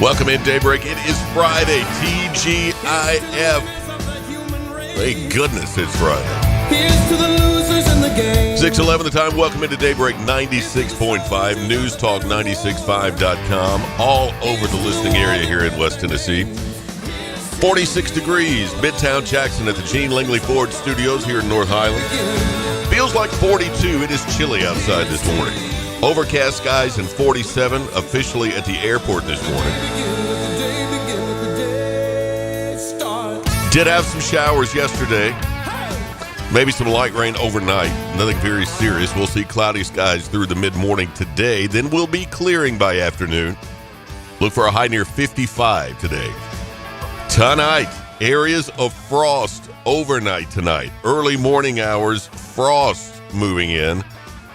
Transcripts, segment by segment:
Welcome in, Daybreak. It is Friday, TGIF. Thank goodness it's Friday. Here's to the losers in the game. 6:11 the time. Welcome into Daybreak 96.5, News Talk 965.com, all over the listening area here in West Tennessee. 46 degrees, Midtown Jackson at the Gene Langley Ford Studios here in North Highland. Feels like 42. It is chilly outside this morning. Overcast skies and 47 officially at the airport this morning. Did have some showers yesterday. Maybe some light rain overnight. Nothing very serious. We'll see cloudy skies through the mid-morning today. Then we'll be clearing by afternoon. Look for a high near 55 today. Tonight, areas of frost overnight tonight. Early morning hours, frost moving in.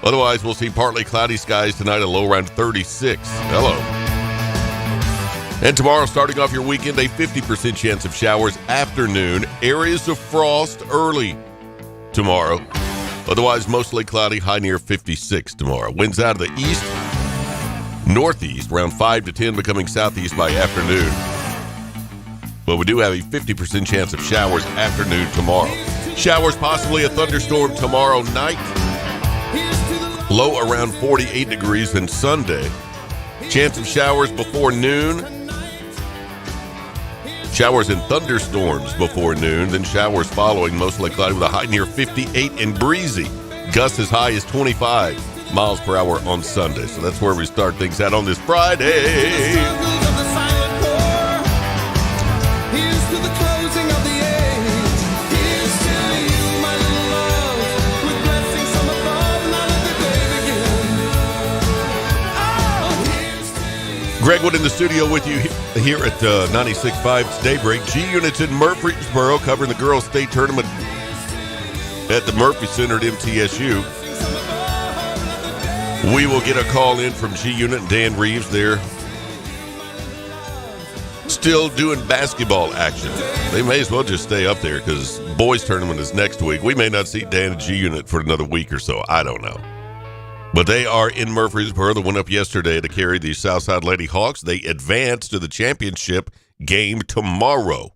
Otherwise, we'll see partly cloudy skies tonight, a low around 36. Hello. And tomorrow, starting off your weekend, a 50% chance of showers afternoon. Areas of frost early tomorrow. Otherwise, mostly cloudy, high near 56 tomorrow. Winds out of the east, northeast, around 5 to 10, becoming southeast by afternoon. But we do have a 50% chance of showers afternoon tomorrow. Showers, possibly a thunderstorm tomorrow night. Low around 48 degrees on Sunday. Chance of showers before noon. Showers and thunderstorms before noon. Then showers following, mostly cloudy with a high near 58 and breezy. Gusts as high as 25 miles per hour on Sunday. So that's where we start things out on this Friday. Greg Wood in the studio with you here at 96.5's Daybreak. G Units in Murfreesboro covering the girls' state tournament at the Murphy Center at MTSU. We will get a call in from G Unit and Dan Reeves there. Still doing basketball action. They may as well just stay up there because boys' tournament is next week. We may not see Dan and G Unit for another week or so. I don't know. But they are in Murfreesboro. They went up yesterday to carry the Southside Lady Hawks. They advance to the championship game tomorrow.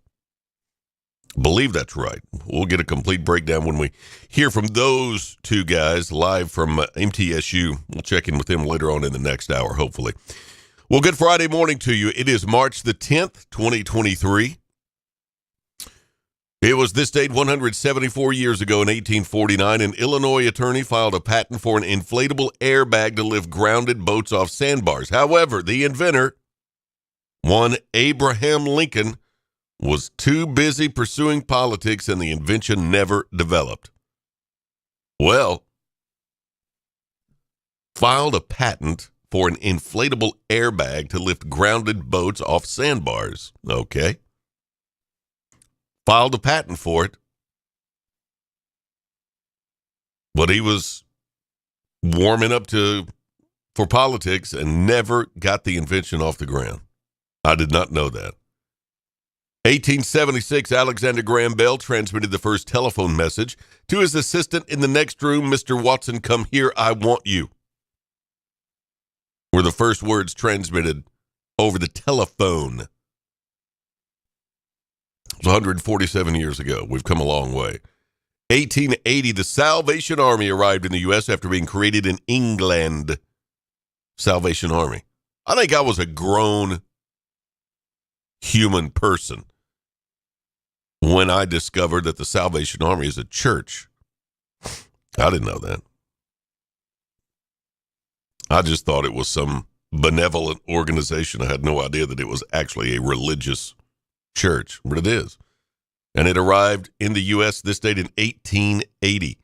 Believe that's right. We'll get a complete breakdown when we hear from those two guys live from MTSU. We'll check in with them later on in the next hour, hopefully. Well, good Friday morning to you. It is March the 10th, 2023. It was this date 174 years ago in 1849, an Illinois attorney filed a patent for an inflatable airbag to lift grounded boats off sandbars. However, the inventor, one Abraham Lincoln, was too busy pursuing politics and the invention never developed. Well, filed a patent for an inflatable airbag to lift grounded boats off sandbars. Okay. Filed a patent for it, but he was warming up for politics and never got the invention off the ground. I did not know that. 1876, Alexander Graham Bell transmitted the first telephone message to his assistant in the next room, Mr. Watson, come here, I want you. Were the first words transmitted over the telephone. It was 147 years ago. We've come a long way. 1880, the Salvation Army arrived in the U.S. after being created in England. Salvation Army. I think I was a grown human person when I discovered that the Salvation Army is a church. I didn't know that. I just thought it was some benevolent organization. I had no idea that it was actually a religious church, but it is. And it arrived in the U.S. this date in 1880.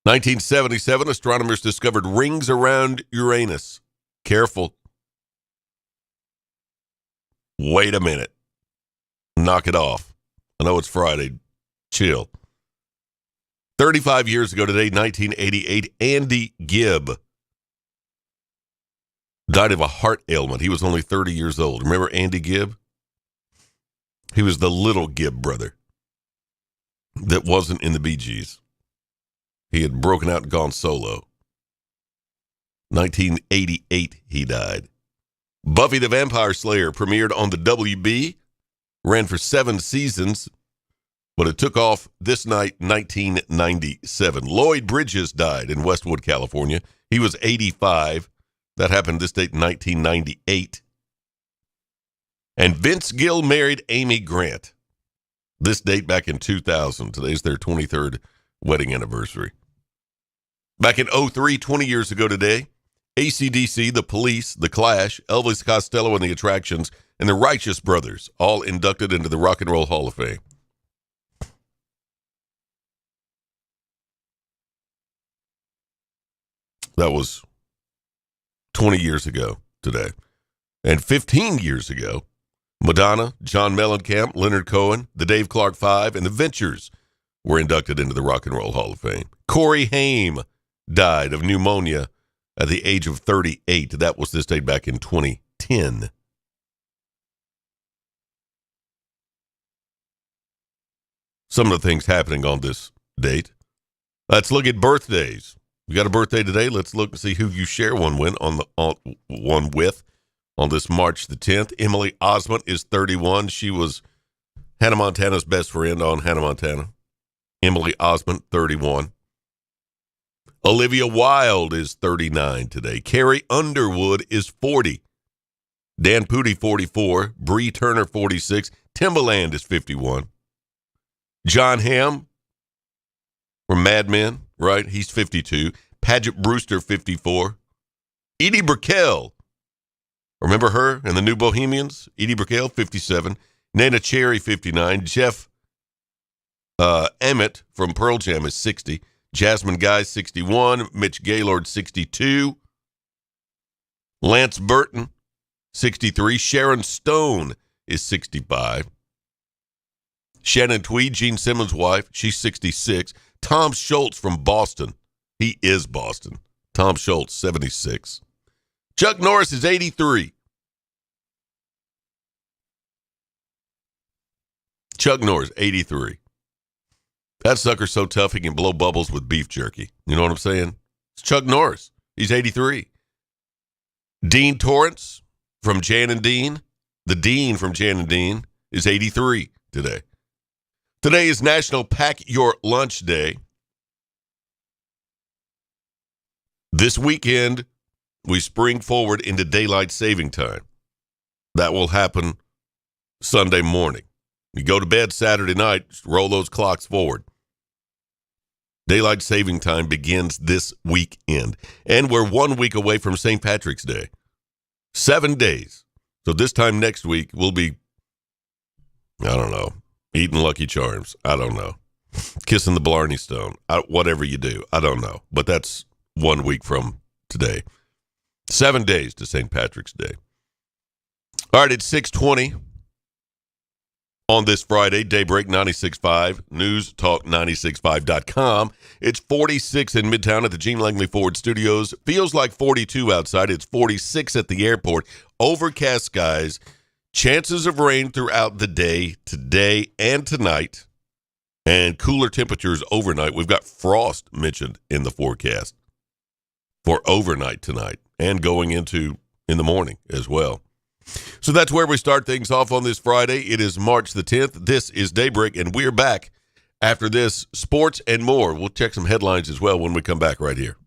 1977, astronomers discovered rings around Uranus. Careful. Wait a minute. Knock it off. I know it's Friday. Chill. 35 years ago today, 1988, Andy Gibb died of a heart ailment. He was only 30 years old. Remember Andy Gibb? He was the little Gibb brother that wasn't in the Bee Gees. He had broken out and gone solo. 1988, he died. Buffy the Vampire Slayer premiered on the WB, ran for 7 seasons, but it took off this night, 1997. Lloyd Bridges died in Westwood, California. He was 85. That happened this date, 1998. And Vince Gill married Amy Grant. This date back in 2000. Today's their 23rd wedding anniversary. Back in 03, 20 years ago today, AC/DC, The Police, The Clash, Elvis Costello and the Attractions, and the Righteous Brothers, all inducted into the Rock and Roll Hall of Fame. That was 20 years ago today. And 15 years ago, Madonna, John Mellencamp, Leonard Cohen, the Dave Clark Five, and the Ventures were inducted into the Rock and Roll Hall of Fame. Corey Haim died of pneumonia at the age of 38. That was this date back in 2010. Some of the things happening on this date. Let's look at birthdays. We got a birthday today. Let's look and see who you share one with on this March the 10th. Emily Osment is 31. She was Hannah Montana's best friend on Hannah Montana. Emily Osment, 31. Olivia Wilde is 39 today. Carrie Underwood is 40. Dan Pudi, 44. Bree Turner, 46. Timbaland is 51. John Hamm from Mad Men, right? He's 52. Paget Brewster, 54. Edie Brickell. Remember her and the New Bohemians? Edie Brickell, 57. Nana Cherry, 59. Jeff Emmett from Pearl Jam is 60. Jasmine Guy, 61. Mitch Gaylord, 62. Lance Burton, 63. Sharon Stone is 65. Shannon Tweed, Gene Simmons' wife, she's 66. Tom Schultz from Boston. He is Boston. Tom Schultz, 76. Chuck Norris is 83. Chuck Norris, 83. That sucker's so tough he can blow bubbles with beef jerky. You know what I'm saying? It's Chuck Norris. He's 83. Dean Torrance from Jan and Dean, the Dean from Jan and Dean, is 83 today. Today is National Pack Your Lunch Day. This weekend, we spring forward into daylight saving time. That will happen Sunday morning. You go to bed Saturday night, just roll those clocks forward. Daylight saving time begins this weekend. And we're 1 week away from St. Patrick's Day. 7 days. So this time next week, we'll be, I don't know, eating Lucky Charms. I don't know. Kissing the Blarney Stone. Whatever you do. I don't know. But that's 1 week from today. 7 days to St. Patrick's Day. All right, it's 6:20 on this Friday. Daybreak 96.5, newstalk965.com. It's 46 in Midtown at the Gene Langley Ford Studios. Feels like 42 outside. It's 46 at the airport. Overcast skies. Chances of rain throughout the day, today and tonight. And cooler temperatures overnight. We've got frost mentioned in the forecast for overnight tonight and going into in the morning as well. So that's where we start things off on this Friday. It is March the 10th. This is Daybreak, and we're back after this. Sports and more. We'll check some headlines as well when we come back right here.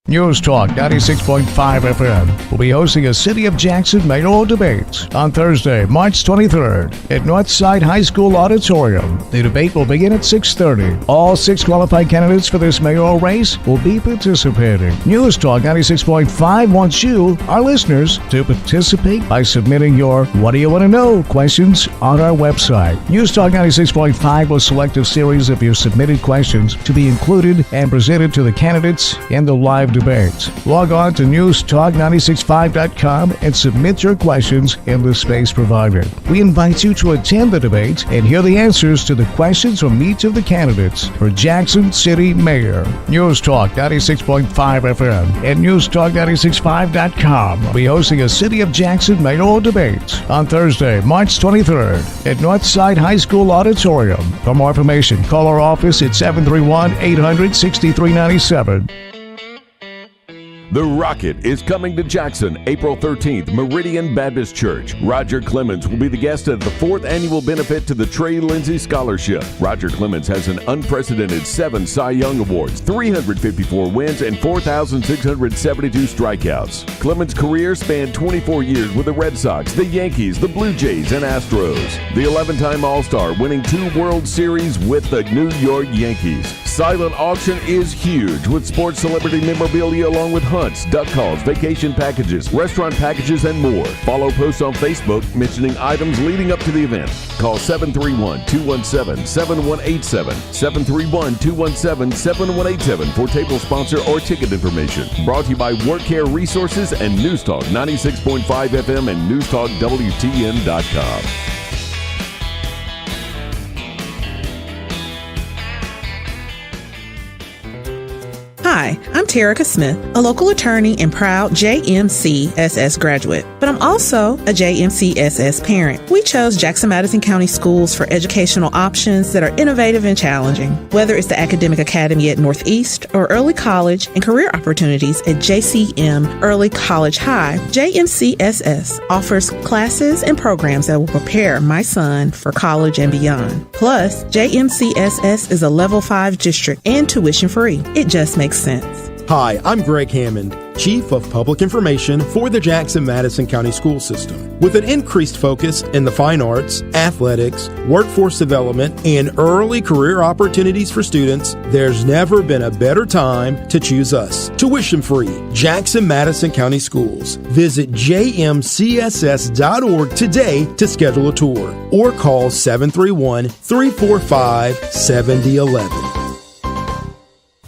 News Talk 96.5 FM will be hosting a City of Jackson mayoral debate on Thursday, March 23rd at Northside High School Auditorium. The debate will begin at 6:30. All 6 qualified candidates for this mayoral race will be participating. News Talk 96.5 wants you, our listeners, to participate by submitting your What Do You Want to Know questions on our website. News Talk 96.5 will select a series of your submitted questions to be included and presented to the candidates in the live debate. Log on to newstalk965.com and submit your questions in the space provided. We invite you to attend the debate and hear the answers to the questions from each of the candidates for Jackson City Mayor. News Talk 96.5 FM and newstalk965.com will be hosting a City of Jackson mayoral debate on Thursday, March 23rd at Northside High School Auditorium. For more information, call our office at 731-800-6397. The Rocket is coming to Jackson April 13th, Meridian Baptist Church. Roger Clemens will be the guest at the 4th annual benefit to the Trey Lindsay Scholarship. Roger Clemens has an unprecedented 7 Cy Young Awards, 354 wins, and 4,672 strikeouts. Clemens' career spanned 24 years with the Red Sox, the Yankees, the Blue Jays, and Astros. The 11-time All-Star, winning 2 World Series with the New York Yankees. Silent auction is huge with sports celebrity memorabilia along with hunts, duck calls, vacation packages, restaurant packages, and more. Follow posts on Facebook mentioning items leading up to the event. Call 731-217-7187, 731-217-7187 for table sponsor or ticket information. Brought to you by Work Care Resources and News Talk 96.5 FM and newstalkwtn.com. Hi, I'm Terica Smith, a local attorney and proud JMCSS graduate, but I'm also a JMCSS parent. We chose Jackson Madison County Schools for educational options that are innovative and challenging. Whether it's the Academic Academy at Northeast or early college and career opportunities at JCM Early College High, JMCSS offers classes and programs that will prepare my son for college and beyond. Plus, JMCSS is a Level 5 district and tuition free. It just makes sense. Hi, I'm Greg Hammond, Chief of Public Information for the Jackson-Madison County School System. With an increased focus in the fine arts, athletics, workforce development, and early career opportunities for students, there's never been a better time to choose us. Tuition-free, Jackson-Madison County Schools. Visit jmcss.org today to schedule a tour or call 731-345-7011.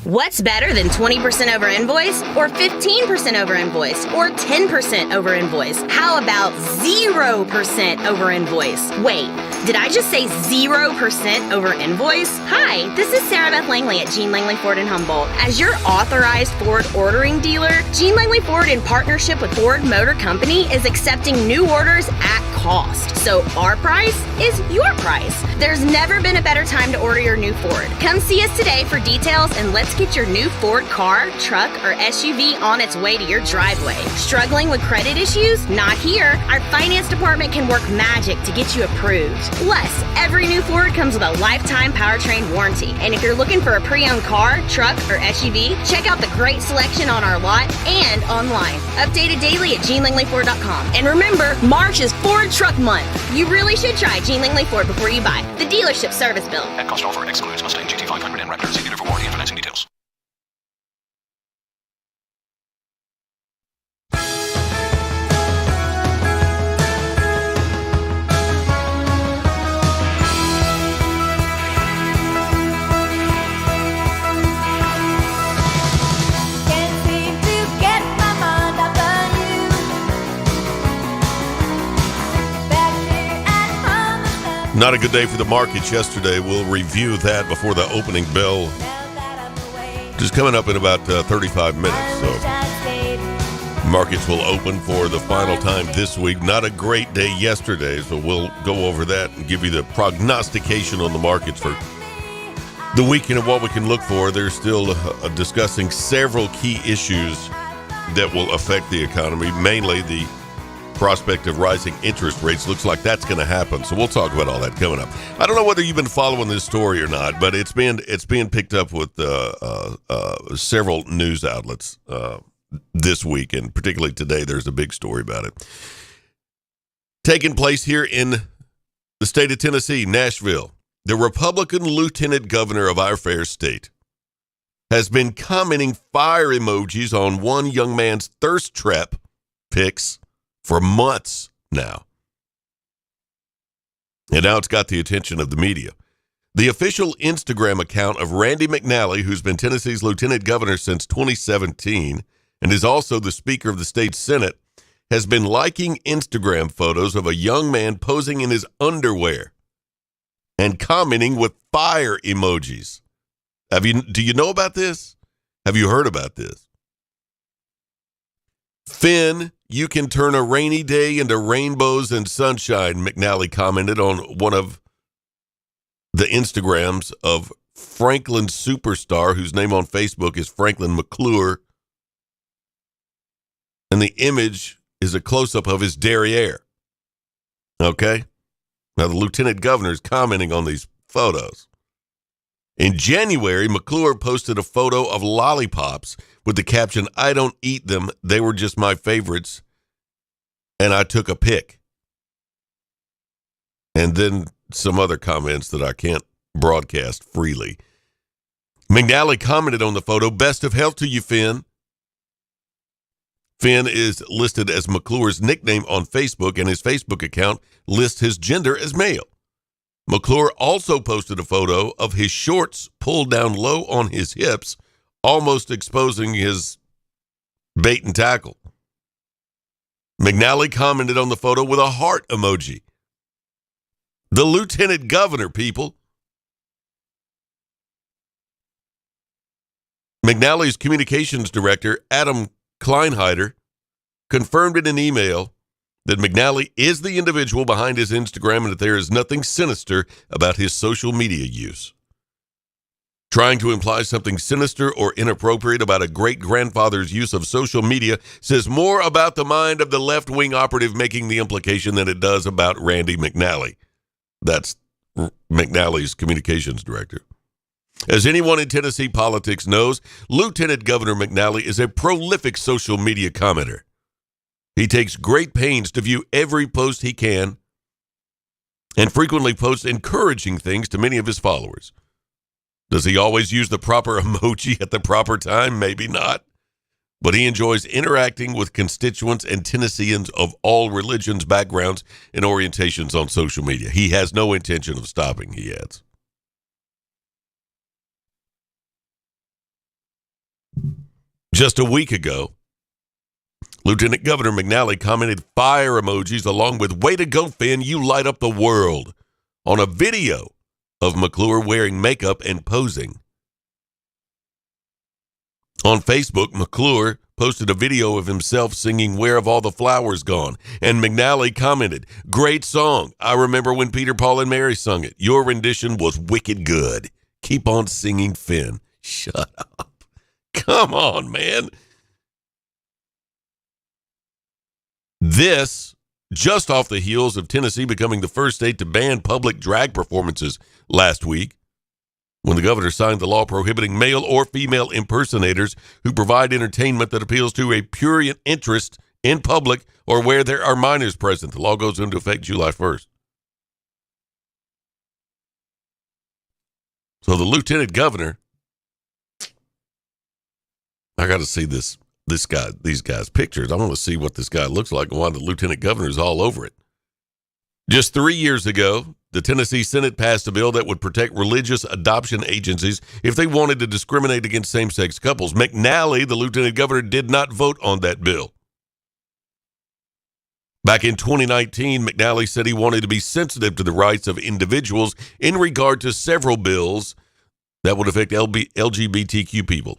What's better than 20% over invoice or 15% over invoice or 10% over invoice? How about 0% over invoice? Wait, did I just say 0% over invoice? Hi, this is Sarah Beth Langley at Gene Langley Ford in Humboldt. As your authorized Ford ordering dealer, Gene Langley Ford in partnership with Ford Motor Company is accepting new orders at cost. So our price is your price. There's never been a better time to order your new Ford. Come see us today for details and let's get your new Ford car, truck, or SUV on its way to your driveway. Struggling with credit issues? Not here. Our finance department can work magic to get you approved. Plus, every new Ford comes with a lifetime powertrain warranty. And if you're looking for a pre-owned car, truck, or SUV, check out the great selection on our lot and online. Updated daily at GeneLangleyFord.com. And remember, March is Ford Truck Month. You really should try Gene Langley Ford before you buy. The dealership service bill. At cost offer excludes Mustang GT500 and Raptor. See dealer for warranty and financing details. Not a good day for the markets yesterday. We'll review that before the opening bell. Just coming up in about 35 minutes. So markets will open for the final time this week. Not a great day yesterday, so we'll go over that and give you the prognostication on the markets for the weekend and what we can look for. They're still discussing several key issues that will affect the economy, mainly the prospect of rising interest rates. Looks like that's going to happen. So we'll talk about all that coming up. I don't know whether you've been following this story or not, but it's being picked up with several news outlets this week, and particularly today. There's a big story about it taking place here in the state of Tennessee, Nashville. The Republican lieutenant governor of our fair state has been commenting fire emojis on one young man's thirst trap pics for months now. And now it's got the attention of the media. The official Instagram account of Randy McNally, who's been Tennessee's lieutenant governor since 2017 and is also the Speaker of the state Senate, has been liking Instagram photos of a young man posing in his underwear and commenting with fire emojis. Do you know about this? Have you heard about this? Finn, you can turn a rainy day into rainbows and sunshine, McNally commented on one of the Instagrams of Franklin Superstar, whose name on Facebook is Franklin McClure. And the image is a close-up of his derriere. Okay? Now, the lieutenant governor is commenting on these photos. In January, McClure posted a photo of lollipops with the caption, "I don't eat them. They were just my favorites. And I took a pic." And then some other comments that I can't broadcast freely. McNally commented on the photo, "Best of health to you, Finn." Finn is listed as McClure's nickname on Facebook, and his Facebook account lists his gender as male. McClure also posted a photo of his shorts pulled down low on his hips, almost exposing his bait and tackle. McNally commented on the photo with a heart emoji. The lieutenant governor, people. McNally's communications director, Adam Kleinheider, confirmed in an email that McNally is the individual behind his Instagram and that there is nothing sinister about his social media use. Trying to imply something sinister or inappropriate about a great-grandfather's use of social media says more about the mind of the left-wing operative making the implication than it does about Randy McNally. That's McNally's communications director. As anyone in Tennessee politics knows, Lieutenant Governor McNally is a prolific social media commenter. He takes great pains to view every post he can and frequently posts encouraging things to many of his followers. Does he always use the proper emoji at the proper time? Maybe not. But he enjoys interacting with constituents and Tennesseans of all religions, backgrounds, and orientations on social media. He has no intention of stopping, he adds. Just a week ago, Lieutenant Governor McNally commented fire emojis along with "Way to go, Finn, you light up the world" on a video of McClure wearing makeup and posing. On Facebook, McClure posted a video of himself singing "Where Have All the Flowers Gone?" and McNally commented, "Great song. I remember when Peter, Paul, and Mary sung it. Your rendition was wicked good. Keep on singing, Finn." Shut up. Come on, man. This, just off the heels of Tennessee becoming the first state to ban public drag performances last week, when the governor signed the law prohibiting male or female impersonators who provide entertainment that appeals to a prurient interest in public or where there are minors present. The law goes into effect July 1st. So the lieutenant governor, I got to see these guys' pictures. I want to see what this guy looks like and why the lieutenant governor is all over it. Just 3 years ago, the Tennessee Senate passed a bill that would protect religious adoption agencies if they wanted to discriminate against same-sex couples. McNally, the lieutenant governor, did not vote on that bill. Back in 2019, McNally said he wanted to be sensitive to the rights of individuals in regard to several bills that would affect LGBTQ people.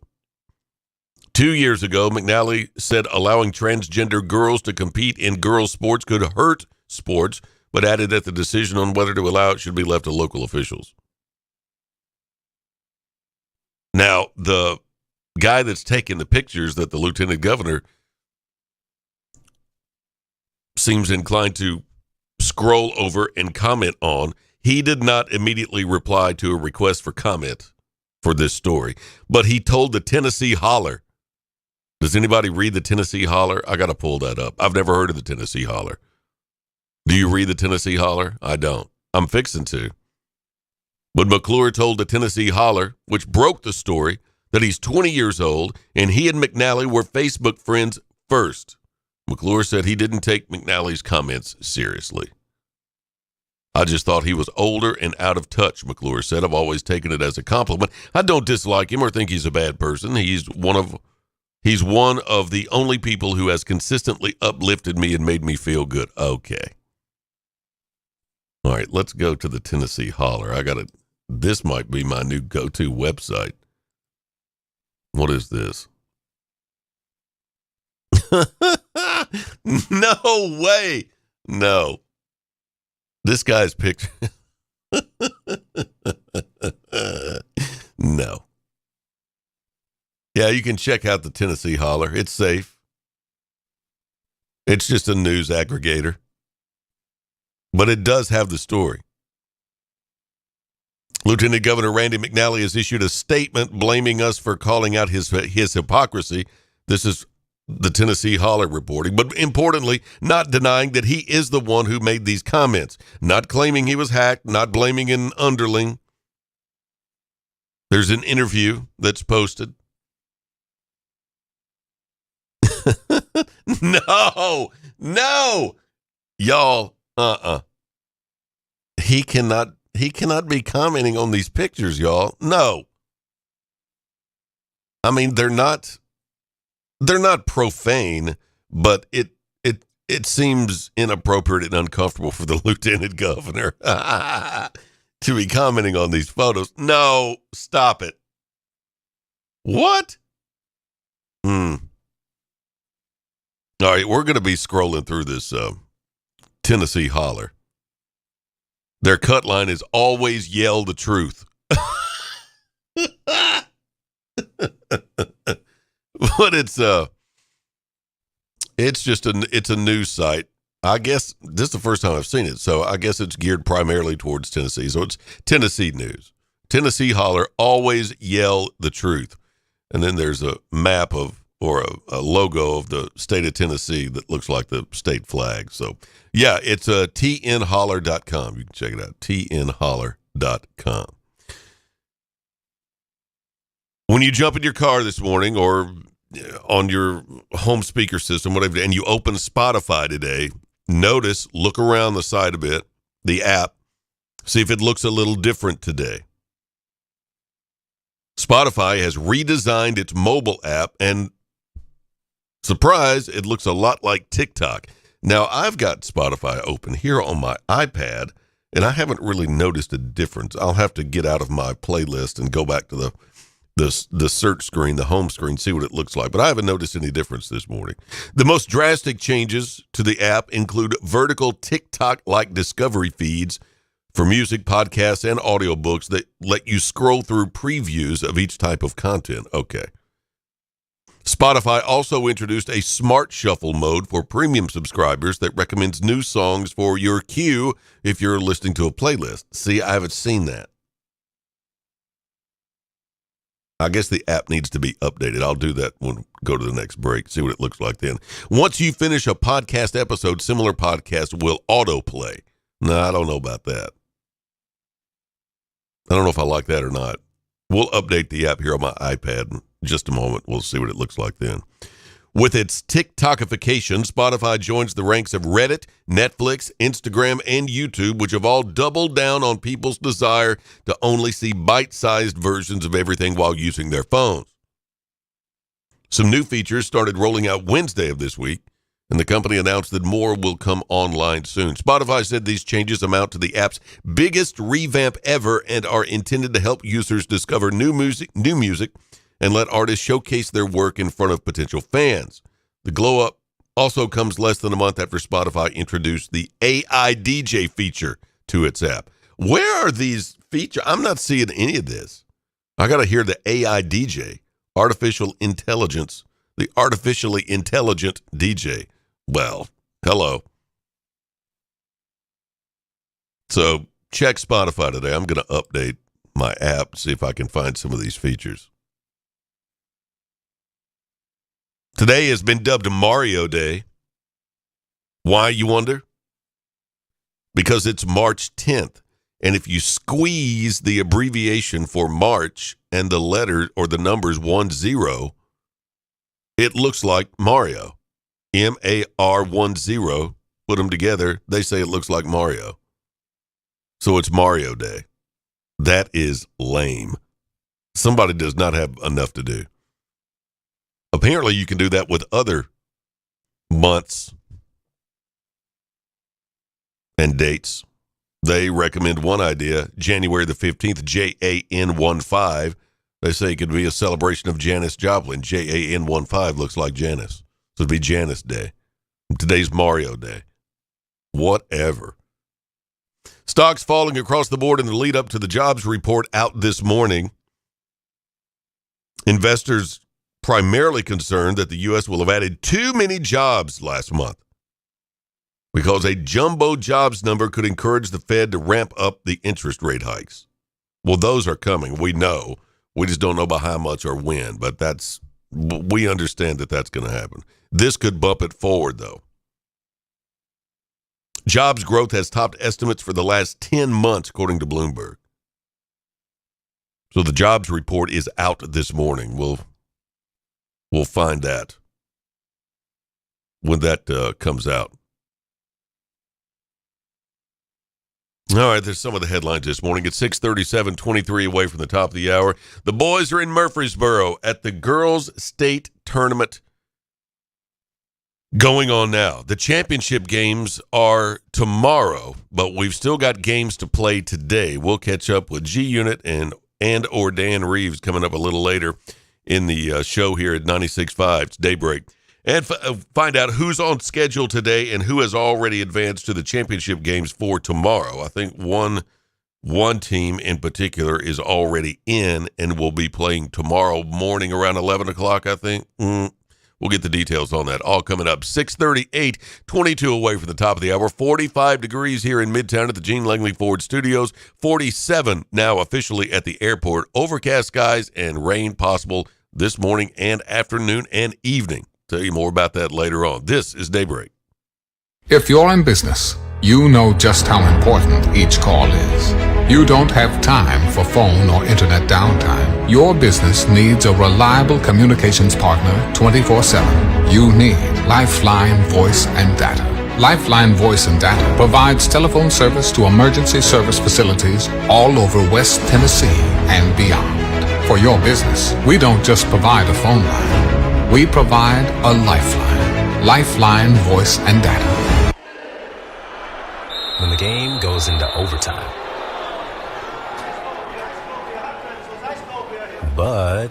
2 years ago, McNally said allowing transgender girls to compete in girls' sports could hurt sports, but added that the decision on whether to allow it should be left to local officials. Now, the guy that's taking the pictures that the lieutenant governor seems inclined to scroll over and comment on, he did not immediately reply to a request for comment for this story, but he told the Tennessee Holler. Does anybody read the Tennessee Holler? I got to pull that up. I've never heard of the Tennessee Holler. Do you read the Tennessee Holler? I don't. I'm fixing to. But McClure told the Tennessee Holler, which broke the story, that he's 20 years old and he and McNally were Facebook friends first. McClure said he didn't take McNally's comments seriously. "I just thought he was older and out of touch," McClure said. "I've always taken it as a compliment. I don't dislike him or think he's a bad person. He's one of the only people who has consistently uplifted me and made me feel good." Okay. All right, let's go to the Tennessee Holler. This might be my new go-to website. What is this? No way. No. This guy's picture. No. Yeah, you can check out the Tennessee Holler. It's safe. It's just a news aggregator. But it does have the story. Lieutenant Governor Randy McNally has issued a statement blaming us for calling out his hypocrisy. This is the Tennessee Holler reporting, but importantly, not denying that he is the one who made these comments, not claiming he was hacked, not blaming an underling. There's an interview that's posted. No, y'all, He cannot be commenting on these pictures, y'all. No. I mean, they're not profane, but it seems inappropriate and uncomfortable for the lieutenant governor to be commenting on these photos. No, stop it. What? All right, we're going to be scrolling through this Tennessee Holler. Their cut line is always yell the truth. But it's just it's a news site. I guess this is the first time I've seen it, so I guess it's geared primarily towards Tennessee. So it's Tennessee news. Tennessee Holler, always yell the truth. And then there's a map of, or a logo of the state of Tennessee that looks like the state flag. So, yeah, it's tnholler.com. You can check it out, tnholler.com. When you jump in your car this morning or on your home speaker system, whatever, and you open Spotify today, look around the side a bit, the app, see if it looks a little different today. Spotify has redesigned its mobile app, and surprise, it looks a lot like TikTok. Now, I've got Spotify open here on my iPad, and I haven't really noticed a difference. I'll have to get out of my playlist and go back to the search screen, the home screen, see what it looks like. But I haven't noticed any difference this morning. The most drastic changes to the app include vertical TikTok-like discovery feeds for music, podcasts, and audiobooks that let you scroll through previews of each type of content. Okay. Spotify also introduced a smart shuffle mode for premium subscribers that recommends new songs for your queue if you're listening to a playlist. See, I haven't seen that. I guess the app needs to be updated. I'll do that when we go to the next break, see what it looks like then. Once you finish a podcast episode, similar podcasts will autoplay. No, I don't know about that. I don't know if I like that or not. We'll update the app here on my iPad in just a moment. We'll see what it looks like then. With its TikTokification, Spotify joins the ranks of Reddit, Netflix, Instagram, and YouTube, which have all doubled down on people's desire to only see bite-sized versions of everything while using their phones. Some new features started rolling out Wednesday of this week, and the company announced that more will come online soon. Spotify said these changes amount to the app's biggest revamp ever and are intended to help users discover new music, and let artists showcase their work in front of potential fans. The glow up also comes less than a month after Spotify introduced the AI DJ feature to its app. Where are these features? I'm not seeing any of this. I got to hear the AI DJ, artificial intelligence, the artificially intelligent DJ. Well, hello. So check Spotify today. I'm going to update my app, see if I can find some of these features. Today has been dubbed Mario Day. Why, you wonder? Because it's March 10th. And if you squeeze the abbreviation for March and the letter or the numbers 10, it looks like Mario. MAR10. Put them together. They say it looks like Mario. So it's Mario Day. That is lame. Somebody does not have enough to do. Apparently, you can do that with other months and dates. They recommend one idea, January the 15th, JAN15. They say it could be a celebration of Janis Joplin. JAN15 looks like Janice. So it'd be Janice Day. Today's Mario Day. Whatever. Stocks falling across the board in the lead up to the jobs report out this morning. Investors primarily concerned that the U.S. will have added too many jobs last month. because a jumbo jobs number could encourage the Fed to ramp up the interest rate hikes. Well, those are coming. We know. We just don't know by how much or when, but we understand that that's going to happen. This could bump it forward, though. Jobs growth has topped estimates for the last 10 months, according to Bloomberg. So the jobs report is out this morning. We'll find that when that comes out. All right, there's some of the headlines this morning. At 6:37, 23 away from the top of the hour. The boys are in Murfreesboro at the Girls State Tournament going on now. The championship games are tomorrow, but we've still got games to play today. We'll catch up with G Unit and or Dan Reeves coming up a little later in the show here at 96.5. It's Daybreak. And find out who's on schedule today and who has already advanced to the championship games for tomorrow. I think one team in particular is already in and will be playing tomorrow morning around 11 o'clock, I think. We'll get the details on that. All coming up. 6:38, 22 away from the top of the hour. 45 degrees here in Midtown at the Gene Langley Ford Studios. 47 now officially at the airport. Overcast skies and rain possible this morning and afternoon and evening. Tell you more about that later on. This is Daybreak. If you're in business, you know just how important each call is. You don't have time for phone or internet downtime. Your business needs a reliable communications partner 24/7. You need Lifeline Voice and Data. Lifeline Voice and Data provides telephone service to emergency service facilities all over West Tennessee and beyond. For your business, we don't just provide a phone line. We provide a lifeline. Lifeline Voice and Data. When the game goes into overtime. But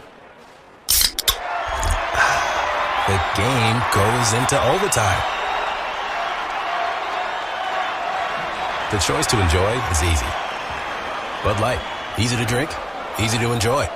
the game goes into overtime. The choice to enjoy is easy. Bud Light. Easy to drink, easy to enjoy.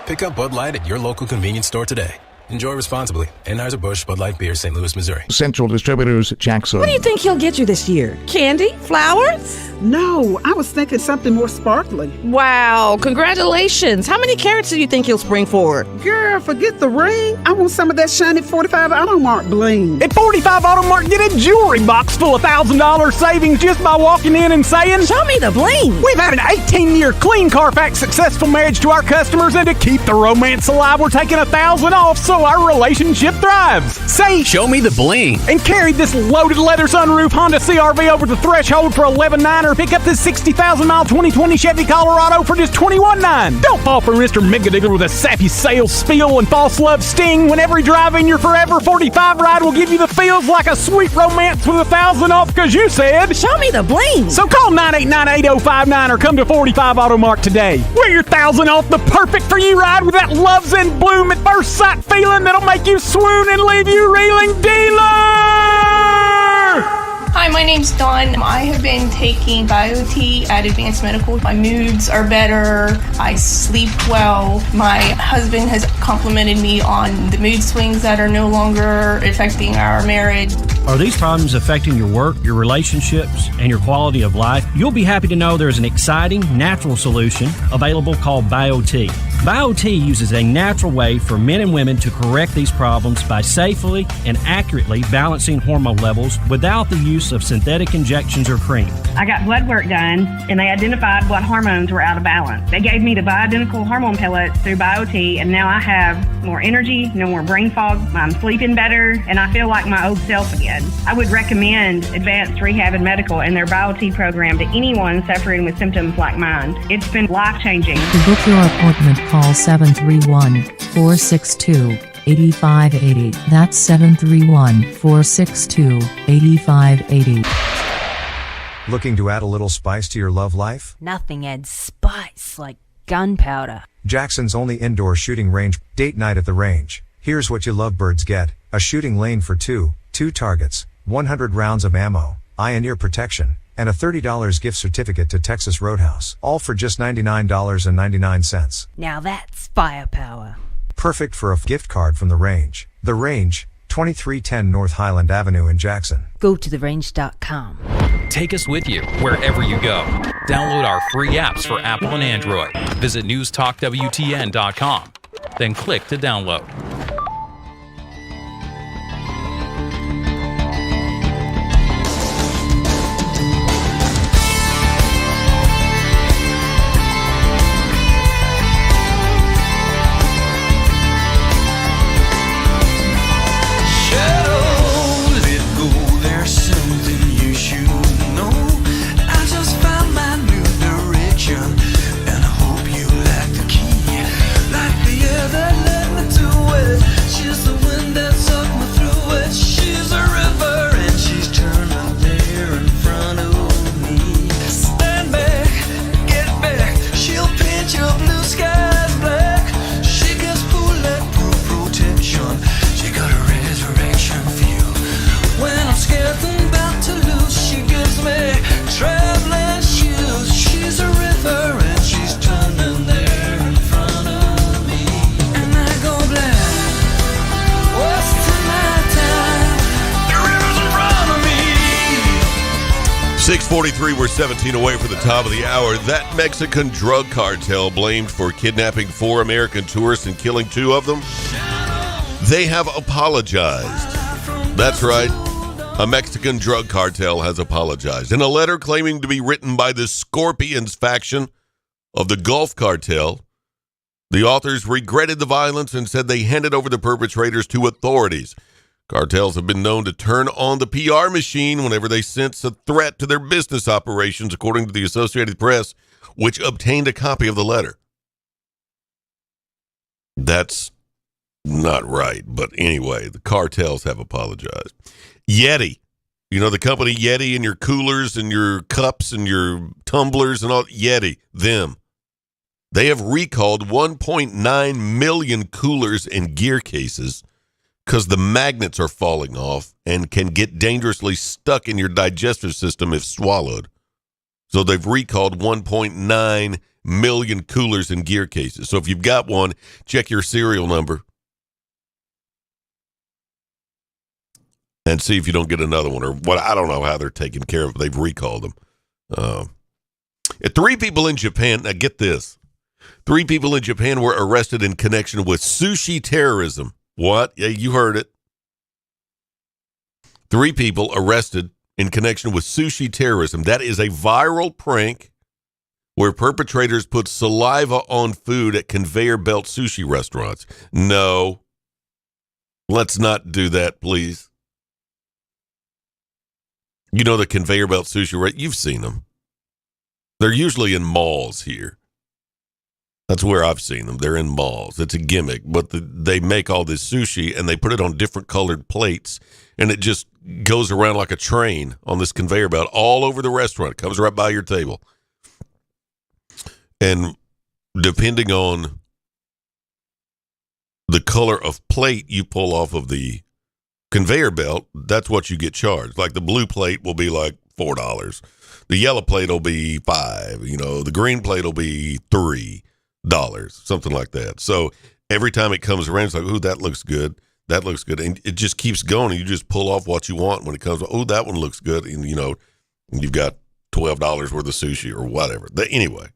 Pick up Bud Light at your local convenience store today. Enjoy responsibly. Anheuser-Busch Bud Light Beer, St. Louis, Missouri. Central Distributors, Jackson. What do you think he'll get you this year? Candy? Flowers? No, I was thinking something more sparkly. Wow, congratulations. How many carats do you think he'll spring forward? Girl, forget the ring. I want some of that shiny 45 Automark bling. At 45 Automark, get a jewelry box full of $1,000 savings just by walking in and saying, "Show me the bling." We've had an 18-year clean Carfax successful marriage to our customers, and to keep the romance alive, we're taking $1,000 off so our relationship thrives. Say, "Show me the bling," and carry this loaded leather sunroof Honda CRV over the threshold for $11,900, or pick up this 60,000-mile 2020 Chevy Colorado for just $21,900. Don't fall for Mr. Megadigger with a sappy sales spiel and false love sting. When every drive in your Forever 45 ride will give you the feels like a sweet romance with $1,000 off, because you said, "Show me the bling." So call 989-8059 or come to 45 Automark today. Wear your $1,000 off the perfect for you ride with that love's in bloom at first sight feeling that'll make you swoon and leave you reeling. Dealer! Hi, my name's Dawn. I have been taking BioT at Advanced Medical. My moods are better. I sleep well. My husband has complimented me on the mood swings that are no longer affecting our marriage. Are these problems affecting your work, your relationships, and your quality of life? You'll be happy to know there's an exciting, natural solution available called BioT. BioT uses a natural way for men and women to correct these problems by safely and accurately balancing hormone levels without the use of synthetic injections or cream. I got blood work done, and they identified what hormones were out of balance. They gave me the bioidentical hormone pellets through BioT, and now I have more energy, no more brain fog, I'm sleeping better, and I feel like my old self again. I would recommend Advanced Rehab and Medical and their BioT program to anyone suffering with symptoms like mine. It's been life-changing. To book your appointment, call 731-462-8580. That's 731-462-8580. Looking to add a little spice to your love life? Nothing adds spice like gunpowder. Jackson's only indoor shooting range. Date night at the range. Here's what you lovebirds get. A shooting lane for two targets, 100 rounds of ammo, eye and ear protection, and a $30 gift certificate to Texas Roadhouse. All for just $99.99. Now that's firepower. Perfect for a gift card from the range. The range, 2310 North Highland Avenue in Jackson. Go to therange.com. Take us with you wherever you go. Download our free apps for Apple and Android. Visit newstalkwtn.com. Then click to download. We're 17 away from the top of the hour. That Mexican drug cartel blamed for kidnapping 4 American tourists and killing 2 of them, they have apologized. That's right. A Mexican drug cartel has apologized. In a letter claiming to be written by the Scorpions faction of the Gulf Cartel, the authors regretted the violence and said they handed over the perpetrators to authorities. Cartels have been known to turn on the PR machine whenever they sense a threat to their business operations, according to the Associated Press, which obtained a copy of the letter. That's not right, but anyway, the cartels have apologized. Yeti, you know the company Yeti, and your coolers and your cups and your tumblers and all, Yeti, them. They have recalled 1.9 million coolers and gear cases because the magnets are falling off and can get dangerously stuck in your digestive system if swallowed. So they've recalled 1.9 million coolers and gear cases. So if you've got one, check your serial number and see if you don't get another one. Or what, I don't know how they're taking care of it. They've recalled them. 3 people in Japan, now get this. 3 people in Japan were arrested in connection with sushi terrorism. What? Yeah, you heard it. 3 people arrested in connection with sushi terrorism. That is a viral prank where perpetrators put saliva on food at conveyor belt sushi restaurants. No. Let's not do that, please. You know the conveyor belt sushi, right? You've seen them. They're usually in malls here. That's where I've seen them. They're in malls. It's a gimmick, but they make all this sushi and they put it on different colored plates, and it just goes around like a train on this conveyor belt all over the restaurant. It comes right by your table. And depending on the color of plate you pull off of the conveyor belt, that's what you get charged. Like the blue plate will be like $4. The yellow plate will be $5. You know, the green plate will be $3. Something like that. So every time it comes around, it's like, ooh, that looks good. That looks good. And it just keeps going. And you just pull off what you want when it comes, oh, that one looks good. And, you know, you've got $12 worth of sushi or whatever. Anyway,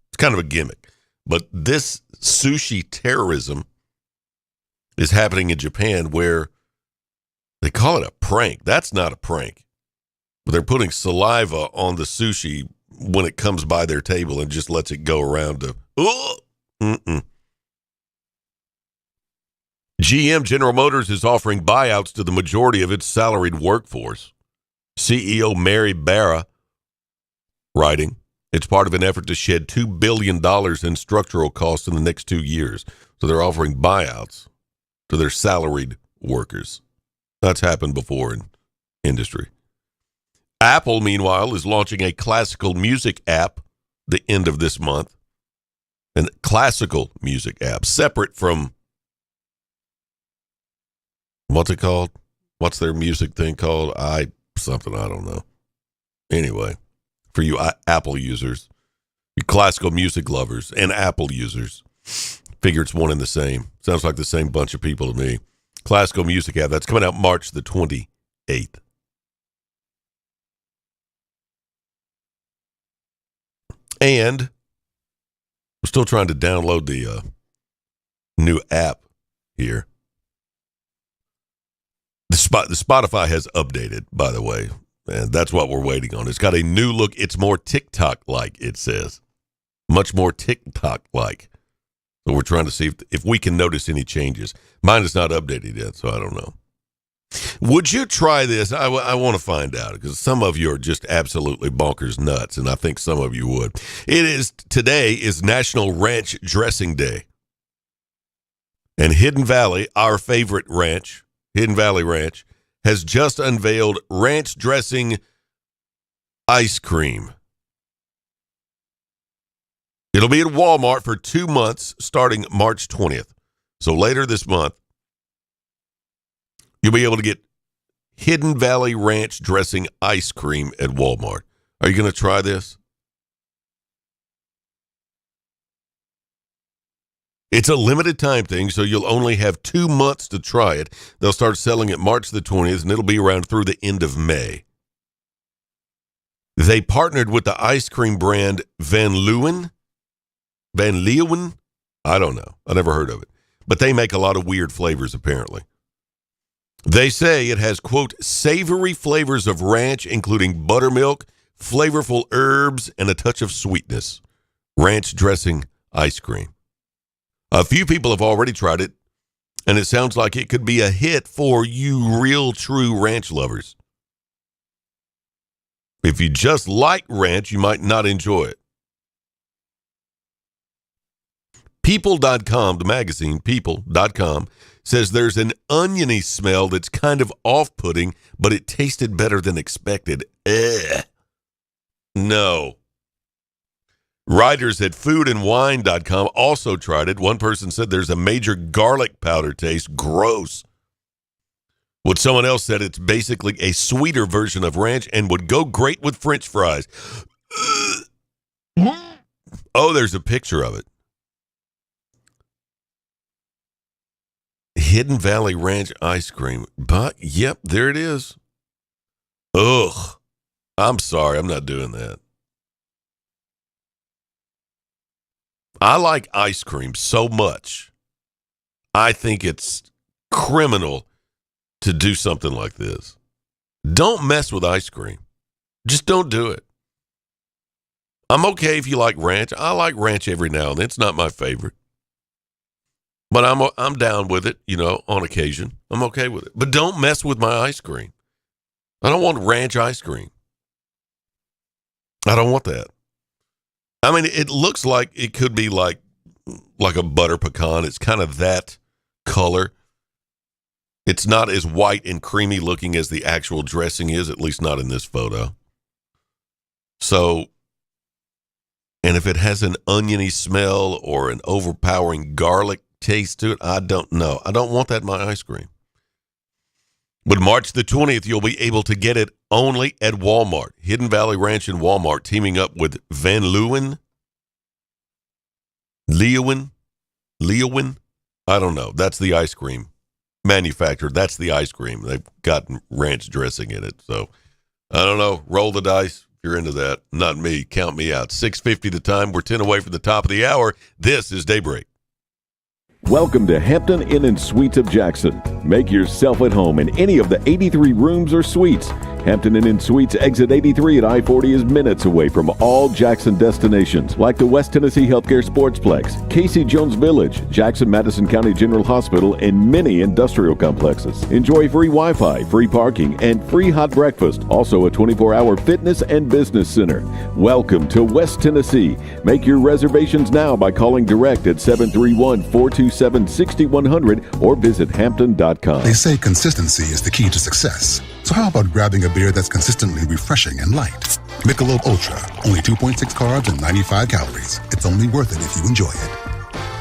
it's kind of a gimmick. But this sushi terrorism is happening in Japan where they call it a prank. That's not a prank. But they're putting saliva on the sushi when it comes by their table and just lets it go around to, GM, General Motors, is offering buyouts to the majority of its salaried workforce. CEO Mary Barra writing, it's part of an effort to shed $2 billion in structural costs in the next 2 years. So they're offering buyouts to their salaried workers. That's happened before in industry. Apple, meanwhile, is launching a classical music app the end of this month. A classical music app, separate from, what's it called? What's their music thing called? I don't know. Anyway, for you Apple users, you classical music lovers and Apple users, figure it's one and the same. Sounds like the same bunch of people to me. classical music app. That's coming out March the 28th. And we're still trying to download the new app here. The Spotify has updated, by the way, and that's what we're waiting on. It's got a new look. It's more TikTok-like, it says. Much more TikTok-like. So we're trying to see if we can notice any changes. Mine is not updated yet, so I don't know. Would you try this? I want to find out, because some of you are just absolutely bonkers nuts, and I think some of you would. Today is National Ranch Dressing Day. And Hidden Valley, our favorite ranch, Hidden Valley Ranch, has just unveiled ranch dressing ice cream. It'll be at Walmart for 2 months starting March 20th. So later this month, you'll be able to get Hidden Valley Ranch dressing ice cream at Walmart. Are you going to try this? It's a limited time thing, so you'll only have 2 months to try it. They'll start selling it March the 20th, and it'll be around through the end of May. They partnered with the ice cream brand Van Leeuwen. I don't know. I never heard of it. But they make a lot of weird flavors, apparently. They say it has, quote, savory flavors of ranch, including buttermilk, flavorful herbs, and a touch of sweetness. Ranch dressing ice cream. A few people have already tried it, and it sounds like it could be a hit for you real, true ranch lovers. If you just like ranch, you might not enjoy it. People.com, the magazine, People.com, says there's an oniony smell that's kind of off-putting, but it tasted better than expected. No. Writers at foodandwine.com also tried it. One person said there's a major garlic powder taste. Gross. What someone else said, it's basically a sweeter version of ranch and would go great with French fries. Oh, there's a picture of it. Hidden Valley Ranch ice cream. But, yep, there it is. Ugh. I'm sorry, I'm not doing that. I like ice cream so much. I think it's criminal to do something like this. Don't mess with ice cream. Just don't do it. I'm okay if you like ranch. I like ranch every now and then. It's not my favorite. But I'm down with it, on occasion. I'm okay with it. But don't mess with my ice cream. I don't want ranch ice cream. I don't want that. I mean, it looks like it could be like a butter pecan. It's kind of that color. It's not as white and creamy looking as the actual dressing is, at least not in this photo. So, and if it has an oniony smell or an overpowering garlic taste to it, I don't know. I don't want that in my ice cream. But March the 20th, you'll be able to get it only at Walmart. Hidden Valley Ranch and Walmart teaming up with Van Leeuwen. Leeuwen? I don't know. That's the ice cream manufacturer. That's the ice cream. They've got ranch dressing in it. So, I don't know. Roll the dice if you're into that. Not me. Count me out. 6:50 the time. We're 10 away from the top of the hour. This is Daybreak. Welcome to Hampton Inn & Suites of Jackson. Make yourself at home in any of the 83 rooms or suites. Hampton Inn & Suites exit 83 at I-40 is minutes away from all Jackson destinations like the West Tennessee Healthcare Sportsplex, Casey Jones Village, Jackson-Madison County General Hospital, and many industrial complexes. Enjoy free Wi-Fi, free parking, and free hot breakfast. Also a 24-hour fitness and business center. Welcome to West Tennessee. Make your reservations now by calling direct at 731-427-6100 or visit Hampton.com. They say consistency is the key to success. So how about grabbing a beer that's consistently refreshing and light? Michelob Ultra, only 2.6 carbs and 95 calories. It's only worth it if you enjoy it.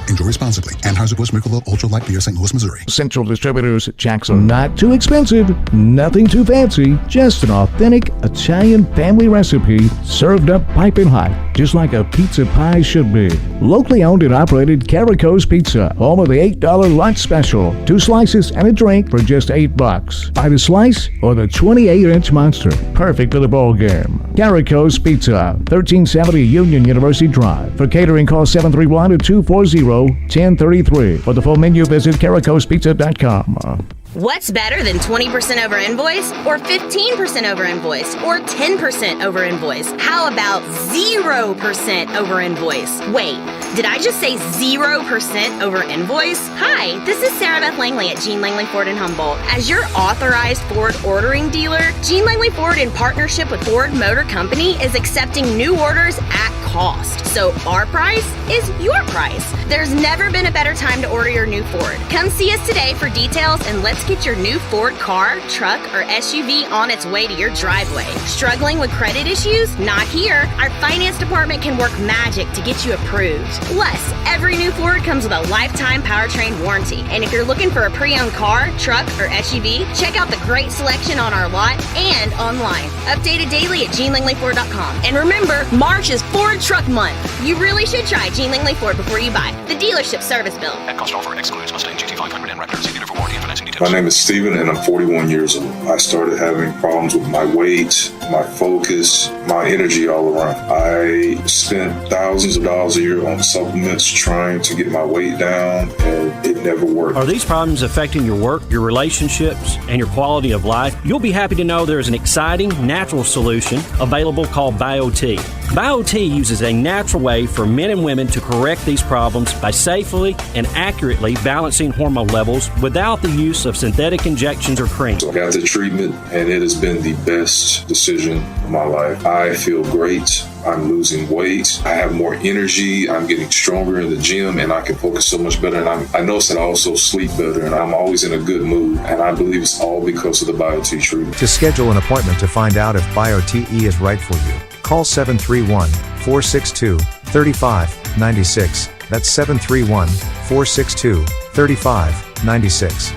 Enjoy responsibly. Anheuser-Busch Michelob Ultra Light Beer, St. Louis, Missouri. Central Distributors, Jackson. Not too expensive, nothing too fancy, just an authentic Italian family recipe served up piping hot. just like a pizza pie should be. Locally owned and operated Carico's Pizza, home of the $8 lunch special. 2 slices and a drink for just $8. Buy the slice or the 28-inch monster. Perfect for the bowl game. Carico's Pizza, 1370 Union University Drive. For catering, call 731-240-1033. For the full menu, visit caricospizza.com. What's better than 20% over invoice or 15% over invoice or 10% over invoice? How about 0% over invoice? Wait, did I just say 0% over invoice? Hi, this is Sarah Beth Langley at Gene Langley Ford in Humboldt. As your authorized Ford ordering dealer, Gene Langley Ford in partnership with Ford Motor Company is accepting new orders at cost. So our price is your price. There's never been a better time to order your new Ford. Come see us today for details and let's get your new Ford car, truck, or SUV on its way to your driveway. Struggling with credit issues? Not here. Our finance department can work magic to get you approved. Plus, every new Ford comes with a lifetime powertrain warranty. And if you're looking for a pre-owned car, truck, or SUV, check out the great selection on our lot and online. Updated daily at GeneLangleyFord.com. And remember, March is Ford Truck Month. You really should try Gene Langley Ford before you buy. The dealership service bill. At cost offer excludes Mustang GT500 and Raptor. See dealer for warranty and financing details. My name is Steven and I'm 41 years old. I started having problems with my weight, my focus, my energy all around. I spent thousands of dollars a year on supplements trying to get my weight down and it never worked. Are these problems affecting your work, your relationships, and your quality of life? You'll be happy to know there is an exciting natural solution available called BioT. BioT uses a natural way for men and women to correct these problems by safely and accurately balancing hormone levels without the use of synthetic injections or creams. I got the treatment and it has been the best decision of my life. I feel great. I'm losing weight. I have more energy. I'm getting stronger in the gym and I can focus so much better. And I notice that I also sleep better and I'm always in a good mood. And I believe it's all because of the BioT treatment. To schedule an appointment to find out if BioTE is right for you, call 731-462-3596. That's 731-462-3596.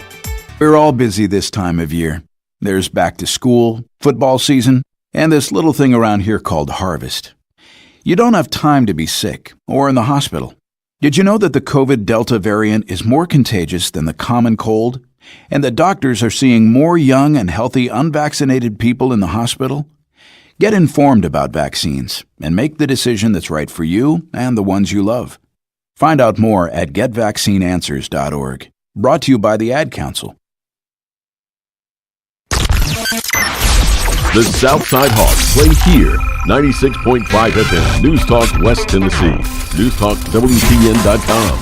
We're all busy this time of year. There's back to school, football season, and this little thing around here called harvest. You don't have time to be sick or in the hospital. Did you know that the COVID Delta variant is more contagious than the common cold? And that doctors are seeing more young and healthy unvaccinated people in the hospital? Get informed about vaccines and make the decision that's right for you and the ones you love. Find out more at getvaccineanswers.org. Brought to you by the Ad Council. The Southside Hawks play here. 96.5 FM, News Talk West Tennessee. NewsTalkWTN.com.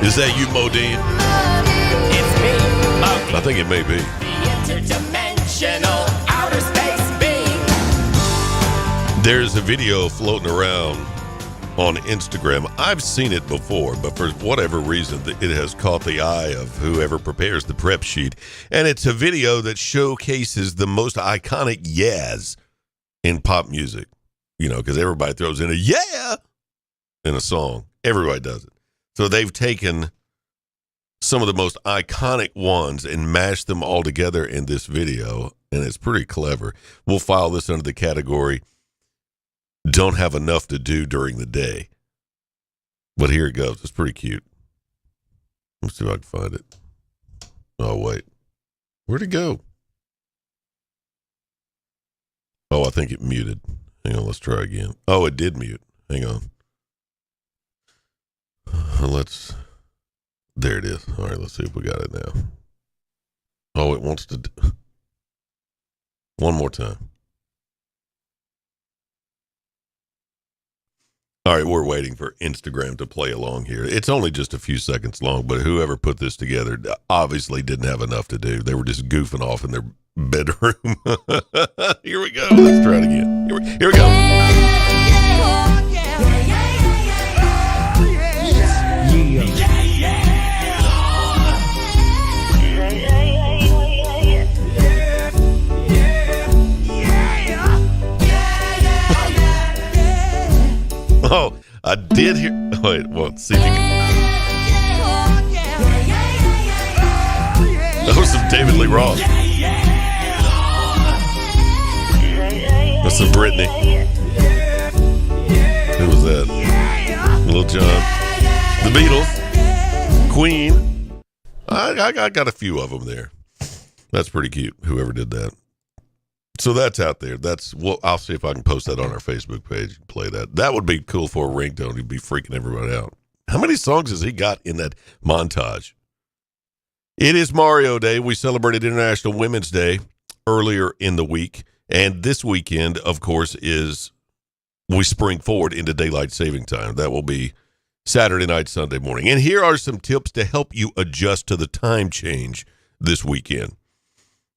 Is that you, Modine? It's me, Modine. I think it may be. Interdimensional outer space being. There's a video floating around on Instagram. I've seen it before, but for whatever reason, it has caught the eye of whoever prepares the prep sheet. And it's a video that showcases the most iconic yeahs in pop music. You know, because everybody throws in a yeah in a song. Everybody does it. So they've taken some of the most iconic ones and mashed them all together in this video, and it's pretty clever. We'll file this under the category don't have enough to do during the day. But here it goes. It's pretty cute. Let's see if I can find it. Oh, wait. Where'd it go? Oh, I think it muted. Hang on, let's try again. Oh, it did mute. Hang on. There it is. All right, let's see if we got it now. Oh, it wants to. One more time. All right, we're waiting for Instagram to play along here. It's only just a few seconds long, but whoever put this together obviously didn't have enough to do. They were just goofing off in their bedroom. Here we go. Let's try it again. Here we go. Oh, I did hear. Wait, well, let's see if you can. That was some David Lee Roth. That's some Britney. Who was that? Lil Jon. The Beatles. Queen. I got a few of them there. That's pretty cute, whoever did that. So that's out there. I'll see if I can post that on our Facebook page and play that. That would be cool for a ringtone. He'd be freaking everybody out. How many songs has he got in that montage? It is Mario Day. We celebrated International Women's Day earlier in the week. And this weekend, of course, we spring forward into daylight saving time. That will be Saturday night, Sunday morning. And here are some tips to help you adjust to the time change this weekend.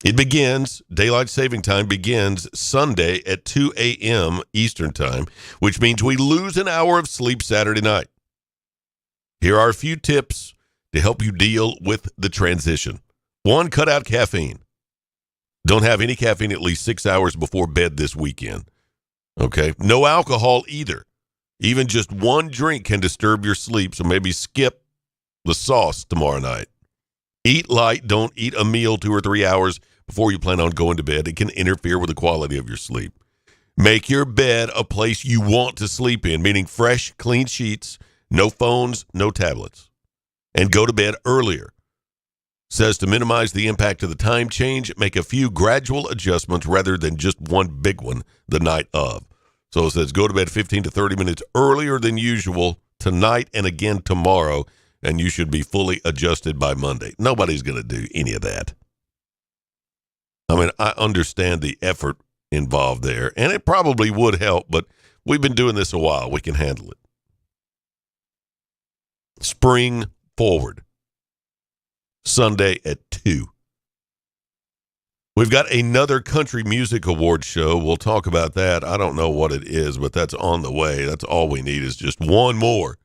Daylight saving time begins Sunday at 2 a.m. Eastern time, which means we lose an hour of sleep Saturday night. Here are a few tips to help you deal with the transition. 1, cut out caffeine. Don't have any caffeine at least 6 hours before bed this weekend. Okay? No alcohol either. Even just one drink can disturb your sleep, so maybe skip the sauce tomorrow night. Eat light. Don't eat a meal 2 or 3 hours before you plan on going to bed. It can interfere with the quality of your sleep. Make your bed a place you want to sleep in, meaning fresh, clean sheets, no phones, no tablets. And go to bed earlier. Says to minimize the impact of the time change, make a few gradual adjustments rather than just one big one the night of. So it says go to bed 15 to 30 minutes earlier than usual tonight and again tomorrow, and you should be fully adjusted by Monday. Nobody's going to do any of that. I mean, I understand the effort involved there, and it probably would help, but we've been doing this a while. We can handle it. Spring forward. Sunday at 2. We've got another country music award show. We'll talk about that. I don't know what it is, but that's on the way. That's all we need is just one more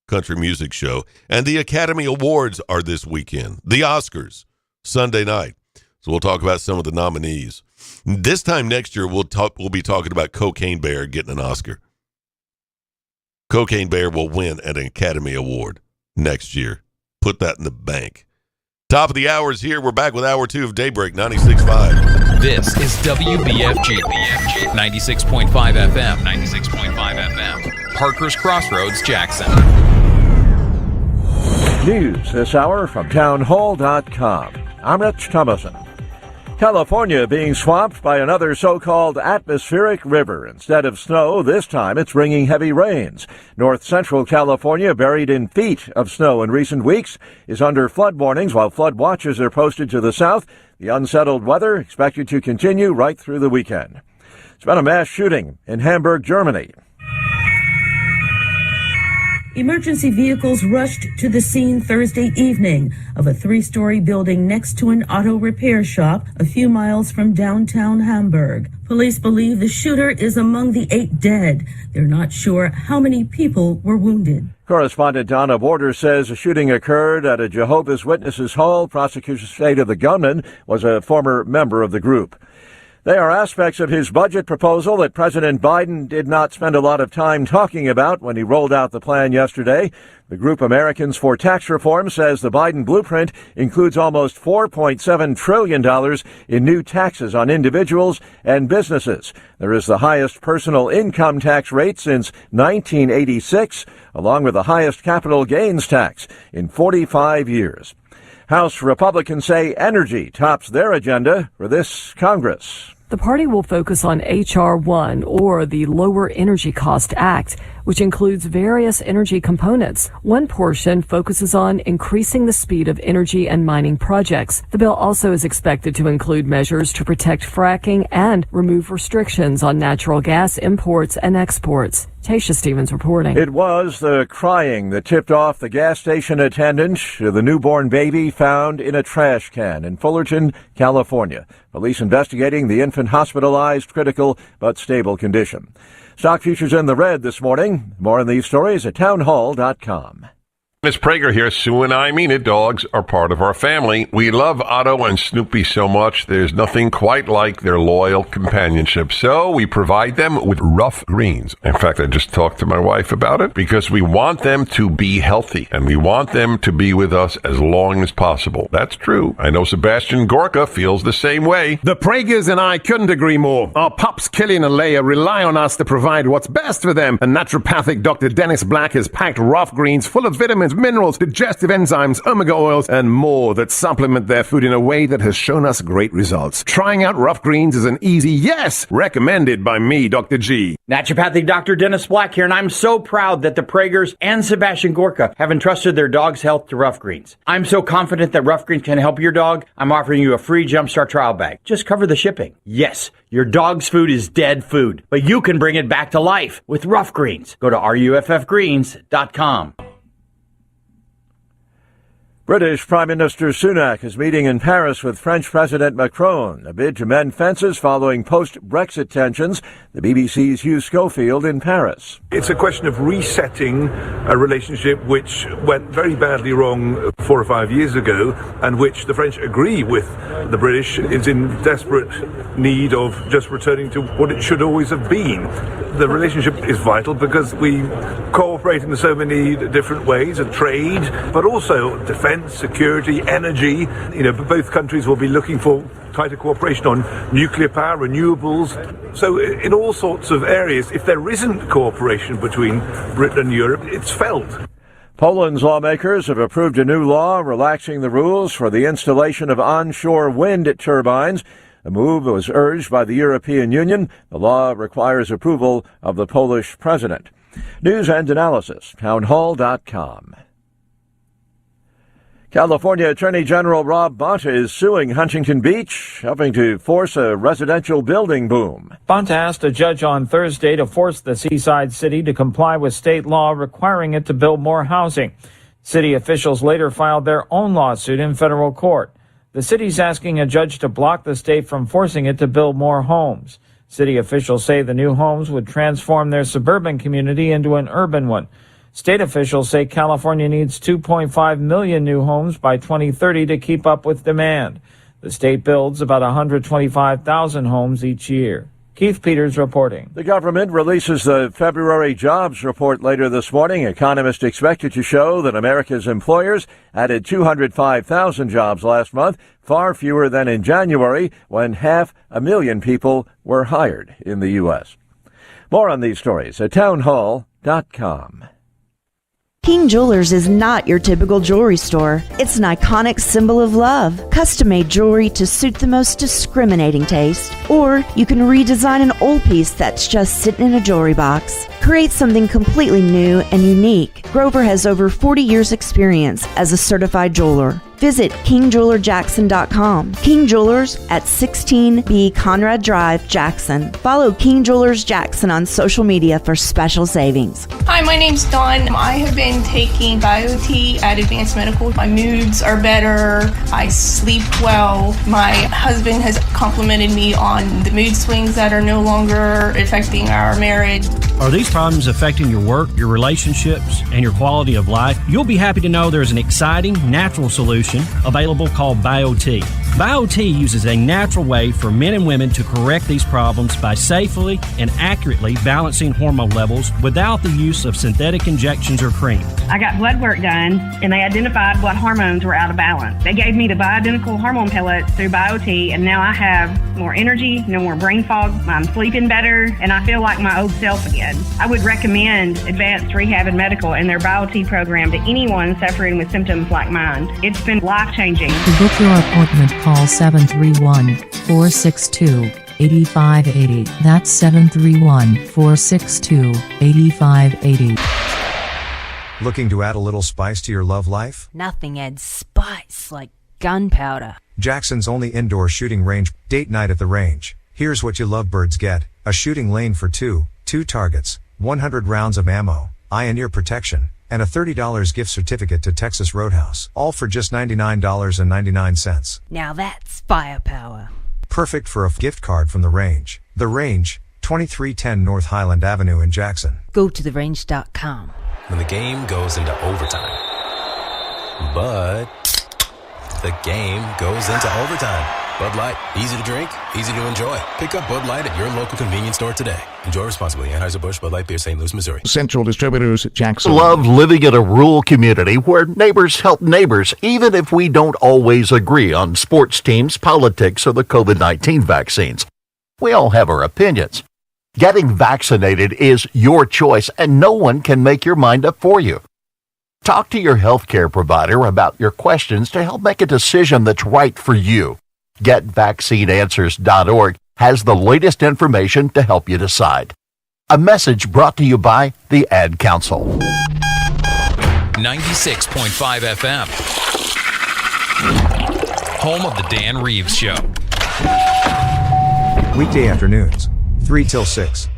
country music show. And the Academy Awards are this weekend. The Oscars, Sunday night. So we'll talk about some of the nominees. This time next year, we'll be talking about Cocaine Bear getting an Oscar. Cocaine Bear will win an Academy Award next year. Put that in the bank. Top of the hour is here. We're back with Hour 2 of Daybreak 96.5. This is WBFG 96.5 FM. 96.5 FM. Parker's Crossroads, Jackson. News this hour from townhall.com. I'm Rich Thomason. California being swamped by another so-called atmospheric river. Instead of snow, this time it's bringing heavy rains. North central California, buried in feet of snow in recent weeks, is under flood warnings while flood watches are posted to the south. The unsettled weather expected to continue right through the weekend. It's been a mass shooting in Hamburg, Germany. Emergency vehicles rushed to the scene Thursday evening of a 3-story building next to an auto repair shop a few miles from downtown Hamburg. Police believe the shooter is among the 8 dead. They're not sure how many people were wounded. Correspondent Donna Border says a shooting occurred at a Jehovah's Witnesses hall. Prosecutors say the gunman was a former member of the group. They are aspects of his budget proposal that President Biden did not spend a lot of time talking about when he rolled out the plan yesterday. The group Americans for Tax Reform says the Biden blueprint includes almost $4.7 trillion in new taxes on individuals and businesses. There is the highest personal income tax rate since 1986, along with the highest capital gains tax in 45 years. House Republicans say energy tops their agenda for this Congress. The party will focus on H.R. 1, or the Lower Energy Cost Act, which includes various energy components. One portion focuses on increasing the speed of energy and mining projects. The bill also is expected to include measures to protect fracking and remove restrictions on natural gas imports and exports. Tasha Stevens reporting. It was the crying that tipped off the gas station attendant to the newborn baby found in a trash can in Fullerton, California. Police investigating the infant hospitalized, critical but stable condition. Stock futures in the red this morning. More on these stories at townhall.com. It's Prager here. Sue and I mean it. Dogs are part of our family. We love Otto and Snoopy so much. There's nothing quite like their loyal companionship. So we provide them with Rough Greens. In fact, I just talked to my wife about it because we want them to be healthy and we want them to be with us as long as possible. That's true. I know Sebastian Gorka feels the same way. The Pragers and I couldn't agree more. Our pups, Killian and Leia, rely on us to provide what's best for them. And naturopathic Dr. Dennis Black has packed Rough Greens full of vitamins, minerals, digestive enzymes, omega oils, and more that supplement their food in a way that has shown us great results. Trying out Rough Greens is an easy yes, recommended by me, Dr. G. Naturopathic Dr. Dennis Black here, and I'm so proud that the Pragers and Sebastian Gorka have entrusted their dog's health to Rough Greens. I'm so confident that Rough Greens can help your dog, I'm offering you a free Jumpstart trial bag. Just cover the shipping. Yes, your dog's food is dead food, but you can bring it back to life with Rough Greens. Go to ruffgreens.com. British Prime Minister Sunak is meeting in Paris with French President Macron, a bid to mend fences following post-Brexit tensions. The BBC's Hugh Schofield in Paris. It's a question of resetting a relationship which went very badly wrong 4 or 5 years ago, and which the French agree with the British is in desperate need of just returning to what it should always have been. The relationship is vital because we cooperate in so many different ways, of trade, but also defence, security, energy. Both countries will be looking for tighter cooperation on nuclear power, renewables. So in all sorts of areas, if there isn't cooperation between Britain and Europe, it's felt. Poland's lawmakers have approved a new law relaxing the rules for the installation of onshore wind turbines. The move was urged by the European Union. The law requires approval of the Polish president. News and analysis, townhall.com. California Attorney General Rob Bonta is suing Huntington Beach, hoping to force a residential building boom. Bonta asked a judge on Thursday to force the seaside city to comply with state law requiring it to build more housing. City officials later filed their own lawsuit in federal court. The city's asking a judge to block the state from forcing it to build more homes. City officials say the new homes would transform their suburban community into an urban one. State officials say California needs 2.5 million new homes by 2030 to keep up with demand. The state builds about 125,000 homes each year. Keith Peters reporting. The government releases the February jobs report later this morning. Economists expect it to show that America's employers added 205,000 jobs last month, far fewer than in January, when 500,000 people were hired in the U.S. More on these stories at townhall.com. King Jewelers is not your typical jewelry store. It's an iconic symbol of love. Custom-made jewelry to suit the most discriminating taste. Or you can redesign an old piece that's just sitting in a jewelry box. Create something completely new and unique. Grover has over 40 years experience as a certified jeweler. Visit KingJewelerJackson.com. King Jewelers at 16B Conrad Drive, Jackson. Follow King Jewelers Jackson on social media for special savings. Hi, my name's Dawn. I have been taking BioTE at Advanced Medical. My moods are better. I sleep well. My husband has complimented me on the mood swings that are no longer affecting our marriage. Are these problems affecting your work, your relationships, and your quality of life? You'll be happy to know there's an exciting, natural solution available called BioTE. BioT uses a natural way for men and women to correct these problems by safely and accurately balancing hormone levels without the use of synthetic injections or cream. I got blood work done, and they identified what hormones were out of balance. They gave me the bioidentical hormone pellets through BioT, and now I have more energy, no more brain fog, I'm sleeping better, and I feel like my old self again. I would recommend Advanced Rehab and Medical and their BioT program to anyone suffering with symptoms like mine. It's been life-changing. To book your appointment, call 731-462-8580. That's 731-462-8580. Looking to add a little spice to your love life? Nothing adds spice like gunpowder. Jackson's only indoor shooting range, date night at the range. Here's what you lovebirds get: a shooting lane for two targets, 100 rounds of ammo, eye and ear protection, and a $30 gift certificate to Texas Roadhouse. All for just $99.99. Now that's firepower. Perfect for a gift card from the range. The Range, 2310 North Highland Avenue in Jackson. Go to therange.com. When the game goes into overtime. But the game goes into overtime. Bud Light, easy to drink, easy to enjoy. Pick up Bud Light at your local convenience store today. Enjoy responsibly. Anheuser-Busch Bud Light Beer, St. Louis, Missouri. Central Distributors, Jackson. Love living in a rural community where neighbors help neighbors, even if we don't always agree on sports teams, politics, or the COVID-19 vaccines. We all have our opinions. Getting vaccinated is your choice, and no one can make your mind up for you. Talk to your healthcare provider about your questions to help make a decision that's right for you. GetVaccineAnswers.org has the latest information to help you decide. A message brought to you by the Ad Council. 96.5 FM. Home of the Dan Reeves Show. Weekday afternoons, 3 till 6.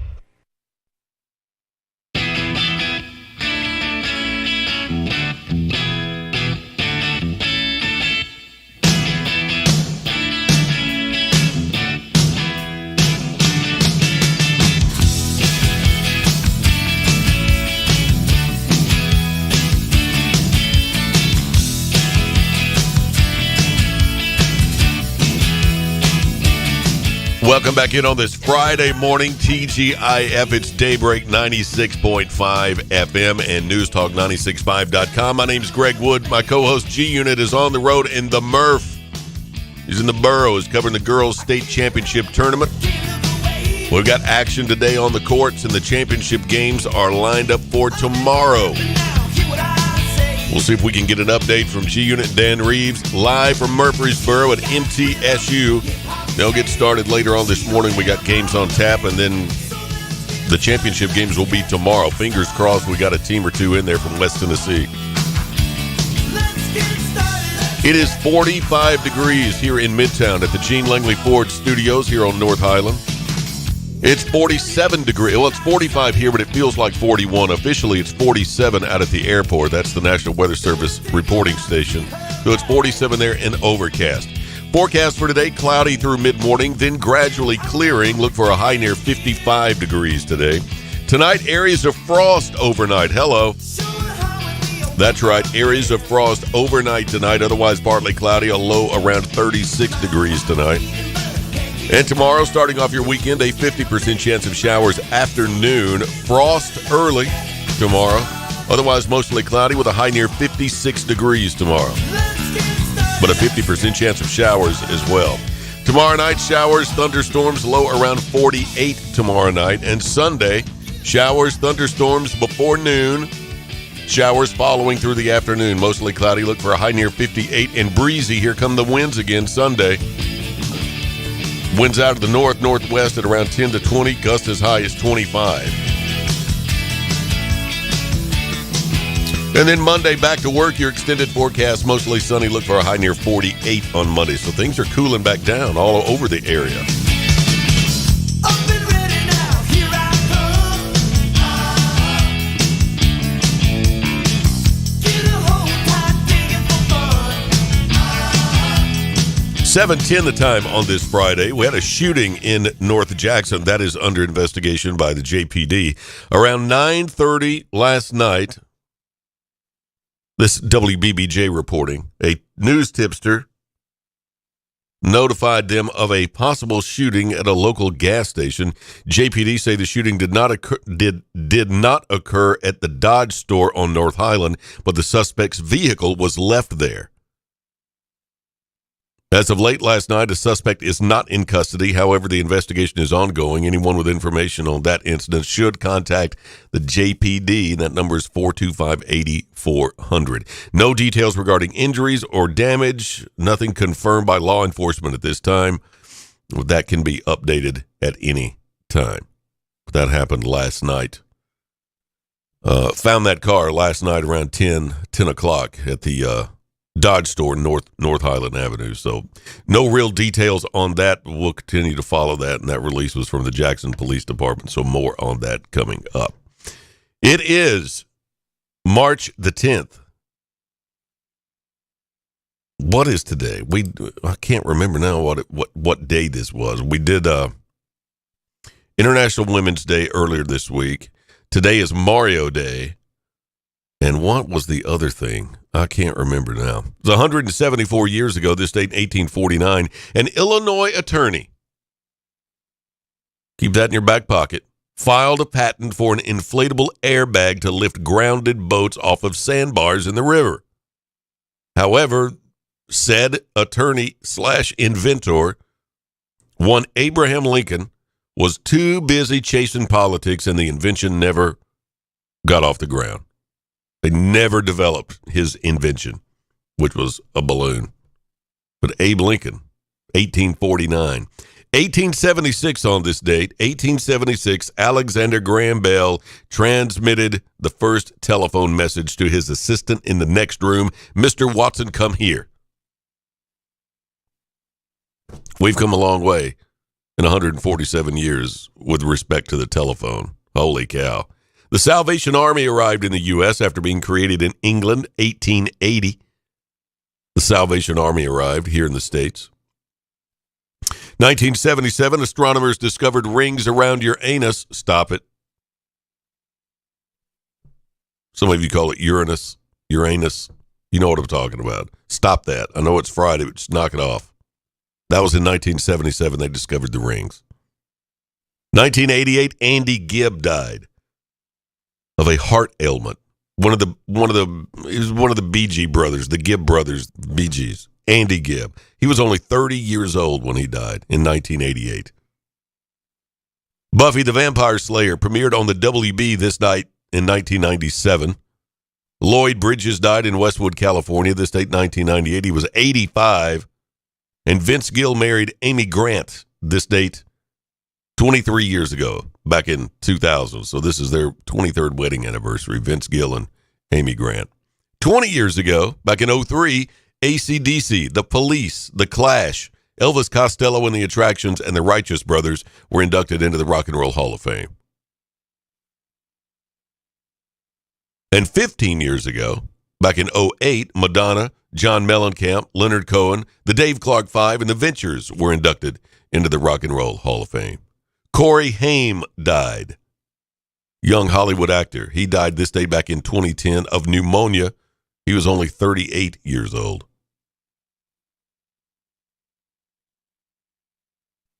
Welcome back in on this Friday morning, TGIF. It's Daybreak 96.5 FM and NewsTalk965.com. My name's Greg Wood. My co-host G-Unit is on the road in the Murph. He's in the Burrows covering the girls' state championship tournament. We've got action today on the courts, and the championship games are lined up for tomorrow. We'll see if we can get an update from G-Unit Dan Reeves live from Murfreesboro at MTSU. They'll get started later on this morning. We got games on tap, and then the championship games will be tomorrow. Fingers crossed we got a team or two in there from West Tennessee. It is 45 degrees here in Midtown at the Gene Langley Ford Studios here on North Highland. It's 47 degrees. Well, it's 45 here, but it feels like 41. Officially, it's 47 out at the airport. That's the National Weather Service reporting station. So it's 47 there and overcast. Forecast for today, cloudy through mid-morning, then gradually clearing. Look for a high near 55 degrees today. Tonight, areas of frost overnight. Hello. That's right, areas of frost overnight tonight. Otherwise, partly cloudy, a low around 36 degrees tonight. And tomorrow, starting off your weekend, a 50% chance of showers afternoon. Frost early tomorrow. Otherwise, mostly cloudy with a high near 56 degrees tomorrow. But a 50% chance of showers as well. Tomorrow night, showers, thunderstorms, low around 48 tomorrow night. And Sunday, showers, thunderstorms before noon. Showers following through the afternoon. Mostly cloudy. Look for a high near 58 and breezy. Here come the winds again Sunday. Winds out of the north, northwest at around 10 to 20. Gusts as high as 25. And then Monday, back to work. Your extended forecast, mostly sunny. Look for a high near 48 on Monday. So things are cooling back down all over the area. Up and ready now, here I come. 7:10 the time on this Friday. We had a shooting in North Jackson. That is under investigation by the JPD. Around 9:30 last night, this WBBJ reporting, a news tipster notified them of a possible shooting at a local gas station. JPD say the shooting did not occur at the Dodge store on North Highland, but the suspect's vehicle was left there. As of late last night, a suspect is not in custody. However, the investigation is ongoing. Anyone with information on that incident should contact the JPD. That number is 425-8400. No details regarding injuries or damage. Nothing confirmed by law enforcement at this time. That can be updated at any time. That happened last night. Found that car last night around 10 o'clock at the Dodge store, North Highland Avenue. So no real details on that. We'll continue to follow that, and that release was from the Jackson Police Department, so more on that coming up. It is March the 10th. What is today? I can't remember now what day this was. We did International Women's Day earlier this week. Today is Mario Day. And what was the other thing? I can't remember now. It was 174 years ago, this date in 1849, an Illinois attorney, keep that in your back pocket, filed a patent for an inflatable airbag to lift grounded boats off of sandbars in the river. However, said attorney/inventor, one Abraham Lincoln, was too busy chasing politics, and the invention never got off the ground. They never developed his invention, which was a balloon. But Abe Lincoln, 1849. 1876 on this date, 1876, Alexander Graham Bell transmitted the first telephone message to his assistant in the next room, Mr. Watson, come here. We've come a long way in 147 years with respect to the telephone. Holy cow. The Salvation Army arrived in the U.S. after being created in England, 1880. The Salvation Army arrived here in the States. 1977, astronomers discovered rings around Uranus. Stop it. Some of you call it Uranus. You know what I'm talking about. Stop that. I know it's Friday, but just knock it off. That was in 1977. They discovered the rings. 1988, Andy Gibb died of a heart ailment. One of the Bee Gee brothers, the Gibb brothers, Bee Gees, Andy Gibb. He was only 30 years old when he died in 1988. Buffy the Vampire Slayer premiered on the WB this night in 1997. Lloyd Bridges died in Westwood, California, this date 1998. He was 85. And Vince Gill married Amy Grant this date 23 years ago, back in 2000. So this is their 23rd wedding anniversary, Vince Gill and Amy Grant. 20 years ago, back in 03, AC/DC, The Police, The Clash, Elvis Costello and the Attractions, and the Righteous Brothers were inducted into the Rock and Roll Hall of Fame. And 15 years ago, back in 08, Madonna, John Mellencamp, Leonard Cohen, the Dave Clark Five, and the Ventures were inducted into the Rock and Roll Hall of Fame. Corey Haim died. Young Hollywood actor. He died this day back in 2010 of pneumonia. He was only 38 years old.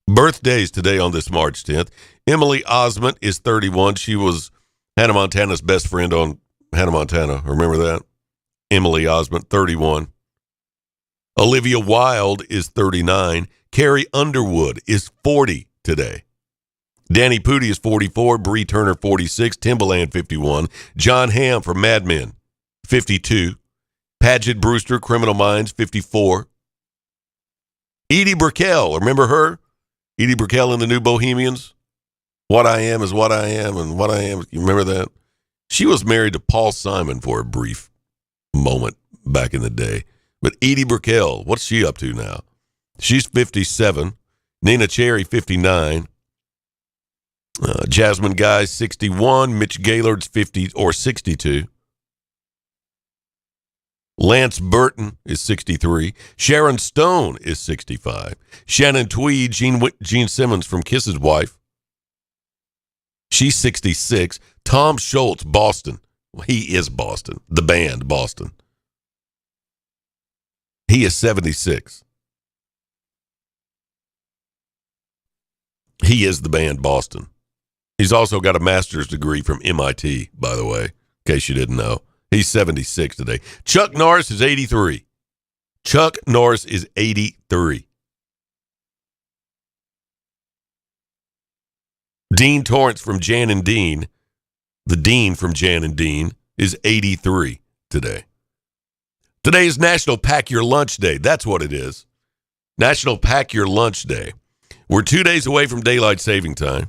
Birthdays today on this March 10th. Emily Osment is 31. She was Hannah Montana's best friend on Hannah Montana. Remember that? Emily Osment, 31. Olivia Wilde is 39. Carrie Underwood is 40 today. Danny Pudi is 44, Bree Turner 46, Timbaland 51, John Hamm from Mad Men 52, Paget Brewster, Criminal Minds 54, Edie Brickell, remember her? Edie Brickell in the New Bohemians? What I Am is What I Am, and What I Am, you remember that? She was married to Paul Simon for a brief moment back in the day. But Edie Brickell, what's she up to now? She's 57, Nina Cherry 59, Jasmine Guy, 61. Mitch Gaylord's 50 or 62. Lance Burton is 63. Sharon Stone is 65. Shannon Tweed, Gene Simmons from Kiss's wife. She's 66. Tom Schultz, Boston. Well, he is Boston. The band, Boston. He is 76. He is the band Boston. He's also got a master's degree from MIT, by the way, in case you didn't know. He's 76 today. Chuck Norris is 83. Chuck Norris is 83. Dean Torrance from Jan and Dean, the Dean from Jan and Dean, is 83 today. Today is National Pack Your Lunch Day. That's what it is. National Pack Your Lunch Day. We're 2 days away from daylight saving time.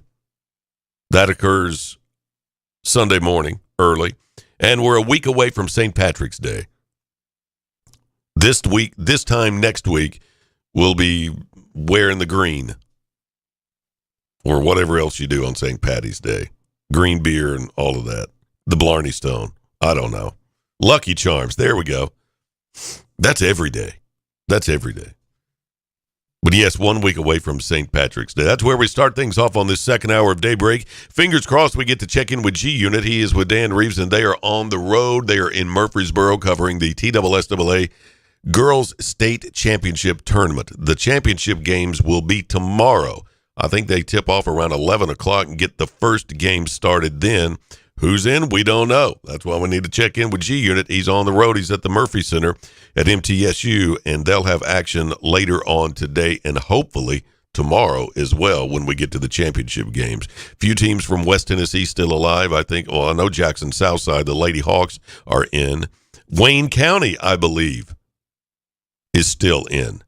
That occurs Sunday morning, early. And we're a week away from St. Patrick's Day. This time next week, we'll be wearing the green. Or whatever else you do on St. Patty's Day. Green beer and all of that. The Blarney Stone. I don't know. Lucky Charms. There we go. That's every day. That's every day. But yes, 1 week away from St. Patrick's Day. That's where we start things off on this second hour of Daybreak. Fingers crossed we get to check in with G-Unit. He is with Dan Reeves, and they are on the road. They are in Murfreesboro covering the TSSAA Girls State Championship Tournament. The championship games will be tomorrow. I think they tip off around 11 o'clock and get the first game started then. Who's in? We don't know. That's why we need to check in with G-Unit. He's on the road. He's at the Murphy Center at MTSU, and they'll have action later on today and hopefully tomorrow as well when we get to the championship games. Few teams from West Tennessee still alive. I think, I know Jackson Southside, the Lady Hawks are in. Wayne County, I believe, is still in.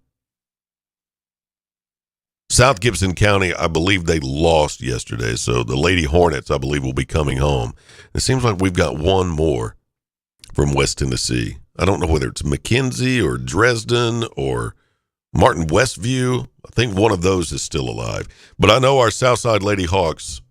South Gibson County, I believe they lost yesterday, so the Lady Hornets, I believe, will be coming home. It seems like we've got one more from West Tennessee. I don't know whether it's McKenzie or Dresden or Martin Westview. I think one of those is still alive. But I know our Southside Lady Hawks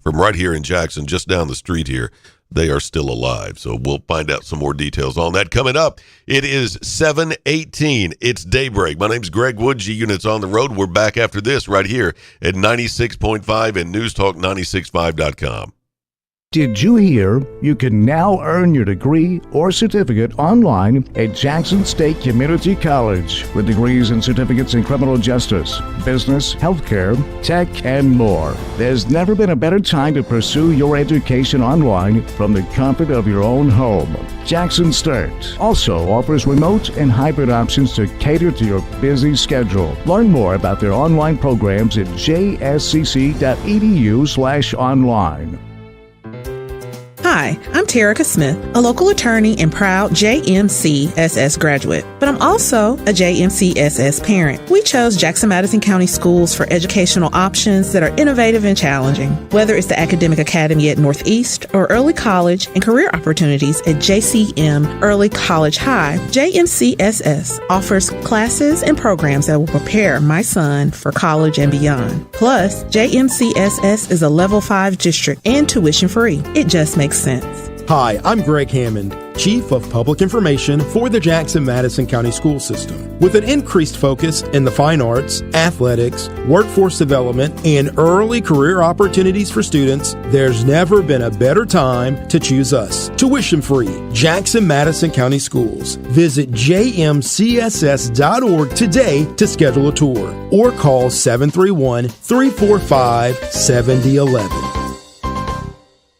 from right here in Jackson, just down the street here, they are still alive. So we'll find out some more details on that coming up. It is 7:18. It's Daybreak. My name's Greg Wood. G-Unit's on the road. We're back after this right here at 96.5 and newstalk965.com. Did you hear you can now earn your degree or certificate online at Jackson State Community College with degrees and certificates in criminal justice, business, healthcare, tech, and more? There's never been a better time to pursue your education online from the comfort of your own home. Jackson State also offers remote and hybrid options to cater to your busy schedule. Learn more about their online programs at jscc.edu/online. Hi, I'm Terica Smith, a local attorney and proud JMCSS graduate, but I'm also a JMCSS parent. We chose Jackson Madison County Schools for educational options that are innovative and challenging. Whether it's the Academic Academy at Northeast or early college and career opportunities at JCM Early College High, JMCSS offers classes and programs that will prepare my son for college and beyond. Plus, JMCSS is a Level 5 district and tuition free. It just makes sense. Hi, I'm Greg Hammond, Chief of Public Information for the Jackson-Madison County School System. With an increased focus in the fine arts, athletics, workforce development, and early career opportunities for students, there's never been a better time to choose us. Tuition-free, Jackson-Madison County Schools. Visit jmcss.org today to schedule a tour or call 731-345-7011.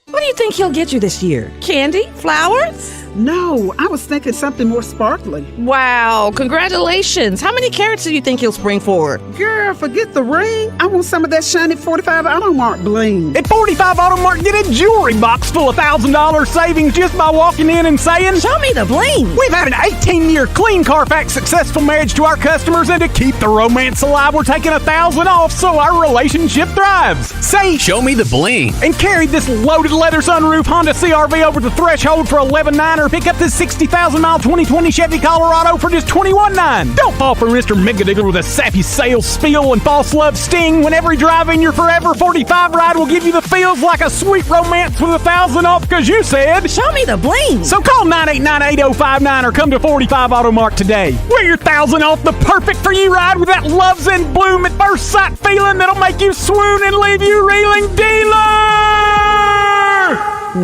What do you think he'll get you this year? Candy? Flowers? No, I was thinking something more sparkly. Wow, congratulations. How many carats do you think he'll spring for? Girl, forget the ring. I want some of that shiny 45 Automark bling. At 45 Automark, get a jewelry box full of $1,000 savings just by walking in and saying, "Show me the bling." We've had an 18-year clean Carfax successful marriage to our customers, and to keep the romance alive, we're taking $1,000 off so our relationship thrives. Say, "Show me the bling," and carry this loaded leather sunroof Honda CRV over the threshold for $11,900, or pick up this 60,000-mile 2020 Chevy Colorado for just $21,900. Don't fall for Mr. Megadigger with a sappy sales spiel and false love sting when every drive in your Forever 45 ride will give you the feels like a sweet romance with $1,000 off because you said, "Show me the bling." So call 989-8059 or come to 45 Automark today. Wear your $1,000 off the perfect for you ride with that love's in bloom at first sight feeling that'll make you swoon and leave you reeling. Dealer!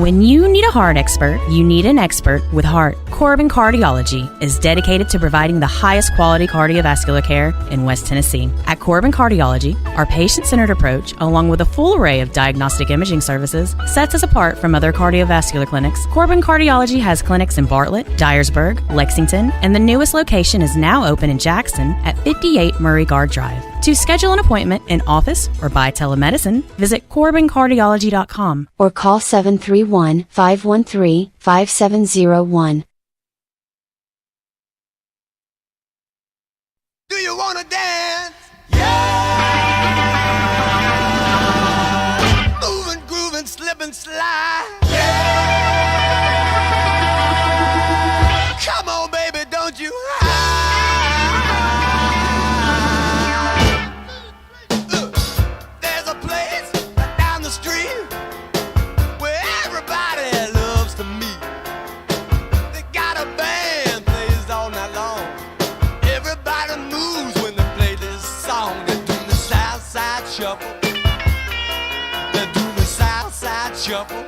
When you need a heart expert, you need an expert with heart. Corbin Cardiology is dedicated to providing the highest quality cardiovascular care in West Tennessee. At Corbin Cardiology, our patient-centered approach, along with a full array of diagnostic imaging services, sets us apart from other cardiovascular clinics. Corbin Cardiology has clinics in Bartlett, Dyersburg, Lexington, and the newest location is now open in Jackson at 58 Murray Guard Drive. To schedule an appointment in office or by telemedicine, visit CorbinCardiology.com or call 731-513-5701. Do you want to dance? Moving, grooving, slip and slide. Come on, baby, don't you There's a place down the street where everybody loves to meet. They got a band plays all night long. Everybody moves when they play this song. They do the South Side Shuffle. They do the South Side Shuffle.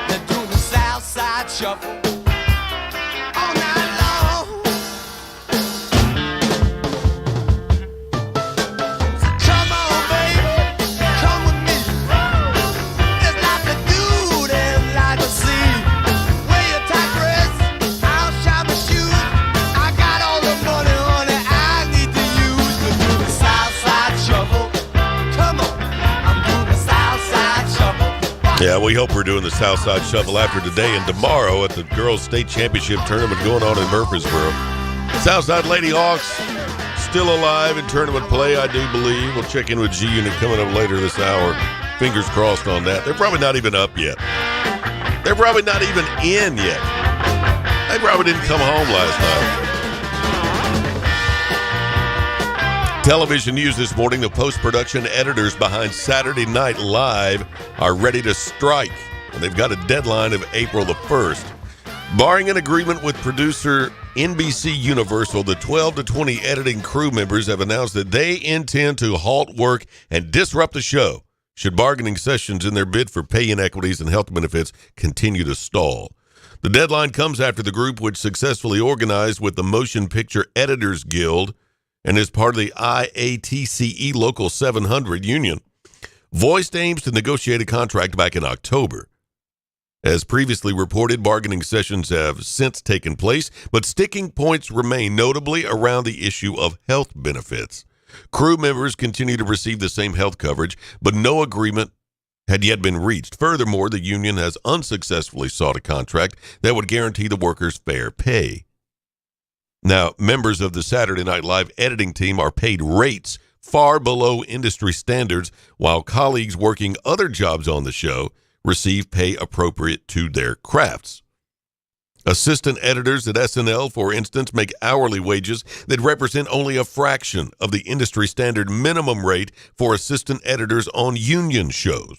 They do the South Side Shuffle. All night long. So come on, baby, come with me. There's lots to do, there's lots to see. Wear your tight dress, I'll shine my shoes. I got all the money, honey, I need to use. To do the South Side Shuffle. Come on, I'm doing the South Side Shuffle. Yeah, we hope we're doing the Southside Shuffle after today and tomorrow at the Girls State Championship Tournament going on in Murfreesboro. Southside Lady Hawks still alive in tournament play, I do believe. We'll check in with G-Unit coming up later this hour. Fingers crossed on that. They're probably not even up yet. They're probably not even in yet. They probably didn't come home last night. Television news this morning, the post-production editors behind Saturday Night Live are ready to strike. And they've got a deadline of April the 1st. Barring an agreement with producer NBC Universal, the 12 to 20 editing crew members have announced that they intend to halt work and disrupt the show should bargaining sessions in their bid for pay inequities and health benefits continue to stall. The deadline comes after the group, which successfully organized with the Motion Picture Editors Guild and is part of the IATCE Local 700 union, voiced aims to negotiate a contract back in October. As previously reported, bargaining sessions have since taken place, but sticking points remain, notably around the issue of health benefits. Crew members continue to receive the same health coverage, but no agreement had yet been reached. Furthermore, the union has unsuccessfully sought a contract that would guarantee the workers fair pay. Now, members of the Saturday Night Live editing team are paid rates far below industry standards, while colleagues working other jobs on the show receive pay appropriate to their crafts. Assistant editors at SNL, for instance, make hourly wages that represent only a fraction of the industry standard minimum rate for assistant editors on union shows.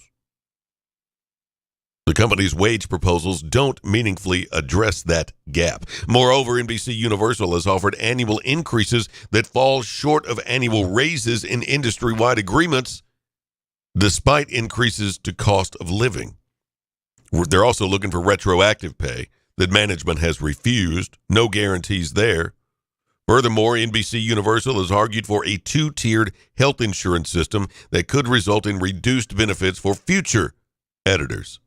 The company's wage proposals don't meaningfully address that gap. Moreover, NBC Universal has offered annual increases that fall short of annual raises in industry-wide agreements, despite increases to cost of living. They're also looking for retroactive pay that management has refused. No guarantees there. Furthermore, NBC Universal has argued for a two-tiered health insurance system that could result in reduced benefits for future editors.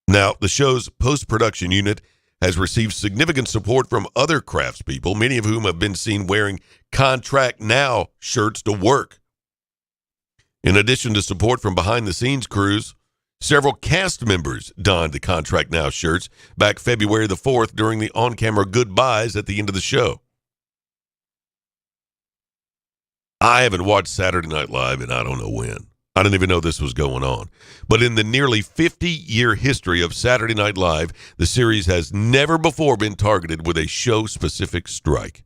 Now, the show's post-production unit has received significant support from other craftspeople, many of whom have been seen wearing Contract Now shirts to work. In addition to support from behind-the-scenes crews, several cast members donned the Contract Now shirts back February the 4th during the on-camera goodbyes at the end of the show. I haven't watched Saturday Night Live in I don't know when. I didn't even know this was going on. But in the nearly 50-year history of Saturday Night Live, the series has never before been targeted with a show-specific strike.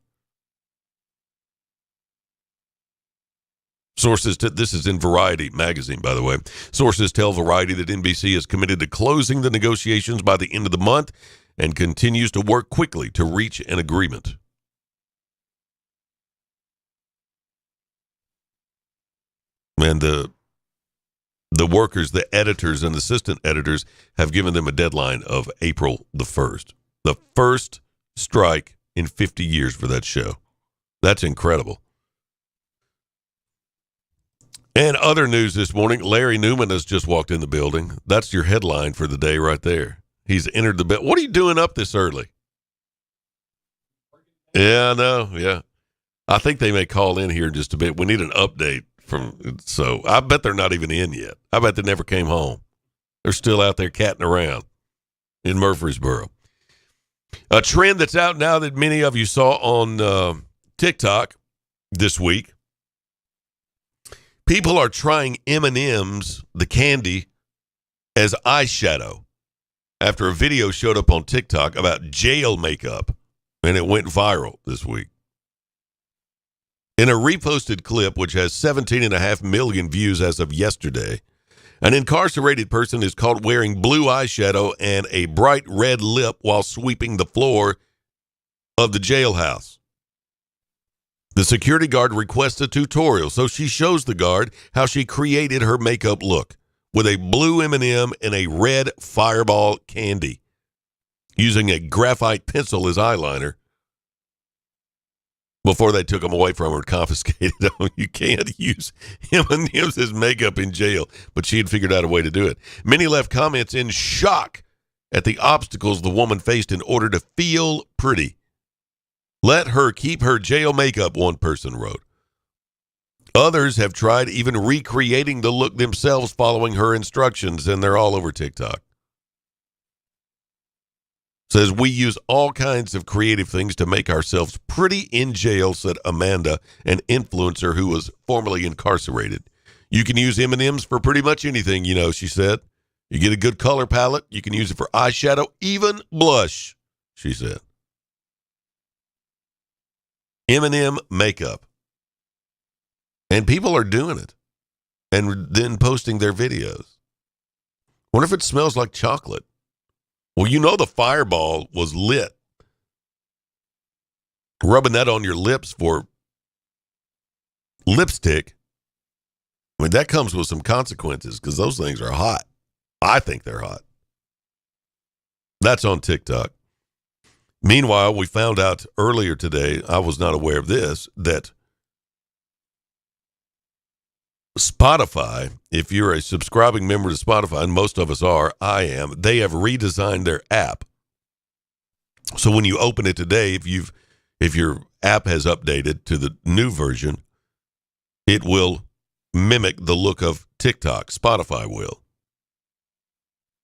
This is in Variety magazine, by the way. Sources tell Variety that NBC is committed to closing the negotiations by the end of the month and continues to work quickly to reach an agreement. And the workers, the editors and assistant editors have given them a deadline of April the 1st. The first strike in 50 years for that show. That's incredible. And other news this morning, Larry Newman has just walked in the building. That's your headline for the day right there. He's entered the building. What are you doing up this early? Yeah, I know. Yeah. I think they may call in here in just a bit. We need an update so I bet they're not even in yet. I bet they never came home. They're still out there catting around in Murfreesboro. A trend that's out now that many of you saw on TikTok this week. People are trying M&M's, the candy, as eyeshadow after a video showed up on TikTok about jail makeup, and it went viral this week. In a reposted clip, which has 17.5 million views as of yesterday, an incarcerated person is caught wearing blue eyeshadow and a bright red lip while sweeping the floor of the jailhouse. The security guard requests a tutorial, so she shows the guard how she created her makeup look with a blue M&M and a red Fireball candy, using a graphite pencil as eyeliner. Before they took them away from her and confiscated them. You can't use M&M's as makeup in jail, but she had figured out a way to do it. Many left comments in shock at the obstacles the woman faced in order to feel pretty. Let her keep her jail makeup, one person wrote. Others have tried even recreating the look themselves following her instructions, and they're all over TikTok. Says, we use all kinds of creative things to make ourselves pretty in jail, said Amanda, an influencer who was formerly incarcerated. You can use M&M's for pretty much anything, she said. You get a good color palette. You can use it for eyeshadow, even blush, she said. M&M makeup. And people are doing it and then posting their videos. Wonder if it smells like chocolate. Well, the Fireball was lit. Rubbing that on your lips for lipstick, that comes with some consequences because those things are hot. I think they're hot. That's on TikTok. Meanwhile, we found out earlier today, I was not aware of this, that Spotify, if you're a subscribing member to Spotify, and most of us are, I am, they have redesigned their app. So when you open it today, if your app has updated to the new version, it will mimic the look of TikTok. Spotify will.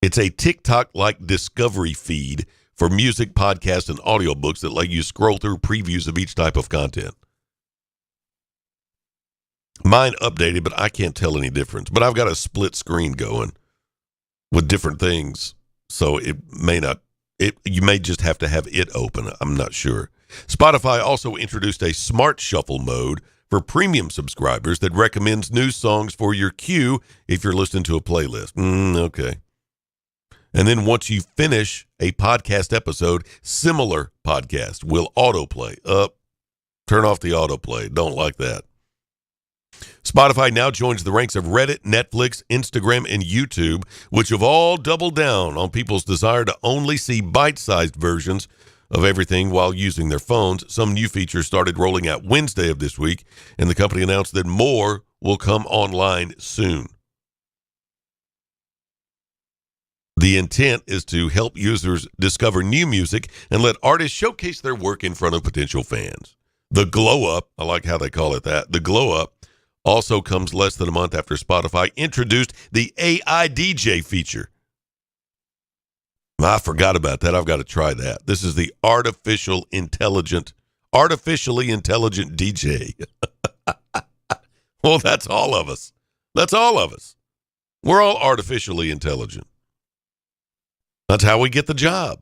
It's a TikTok-like discovery feed for music, podcasts, and audiobooks that let you scroll through previews of each type of content. Mine updated, but I can't tell any difference. But I've got a split screen going with different things, so it may not. You may just have to have it open. I'm not sure. Spotify also introduced a smart shuffle mode for premium subscribers that recommends new songs for your queue if you're listening to a playlist. Okay. And then once you finish a podcast episode, similar podcast will autoplay. Turn off the autoplay. Don't like that. Spotify now joins the ranks of Reddit, Netflix, Instagram, and YouTube, which have all doubled down on people's desire to only see bite-sized versions of everything while using their phones. Some new features started rolling out Wednesday of this week, and the company announced that more will come online soon. The intent is to help users discover new music and let artists showcase their work in front of potential fans. The Glow Up, I like how they call it that, the Glow Up also comes less than a month after Spotify introduced the AI DJ feature. I forgot about that. I've got to try that. This is the artificially intelligent DJ. Well, that's all of us. That's all of us. We're all artificially intelligent. That's how we get the job.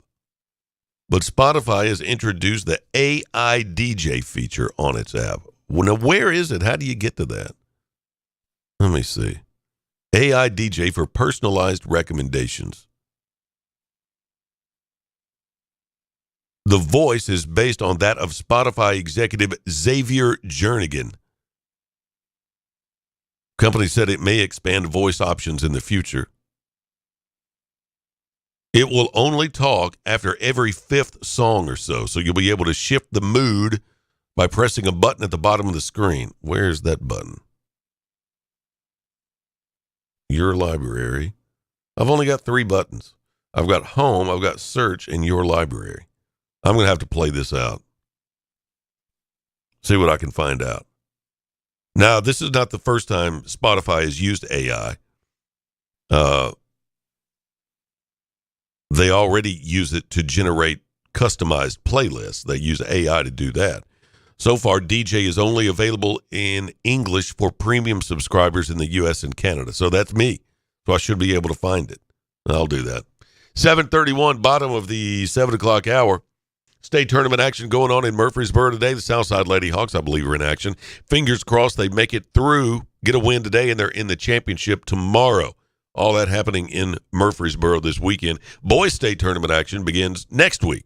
But Spotify has introduced the AI DJ feature on its app. Well, now, where is it? How do you get to that? Let me see. AI DJ for personalized recommendations. The voice is based on that of Spotify executive Xavier Jernigan. Company said it may expand voice options in the future. It will only talk after every 5th song or so. So you'll be able to shift the mood by pressing a button at the bottom of the screen. Where's that button? Your library. I've only got 3 buttons. I've got home, I've got search, and your library. I'm going to have to play this out. See what I can find out. Now, this is not the first time Spotify has used AI. They already use it to generate customized playlists. They use AI to do that. So far, DJ is only available in English for premium subscribers in the U.S. and Canada. So that's me. So I should be able to find it. I'll do that. 7:31, bottom of the 7 o'clock hour. State tournament action going on in Murfreesboro today. The Southside Lady Hawks, I believe, are in action. Fingers crossed they make it through, get a win today, and they're in the championship tomorrow. All that happening in Murfreesboro this weekend. Boys state tournament action begins next week.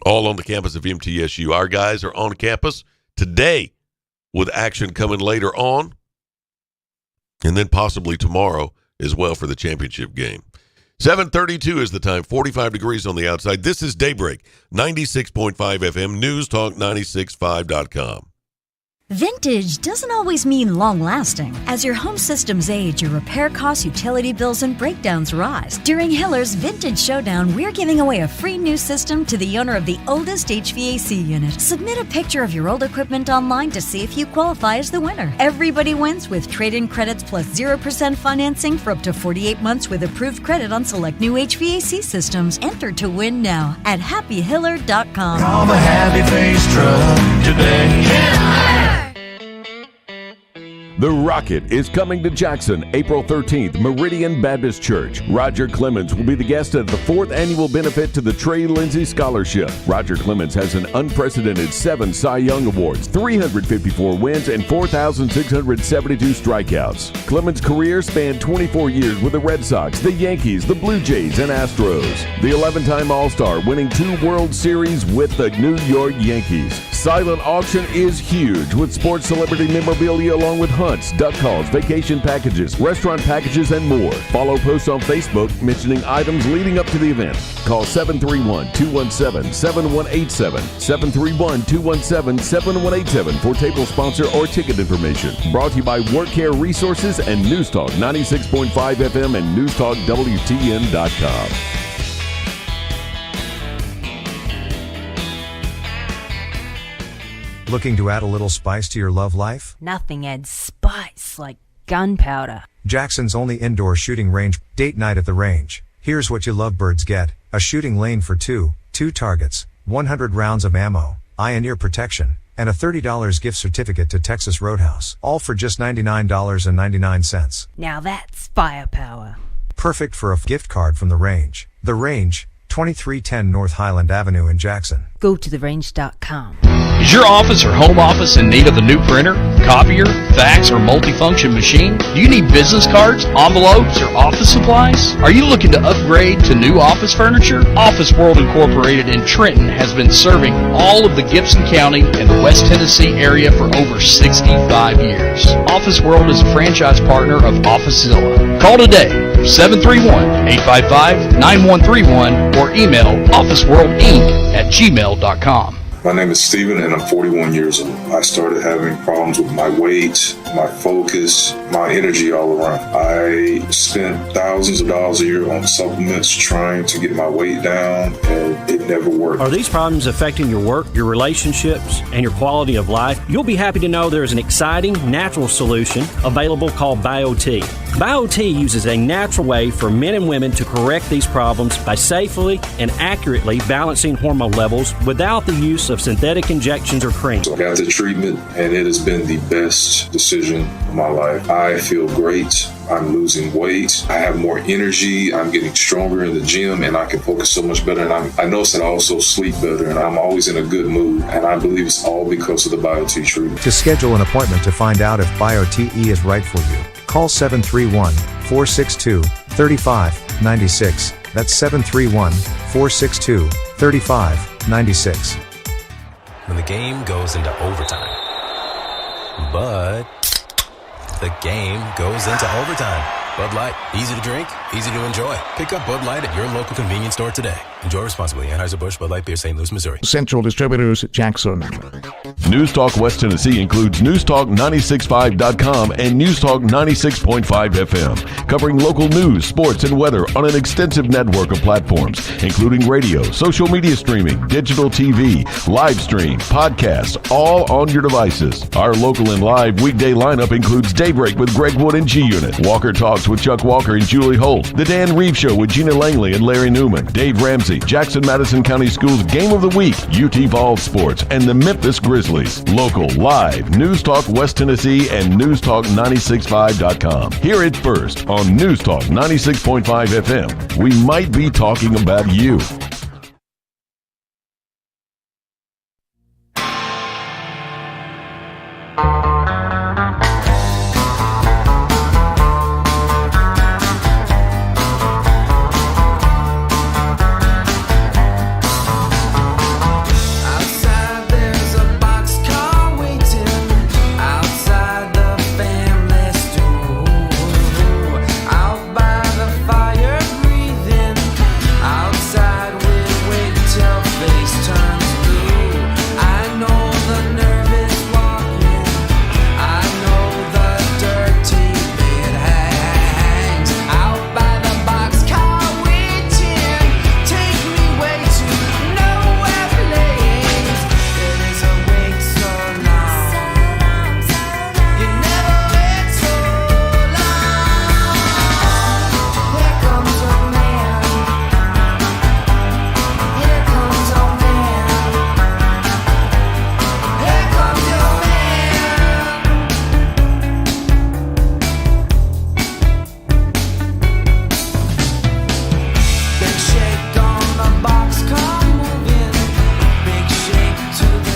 All on the campus of MTSU. Our guys are on campus today with action coming later on. And then possibly tomorrow as well for the championship game. 7:32 is the time, 45 degrees on the outside. This is Daybreak, 96.5 FM, News Talk 96.5.com. Vintage doesn't always mean long-lasting. As your home systems age, your repair costs, utility bills, and breakdowns rise. During Hiller's Vintage Showdown, we're giving away a free new system to the owner of the oldest HVAC unit. Submit a picture of your old equipment online to see if you qualify as the winner. Everybody wins with trade-in credits plus 0% financing for up to 48 months with approved credit on select new HVAC systems. Enter to win now at happyhiller.com. Call the Happy Face Truck today. The Rocket is coming to Jackson April 13th, Meridian Baptist Church. Roger Clemens will be the guest at the 4th annual benefit to the Trey Lindsay Scholarship. Roger Clemens has an unprecedented 7 Cy Young Awards, 354 wins, and 4,672 strikeouts. Clemens' career spanned 24 years with the Red Sox, the Yankees, the Blue Jays, and Astros. The 11-time All-Star, winning 2 World Series with the New York Yankees. Silent auction is huge with sports celebrity memorabilia along with hunts, duck calls, vacation packages, restaurant packages, and more. Follow posts on Facebook mentioning items leading up to the event. Call 731-217-7187, 731-217-7187 for table sponsor or ticket information. Brought to you by Work Care Resources and News Talk 96.5 FM and NewsTalkWTN.com. Looking to add a little spice to your love life? Nothing adds spice like gunpowder. Jackson's only indoor shooting range, date night at the range. Here's what you lovebirds get: a shooting lane for 2 targets, 100 rounds of ammo, eye and ear protection, and a $30 gift certificate to Texas Roadhouse. All for just $99.99. Now that's firepower. Perfect for a gift card from the range. The Range, 2310 North Highland Avenue in Jackson. Go to therange.com. Is your office or home office in need of a new printer, copier, fax, or multifunction machine? Do you need business cards, envelopes, or office supplies? Are you looking to upgrade to new office furniture? Office World Incorporated in Trenton has been serving all of the Gibson County and the West Tennessee area for over 65 years. Office World is a franchise partner of OfficeZilla. Call today, 731-855-9131, or email officeworldinc@gmail.com. My name is Steven and I'm 41 years old. I started having problems with my weight, my focus, my energy all around. I spent thousands of dollars a year on supplements trying to get my weight down, and it never worked. Are these problems affecting your work, your relationships, and your quality of life? You'll be happy to know there is an exciting, natural solution available called BioT. BioT uses a natural way for men and women to correct these problems by safely and accurately balancing hormone levels without the use of synthetic injections or creams. So I got the treatment, and it has been the best decision of my life. I feel great. I'm losing weight. I have more energy. I'm getting stronger in the gym, and I can focus so much better. And I notice that I also sleep better, and I'm always in a good mood. And I believe it's all because of the BioT treatment. To schedule an appointment to find out if BioTE is right for you, call 731-462-3596. That's 731-462-3596. When the game goes into overtime. But the game goes into overtime. Bud Light, easy to drink, easy to enjoy. Pick up Bud Light at your local convenience store today. Enjoy responsibly. Anheuser-Busch Bud Light Beer, St. Louis, Missouri. Central Distributors, Jackson. News Talk West Tennessee includes newstalk965.com and Newstalk 96.5 FM, covering local news, sports, and weather on an extensive network of platforms, including radio, social media streaming, digital TV, live stream, podcasts, all on your devices. Our local and live weekday lineup includes Daybreak with Greg Wood and G-Unit, Walker Talks with Chuck Walker and Julie Holt, The Dan Reeves Show with Gina Langley and Larry Newman, Dave Ramsey, Jackson-Madison County Schools Game of the Week, UT Vols Sports, and the Memphis Grizzlies. Local, live, News Talk West Tennessee and newstalk965.com. Hear it first on News Talk 96.5 FM. We might be talking about you.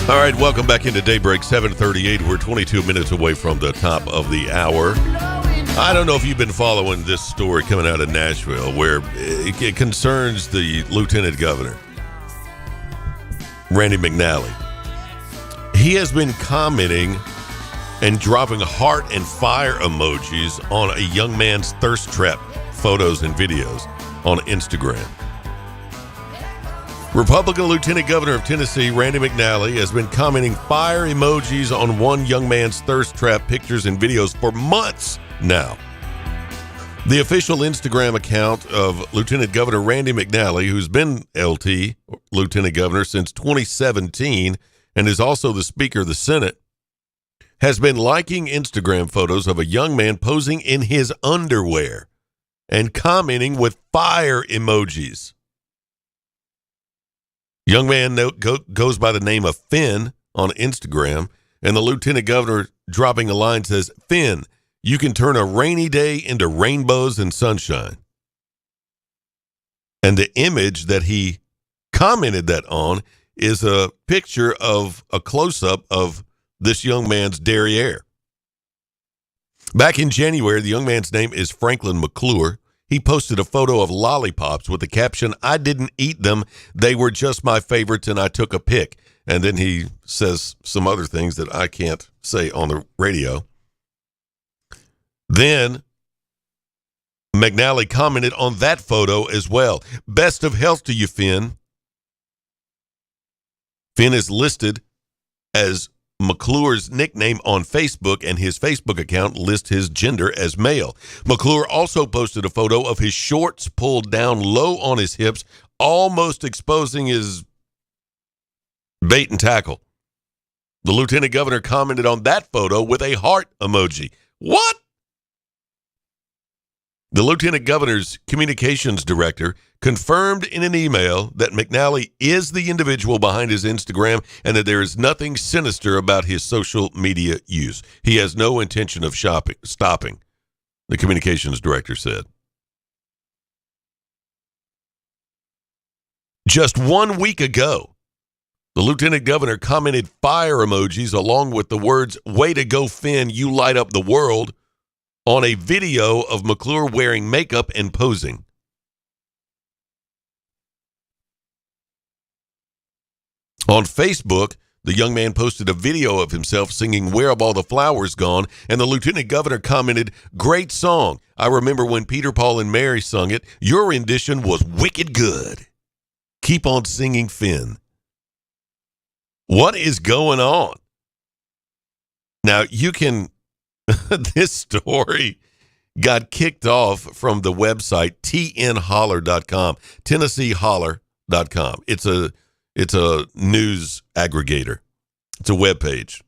All right, welcome back into Daybreak 738. We're 22 minutes away from the top of the hour. I don't know if you've been following this story coming out of Nashville where it concerns the lieutenant governor, Randy McNally. He has been commenting and dropping heart and fire emojis on a young man's thirst trap photos and videos on Instagram. Republican Lieutenant Governor of Tennessee, Randy McNally, has been commenting fire emojis on one young man's thirst trap pictures and videos for months now. The official Instagram account of Lieutenant Governor Randy McNally, who's been LT, Lieutenant Governor, since 2017 and is also the Speaker of the Senate, has been liking Instagram photos of a young man posing in his underwear and commenting with fire emojis. Young man goes by the name of Finn on Instagram, and the lieutenant governor dropping a line says, "Finn, you can turn a rainy day into rainbows and sunshine." And the image that he commented that on is a picture of a close-up of this young man's derriere. Back in January, the young man's name is Franklin McClure. He posted a photo of lollipops with the caption, "I didn't eat them. They were just my favorites and I took a pic." And then he says some other things that I can't say on the radio. Then McNally commented on that photo as well. "Best of health to you, Finn." Finn is listed as McClure's nickname on Facebook, and his Facebook account lists his gender as male. McClure also posted a photo of his shorts pulled down low on his hips, almost exposing his bait and tackle. The lieutenant governor commented on that photo with a heart emoji. What? The lieutenant governor's communications director confirmed in an email that McNally is the individual behind his Instagram and that there is nothing sinister about his social media use. He has no intention of stopping, the communications director said. Just 1 week ago, the lieutenant governor commented fire emojis along with the words, "Way to go, Finn, you light up the world," on a video of McClure wearing makeup and posing. On Facebook, The young man posted a video of himself singing Where Have All the Flowers Gone, and the lieutenant governor commented, "Great song. I remember when Peter, Paul, and Mary sung it. Your rendition was wicked good. Keep on singing, Finn." What is going on? Now, you can, this story got kicked off from the website tnholler.com, TennesseeHoller.com. It's a news aggregator. It's a web page.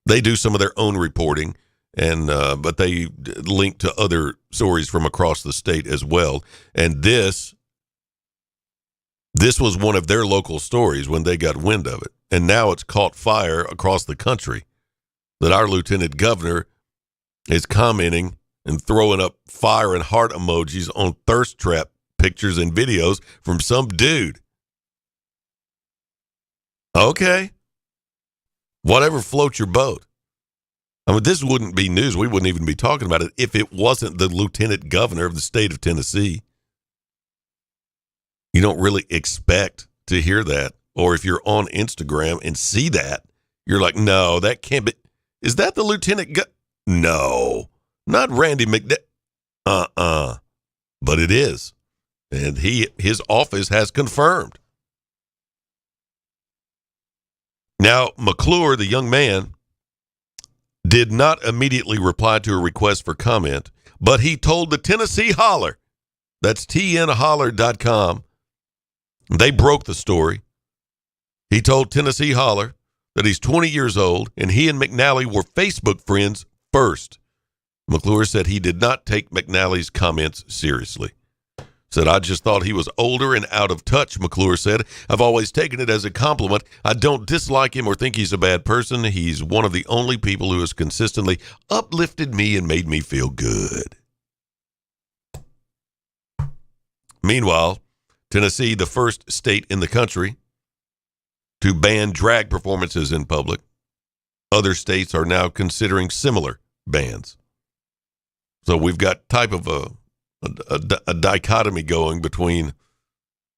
They do some of their own reporting, and but they link to other stories from across the state as well. And this was one of their local stories when they got wind of it. And now it's caught fire across the country that our lieutenant governor is commenting and throwing up fire and heart emojis on thirst trap pictures and videos from some dude. Okay. Whatever floats your boat. I mean, this wouldn't be news. We wouldn't even be talking about it if it wasn't the lieutenant governor of the state of Tennessee. You don't really expect to hear that. Or if you're on Instagram and see that, you're like, no, that can't be. Is that the lieutenant? No, not Randy McNally. But it is. And his office has confirmed. Now, McClure, the young man, did not immediately reply to a request for comment, but he told the Tennessee Holler, that's tnholler.com, they broke the story. He told Tennessee Holler that he's 20 years old and he and McNally were Facebook friends first. McClure said he did not take McNally's comments seriously. Said, I just thought he was older and out of touch, McClure said. I've always taken it as a compliment. I don't dislike him or think he's a bad person. He's one of the only people who has consistently uplifted me and made me feel good. Meanwhile, Tennessee, the first state in the country to ban drag performances in public. Other states are now considering similar bans. So we've got type of a dichotomy going between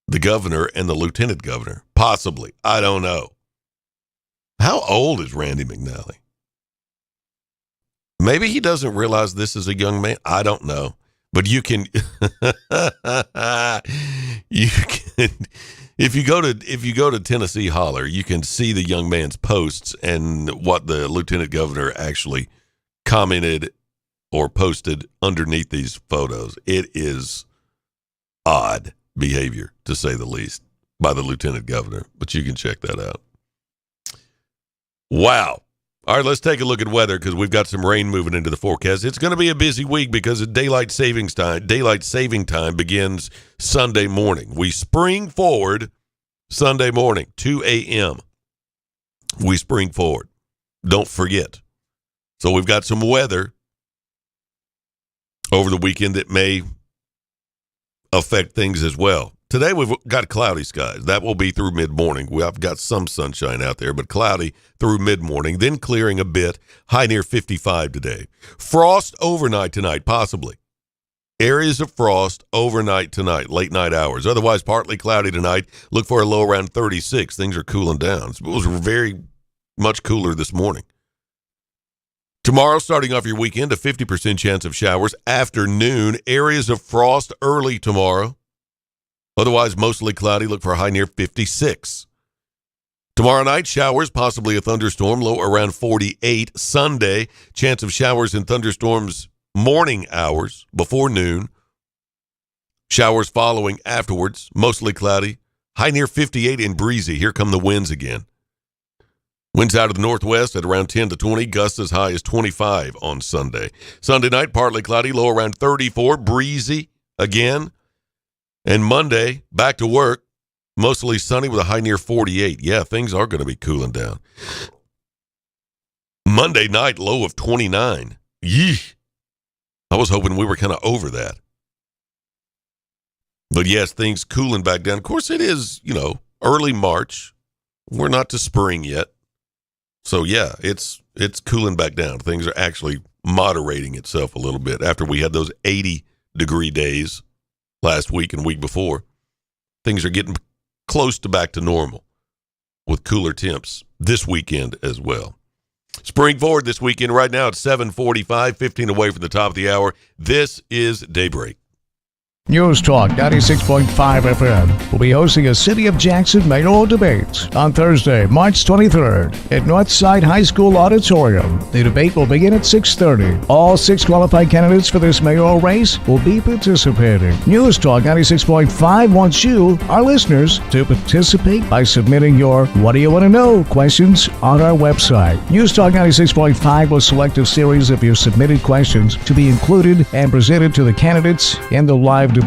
the governor and the lieutenant governor. Possibly. I don't know. How old is Randy McNally? Maybe he doesn't realize this is a young man. I don't know. But you can, if you go to Tennessee Holler, you can see the young man's posts and what the lieutenant governor actually commented or posted underneath these photos. It is odd behavior, to say the least, by the lieutenant governor, but you can check that out. Wow. All right, let's take a look at weather because we've got some rain moving into the forecast. It's going to be a busy week because of daylight saving time begins Sunday morning. We spring forward Sunday morning, 2 a.m. We spring forward. Don't forget. So we've got some weather over the weekend that may affect things as well. Today we've got cloudy skies. That will be through mid-morning. We've got some sunshine out there, but cloudy through mid-morning, then clearing a bit, high near 55 today. Frost overnight tonight, possibly. Areas of frost overnight tonight, late night hours. Otherwise, partly cloudy tonight. Look for a low around 36. Things are cooling down. It was very much cooler this morning. Tomorrow, starting off your weekend, a 50% chance of showers. Afternoon, areas of frost early tomorrow. Otherwise, mostly cloudy. Look for a high near 56. Tomorrow night, showers, possibly a thunderstorm, low around 48. Sunday, chance of showers and thunderstorms morning hours before noon. Showers following afterwards, mostly cloudy. High near 58 and breezy. Here come the winds again. Winds out of the northwest at around 10 to 20. Gusts as high as 25 on Sunday. Sunday night, partly cloudy, low around 34. Breezy again. And Monday, back to work, mostly sunny with a high near 48. Yeah, things are going to be cooling down. Monday night, low of 29. Yeesh. I was hoping we were kind of over that. But yes, things cooling back down. Of course, it is, early March. We're not to spring yet. So, yeah, it's cooling back down. Things are actually moderating itself a little bit after we had those 80-degree days last week and week before. Things are getting close to back to normal. with cooler temps this weekend as well. Spring forward this weekend right now at 7:45, 15 away from the top of the hour. This is Daybreak. News Talk 96.5 FM will be hosting a City of Jackson mayoral debate on Thursday, March 23rd at Northside High School Auditorium. The debate will begin at 6:30. All 6 qualified candidates for this mayoral race will be participating. News Talk 96.5 wants you, our listeners, to participate by submitting your What Do You Want to Know questions on our website. News Talk 96.5 will select a series of your submitted questions to be included and presented to the candidates in the live debate.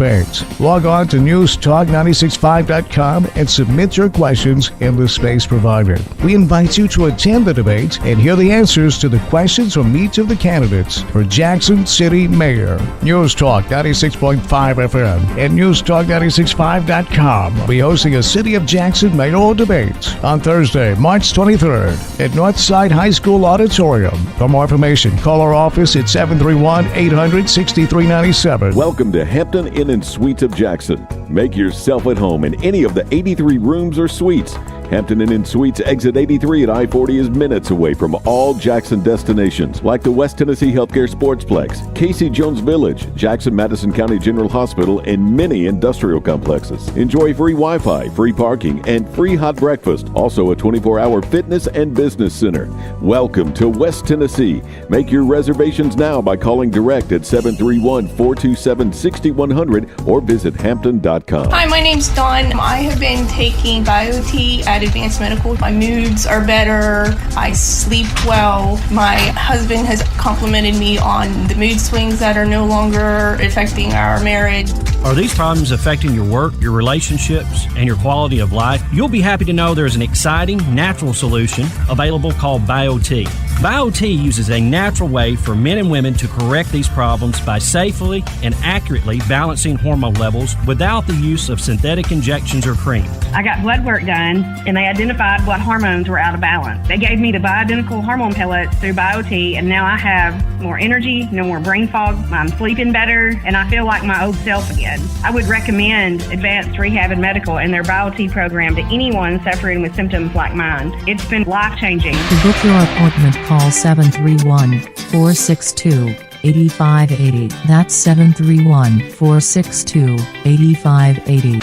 Log on to newstalk965.com and submit your questions in the space provided. We invite you to attend the debate and hear the answers to the questions from each of the candidates for Jackson City Mayor. News Talk 96.5 FM and newstalk965.com will be hosting a City of Jackson mayoral debate on Thursday, March 23rd at Northside High School Auditorium. For more information, call our office at 731-800-6397. Welcome to Hampton Inn and Suites of Jackson. Make yourself at home in any of the 83 rooms or suites. Hampton Inn and Suites exit 83 at I-40 is minutes away from all Jackson destinations like the West Tennessee Healthcare Sportsplex, Casey Jones Village, Jackson Madison County General Hospital, and many industrial complexes. Enjoy free Wi-Fi, free parking, and free hot breakfast. Also a 24-hour fitness and business center. Welcome to West Tennessee. Make your reservations now by calling direct at 731-427-6100 or visit hampton.com. Hi, my name's Dawn. I have been taking BioT at Advanced Medical. My moods are better. I sleep well. My husband has complimented me on the mood swings that are no longer affecting our marriage. Are these problems affecting your work, your relationships, and your quality of life? You'll be happy to know there's an exciting, natural solution available called BioT. BioT uses a natural way for men and women to correct these problems by safely and accurately balancing hormone levels without the use of synthetic injections or cream. I got blood work done, and they identified what hormones were out of balance. They gave me the bioidentical hormone pellets through BioT, and now I have more energy, no more brain fog, I'm sleeping better, and I feel like my old self again. I would recommend Advanced Rehab and Medical and their BioT program to anyone suffering with symptoms like mine. It's been life-changing. To book your appointment, call 731-462-8580. That's 731-462-8580.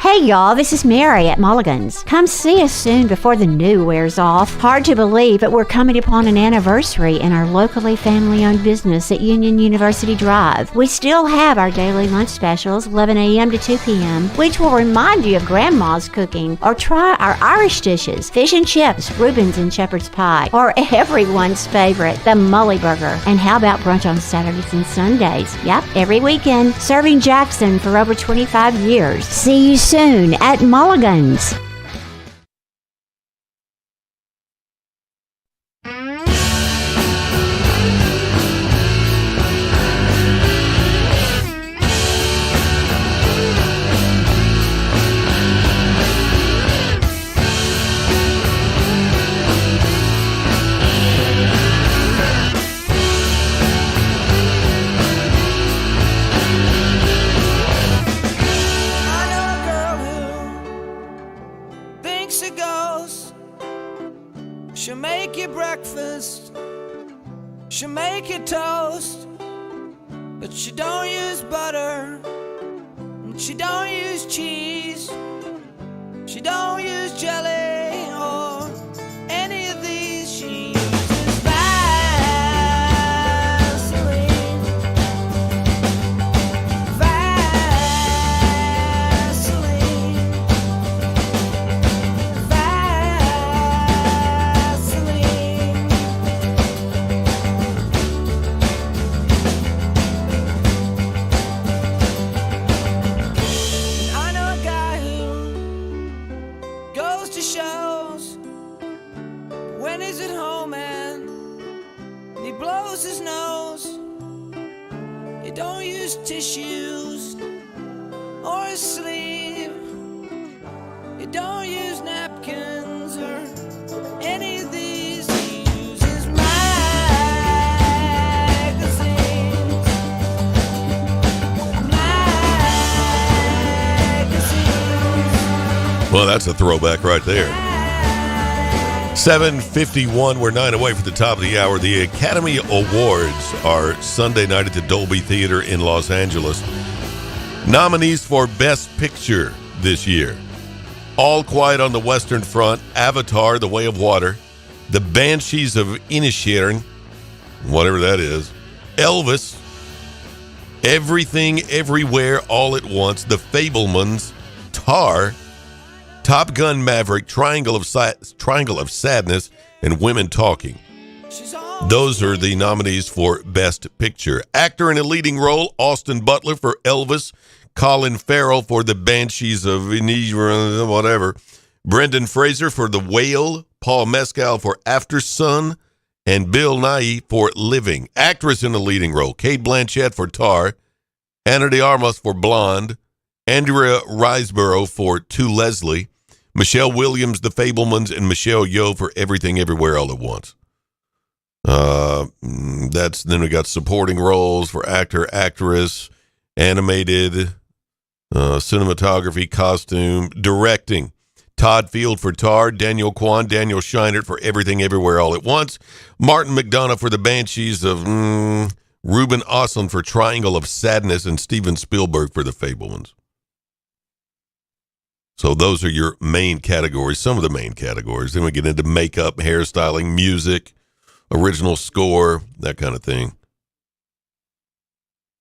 Hey y'all, this is Mary at Mulligan's. Come see us soon before the new wears off. Hard to believe, but we're coming upon an anniversary in our locally family-owned business at Union University Drive. We still have our daily lunch specials, 11 a.m. to 2 p.m., which will remind you of Grandma's cooking. Or try our Irish dishes, fish and chips, Reuben's and shepherd's pie, or everyone's favorite, the Mully Burger. And how about brunch on Saturdays and Sundays? Yep, every weekend, serving Jackson for over 25 years. See you soon at Mulligan's. She'll make you breakfast, she'll make you toast, but she don't use butter, and she don't use cheese, she don't use jelly or any of these. She uses Vaseline, Vaseline, when he's at home and he blows his nose, he don't use tissues or a sleeve, he don't use napkins or any of these. He uses magazines, Well, that's a throwback right there. 7:51, we're 9 away from the top of the hour. The Academy Awards are Sunday night at the Dolby Theater in Los Angeles. Nominees for Best Picture this year: All Quiet on the Western Front, Avatar: The Way of Water, The Banshees of Inisherin, whatever that is, Elvis, Everything Everywhere All at Once, The Fabelmans, Tar, Top Gun Maverick, Triangle of Sadness, and Women Talking. Those are the nominees for Best Picture. Actor in a leading role: Austin Butler for Elvis, Colin Farrell for The Banshees of Inisherin, whatever, Brendan Fraser for The Whale, Paul Mescal for After Sun, and Bill Nighy for Living. Actress in a leading role: Cate Blanchett for Tar, Ana de Armas for Blonde, Andrea Riseborough for To Leslie, Michelle Williams, The Fabelmans, and Michelle Yeoh for Everything Everywhere All at Once. Then we got supporting roles for actor, actress, animated, cinematography, costume, directing: Todd Field for Tar, Daniel Kwan, Daniel Scheinert for Everything Everywhere All at Once, Martin McDonough for The Banshees of Ruben Östlund for Triangle of Sadness, and Steven Spielberg for The Fabelmans. So those are your main categories, some of the main categories. Then we get into makeup, hairstyling, music, original score, that kind of thing.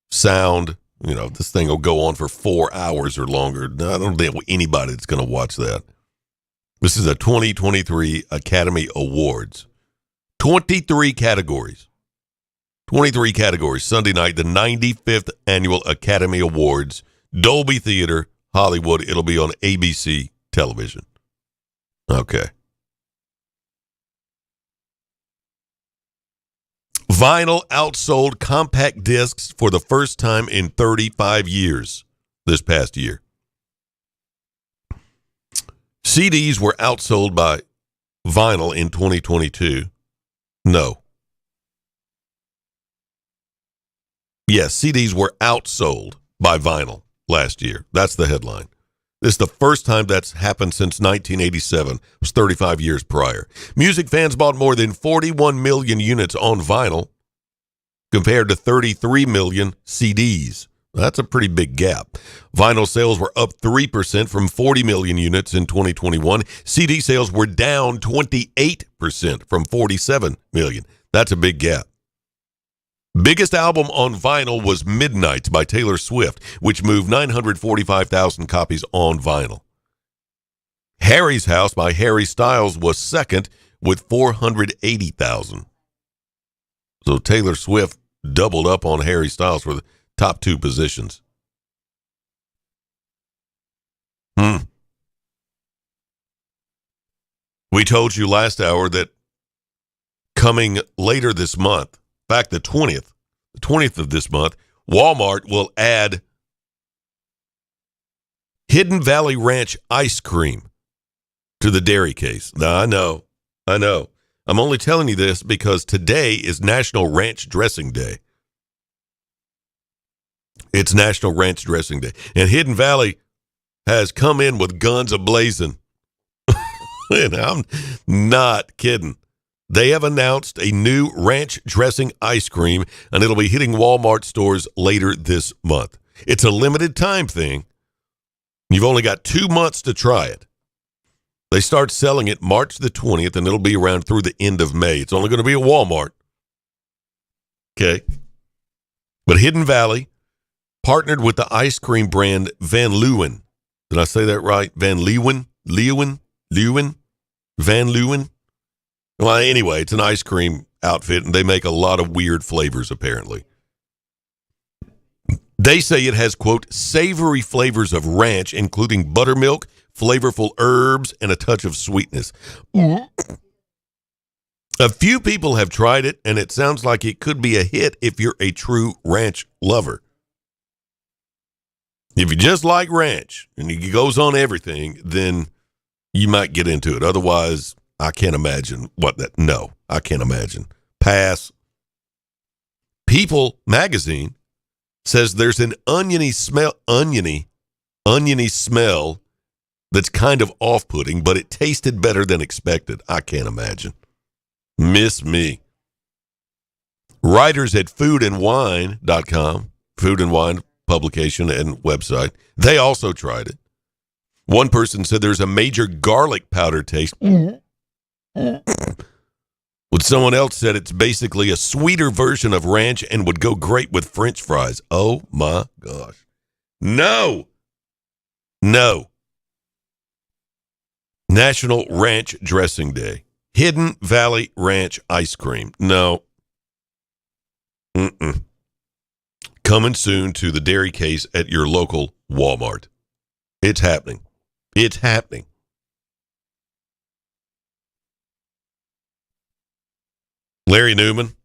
Sound, this thing will go on for 4 hours or longer. I don't think anybody that's going to watch that. This is a 2023 Academy Awards. 23 categories. 23 categories. Sunday night, the 95th Annual Academy Awards, Dolby Theater, Hollywood. It'll be on ABC television. Okay. Vinyl outsold compact discs for the first time in 35 years this past year. CDs were outsold by vinyl in 2022. No. Yes, CDs were outsold by vinyl last year. That's the headline. This is the first time that's happened since 1987. It was 35 years prior. Music fans bought more than 41 million units on vinyl compared to 33 million CDs. That's a pretty big gap. Vinyl sales were up 3% from 40 million units in 2021. CD sales were down 28% from 47 million. That's a big gap. Biggest album on vinyl was Midnights by Taylor Swift, which moved 945,000 copies on vinyl. Harry's House by Harry Styles was second with 480,000. So Taylor Swift doubled up on Harry Styles for the top two positions. We told you last hour that coming later this month, in fact, the 20th of this month, Walmart will add Hidden Valley Ranch ice cream to the dairy case. Now, I know. I'm only telling you this because today is National Ranch Dressing Day. It's National Ranch Dressing Day. And Hidden Valley has come in with guns a-blazing. And I'm not kidding. They have announced a new ranch dressing ice cream, and it'll be hitting Walmart stores later this month. It's a limited time thing. You've only got 2 months to try it. They start selling it March the 20th, and it'll be around through the end of May. It's only going to be at Walmart. Okay. But Hidden Valley partnered with the ice cream brand Van Leeuwen. Did I say that right? Van Leeuwen? Van Leeuwen? Well, anyway, it's an ice cream outfit, and they make a lot of weird flavors, apparently. They say it has, quote, savory flavors of ranch, including buttermilk, flavorful herbs, and a touch of sweetness. A few people have tried it, and it sounds like it could be a hit if you're a true ranch lover. If you just like ranch, and it goes on everything, then you might get into it. Otherwise, I can't imagine I can't imagine. Pass. People magazine says there's an oniony smell that's kind of off-putting, but it tasted better than expected. I can't imagine. Miss me. Writers at foodandwine.com, Food and Wine publication and website, they also tried it. One person said there's a major garlic powder taste. But someone else said it's basically a sweeter version of ranch and would go great with French fries. Oh my gosh. No. National Ranch Dressing Day. Hidden Valley Ranch ice cream. No. Coming soon to the dairy case at your local Walmart. It's happening. It's happening. Larry Newman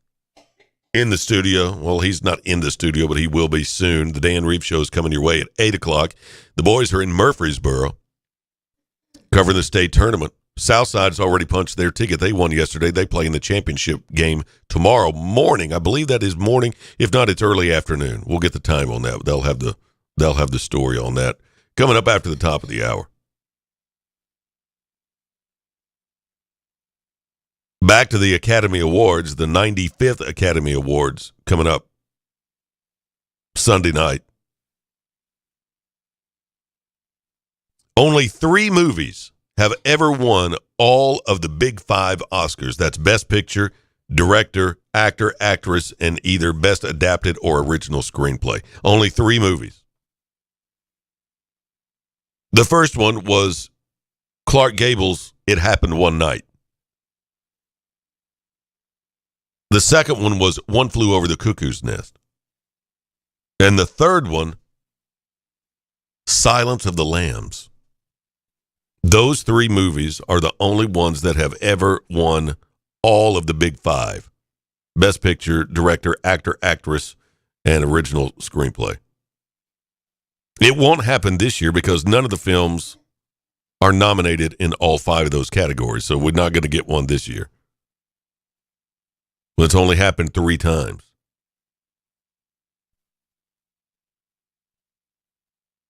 in the studio. Well, he's not in the studio, but he will be soon. The Dan Reeves Show is coming your way at 8 o'clock. The boys are in Murfreesboro covering the state tournament. Southside's already punched their ticket. They won yesterday. They play in the championship game tomorrow morning. I believe that is morning. If not, it's early afternoon. We'll get the time on that. They'll have the story on that coming up after the top of the hour. Back to the Academy Awards, the 95th Academy Awards coming up Sunday night. Only 3 movies have ever won all of the big 5 Oscars. That's Best Picture, Director, Actor, Actress, and either Best Adapted or Original Screenplay. Only 3 movies. The first one was Clark Gable's It Happened One Night. The second one was One Flew Over the Cuckoo's Nest. And the third one, Silence of the Lambs. Those 3 movies are the only ones that have ever won all of the big 5. Best Picture, Director, Actor, Actress, and Original Screenplay. It won't happen this year because none of the films are nominated in all 5 of those categories, so we're not going to get one this year. Well, it's only happened 3 times.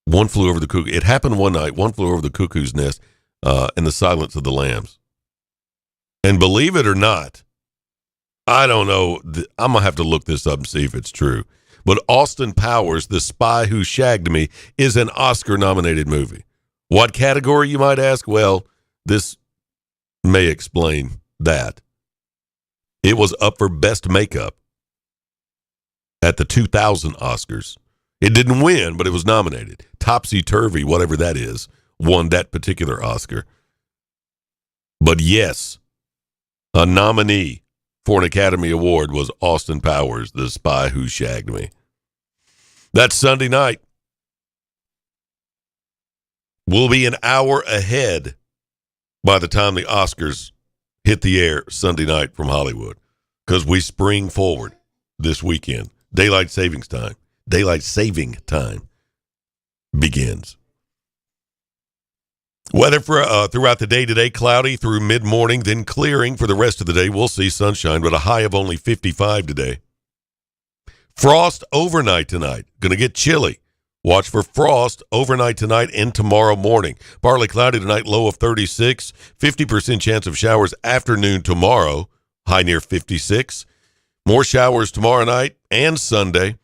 One Flew Over the Cuckoo. It happened one night. One Flew Over the Cuckoo's Nest, and The Silence of the Lambs. And believe it or not, I don't know. I'm gonna have to look this up and see if it's true. But Austin Powers, The Spy Who Shagged Me, is an Oscar-nominated movie. What category, you might ask? Well, this may explain that. It was up for Best Makeup at the 2000 Oscars. It didn't win, but it was nominated. Topsy-Turvy, whatever that is, won that particular Oscar. But yes, a nominee for an Academy Award was Austin Powers, The Spy Who Shagged Me. That's Sunday night. We'll be an hour ahead by the time the Oscars hit the air Sunday night from Hollywood because we spring forward this weekend. Daylight saving time begins. Weather for throughout the day today, cloudy through mid-morning, then clearing for the rest of the day. We'll see sunshine, but a high of only 55 today. Frost overnight tonight. Going to get chilly. Watch for frost overnight tonight and tomorrow morning. Partly cloudy tonight, low of 36. 50% chance of showers afternoon tomorrow, high near 56. More showers tomorrow night and Sunday.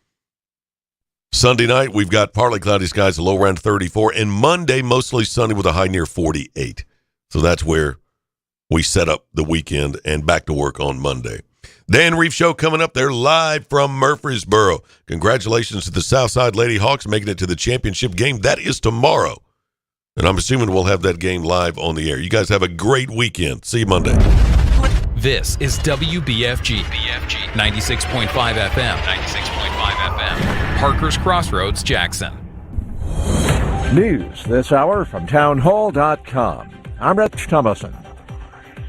Sunday night, we've got partly cloudy skies, a low around 34. And Monday, mostly sunny with a high near 48. So that's where we set up the weekend and back to work on Monday. Dan Reeves Show coming up there live from Murfreesboro. Congratulations to the Southside Lady Hawks making it to the championship game. That is tomorrow. And I'm assuming we'll have that game live on the air. You guys have a great weekend. See you Monday. This is WBFG 96.5 FM. 96.5 FM. Parker's Crossroads, Jackson. News this hour from townhall.com. I'm Rich Thomason.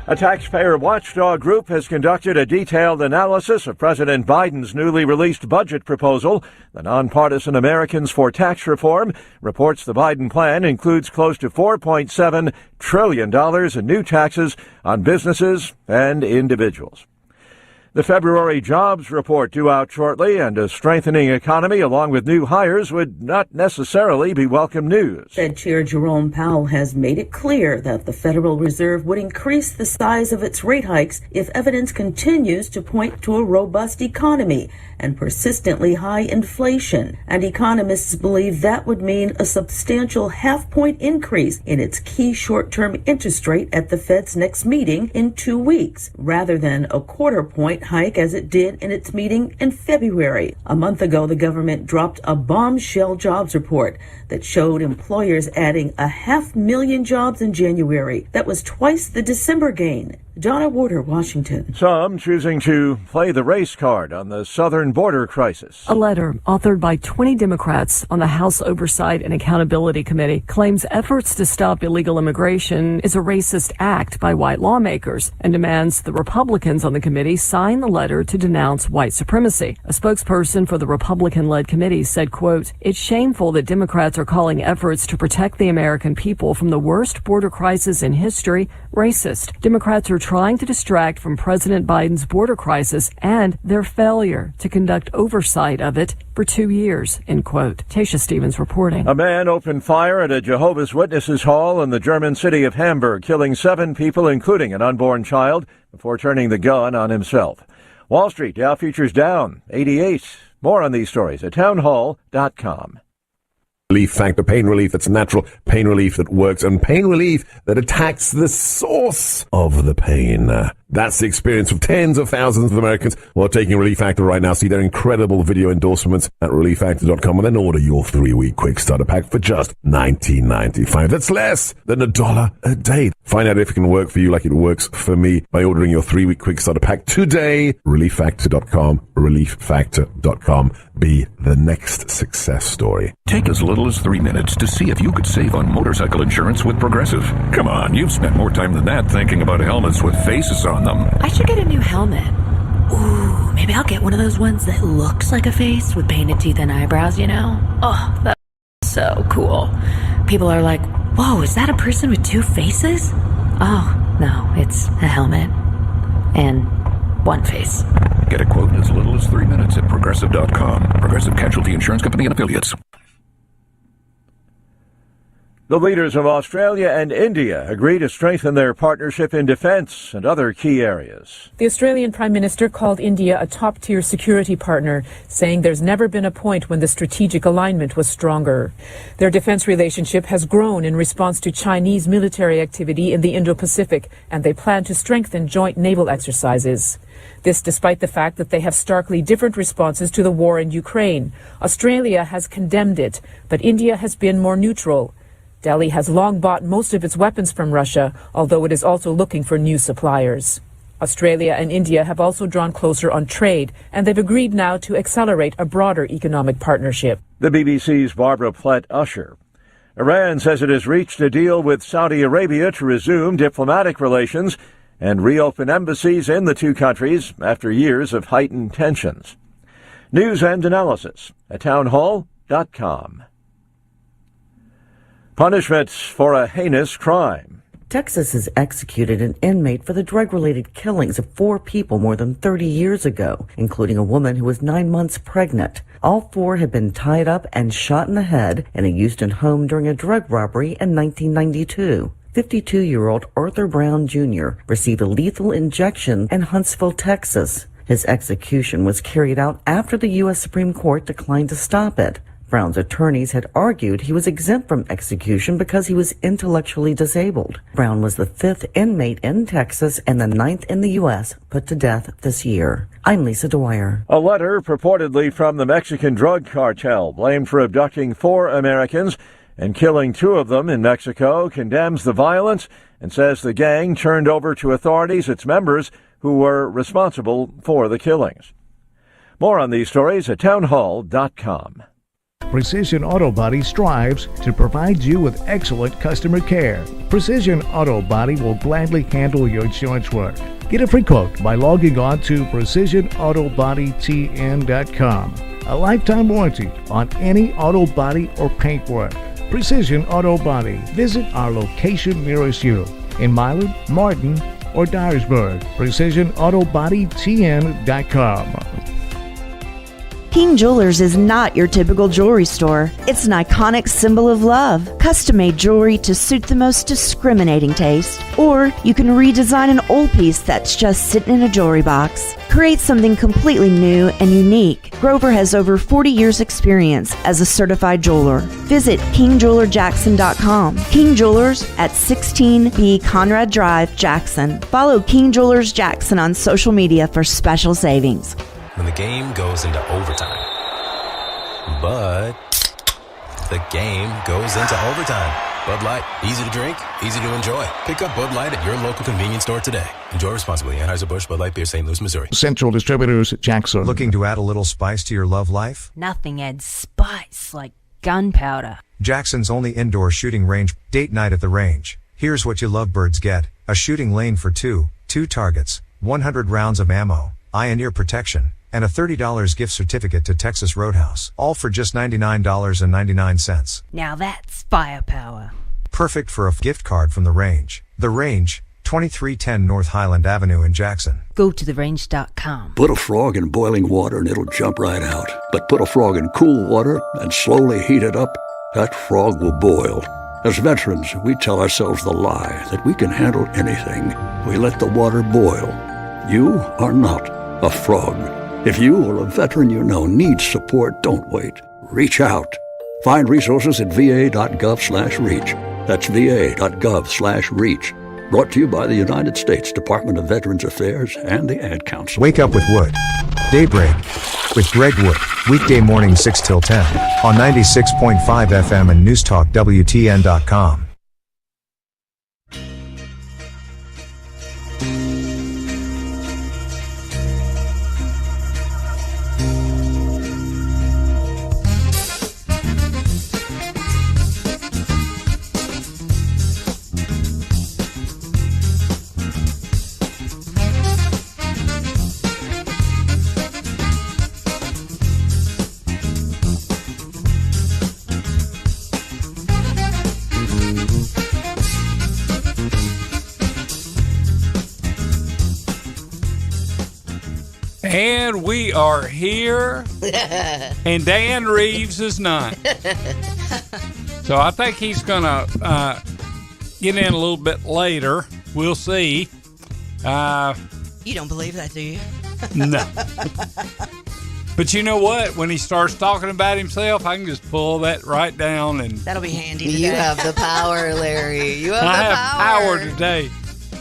A taxpayer watchdog group has conducted a detailed analysis of President Biden's newly released budget proposal. The nonpartisan Americans for Tax Reform reports the Biden plan includes close to $4.7 trillion in new taxes on businesses and individuals. The February jobs report due out shortly, and a strengthening economy along with new hires would not necessarily be welcome news. Fed Chair Jerome Powell has made it clear that the Federal Reserve would increase the size of its rate hikes if evidence continues to point to a robust economy and persistently high inflation. And economists believe that would mean a substantial half-point increase in its key short-term interest rate at the Fed's next meeting in 2 weeks, rather than a quarter-point hike as it did in its meeting in February. A month ago, the government dropped a bombshell jobs report that showed employers adding 500,000 jobs in January. That was twice the December gain. Donna Warder, Washington. Some choosing to play the race card on the southern border crisis. A letter authored by 20 Democrats on the House Oversight and Accountability Committee claims efforts to stop illegal immigration is a racist act by white lawmakers and demands the Republicans on the committee sign the letter to denounce white supremacy. A spokesperson for the Republican-led committee said, quote, "It's shameful that Democrats are calling efforts to protect the American people from the worst border crisis in history racist. Democrats are trying to distract from President Biden's border crisis and their failure to conduct oversight of it for 2 years," end quote. Tasha Stevens reporting. A man opened fire at a Jehovah's Witnesses hall in the German city of Hamburg, killing 7 people, including an unborn child, before turning the gun on himself. Wall Street Dow futures down 88. More on these stories at townhall.com. Relief Factor, pain relief that's natural, pain relief that works, and pain relief that attacks the source of the pain. That's the experience of tens of thousands of Americans who are taking Relief Factor right now. See their incredible video endorsements at relieffactor.com and then order your 3-week quick starter pack for just $19.95. That's less than $1 a day. Find out if it can work for you like it works for me by ordering your 3-week quick starter pack today. Relieffactor.com, relieffactor.com. Be the next success story. Take as little as 3 minutes to see if you could save on motorcycle insurance with Progressive. Come on, you've spent more time than that thinking about helmets with faces on them. I should get a new helmet. Ooh, maybe I'll get one of those ones that looks like a face with painted teeth and eyebrows, you know? Oh, that's so cool. People are like, whoa, is that a person with 2 faces? Oh, no, it's a helmet and 1 face. Get a quote in as little as 3 minutes at Progressive.com. Progressive Casualty Insurance Company and Affiliates. The leaders of Australia and India agree to strengthen their partnership in defense and other key areas. The Australian Prime Minister called India a top-tier security partner, saying there's never been a point when the strategic alignment was stronger. Their defense relationship has grown in response to Chinese military activity in the Indo-Pacific, and they plan to strengthen joint naval exercises. This despite the fact that they have starkly different responses to the war in Ukraine. Australia has condemned it, but India has been more neutral. Delhi has long bought most of its weapons from Russia, although it is also looking for new suppliers. Australia and India have also drawn closer on trade, and they've agreed now to accelerate a broader economic partnership. The BBC's Barbara Plett-Usher. Iran says it has reached a deal with Saudi Arabia to resume diplomatic relations and reopen embassies in the 2 countries after years of heightened tensions. News and analysis at townhall.com. Punishment for a heinous crime. Texas has executed an inmate for the drug-related killings of 4 people more than 30 years ago, including a woman who was 9 months pregnant. All 4 had been tied up and shot in the head in a Houston home during a drug robbery in 1992. 52-year-old Arthur Brown Jr. received a lethal injection in Huntsville, Texas. His execution was carried out after the U.S. Supreme Court declined to stop it. Brown's attorneys had argued he was exempt from execution because he was intellectually disabled. Brown was the 5th inmate in Texas and the 9th in the U.S. put to death this year. I'm Lisa Dwyer. A letter purportedly from the Mexican drug cartel blamed for abducting 4 Americans and killing 2 of them in Mexico condemns the violence and says the gang turned over to authorities its members who were responsible for the killings. More on these stories at townhall.com. Precision Auto Body strives to provide you with excellent customer care. Precision Auto Body will gladly handle your insurance work. Get a free quote by logging on to precisionautobodytn.com. A lifetime warranty on any auto body or paint work. Precision Auto Body. Visit our location nearest you in Milan, Martin, or Dyersburg. PrecisionAutoBodyTN.com. King Jewelers is not your typical jewelry store. It's an iconic symbol of love. Custom-made jewelry to suit the most discriminating taste. Or you can redesign an old piece that's just sitting in a jewelry box. Create something completely new and unique. Grover has over 40 years experience as a certified jeweler. Visit KingJewelerJackson.com. King Jewelers at 16B Conrad Drive, Jackson. Follow King Jewelers Jackson on social media for special savings. When the game goes into overtime. But the game goes into overtime. Bud Light, easy to drink, easy to enjoy. Pick up Bud Light at your local convenience store today. Enjoy responsibly. Anheuser-Busch Bud Light Beer, St. Louis, Missouri. Central Distributors, Jackson. Looking to add a little spice to your love life? Nothing adds spice like gunpowder. Jackson's only indoor shooting range, date night at the range. Here's what you lovebirds get. A shooting lane for two targets, 100 rounds of ammo, eye and ear protection, and a $30 gift certificate to Texas Roadhouse. All for just $99.99. Now that's firepower. Perfect for a gift card from the range. The Range, 2310 North Highland Avenue in Jackson. Go to therange.com. Put a frog in boiling water and it'll jump right out. But put a frog in cool water and slowly heat it up, that frog will boil. As veterans, we tell ourselves the lie that we can handle anything. We let the water boil. You are not a frog. If you or a veteran you know needs support, don't wait. Reach out. Find resources at va.gov/reach. That's va.gov/reach. Brought to you by the United States Department of Veterans Affairs and the Ad Council. Wake up with Wood. Daybreak with Greg Wood. Weekday morning 6 till 10 on 96.5 FM and Newstalk WTN.com. And we are here, and Dan Reeves is not. So I think he's going to get in a little bit later. We'll see. You don't believe that, do you? No. But you know what? When he starts talking about himself, I can just pull that right down. And that'll be handy today. You have the power, Larry. You have I the have power. Today.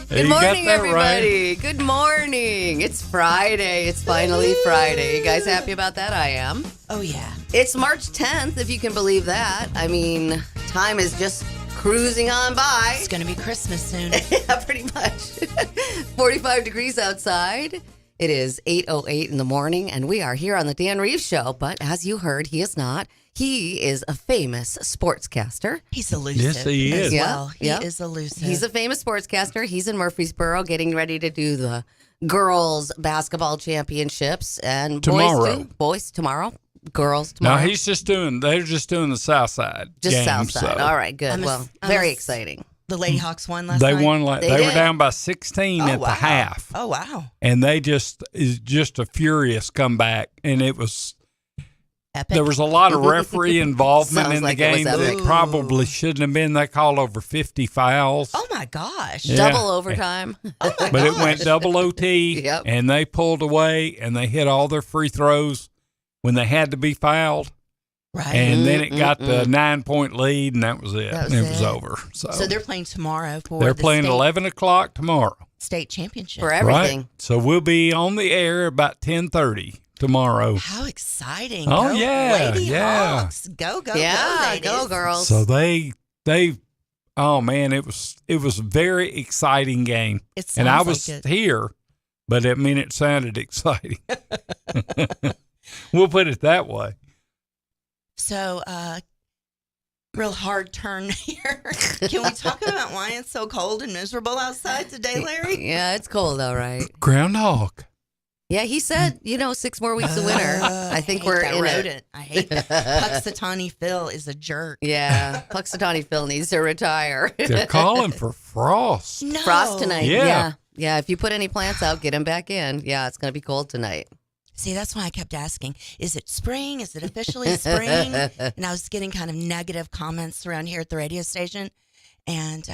Good You morning, got that everybody. right. Good morning. It's Friday. It's finally Friday. You guys happy about that? I am. Oh, yeah. It's March 10th, if you can believe that. I mean, time is just cruising on by. It's going to be Christmas soon. Yeah, pretty much. 45 degrees outside. It is 8:08 in the morning, and we are here on the Dan Reeves Show. But as you heard, he is not. He is a famous sportscaster. He's elusive. Yes, he is. As well. He Yeah. is elusive. He's a famous sportscaster. He's in Murfreesboro getting ready to do the girls basketball championships and Tomorrow. Boys tomorrow. Girls tomorrow. Now they're just doing the South Side. Just game, South Side. so All right, good. Very exciting. The Lady Hawks won last They night? won. They were down by 16 at the half. Oh, wow. And they just a furious comeback, and it was epic. There was a lot of referee involvement Sounds in the like it was game that epic. probably shouldn't have been. They called over 50 fouls. Oh, my gosh. Yeah. Double overtime. But it went double OT, Yep. and they pulled away, and they hit all their free throws when they had to be fouled. Right. And then it got the 9-point lead, and that was it. That was it was it. over. So they're playing tomorrow for they're the playing state, 11 o'clock tomorrow. state championship. For everything. Right? So we'll be on the air about 10:30 tomorrow. How exciting. Oh, Go yeah, Lady yeah. Hawks. Go, Yeah, ladies. go girls. So they oh man, it was a very exciting game. It And I sounds was like it. here, but I mean it sounded exciting. We'll put it that way. So, real hard turn here. Can we talk about why it's so cold and miserable outside today, Larry? Yeah, it's cold, all right. Groundhog. Yeah, he said, 6 more weeks of winter. I think we're that in rodent. it. I hate that. Puxatawny Phil is a jerk. Yeah, Puxatawny Phil needs to retire. They're calling for frost. No. Frost tonight. Yeah. Yeah, if you put any plants out, get them back in. Yeah, it's going to be cold tonight. See, that's why I kept asking, is it spring? Is it officially spring? And I was getting kind of negative comments around here at the radio station. And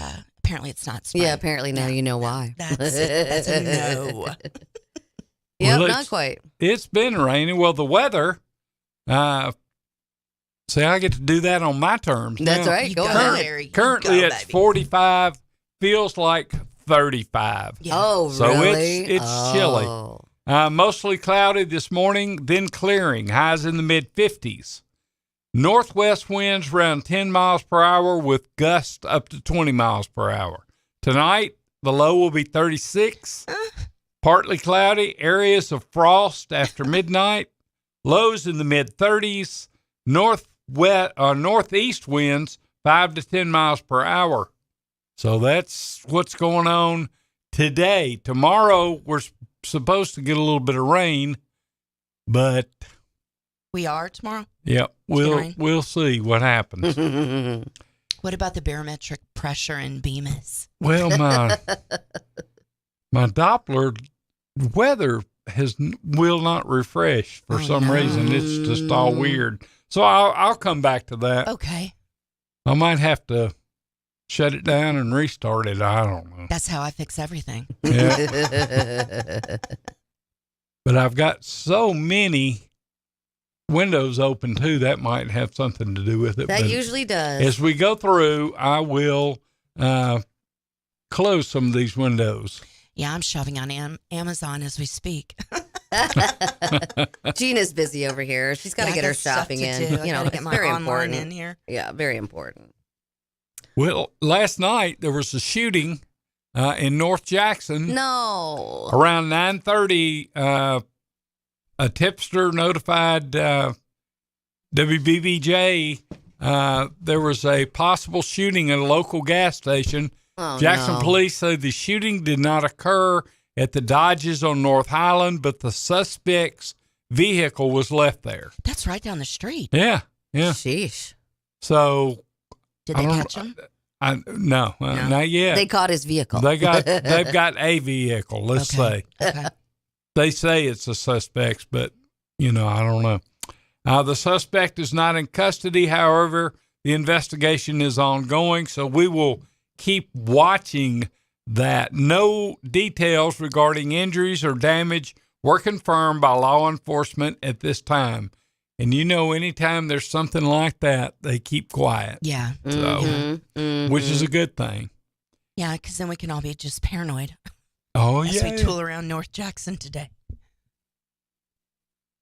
apparently it's not spring. Yeah, apparently now you know why. That's a no. Yep, Well, not quite. It's been raining. Well, the weather, see, I get to do that on my terms. That's now. right. Go ahead. Currently, go, it's baby. 45, feels like 35. Yeah. Oh, So really? it's chilly. Oh. Mostly cloudy this morning, then clearing. Highs in the mid-50s. Northwest winds around 10 miles per hour with gusts up to 20 miles per hour. Tonight, the low will be 36. Partly cloudy, areas of frost after midnight. Lows in the mid-30s. Northeast winds 5 to 10 miles per hour. So that's what's going on today. Tomorrow, we're supposed to get a little bit of rain, but We are tomorrow? yeah, rain? we'll see what happens. What about the barometric pressure in Bemis? Well, my Doppler weather will not refresh for some reason. It's just all weird. So I'll come back to that. Okay. I might have to shut it down and restart it. I don't know. That's how I fix everything. Yeah. But I've got so many windows open too. That might have something to do with it. That But usually does. as we go through, I will close some of these windows. Yeah, I'm shoving on Amazon as we speak. Gina's busy over here. She's got to Yeah, I get got her stuff shopping to in. do. I You know, gotta get it's my very online important. in here. Yeah, very important. Well, last night there was a shooting in North Jackson. No. Around 9:30, a tipster notified WBBJ there was a possible shooting at a local gas station. Oh, Jackson no. police say the shooting did not occur at the Dodges on North Highland, but the suspect's vehicle was left there. That's right down the street. Yeah, yeah. Sheesh. So Did I they don't- catch him? No, not yet. They caught his vehicle. They've got a vehicle. Let's say. Okay. They say it's a suspect, but I don't know. The suspect is not in custody. However, the investigation is ongoing, so we will keep watching that. No details regarding injuries or damage were confirmed by law enforcement at this time. And anytime there's something like that, they keep quiet. Yeah. So, which is a good thing. Yeah, because then we can all be just paranoid Oh, as yeah. we tool around North Jackson today.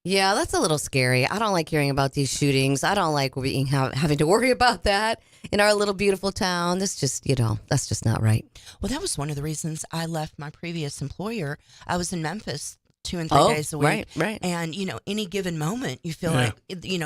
Yeah, that's a little scary. I don't like hearing about these shootings. I don't like having to worry about that in our little beautiful town. This just, that's just not right. Well, that was one of the reasons I left my previous employer. I was in Memphis 2 and 3 days a week. Right. And, any given moment, you feel like,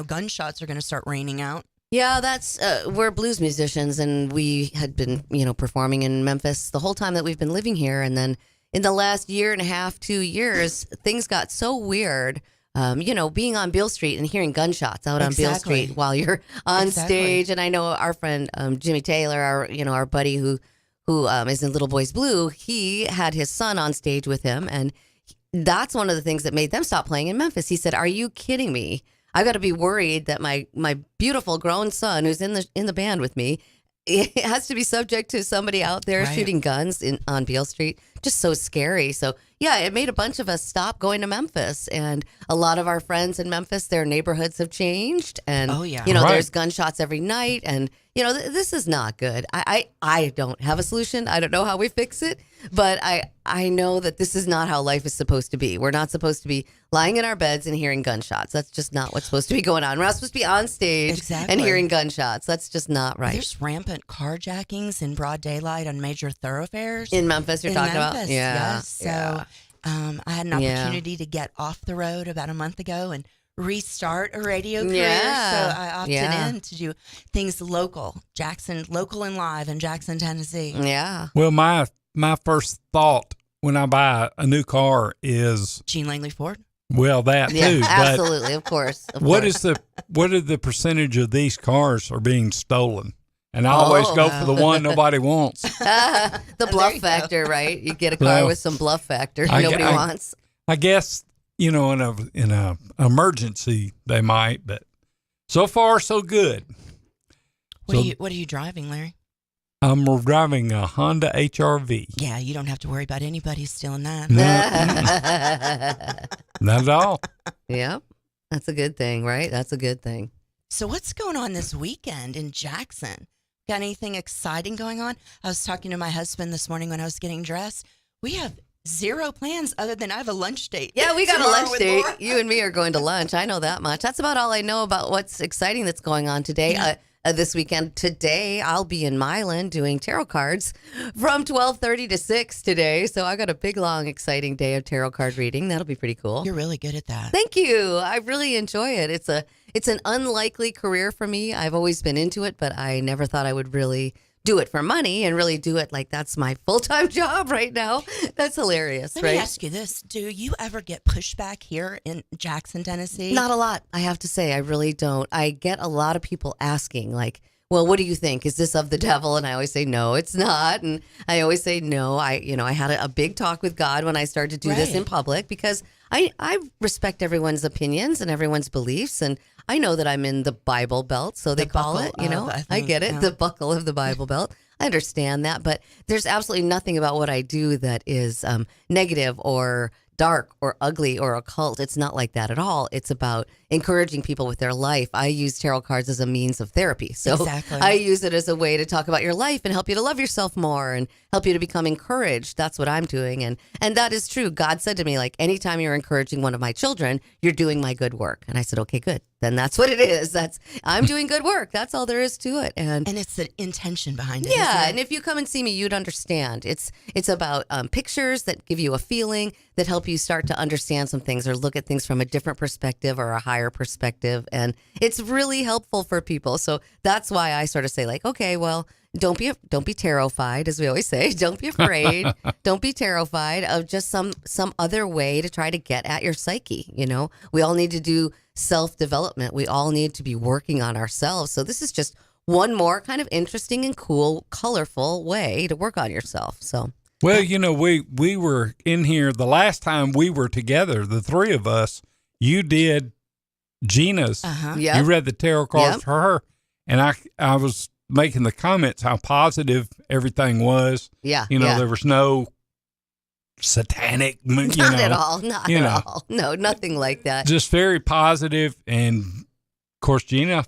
gunshots are going to start raining out. Yeah, that's we're blues musicians, and we had been, performing in Memphis the whole time that we've been living here. And then in the last year and a half, 2 years, things got so weird. Being on Beale Street and hearing gunshots out on Beale Street while you're on stage. And I know our friend Jimmy Taylor, our buddy who is in Little Boys Blue, he had his son on stage with him, and that's one of the things that made them stop playing in Memphis. He said, "Are you kidding me? I've got to be worried that my beautiful grown son, who's in the band with me, it has to be subject to somebody out there shooting guns on Beale Street." Just so scary. So yeah, it made a bunch of us stop going to Memphis, and a lot of our friends in Memphis, their neighborhoods have changed, and there's gunshots every night, and this is not good. I don't have a solution. I don't know how we fix it, but I know that this is not how life is supposed to be. We're not supposed to be lying in our beds and hearing gunshots. That's just not what's supposed to be going on. We're not supposed to be on stage and hearing gunshots. That's just not right. There's rampant carjackings in broad daylight on major thoroughfares. In Memphis, you're talking about? Yeah. Yes. So I had an opportunity to get off the road about a month ago and restart a radio career. Yeah. So I opted in to do things local and live in Jackson, Tennessee. Yeah. Well, my first thought when I buy a new car is Gene Langley Ford. Well, that too. Yeah, but absolutely, of course. what are the percentage of these cars are being stolen? And I always go for the one nobody wants. The bluff factor, right? You get a car Well, with some bluff factor I nobody wants. I guess, in a emergency they might, but so far so good. What are you driving, Larry? I'm driving a Honda HR-V. Yeah, you don't have to worry about anybody stealing that. Not at all. Yep. That's a good thing, right? That's a good thing. So what's going on this weekend in Jackson? Got anything exciting going on? I was talking to my husband this morning when I was getting dressed. We have zero plans other than I have a lunch date. Yeah, we got a tomorrow lunch with date. Laura. You and me are going to lunch. I know that much. That's about all I know about what's exciting that's going on today. This weekend. Today, I'll be in Milan doing tarot cards from 12:30 to 6 today. So I got a big, long, exciting day of tarot card reading. That'll be pretty cool. You're really good at that. Thank you. I really enjoy it. It's an unlikely career for me. I've always been into it, but I never thought I would really do it for money and really do it like that's my full-time job right now. That's hilarious, Let right? me ask you this. Do you ever get pushback here in Jackson, Tennessee? Not a lot, I have to say. I really don't. I get a lot of people asking, like, well, what do you think? Is this of the devil? And I always say, no, it's not. And I always say, no. I had a big talk with God when I started to do this in public because I respect everyone's opinions and everyone's beliefs. And I know that I'm in the Bible Belt, so they call it, I get it, the buckle of the Bible Belt. I understand that, but there's absolutely nothing about what I do that is negative or dark or ugly or occult. It's not like that at all. It's about encouraging people with their life. I use tarot cards as a means of therapy. So Exactly. I use it as a way to talk about your life and help you to love yourself more and help you to become encouraged. That's what I'm doing. And that is true. God said to me, like, anytime you're encouraging one of my children, you're doing my good work. And I said, okay, good. Then that's what it is. I'm doing good work. That's all there is to it. And it's the intention behind it. Yeah, isn't it? and if you come and see me, you'd understand. It's about pictures that give you a feeling that help you start to understand some things or look at things from a different perspective or a higher perspective, and it's really helpful for people. So that's why I sort of say, like, okay, well, don't be terrified, as we always say. Don't be afraid. Don't be terrified of just some other way to try to get at your psyche. We all need to do self-development. We all need to be working on ourselves. So this is just one more kind of interesting and cool, colorful way to work on yourself. So, well, we were in here the last time we were together, the three of us. You did Gina's. Yep. You read the tarot cards Yep. for her, and I was making the comments how positive everything was. Yeah, There was no satanic. Not at all. Not at all. No, nothing like that. Just very positive, and of course Gina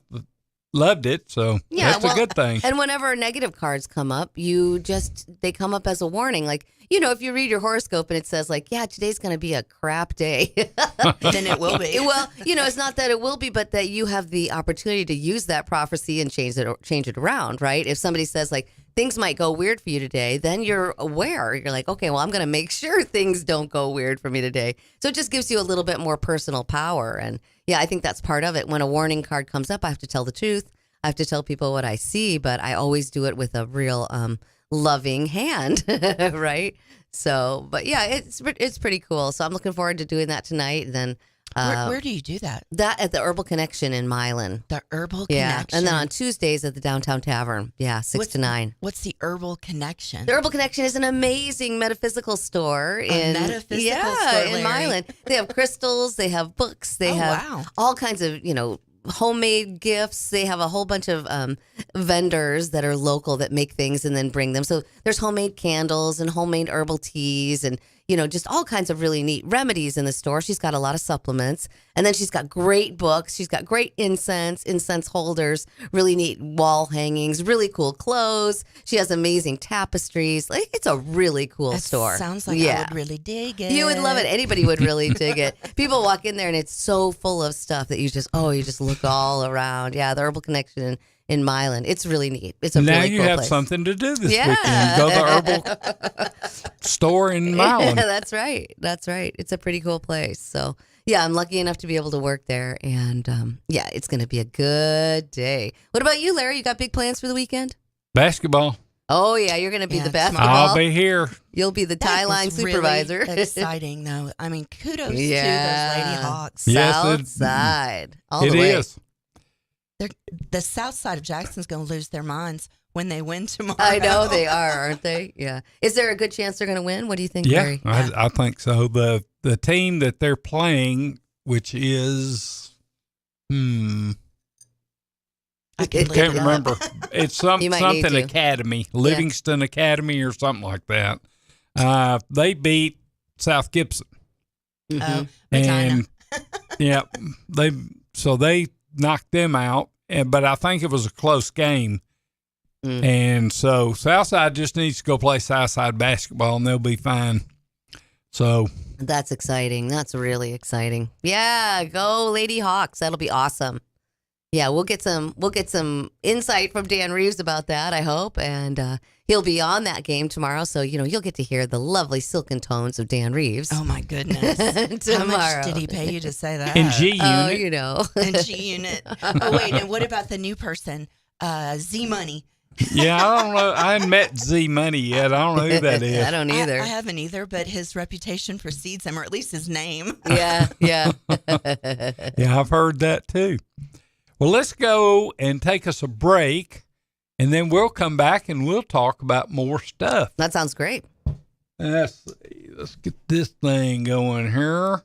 loved it, so that's a good thing. And whenever negative cards come up, they come up as a warning. Like, if you read your horoscope and it says, like, yeah, today's going to be a crap day, then it will be. Well, it's not that it will be, but that you have the opportunity to use that prophecy and change it around, right? If somebody says, like, things might go weird for you today, then you're aware. You're like, okay, well, I'm going to make sure things don't go weird for me today. So it just gives you a little bit more personal power. And yeah, I think that's part of it. When a warning card comes up, I have to tell the truth. I have to tell people what I see, but I always do it with a real loving hand, right? So, but yeah, it's pretty cool. So I'm looking forward to doing that tonight. And then where do you do that? That at the Herbal Connection in Milan. The Herbal Yeah, Connection. and then on Tuesdays at the Downtown Tavern. Yeah, 6 to 9. What's the Herbal Connection? The Herbal Connection is an amazing metaphysical store metaphysical store, in Larry. Milan. They have crystals, they have books, they have all kinds of, homemade gifts. They have a whole bunch of vendors that are local that make things and then bring them. So there's homemade candles and homemade herbal teas and just all kinds of really neat remedies in the store. She's got a lot of supplements. And then she's got great books. She's got great incense holders, really neat wall hangings, really cool clothes. She has amazing tapestries. Like, it's a really cool store. Sounds like I would really dig it. You would love it. Anybody would really dig it. People walk in there and it's so full of stuff that you just look all around. Yeah, the Herbal Connection in Milan. It's really neat. It's a now really you cool have place. something to do this weekend. Go to the Herbal store in Milan. Yeah, that's right. That's right. It's a pretty cool place. So yeah, I'm lucky enough to be able to work there, and yeah, it's going to be a good day. What about you, Larry? You got big plans for the weekend? Basketball. Oh yeah, you're going to be the basketball. I'll be here. You'll be the tie line is supervisor. Really exciting, though. I mean, kudos to those Yeah. Lady Hawks. Yes, South side, all it the way. is. The south side of Jackson's going to lose their minds when they win tomorrow. I know they are, aren't they? Yeah. Is there a good chance they're going to win? What do you think, Yeah, Barry? I think so. The team that they're playing, which is, I can't remember. It's You might need something to. Academy, Livingston Academy or something like that. They beat South Gibson. Oh, And yeah, they knocked them out, but I think it was a close game. And so Southside just needs to go play Southside basketball, and they'll be fine. So That's exciting. That's really exciting. Yeah, go Lady Hawks. That'll be awesome. Yeah, we'll get some insight from Dan Reeves about that, I hope, and he'll be on that game tomorrow. So you'll get to hear the lovely silken tones of Dan Reeves. Oh my goodness! Tomorrow. How much did he pay you to say that? in G Unit, In G Unit. Oh wait, and what about the new person, Z Money? yeah, I don't know. I haven't met Z Money yet. I don't know who that is. I don't either. I haven't either, but his reputation precedes him, or at least his name. Yeah. Yeah, I've heard that too. Well, let's go and take us a break, and then we'll come back and we'll talk about more stuff. That sounds great. Let's see. Let's get this thing going here.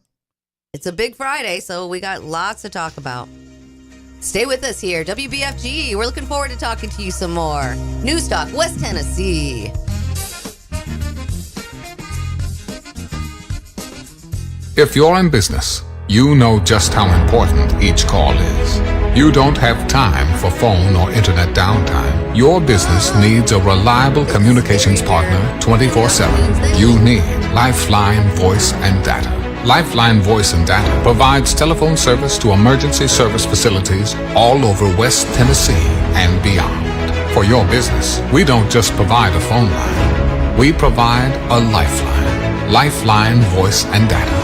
It's a big Friday, so we got lots to talk about. Stay with us here, WBFG. We're looking forward to talking to you some more. News Talk, West Tennessee. If you're in business, you know just how important each call is. You don't have time for phone or internet downtime. Your business needs a reliable communications partner 24/7. You need Lifeline Voice and Data. Lifeline Voice and Data provides telephone service to emergency service facilities all over West Tennessee and beyond. For your business, we don't just provide a phone line. We provide a lifeline. Lifeline Voice and Data.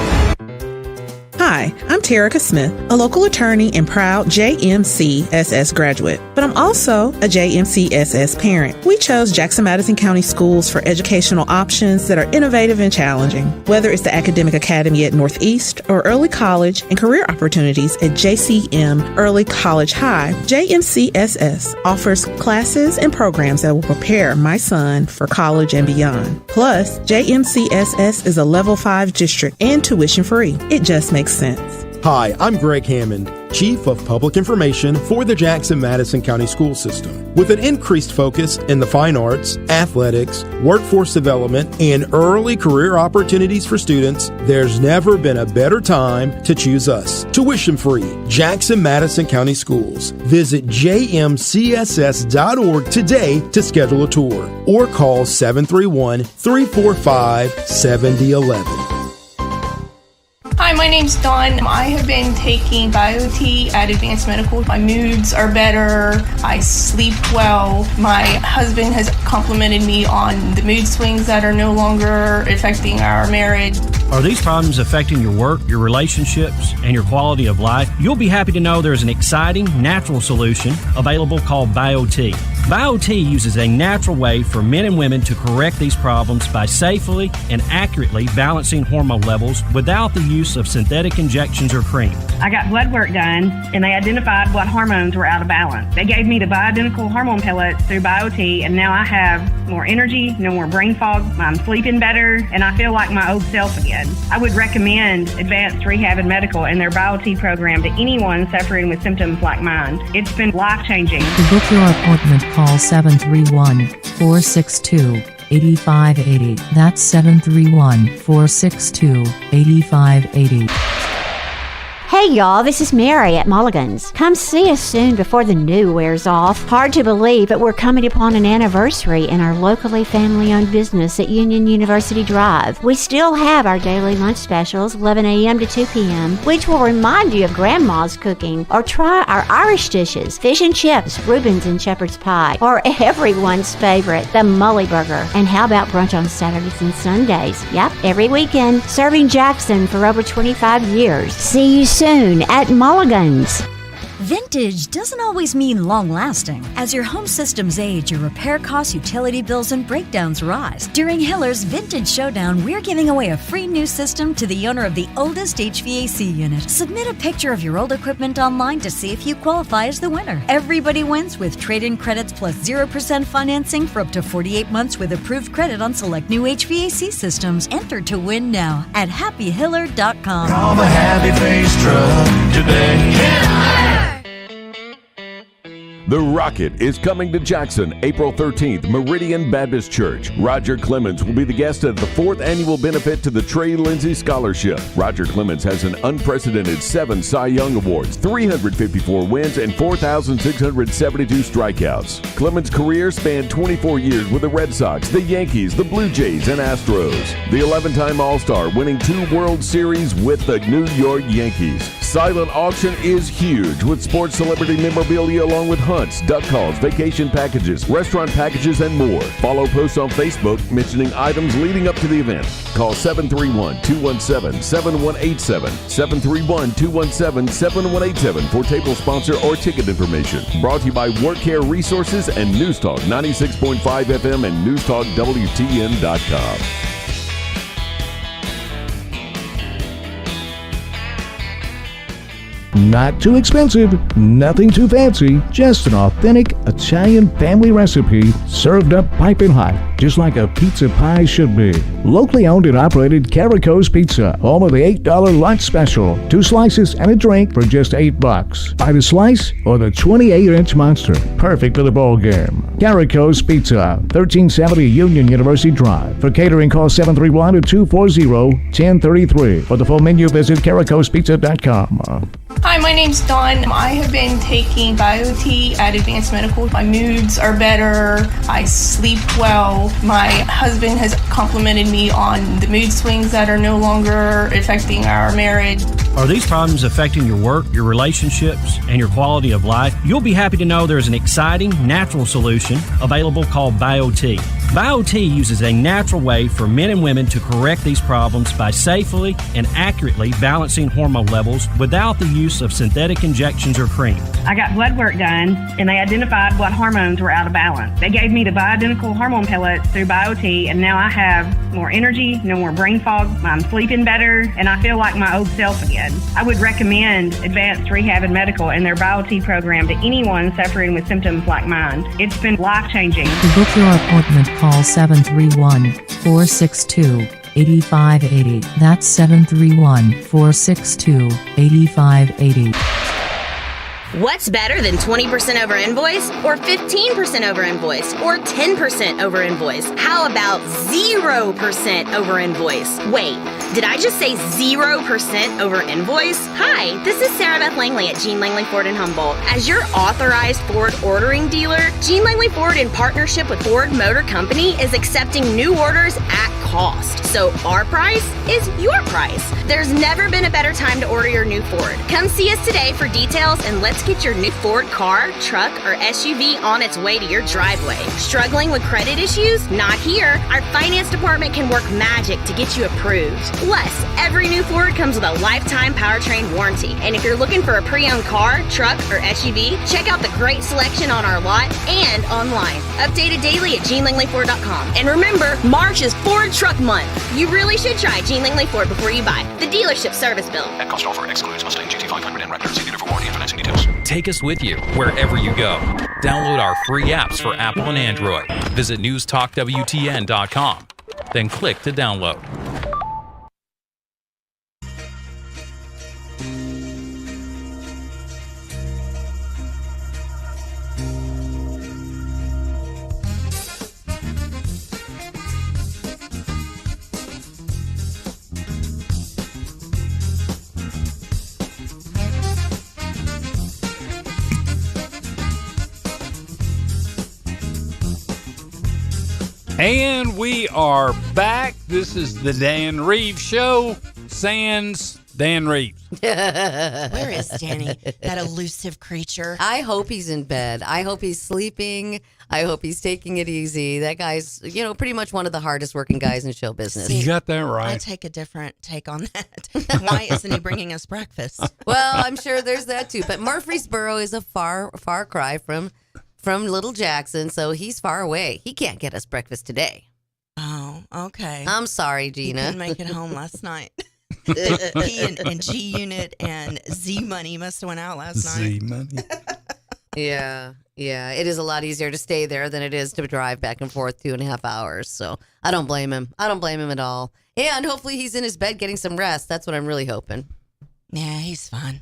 Hi, I'm Terica Smith, a local attorney and proud JMCSS graduate, but I'm also a JMCSS parent. We chose Jackson Madison County Schools for educational options that are innovative and challenging. Whether it's the Academic Academy at Northeast or early college and career opportunities at JCM Early College High, JMCSS offers classes and programs that will prepare my son for college and beyond. Plus, JMCSS is a Level 5 district and tuition free. It just makes sense. Hi, I'm Greg Hammond, Chief of Public Information for the Jackson-Madison County School System. With an increased focus in the fine arts, athletics, workforce development, and early career opportunities for students, there's never been a better time to choose us. Tuition-free, Jackson-Madison County Schools. Visit jmcss.org today to schedule a tour or call 731-345-7011. Hi, my name's Dawn. I have been taking BioT at Advanced Medical. My moods are better. I sleep well. My husband has complimented me on the mood swings that are no longer affecting our marriage. Are these problems affecting your work, your relationships, and your quality of life? You'll be happy to know there's an exciting, natural solution available called BioT. BioT uses a natural way for men and women to correct these problems by safely and accurately balancing hormone levels without the use of synthetic injections or cream. I got blood work done, and they identified what hormones were out of balance. They gave me the bioidentical hormone pellets through BioT, and now I have more energy, no more brain fog, I'm sleeping better, and I feel like my old self again. I would recommend Advanced Rehab and Medical and their BioT program to anyone suffering with symptoms like mine. It's been life-changing. To book your appointment, call 731-462-8580. That's 731-462-8580. Hey y'all, this is Mary at Mulligan's. Come see us soon before the new wears off. Hard to believe, but we're coming upon an anniversary in our locally family-owned business at Union University Drive. We still have our daily lunch specials, 11 a.m. to 2 p.m., which will remind you of Grandma's cooking, or try our Irish dishes, fish and chips, Reuben's and shepherd's pie, or everyone's favorite, the Mully Burger. And how about brunch on Saturdays and Sundays? Yep, every weekend, serving Jackson for over 25 years. See you soon at Mulligan's. Vintage doesn't always mean long-lasting. As your home systems age, your repair costs, utility bills, and breakdowns rise. During Hiller's Vintage Showdown, we're giving away a free new system to the owner of the oldest HVAC unit. Submit a picture of your old equipment online to see if you qualify as the winner. Everybody wins with trade-in credits plus 0% financing for up to 48 months with approved credit on select new HVAC systems. Enter to win now at happyhiller.com. Call the Happy Face Truck today. The Rocket is coming to Jackson April 13th, Meridian Baptist Church. Roger Clemens will be the guest at the 4th annual benefit to the Trey Lindsay Scholarship. Roger Clemens has an unprecedented 7 Cy Young Awards, 354 wins, and 4,672 strikeouts. Clemens' career spanned 24 years with the Red Sox, the Yankees, the Blue Jays, and Astros. The 11-time All-Star, winning 2 World Series with the New York Yankees. Silent auction is huge with sports celebrity memorabilia along with hunts, duck calls, vacation packages, restaurant packages, and more. Follow posts on Facebook mentioning items leading up to the event. Call 731-217-7187, 731-217-7187 for table sponsor or ticket information. Brought to you by Work Care Resources and News Talk 96.5 FM and NewsTalkWTN.com. Not too expensive, nothing too fancy, just an authentic Italian family recipe served up piping hot, just like a pizza pie should be. Locally owned and operated Carico's Pizza, home of the $8 lunch special. 2 slices and a drink for just $8. Buy the slice or the 28-inch monster, perfect for the bowl game. Carico's Pizza, 1370 Union University Drive. For catering, call 731-240-1033. For the full menu, visit caricospizza.com. Hi, my name's Dawn. I have been taking BioT at Advanced Medical. My moods are better. I sleep well. My husband has complimented me on the mood swings that are no longer affecting our marriage. Are these problems affecting your work, your relationships, and your quality of life? You'll be happy to know there's an exciting, natural solution available called BioT. BioT uses a natural way for men and women to correct these problems by safely and accurately balancing hormone levels without the use of synthetic injections or cream. I got blood work done, and they identified what hormones were out of balance. They gave me the bioidentical hormone pellets through BioT, and now I have more energy, no more brain fog, I'm sleeping better, and I feel like my old self again. I would recommend Advanced Rehab and Medical and their BioT program to anyone suffering with symptoms like mine. It's been life-changing. To book your appointment, call 731-462-8580. That's 731-462-8580. What's better than 20% over invoice or 15% over invoice or 10% over invoice? How about 0% over invoice? Wait, did I just say 0% over invoice? Hi, this is Sarah Beth Langley at Gene Langley Ford in Humboldt. As your authorized Ford ordering dealer, Gene Langley Ford in partnership with Ford Motor Company is accepting new orders at cost. So our price is your price. There's never been a better time to order your new Ford. Come see us today for details and let's get your new Ford car, truck, or SUV on its way to your driveway. Struggling with credit issues? Not here. Our finance department can work magic to get you approved. Plus, every new Ford comes with a lifetime powertrain warranty. And if you're looking for a pre-owned car, truck, or SUV, check out the great selection on our lot and online. Updated daily at GeneLangleyFord.com. And remember, March is Ford Truck Month. You really should try Gene Langley Ford before you buy. The dealership service bill. At cost offer excludes Mustang GT500 and Raptor. See dealer for warranty and financing details. Take us with you wherever you go. Download our free apps for Apple and Android. Visit NewsTalkWTN.com. Then click to download. And we are back. This is the Dan Reeves Show, sans Dan Reeves. Where is Danny? That elusive creature. I hope he's in bed. I hope he's sleeping. I hope he's taking it easy. That guy's, pretty much one of the hardest working guys in show business. You got that right. I take a different take on that. Why isn't he bringing us breakfast? Well, I'm sure there's that too. But Murfreesboro is a far cry from Little Jackson, so he's far away. He can't get us breakfast today. Oh, okay. I'm sorry, Gina. He couldn't make it home last night. He and G Unit and Z Money must have went out last night. Z Money. Yeah. It is a lot easier to stay there than it is to drive back and forth 2.5 hours. So I don't blame him. I don't blame him at all. And hopefully he's in his bed getting some rest. That's what I'm really hoping. Yeah, he's fine.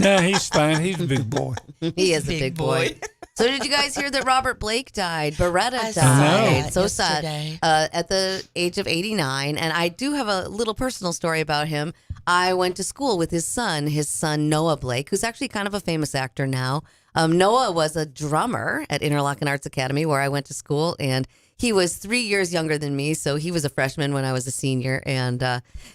Yeah, he's fine. He's a big boy. He is a big boy. So did you guys hear that Robert Blake died? Beretta saw died. that So yesterday. sad. At the age of 89. And I do have a little personal story about him. I went to school with his son Noah Blake, who's actually kind of a famous actor now. Noah was a drummer at Interlochen Arts Academy where I went to school, and he was 3 years younger than me, so he was a freshman when I was a senior. And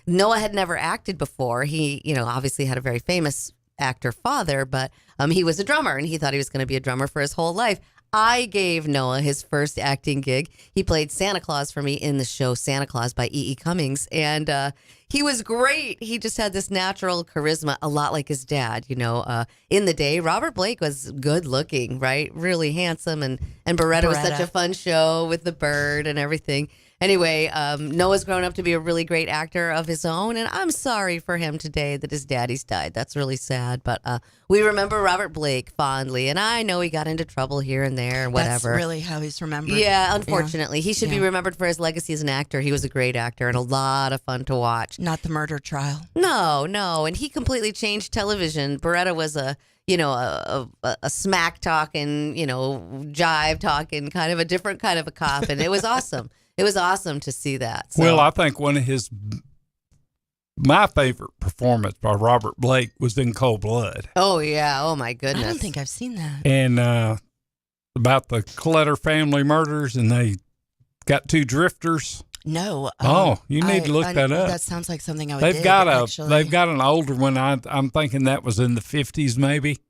Noah had never acted before. He, obviously had a very famous actor father, but he was a drummer, and he thought he was going to be a drummer for his whole life. I gave Noah his first acting gig. He played Santa Claus for me in the show Santa Claus by E.E. Cummings, and he was great. He just had this natural charisma, a lot like his dad. In the day, Robert Blake was good looking, right? Really handsome, and Beretta was such a fun show with the bird and everything. Anyway, Noah's grown up to be a really great actor of his own, and I'm sorry for him today that his daddy's died. That's really sad, but we remember Robert Blake fondly, and I know he got into trouble here and there and whatever. That's really how he's remembered. Yeah, unfortunately. He should be remembered for his legacy as an actor. He was a great actor and a lot of fun to watch. Not the murder trial. No, and he completely changed television. Beretta was a smack talking, jive talking, kind of a different kind of a cop, and it was awesome. It was awesome to see that. So. Well, I think my favorite performance by Robert Blake was in Cold Blood. Oh, yeah. Oh, my goodness. I don't think I've seen that. And about the Clutter family murders, and they got two drifters. No. You need to look that up. That sounds like something I would They've dig, got actually. They've got an older one. I'm thinking that was in the 50s maybe.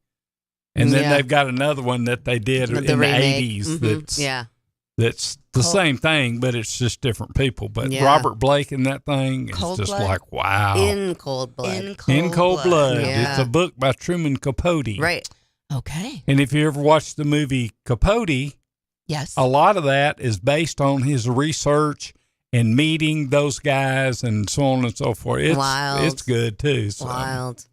And then they've got another one that they did in the 80s. Mm-hmm. That's the same thing, but it's just different people. But Robert Blake in that thing is Cold just Blood? like, wow. In Cold Blood. In Cold Blood. Yeah. It's a book by Truman Capote. Right. Okay. And if you ever watched the movie Capote, yes, a lot of that is based on his research and meeting those guys and so on and so forth. It's good too. So. Wild.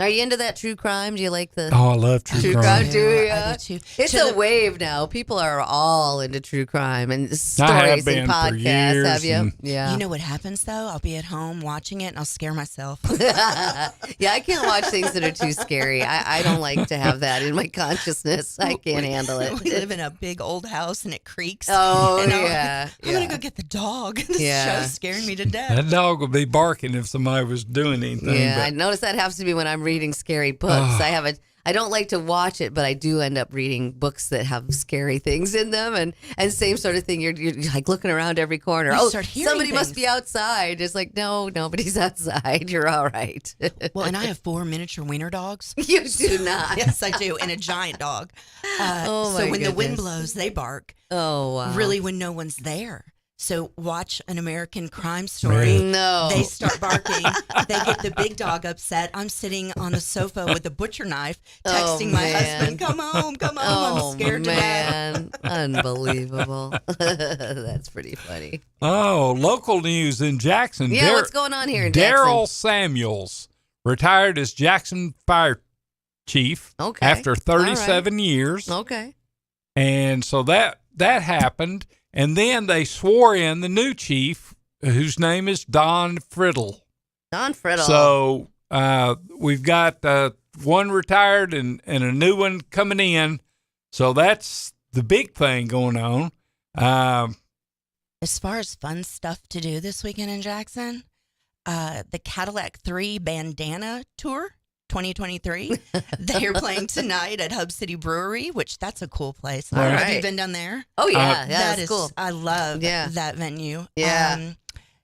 Are you into that true crime? Do you like the I love true crime. Do you? I do too. It's a wave now. People are all into true crime and I have stories been and for podcasts. years, Have you? and- Yeah. You know what happens though? I'll be at home watching it and I'll scare myself. Yeah, I can't watch things that are too scary. I don't like to have that in my consciousness. I can't handle it. We live in a big old house and it creaks. Oh, and yeah. I'm gonna go get the dog. This Yeah. show's scaring me to death. That dog would be barking if somebody was doing anything. Yeah, I but notice that has to be when I'm reading scary books. I don't like to watch it, but I do end up reading books that have scary things in them, and same sort of thing. You're like looking around every corner. You start hearing somebody must things. be outside. It's like, no, nobody's outside. You're all right. Well, and I have 4 miniature wiener dogs. You do not. Yes, I do, and a giant dog. Oh, so my when the wind goodness. blows, they bark. Oh, wow. Really, when no one's there. So watch an American crime story. No. They start barking. They get the big dog upset. I'm sitting on a sofa with a butcher knife, texting my husband, come home, come home. I'm scared to death. Unbelievable. That's pretty funny. local news in Jackson. Yeah, what's going on here in Jackson? Daryl Samuels retired as Jackson Fire Chief after 37 years. Okay. And so that happened. And then they swore in the new chief, whose name is Don Friddle. Don Friddle. So we've got one retired and a new one coming in. So that's the big thing going on. As far as fun stuff to do this weekend in Jackson, the Cadillac 3 Bandana Tour 2023. They are playing tonight at Hub City Brewery, which that's a cool place. All Have right. you been down there? Oh, yeah. That that's is cool. I love that venue. Yeah.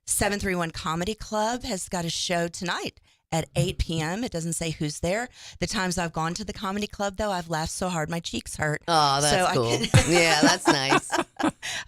731 Comedy Club has got a show tonight at 8 p.m. It doesn't say who's there. The times I've gone to the comedy club, though, I've laughed so hard my cheeks hurt. Oh, that's so cool. Yeah, that's nice.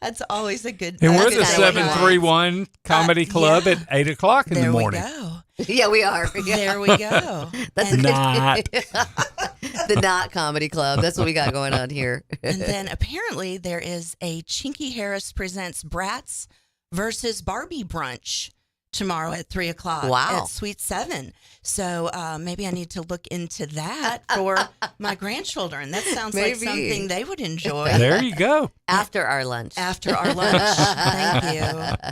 That's always a good. And we're the 731 Comedy Club at 8 o'clock in the morning. There we go. Yeah, we are. Yeah. There we go. That's And- Not. the Not Comedy Club. That's what we got going on here. And then apparently there is a Chinky Harris Presents Bratz versus Barbie brunch tomorrow at 3 o'clock. Wow. At Suite 7. So maybe I need to look into that for my grandchildren. That sounds like Maybe. something they would enjoy. There you go. After our lunch. After our lunch. Thank you.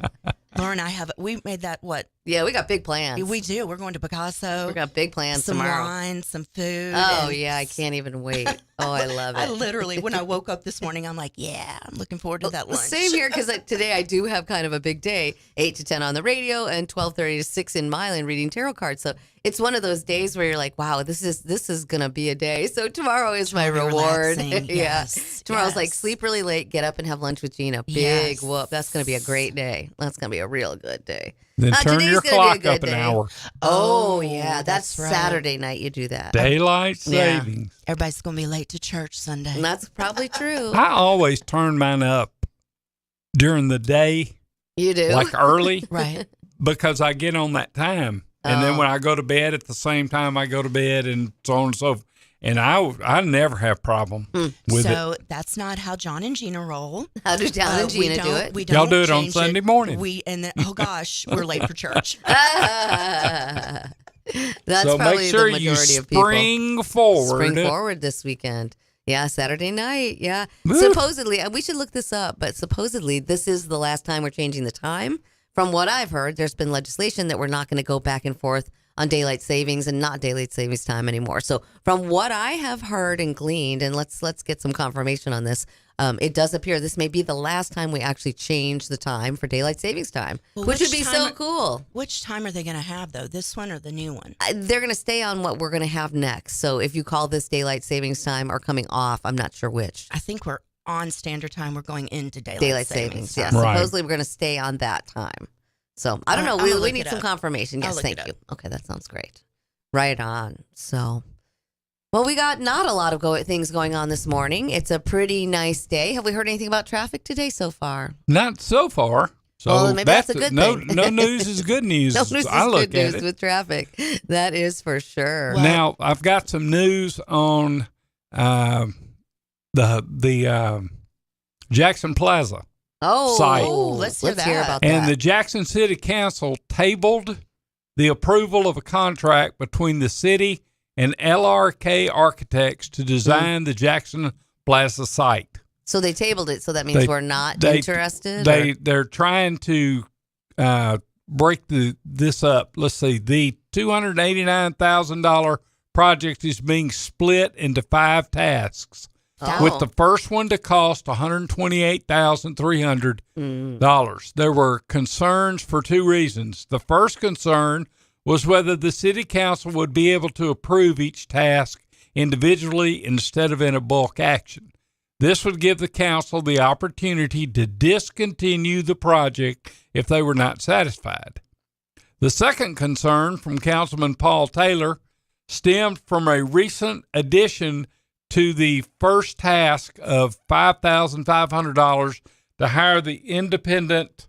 Laura and I we made that what? Yeah, we got big plans. We do. We're going to Picasso. We got big plans some tomorrow. wine, some food. Oh, and yeah, I can't even wait. Oh, I love it. I literally, when I woke up this morning, I'm like, yeah, I'm looking forward to that lunch. Same here, because today I do have kind of a big day, 8 to 10 on the radio and 12:30 to 6 in Milan reading tarot cards. So it's one of those days where you're like, wow, this is going to be a day. So tomorrow is my reward. relaxing, Yeah. yes, Tomorrow's like yes. sleep really late, get up and have lunch with Gina. Big Yes. whoop. That's going to be a great day. That's going to be a real good day. Then turn today's your gonna be a clock good up an day. hour. Oh, yeah. That's right. Saturday night you do that. Daylight Yeah. savings. Everybody's going to be late to church Sunday. And that's probably true. I always turn mine up during the day, You do? like early, Right. because I get on that time. And then when I go to bed at the same time I go to bed and so on and so forth. And I never have problem with so it. that's not how John and Gina roll. How do John and we Gina do don't- it? We Y'all don't do it on change Sunday morning. And then, oh gosh, we're late for church. That's So probably make sure the you majority of people. spring forward. Spring forward this weekend. Yeah, Saturday night. Yeah. Woo. Supposedly, we should look this up, but supposedly this is the last time we're changing the time. From what I've heard, there's been legislation that we're not going to go back and forth on daylight savings and not daylight savings time anymore. So from what I have heard and gleaned, and let's get some confirmation on this, it does appear this may be the last time we actually change the time for daylight savings time, Well, which would which be time so are- cool. Which time are they going to have, though? This one or the new one? They're going to stay on what we're going to have next. So if you call this daylight savings time or coming off, I'm not sure which. I think we're on standard time. We're going into daylight savings. time. Yeah. Right. Supposedly we're going to stay on that time. So I don't know. I'm gonna We look need it some up. confirmation. I'll Yes, look thank it you. up. Okay, that sounds great. Right on. So, well, we got not a lot of things going on this morning. It's a pretty nice day. Have we heard anything about traffic today so far? Not so far. So Well, maybe that's a good no, thing. no news is good news. No news I is look good at news it. with traffic. That is for sure. Now I've got some news on the Jackson Plaza site. Let's hear about And that. the Jackson City Council tabled the approval of a contract between the city and LRK Architects to design the Jackson Plaza site. So they tabled it. So that means we're not interested. or- They're trying to break this up. Let's see. The $289,000 project is being split into 5 tasks, with the first one to cost $128,300. There were concerns for 2 reasons. The first concern was whether the city council would be able to approve each task individually instead of in a bulk action. This would give the council the opportunity to discontinue the project if they were not satisfied. The second concern from Councilman Paul Taylor stemmed from a recent addition to the first task of $5,500 to hire the independent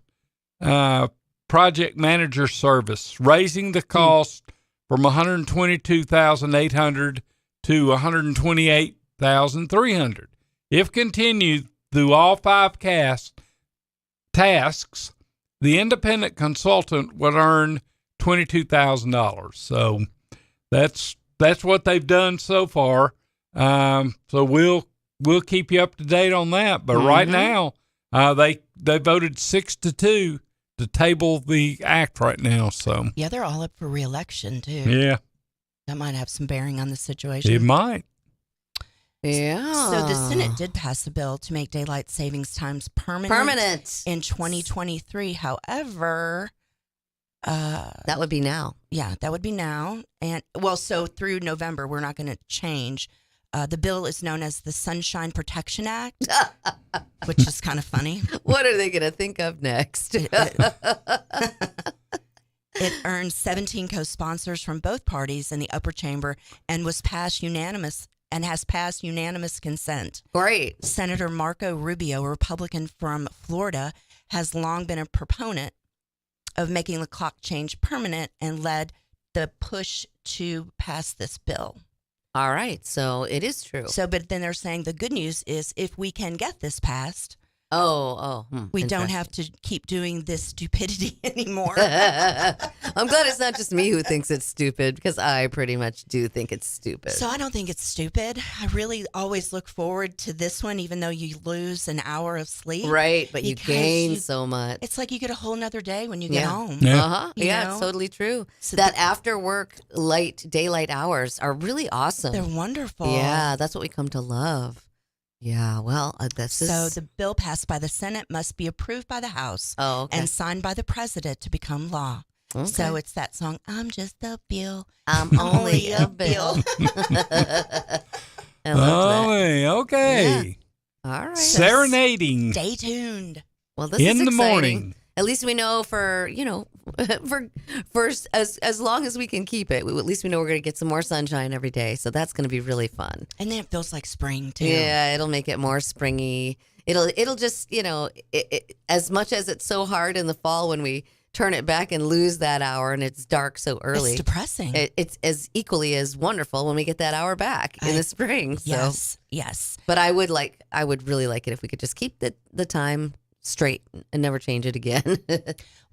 project manager service, raising the cost from $122,800 to $128,300. If continued through all 5 tasks, the independent consultant would earn $22,000. So that's what they've done so far. So we'll keep you up to date on that. But right now, they voted 6-2 to table the act right now. So Yeah, they're all up for re-election, too. yeah, That might have some bearing on the situation. it might. Yeah. So the Senate did pass a bill to make daylight savings times permanent in 2023. However, that would be now. Yeah, that would be now. And well, so through November, we're not going to change. The bill is known as the Sunshine Protection Act. which is kind of funny. What are they going to think of next? It earned 17 co-sponsors from both parties in the upper chamber and has passed unanimous consent. Great. Senator Marco Rubio, a Republican from Florida, has long been a proponent of making the clock change permanent and led the push to pass this bill. All right. So it is true. But then they're saying the good news is if we can get this passed, we don't have to keep doing this stupidity anymore. I'm glad it's not just me who thinks it's stupid, because I pretty much do think it's stupid. So I don't think it's stupid. I really always look forward to this one, even though you lose an hour of sleep. Right, but you gain so much. It's like you get a whole nother day when you get home. Yeah, it's totally true. So that after work daylight hours are really awesome. They're wonderful. Yeah, that's what we come to love. Yeah, well, So the bill passed by the Senate must be approved by the House and signed by the President to become law. Okay. So it's that song, I'm just a bill. I'm only a bill. I love that. Okay. Yeah. All right. Serenading. Stay tuned. Well, this is in the exciting. morning. At least we know for as long as we can keep it, at least we know we're going to get some more sunshine every day. So that's going to be really fun. And then it feels like spring too. Yeah, it'll make it more springy. It'll just, as much as it's so hard in the fall when we turn it back and lose that hour and it's dark so early. It's depressing. It's as equally as wonderful when we get that hour back in the spring. So. Yes. But I would really like it if we could just keep the time straight and never change it again.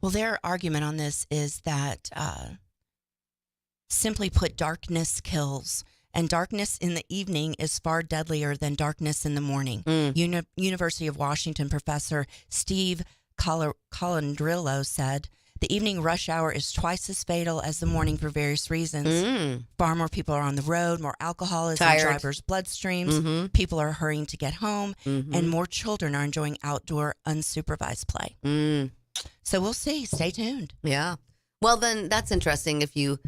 Well, their argument on this is that simply put, darkness kills. And darkness in the evening is far deadlier than darkness in the morning. University of Washington professor Steve Colandrillo said, the evening rush hour is twice as fatal as the morning for various reasons. Far more people are on the road, more alcohol is in drivers' bloodstreams, people are hurrying to get home, and more children are enjoying outdoor unsupervised play. So we'll see. Stay tuned. Yeah. Well, then that's interesting if you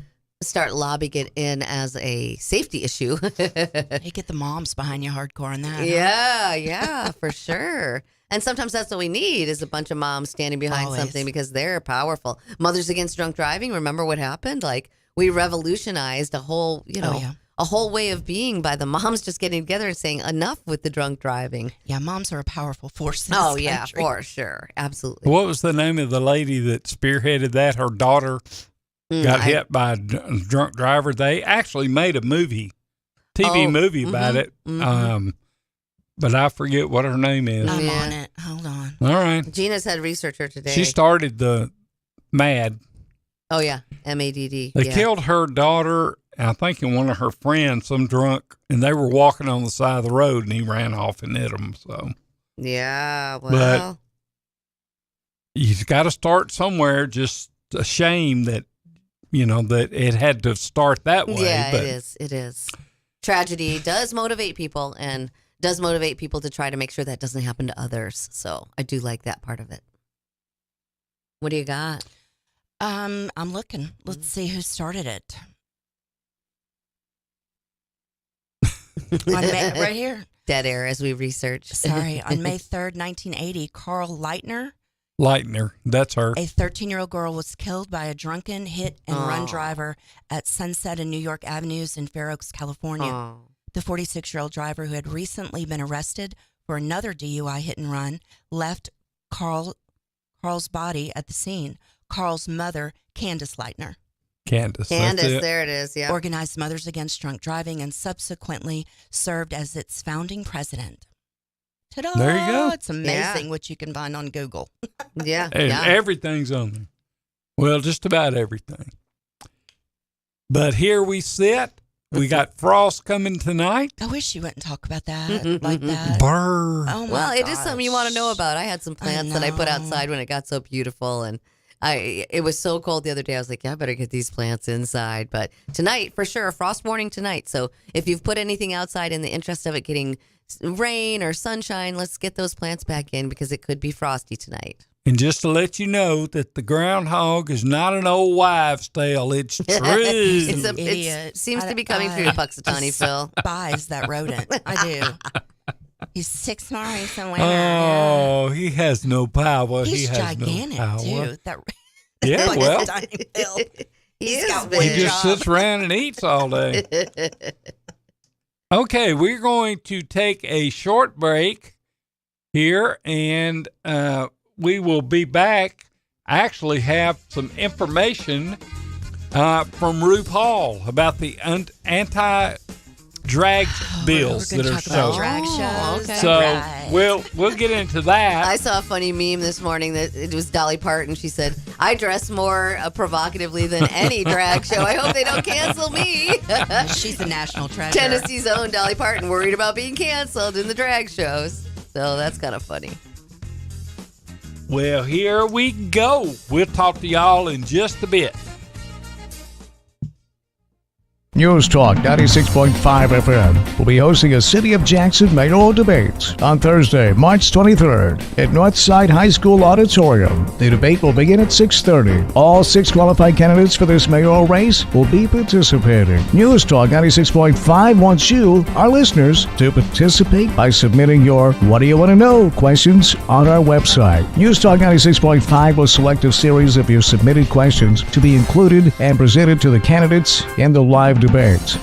start lobbying it in as a safety issue. You get the moms behind you hardcore on that. Yeah, for sure. And sometimes that's what we need is a bunch of moms standing behind something because they're powerful. Mothers Against Drunk Driving, remember what happened? Like we revolutionized a whole, a whole way of being by the moms just getting together and saying enough with the drunk driving. Yeah, moms are a powerful force in this country. For sure. Absolutely. What was the name of the lady that spearheaded that? Her daughter got hit by a drunk driver. They actually made a TV movie about it. But I forget what her name is. I'm on it. Hold on. All right. Gina's head researcher today. She started the MADD. Oh, yeah. MADD. They killed her daughter, I think, and one of her friends, some drunk, and they were walking on the side of the road, and he ran off and hit them. So. Yeah, well. But you've got to start somewhere. Just a shame that, that it had to start that way. Yeah, but it is. Tragedy does motivate people and does motivate people to try to make sure that doesn't happen to others. So I do like that part of it. What do you got? I'm looking. Let's see who started it. Right here. Dead air as we research. Sorry. On May 3rd, 1980, Carl Leitner, that's her. A 13-year-old girl was killed by a drunken hit-and-run driver at Sunset and New York Avenues in Fair Oaks, California. The 46-year-old driver, who had recently been arrested for another DUI hit-and-run, left Carl's body at the scene. Carl's mother, Candace Leitner. Candace, there it is, yeah. Organized Mothers Against Drunk Driving and subsequently served as its founding president. Ta-da! There you go. It's amazing what you can find on Google. Yeah. Everything's on there. Well, just about everything. But here we sit. We got frost coming tonight. I wish you wouldn't talk about that like that. Brr. Oh my well, it is something you want to know about. I had some plants that I put outside when it got so beautiful, and it was so cold the other day. I was like, yeah, I better get these plants inside. But tonight, for sure, a frost warning tonight. So if you've put anything outside in the interest of it getting rain or sunshine, let's get those plants back in because it could be frosty tonight. And just to let you know that the groundhog is not an old wives' tale. It's true. It seems to be coming through Puxatawny, Phil. Buys that rodent. I do. He's 6'1" race and winner. Oh, he has no power. He's he has gigantic, no power. too. That, Yeah, well, He's got he one just job. sits around and eats all day. Okay, we're going to take a short break here, and we will be back. I actually have some information from RuPaul about the anti-drag bills that are so. Drag shows. Okay. So we'll get into that. I saw a funny meme this morning that it was Dolly Parton. She said, "I dress more provocatively than any drag show. I hope they don't cancel me." She's the national treasure. Tennessee's own Dolly Parton worried about being canceled in the drag shows. So that's kind of funny. Well, here we go. We'll talk to y'all in just a bit. News Talk 96.5 FM will be hosting a City of Jackson mayoral debate on Thursday, March 23rd at Northside High School Auditorium. The debate will begin at 6:30. All 6 qualified candidates for this mayoral race will be participating. News Talk 96.5 wants you, our listeners, to participate by submitting your What Do You Want to Know questions on our website. News Talk 96.5 will select a series of your submitted questions to be included and presented to the candidates in the live debate.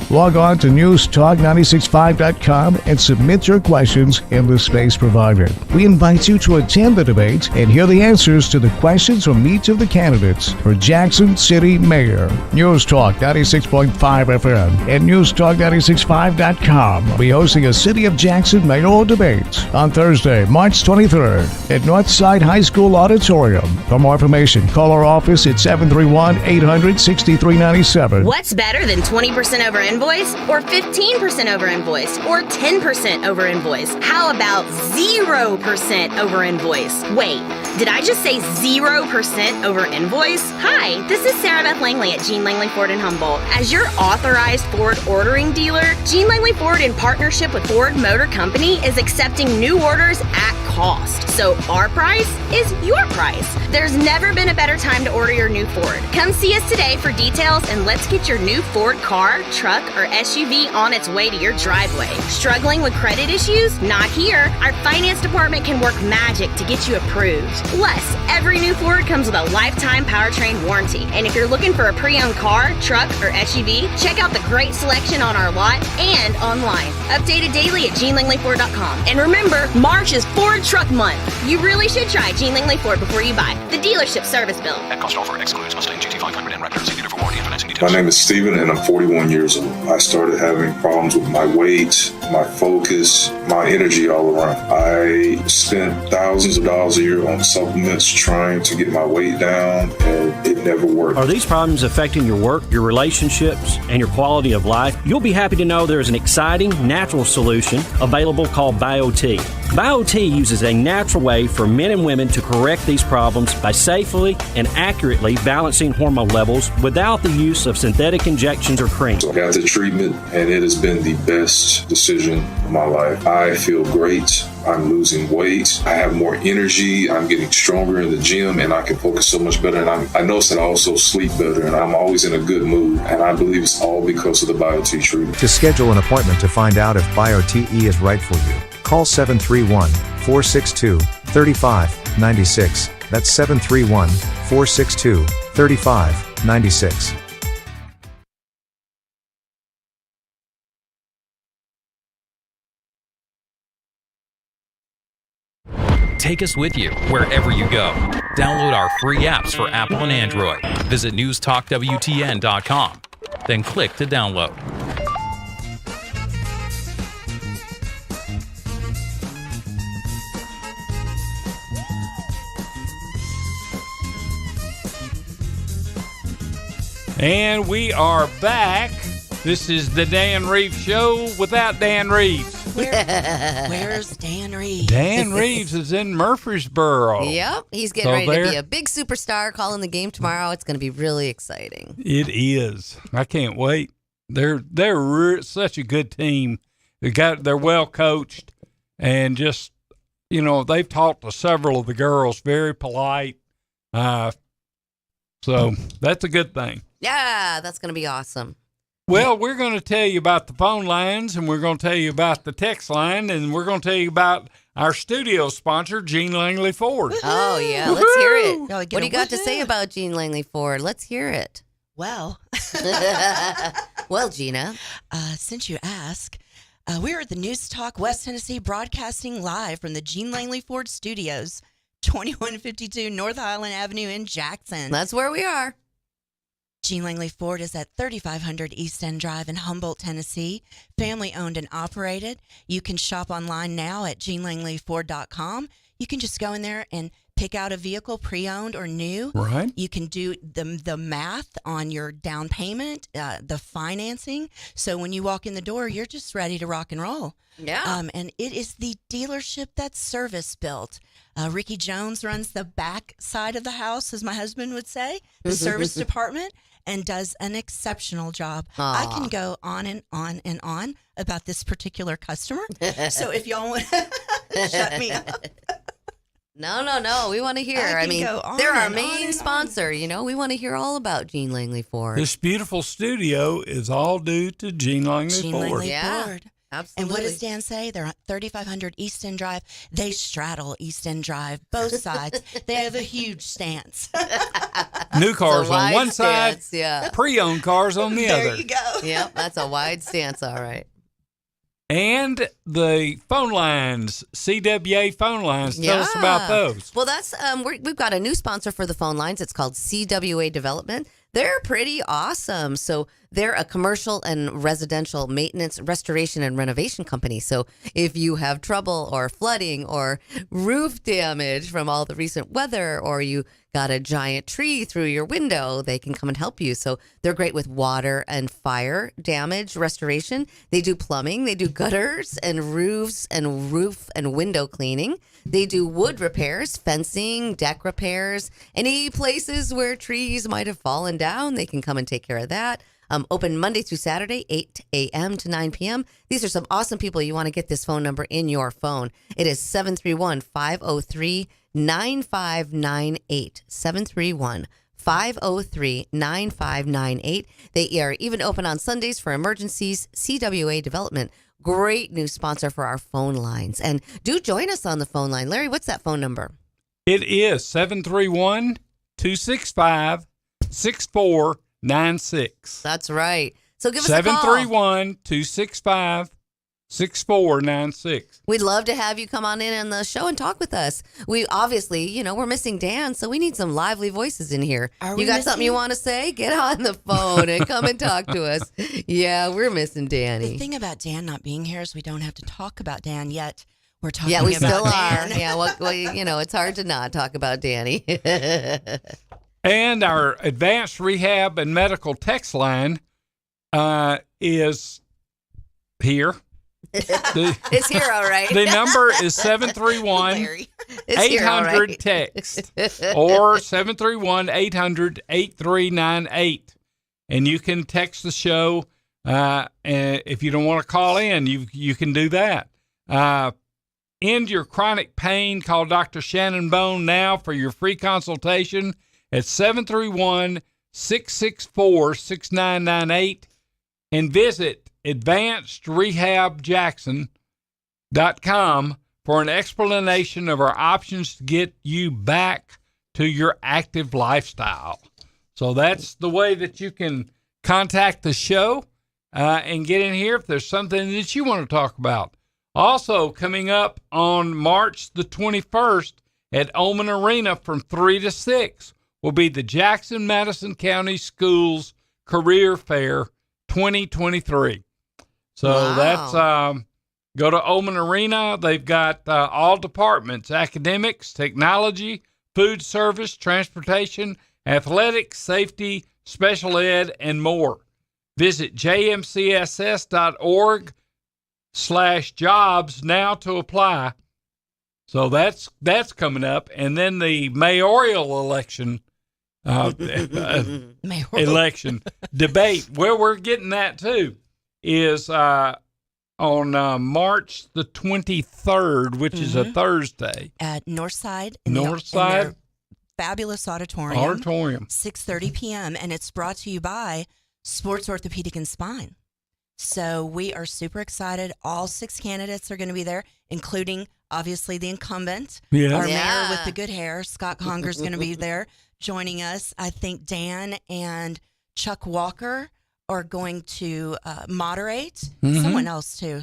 Log on to newstalk965.com and submit your questions in the space provided. We invite you to attend the debate and hear the answers to the questions from each of the candidates for Jackson City Mayor. News Talk 96.5 FM and newstalk965.com will be hosting a City of Jackson mayoral debate on Thursday, March 23rd at Northside High School Auditorium. For more information, call our office at 731-800-6397. What's better than 20% over invoice or 15% over invoice or 10% over invoice? How about 0% over invoice? Wait, did I just say 0% over invoice? Hi, this is Sarah Beth Langley at Jean Langley Ford in Humboldt. As your authorized Ford ordering dealer, Jean Langley Ford in partnership with Ford Motor Company is accepting new orders at cost. So our price is your price. There's never been a better time to order your new Ford. Come see us today for details and let's get your new Ford car, truck, or SUV on its way to your driveway. Struggling with credit issues? Not here. Our finance department can work magic to get you approved. Plus, every new Ford comes with a lifetime powertrain warranty. And if you're looking for a pre-owned car, truck, or SUV, check out the great selection on our lot and online. Updated daily at JeanLangleyFord.com. And remember, March is Ford Truck Month. You really should try Jean Langley Ford before you buy. The dealership service bill. At cost offer excludes Mustang GT500 and Raptor. See dealer for warranty and financing My details. name is Steven and I'm 41 years old. I started having problems with my weight, my focus, my energy all around. I spent thousands of dollars a year on supplements trying to get my weight down and it never worked. Are these problems affecting your work, your relationships, and your quality of life? You'll be happy to know there is an exciting natural solution available called BioT. BioT uses a natural way for men and women to correct these problems by safely and accurately balancing hormone levels without the use of synthetic injections or cream. So I got the treatment and it has been the best decision of my life. I feel great. I'm losing weight. I have more energy. I'm getting stronger in the gym and I can focus so much better. And I notice that I also sleep better and I'm always in a good mood. And I believe it's all because of the BioT treatment. To schedule an appointment to find out if BioTE is right for you, call 731-462-3596. That's 731-462-3596. Take us with you wherever you go. Download our free apps for Apple and Android. Visit newstalkwtn.com. Then click to download. And we are back. This is the Dan Reeves Show without Dan Reeves. Where's Dan Reeves? Dan Reeves is in Murfreesboro. Yep, he's getting So ready there- to be a big superstar calling the game tomorrow. It's going to be really exciting. It is. I can't wait. They're such a good team. They're well coached and just, they've talked to several of the girls, very polite. So that's a good thing. Yeah, that's going to be awesome. Well, we're going to tell you about the phone lines, and we're going to tell you about the text line, and we're going to tell you about our studio sponsor, Jean Langley Ford. Oh, yeah. Woo-hoo! Let's hear it. Oh, What do you got to say about Jean Langley Ford? Let's hear it. Well, well, Gina. Since you ask, we're at the News Talk West Tennessee broadcasting live from the Jean Langley Ford Studios, 2152 North Highland Avenue in Jackson. That's where we are. Jean Langley Ford is at 3500 East End Drive in Humboldt, Tennessee. Family owned and operated. You can shop online now at jeanlangleyford.com. You can just go in there and pick out a vehicle, pre-owned or new. Right. You can do the math on your down payment, the financing. So when you walk in the door, you're just ready to rock and roll. Yeah. And it is the dealership that's service built. Ricky Jones runs the back side of the house, as my husband would say, the service department, and does an exceptional job. I can go on and on and on about this particular customer. So if y'all want to shut me up. No. We want to hear. I mean, they're our main sponsor. You know, we want to hear all about Jean Langley Ford. This beautiful studio is all due to Jean Langley Ford. Langley Yeah. Ford. Absolutely. And what does Dan say? They're on 3500 East End Drive. They straddle East End Drive, both sides. They have a huge stance. New cars on one stance, side, yeah. pre-owned cars on the other. There you go. Yep, that's a wide stance, all right. And the phone lines, CWA phone lines. Tell us about those. Well, that's we've got a new sponsor for the phone lines. It's called CWA Development. They're pretty awesome. So they're a commercial and residential maintenance, restoration, and renovation company. So if you have trouble or flooding or roof damage from all the recent weather, or you got a giant tree through your window, they can come and help you. So they're great with water and fire damage restoration. They do plumbing. They do gutters and roofs and roof and window cleaning. They do wood repairs, fencing, deck repairs, any places where trees might have fallen down, they can come and take care of that. Open Monday through Saturday, 8 a.m. to 9 p.m. These are some awesome people. You want to get this phone number in your phone. It is 731-503-9598. 731-503-9598. They are even open on Sundays for emergencies. CWA Development. Great new sponsor for our phone lines. And do join us on the phone line. Larry, what's that phone number? It is 731-265-6496. That's right. So give us a call. 731-265-6496. We'd love to have you come on in the show and talk with us. We obviously, we're missing Dan, so we need some lively voices in here. You got something you want to say? Get on the phone and come and talk to us. Yeah, we're missing Danny. The thing about Dan not being here is we don't have to talk about Dan yet. We're talking we about still Dan. are. Yeah, well, it's hard to not talk about Danny. And our advanced rehab and medical text line is here. It's here, all right. The number is 731-800-TEXT or 731-800-8398. And you can text the show. And if you don't want to call in, you can do that. End your chronic pain. Call Dr. Shannon Bone now for your free consultation at 731-664-6998 and visit advancedrehabjackson.com for an explanation of our options to get you back to your active lifestyle. So that's the way that you can contact the show and get in here if there's something that you want to talk about. Also, coming up on March the 21st at Oman Arena from 3 to 6 will be the Jackson-Madison County Schools Career Fair 2023. So that's, go to Oman Arena. They've got all departments: academics, technology, food service, transportation, athletics, safety, special ed, and more. Visit jmcss.org/jobs now to apply. So that's coming up. And then the mayoral election election debate, where we're getting that too, is on March the 23rd, which is a Thursday. At Northside. Northside. Fabulous auditorium. 6:30 p.m. And it's brought to you by sports orthopedic and spine. So we are super excited. All 6 candidates are going to be there, including obviously the incumbent, our mayor with the good hair, Scott Conger, is going to be there joining us. I think Dan and Chuck Walker are going to moderate. Someone else too.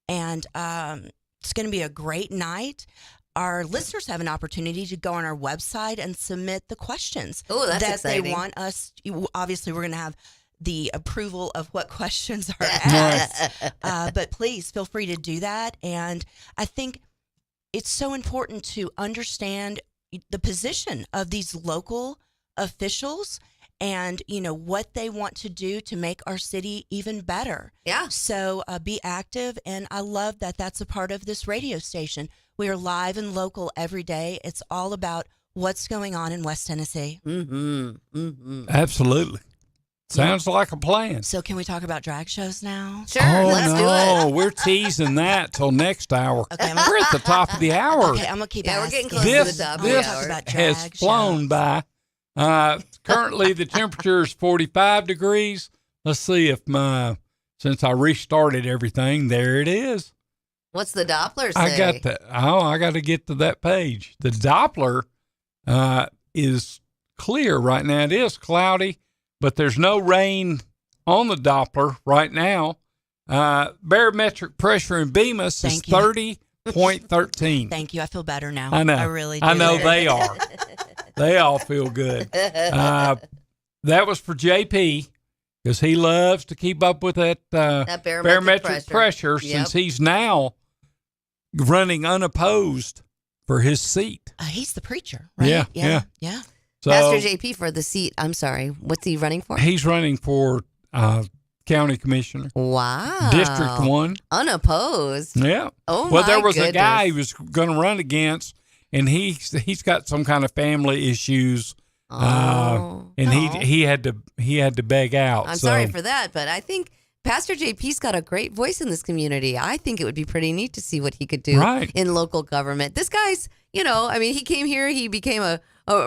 And it's going to be a great night. Our listeners have an opportunity to go on our website and submit the questions that's that exciting. they want us. Obviously, we're going to have the approval of what questions are asked, but please feel free to do that. And I think it's so important to understand the position of these local officials and, what they want to do to make our city even better. Yeah. So be active. And I love that that's a part of this radio station. We are live and local every day. It's all about what's going on in West Tennessee. Absolutely. Sounds like a plan. So can we talk about drag shows now? Sure, let's do it. We're teasing that till next hour. Okay, we're at the top of the hour. Okay, I'm going to keep asking. We're getting close This, to the top of this the hour. about has drag flown by. Currently, the temperature is 45 degrees. Let's see if since I restarted everything, there it is. What's the Doppler say? I got that. I got to get to that page. The Doppler is clear right now. It is cloudy, but there's no rain on the Doppler right now. Barometric pressure in Bemis is 30.13. Thank you. I feel better now. I know. I really do. I know they are. They all feel good. That was for JP because he loves to keep up with that barometric pressure since he's now running unopposed for his seat. He's the preacher, right? Yeah. So, Pastor JP for the seat. I'm sorry. What's he running for? He's running for county commissioner. Wow. District 1. Unopposed. Yeah. Oh, well, there my was a goodness. guy he was going to run against, and he's got some kind of family issues. And he had to beg out. I'm sorry for that, but I think Pastor JP's got a great voice in this community. I think it would be pretty neat to see what he could do in local government. This guy's, he came here, he became a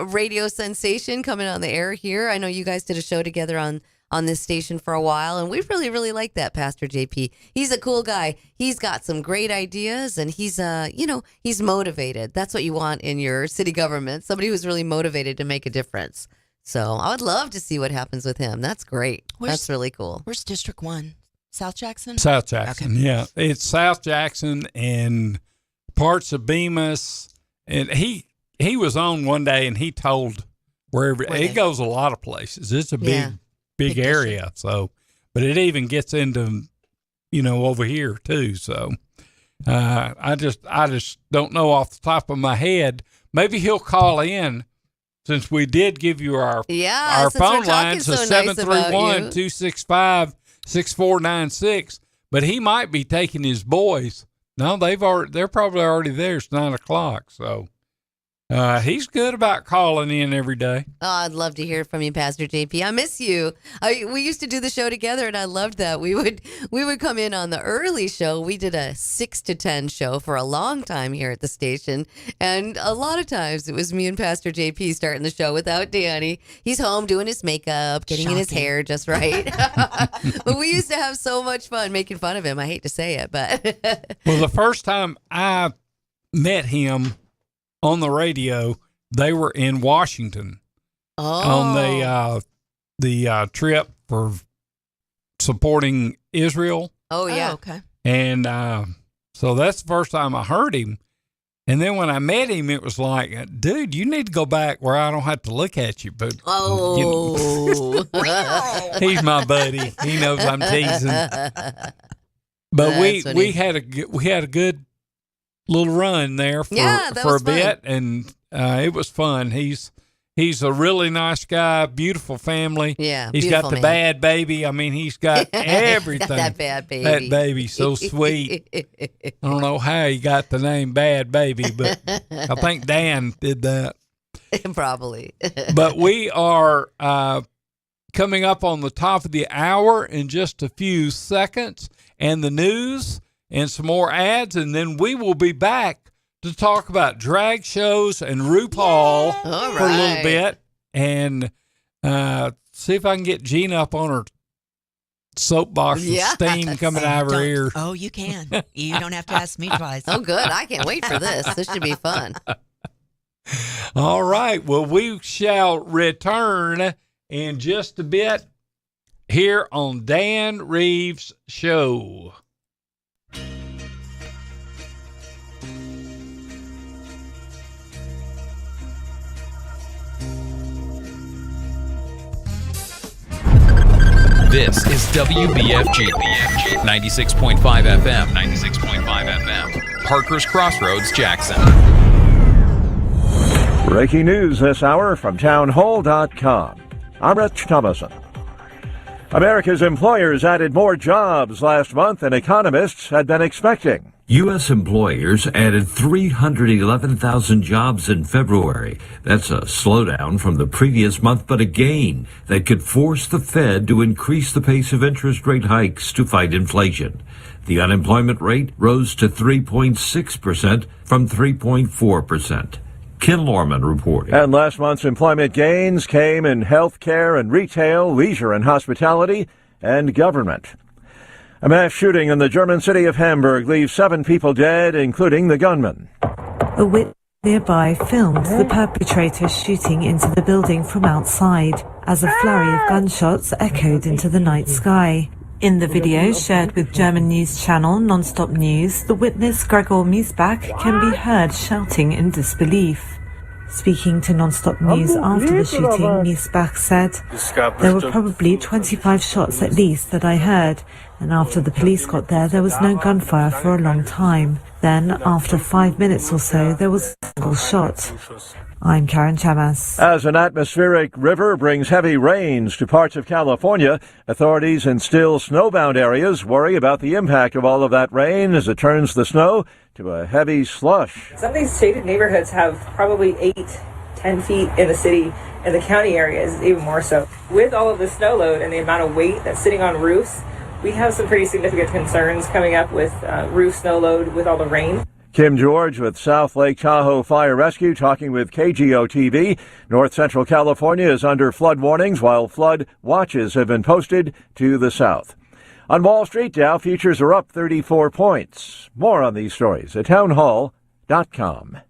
radio sensation coming on the air here. I know you guys did a show together on this station for a while, and we really, really like that, Pastor JP. He's a cool guy. He's got some great ideas, and he's he's motivated. That's what you want in your city government, somebody who's really motivated to make a difference. So I would love to see what happens with him. That's great. That's really cool. Where's District 1? South Jackson? South Jackson, yeah. It's South Jackson and parts of Bemis. And he was on one day, and he told it goes a lot of places. It's a big area. So, but it even gets into, over here too. So, I just don't know off the top of my head. Maybe he'll call in since we did give you our phone lines of 731-265-6496. But he might be taking his boys. No, they're probably already there. It's 9:00. So. He's good about calling in every day. Oh, I'd love to hear from you, Pastor JP. I miss you. We used to do the show together, and I loved that. We would come in on the early show. We did a 6 to 10 show for a long time here at the station, and a lot of times it was me and Pastor JP starting the show without Danny. He's home doing his makeup, getting in his hair just right. But we used to have so much fun making fun of him. I hate to say it, but well, the first time I met him on the radio, they were in Washington on the trip for supporting Israel. Oh, yeah. Oh, okay. And so that's the first time I heard him. And then when I met him, it was like, dude, you need to go back where I don't have to look at you. But he's my buddy. He knows I'm teasing. But we had a good little run there for a bit, and it was fun. He's a really nice guy, beautiful family. Yeah, he's got the bad baby. I mean, he's got everything. That bad baby. That baby's so sweet. I don't know how he got the name Bad Baby, but I think Dan did that. Probably. But we are coming up on the top of the hour in just a few seconds, and the news and some more ads, and then we will be back to talk about drag shows and RuPaul for a little bit, and see if I can get Gina up on her soapbox with steam coming out of her ears. Oh, you can. You don't have to ask me twice. Oh, good. I can't wait for this. This should be fun. All right. Well, we shall return in just a bit here on Dan Reeves Show. This is WBFG 96.5 FM, 96.5 FM, Parker's Crossroads, Jackson. Breaking news this hour from townhall.com. I'm Rich Thomason. America's employers added more jobs last month than economists had been expecting. U.S. employers added 311,000 jobs in February. That's a slowdown from the previous month, but a gain that could force the Fed to increase the pace of interest rate hikes to fight inflation. The unemployment rate rose to 3.6% from 3.4%. Ken Lorman reporting. And last month's employment gains came in healthcare and retail, leisure and hospitality, and government. A mass shooting in the German city of Hamburg leaves 7 people dead, including the gunman. A witness nearby filmed the perpetrator shooting into the building from outside as a flurry of gunshots echoed into the night sky. In the video shared with German news channel Nonstop News, the witness Gregor Miesbach can be heard shouting in disbelief. Speaking to Nonstop News after the shooting, Miesbach said, "There were probably 25 shots at least that I heard, and after the police got there was no gunfire for a long time. Then, after 5 minutes or so, there was a single shot." I'm Karen Chamas. As an atmospheric river brings heavy rains to parts of California, authorities in still snowbound areas worry about the impact of all of that rain as it turns the snow to a heavy slush. Some of these shaded neighborhoods have probably 8-10 feet in the city, and the county areas even more so. With all of the snow load and the amount of weight that's sitting on roofs, we have some pretty significant concerns coming up with roof snow load with all the rain. Kim George with South Lake Tahoe Fire Rescue talking with KGO-TV. North Central California is under flood warnings while flood watches have been posted to the south. On Wall Street, Dow futures are up 34 points. More on these stories at townhall.com.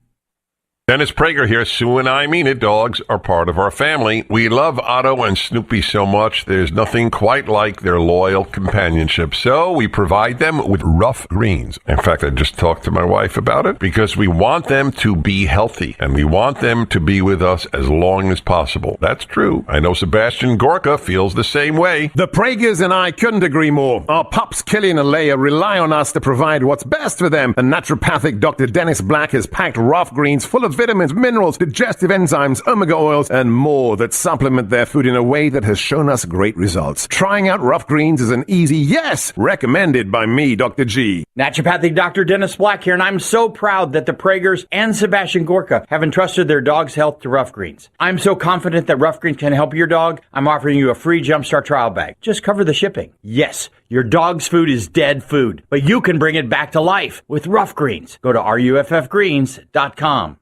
Dennis Prager here. Sue and I mean it. Dogs are part of our family. We love Otto and Snoopy so much. There's nothing quite like their loyal companionship. So we provide them with Rough Greens. In fact, I just talked to my wife about it because we want them to be healthy and we want them to be with us as long as possible. That's true. I know Sebastian Gorka feels the same way. The Pragers and I couldn't agree more. Our pups, Killian and Leia, rely on us to provide what's best for them. And naturopathic Dr. Dennis Black has packed Rough Greens full of vitamins, minerals, digestive enzymes, omega oils, and more that supplement their food in a way that has shown us great results. Trying out Rough Greens is an easy yes, recommended by me, Dr. G. Naturopathic Dr. Dennis Black here, and I'm so proud that the Pragers and Sebastian Gorka have entrusted their dog's health to Rough Greens. I'm so confident that Rough Greens can help your dog, I'm offering you a free Jumpstart trial bag. Just cover the shipping. Yes, your dog's food is dead food, but you can bring it back to life with Rough Greens. Go to ruffgreens.com.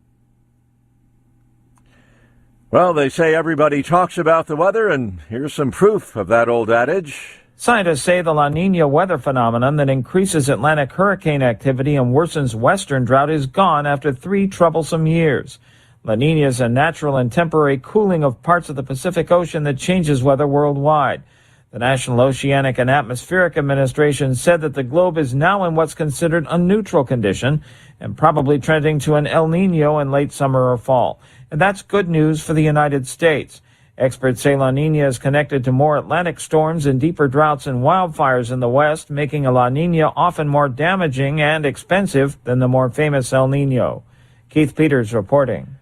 Well, they say everybody talks about the weather, and here's some proof of that old adage. Scientists say the La Nina weather phenomenon that increases Atlantic hurricane activity and worsens western drought is gone after 3 troublesome years. La Nina is a natural and temporary cooling of parts of the Pacific Ocean that changes weather worldwide. The National Oceanic and Atmospheric Administration said that the globe is now in what's considered a neutral condition and probably trending to an El Nino in late summer or fall. And that's good news for the United States. Experts say La Nina is connected to more Atlantic storms and deeper droughts and wildfires in the West, making a La Nina often more damaging and expensive than the more famous El Nino. Keith Peters reporting.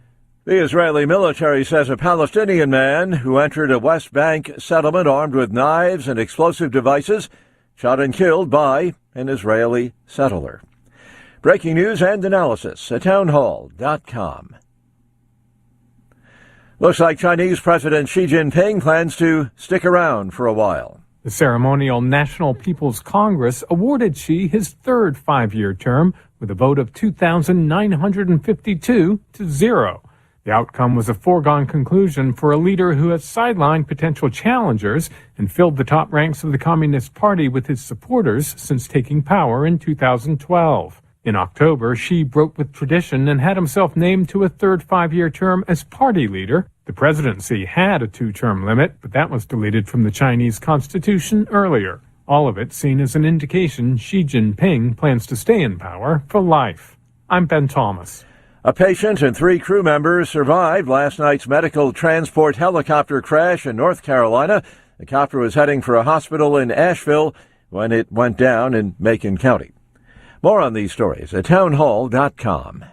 The Israeli military says a Palestinian man who entered a West Bank settlement armed with knives and explosive devices shot and killed by an Israeli settler. Breaking news and analysis at townhall.com. Looks like Chinese President Xi Jinping plans to stick around for a while. The ceremonial National People's Congress awarded Xi his 3rd 5-year term with a vote of 2,952 to 0. The outcome was a foregone conclusion for a leader who has sidelined potential challengers and filled the top ranks of the Communist Party with his supporters since taking power in 2012. In October, Xi broke with tradition and had himself named to a third five-year term as party leader. The presidency had a two-term limit, but that was deleted from the Chinese constitution earlier. All of it seen as an indication Xi Jinping plans to stay in power for life. I'm Ben Thomas. A patient and 3 crew members survived last night's medical transport helicopter crash in North Carolina. The copter was heading for a hospital in Asheville when it went down in Macon County. More on these stories at townhall.com.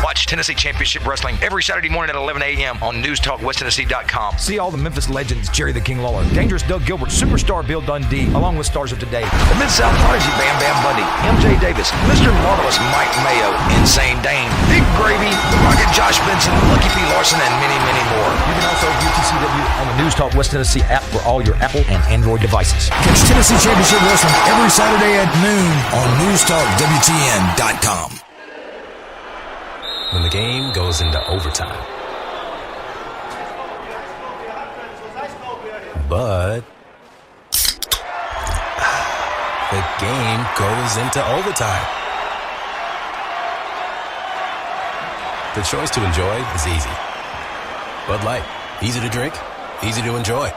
Watch Tennessee Championship Wrestling every Saturday morning at 11 a.m. on NewsTalkWestTennessee.com. See all the Memphis legends, Jerry the King Lawler, Dangerous Doug Gilbert, Superstar Bill Dundee, along with stars of today, the Mid-South Prodigy Bam Bam Bundy, MJ Davis, Mr. Marvelous Mike Mayo, Insane Dane, Big Gravy, The Rocket Josh Benson, Lucky P. Larson, and many, many more. You can also view TCW on the News Talk West Tennessee app for all your Apple and Android devices. Catch Tennessee Championship Wrestling every Saturday at noon on NewsTalkWTN.com. When the game goes into overtime. But the game goes into overtime. The choice to enjoy is easy. Bud Light. Easy to drink, easy to enjoy.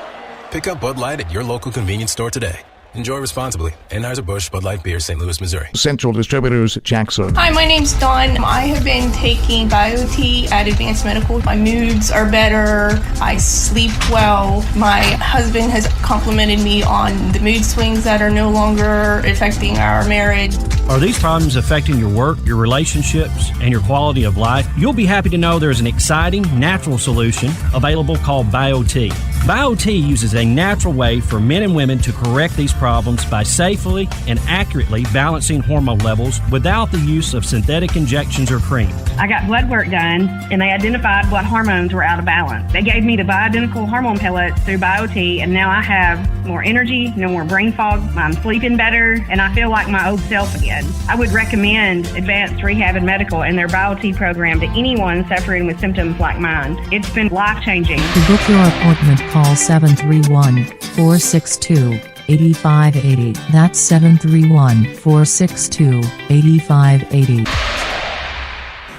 Pick up Bud Light at your local convenience store today. Enjoy responsibly. Anheuser-Busch Bud Light Beer, St. Louis, Missouri. Central Distributors, Jackson. Hi, my name's Dawn. I have been taking BioT at Advanced Medical. My moods are better. I sleep well. My husband has complimented me on the mood swings that are no longer affecting our marriage. Are these problems affecting your work, your relationships, and your quality of life? You'll be happy to know there's an exciting, natural solution available called BioT. BioT uses a natural way for men and women to correct these problems by safely and accurately balancing hormone levels without the use of synthetic injections or cream. I got blood work done, and they identified what hormones were out of balance. They gave me the bioidentical hormone pellets through BioT, and now I have more energy, no more brain fog, I'm sleeping better, and I feel like my old self again. I would recommend Advanced Rehab and Medical and their BioT program to anyone suffering with symptoms like mine. It's been life-changing. To book your appointment, call 731-462-8580. That's 731-462-8580.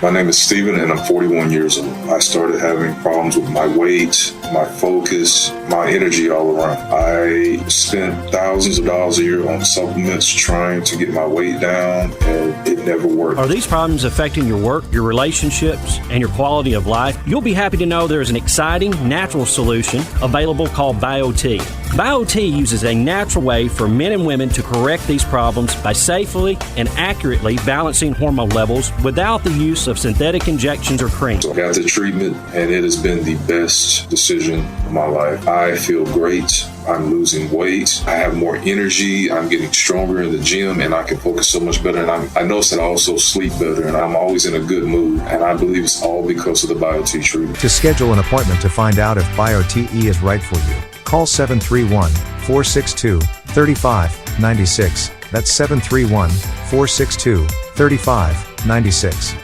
My name is Steven and I'm 41 years old. I started having problems with my weight, my focus, my energy all around. I spent thousands of dollars a year on supplements trying to get my weight down, and it never worked. Are these problems affecting your work, your relationships, and your quality of life? You'll be happy to know there's an exciting, natural solution available called BioT. BioT uses a natural way for men and women to correct these problems by safely and accurately balancing hormone levels without the use of synthetic injections or cream. So I got the treatment, and it has been the best decision of my life. I feel great. I'm losing weight. I have more energy. I'm getting stronger in the gym, and I can focus so much better. And I notice that I also sleep better, and I'm always in a good mood. And I believe it's all because of the BioT treatment. To schedule an appointment to find out if BioTE is right for you, call 731-462-3596. That's 731-462-3596.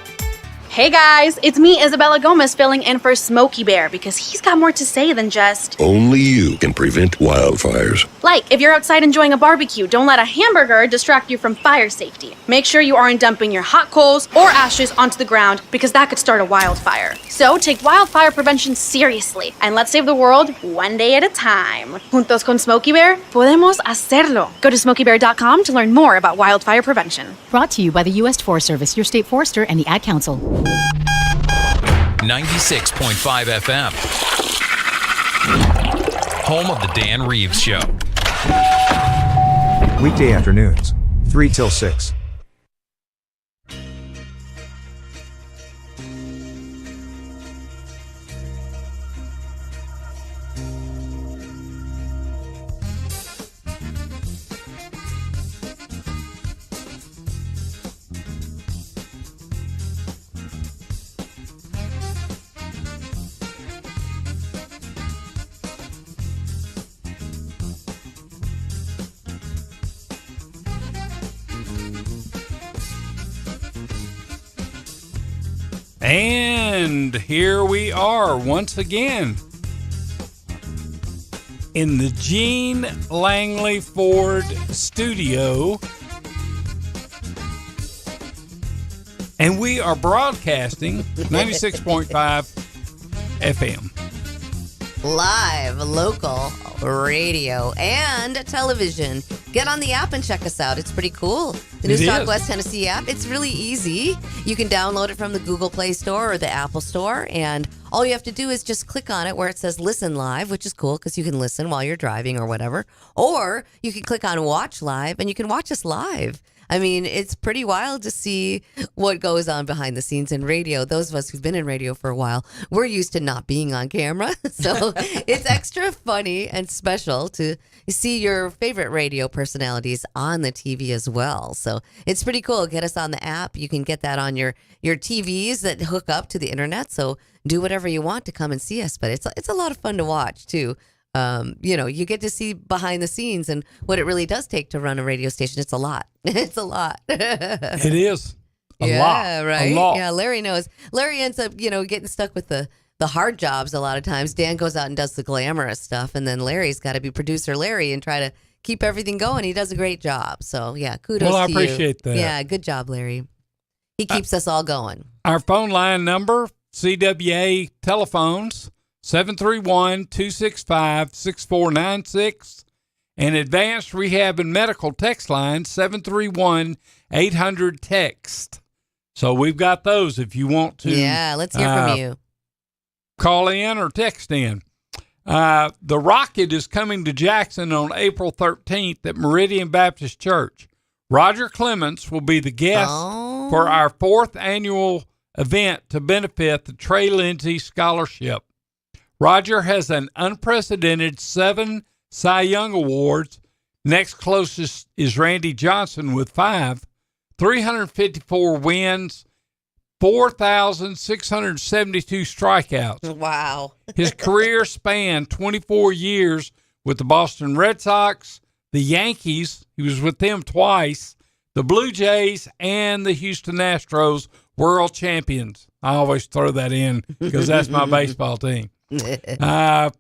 Hey guys, it's me, Isabella Gomez, filling in for Smokey Bear because he's got more to say than just... Only you can prevent wildfires. Like, if you're outside enjoying a barbecue, don't let a hamburger distract you from fire safety. Make sure you aren't dumping your hot coals or ashes onto the ground because that could start a wildfire. So take wildfire prevention seriously and let's save the world one day at a time. Juntos con Smokey Bear, podemos hacerlo. Go to smokeybear.com to learn more about wildfire prevention. Brought to you by the U.S. Forest Service, your state forester, and the Ad Council. 96.5 FM. Home of the Dan Reeves Show. Weekday afternoons, 3 till 6. And here we are once again in the Gene Langley Ford studio. And we are broadcasting 96.5 FM. Live, local radio and television. Get on the app and check us out. It's pretty cool. The News Talk West Tennessee app. It's really easy. You can download it from the Google Play Store or the Apple Store, and all you have to do is just click on it where it says Listen Live, which is cool because you can listen while you're driving or whatever. Or you can click on Watch Live, and you can watch us live. I mean, it's pretty wild to see what goes on behind the scenes in radio. Those of us who've been in radio for a while, we're used to not being on camera. So it's extra funny and special to see your favorite radio personalities on the TV as well. So it's pretty cool. Get us on the app. You can get that on your TVs that hook up to the internet. So do whatever you want to come and see us. But it's a lot of fun to watch, too. You get to see behind the scenes and what it really does take to run a radio station. It's a lot. It's a lot. It is. A lot. Yeah, right. A lot. Yeah, Larry knows. Larry ends up, getting stuck with the hard jobs a lot of times. Dan goes out and does the glamorous stuff, and then Larry's got to be producer Larry and try to keep everything going. He does a great job. So, yeah, kudos to you. Well, I appreciate that. Yeah, good job, Larry. He keeps us all going. Our phone line number, CWA telephones, 731-265-6496, and Advanced Rehab and Medical text line, 731-800-TEXT. So we've got those if you want to. Yeah, let's hear from you. Call in or text in. The Rocket is coming to Jackson on April 13th at Meridian Baptist Church. Roger Clements will be the guest for our 4th annual event to benefit the Trey Lindsay Scholarship. Roger has an unprecedented 7 Cy Young Awards. Next closest is Randy Johnson with 5, 354 wins, 4,672 strikeouts. Wow. His career spanned 24 years with the Boston Red Sox, the Yankees, he was with them twice, the Blue Jays, and the Houston Astros, world champions. I always throw that in because that's my baseball team. The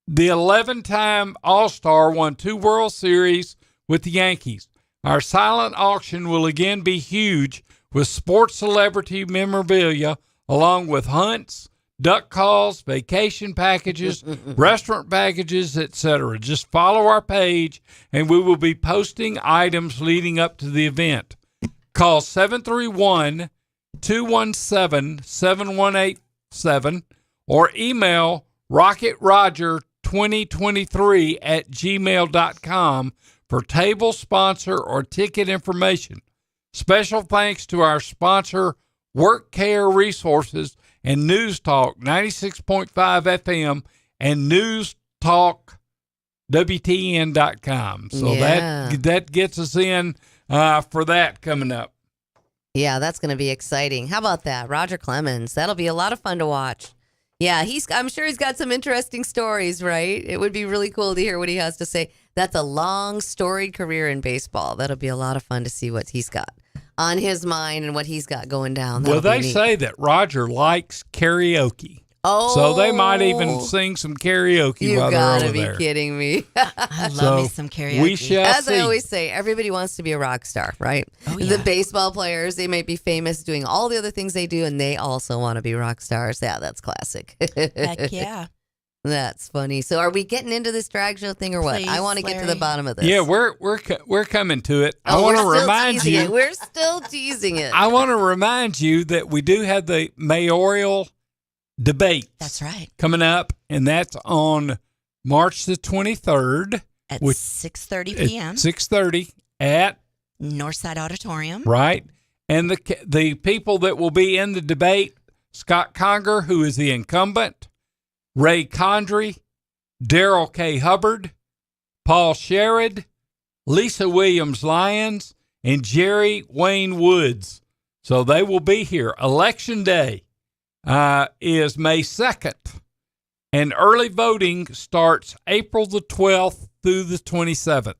11-time All-Star won 2 World Series with the Yankees. Our silent auction will again be huge with sports celebrity memorabilia along with hunts, duck calls, vacation packages, restaurant packages, etc. Just follow our page and we will be posting items leading up to the event. Call 731-217-7187 or email rocketroger2023@gmail.com for table sponsor or ticket information. Special thanks to our sponsor, Work Care Resources and News Talk 96.5 FM and newstalkwtn.com. So that gets us in for that coming up. Yeah, that's going to be exciting. How about that? Roger Clemens. That'll be a lot of fun to watch. Yeah, I'm sure he's got some interesting stories, right? It would be really cool to hear what he has to say. That's a long, storied career in baseball. That'll be a lot of fun to see what he's got on his mind and what he's got going down. Well, they say that Roger likes karaoke. Oh. So they might even sing some karaoke while they're over there. You gotta be kidding me. I love me some karaoke. We shall see. I always say, everybody wants to be a rock star, right? Oh, yeah. The baseball players, they might be famous doing all the other things they do, and they also want to be rock stars. Yeah, that's classic. Heck yeah. That's funny. So are we getting into this drag show thing or what? Please, I want to get to the bottom of this. Yeah, we're coming to it. I want to remind you. We're still teasing it. I want to remind you that we do have the mayoral debate. That's right. Coming up, and that's on March the 23rd. At 6:30 p.m. 6:30 at Northside Auditorium. Right. And the people that will be in the debate, Scott Conger, who is the incumbent, Ray Condry, Daryl K. Hubbard, Paul Sherrod, Lisa Williams-Lyons, and Jerry Wayne Woods. So they will be here. Election Day is May 2nd, and early voting starts April the 12th through the 27th.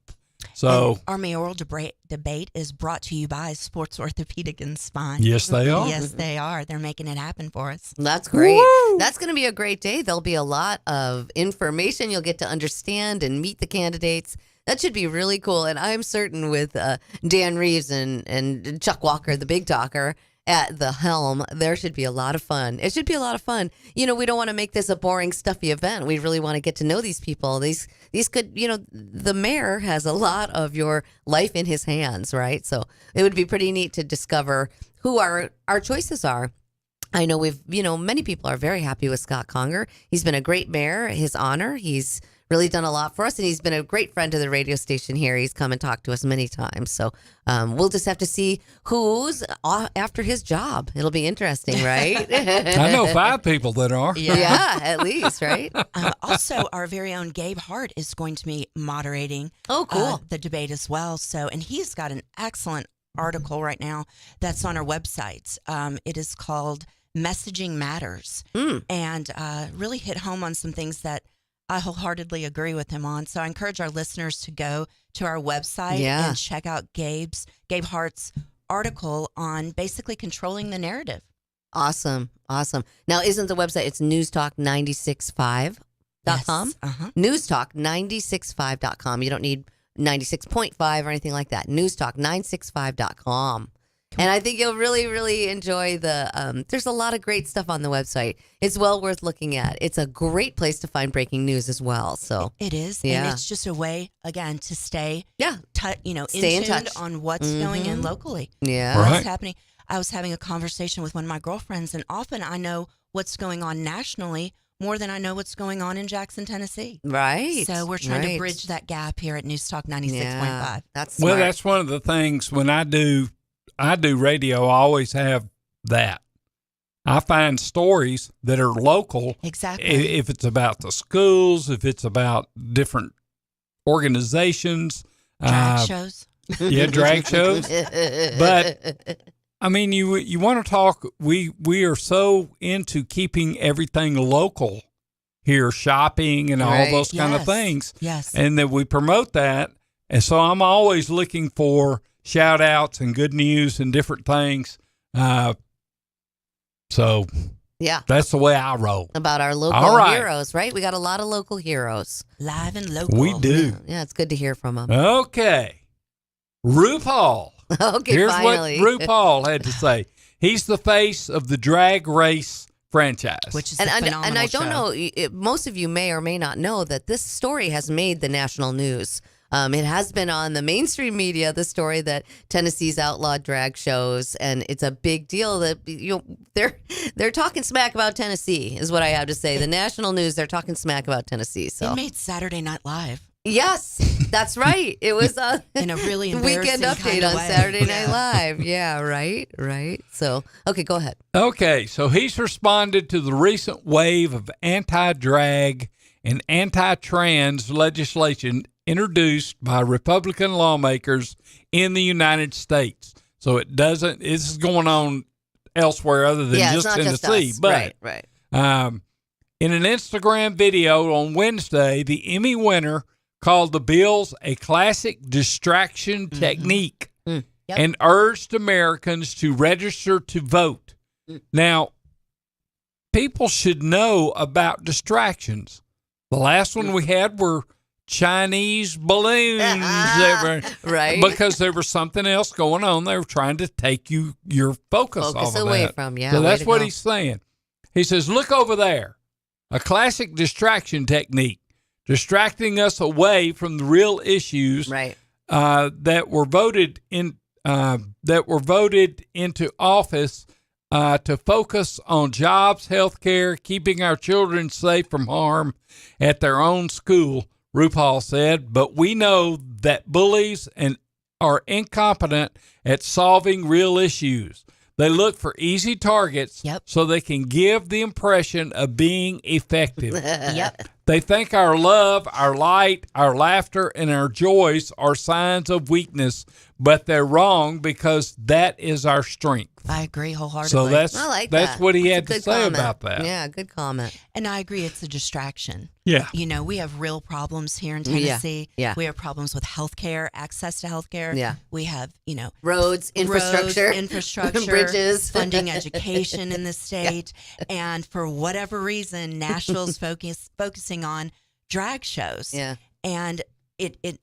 So our mayoral debate is brought to you by Sports Orthopedic and Spine. Yes, they are. Yes, they are. They're making it happen for us. That's great. Woo! That's going to be a great day. There'll be a lot of information you'll get to understand and meet the candidates. That should be really cool. And I'm certain with Dan Reeves and Chuck Walker, the big talker, at the helm, there should be a lot of fun. It should be a lot of fun. We don't want to make this a boring, stuffy event. We really want to get to know these people. These could, the mayor has a lot of your life in his hands, right? So it would be pretty neat to discover who our choices are. I know many people are very happy with Scott Conger. He's been a great mayor, his honor. He's really done a lot for us, and he's been a great friend to the radio station here. He's come and talked to us many times. So we'll just have to see who's after his job. It'll be interesting, right? I know 5 people that are. Yeah, at least, right? Also, our very own Gabe Hart is going to be moderating the debate as well. So, and he's got an excellent article right now that's on our website. It is called Messaging Matters, and really hit home on some things that I wholeheartedly agree with him on. So I encourage our listeners to go to our website and check out Gabe Hart's article on basically controlling the narrative. Awesome. Now, isn't the website, it's newstalk965.com? Yes. Newstalk965.com. You don't need 96.5 or anything like that. Newstalk965.com. And I think you'll really, really enjoy there's a lot of great stuff on the website. It's well worth looking at. It's a great place to find breaking news as well. So it is. Yeah. And it's just a way, again, to stay in tuned on what's going in locally. Yeah. What's happening. I was having a conversation with one of my girlfriends, and often I know what's going on nationally more than I know what's going on in Jackson, Tennessee. Right. So we're trying to bridge that gap here at News Talk 96.5. Yeah, that's smart. Well, that's one of the things when I do radio, I always have that. I find stories that are local. Exactly. If it's about the schools, if it's about different organizations. Drag shows. Yeah, drag shows. But, I mean, you want to talk, we are so into keeping everything local here, shopping and all those kind of things. Yes. And that we promote that. And so I'm always looking for shout outs and good news and different things. So yeah, that's the way I roll. About our local heroes, right? We got a lot of local heroes. Live and local. We do. Yeah, it's good to hear from them. Okay. RuPaul. Okay, Here's finally. what RuPaul had to say. He's the face of the Drag Race franchise. Which is and a phenomenal I don't show. know, most of you may or may not know that this story has made the national news. It has been on the mainstream media, the story that Tennessee's outlawed drag shows, and it's a big deal that they're talking smack about Tennessee, is what I have to say. The national news, they're talking smack about Tennessee. So It made Saturday Night Live. Yes, that's right. It was in a really weekend embarrassing update kind of on way. Saturday Night Live. Yeah, right. So, okay, go ahead. Okay, so he's responded to the recent wave of anti-drag and anti-trans legislation introduced by Republican lawmakers in the United States. So this is going on elsewhere other than just Tennessee. But right. In an Instagram video on Wednesday, the Emmy winner called the bills a classic distraction technique and urged Americans to register to vote. Now, people should know about distractions. The last one we had were Chinese balloons, right? Because there was something else going on. They were trying to take your focus off of away that. from. Yeah, so that's what go. he's saying. He says, "Look over there, a classic distraction technique, distracting us away from the real issues, that were voted into office." To focus on jobs, health care, keeping our children safe from harm at their own school, RuPaul said. But we know that bullies are incompetent at solving real issues. They look for easy targets so they can give the impression of being effective. They think our love, our light, our laughter, and our joys are signs of weakness, but they're wrong because that is our strength. I agree wholeheartedly. So I like that's that. what he That's had a to good say comment. about that. Yeah, good comment. And I agree, it's a distraction. Yeah. You know, we have real problems here in Tennessee. Yeah. We have problems with healthcare, access to healthcare. Yeah. We have, you know, roads, infrastructure, bridges, funding education in the state. And for whatever reason, Nashville's focusing on drag shows. Yeah. And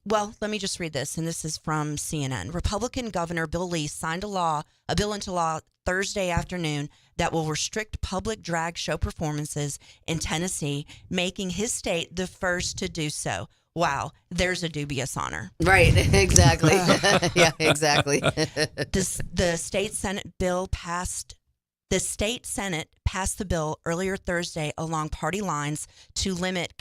well, let me just read this, and this is from CNN. Republican Governor Bill Lee signed a bill into law Thursday afternoon that will restrict public drag show performances in Tennessee, making his state the first to do so. Wow, there's a dubious honor. Right, exactly. Yeah, exactly. The state Senate passed the bill earlier Thursday along party lines to limit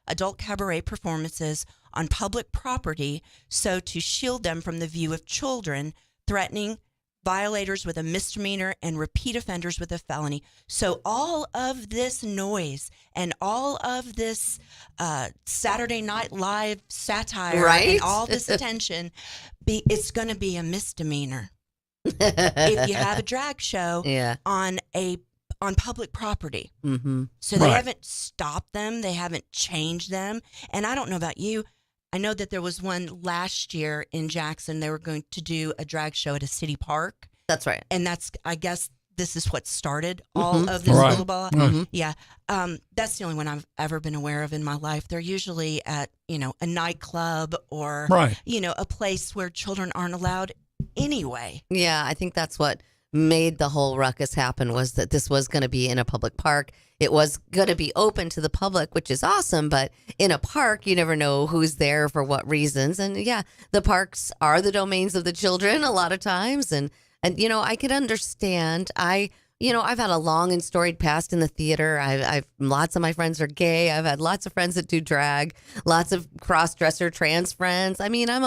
adult cabaret performances on public property, so to shield them from the view of children, threatening violators with a misdemeanor and repeat offenders with a felony. So all of this noise and all of this Saturday Night Live satire, right? And all this attention, it's going to be a misdemeanor if you have a drag show on public property. Mm-hmm. So they haven't stopped them. They haven't changed them. And I don't know about you. I know that there was one last year in Jackson. They were going to do a drag show at a city park. That's right. And I guess this is what started all of this little blah. Mm-hmm. Yeah. That's the only one I've ever been aware of in my life. They're usually at, you know, a nightclub or, you know, a place where children aren't allowed anyway. Yeah, I think that's what made the whole ruckus happen, was that this was going to be in a public park. It was going to be open to the public, which is awesome, but in a park, you never know who's there for what reasons. And yeah, the parks are the domains of the children a lot of times. And you know, I could understand. I've had a long and storied past in the theater. I've lots of my friends are gay. I've had lots of friends that do drag, lots of cross-dresser trans friends. I mean, I'm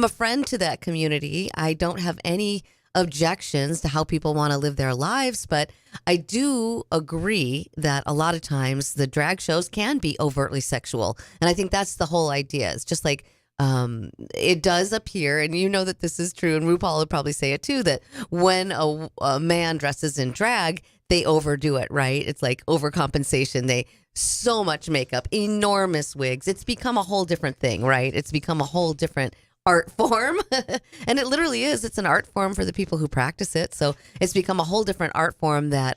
a friend to that community. I don't have any objections to how people want to live their lives, but I do agree that a lot of times the drag shows can be overtly sexual. And I think that's the whole idea. It's just like, it does appear, and you know that this is true, and RuPaul would probably say it too, that when a man dresses in drag, they overdo it, right? It's like overcompensation. They so much makeup, enormous wigs. It's become a whole different thing, right? It's become a whole different art form. And it literally is. It's an art form for the people who practice it. So it's become a whole different art form that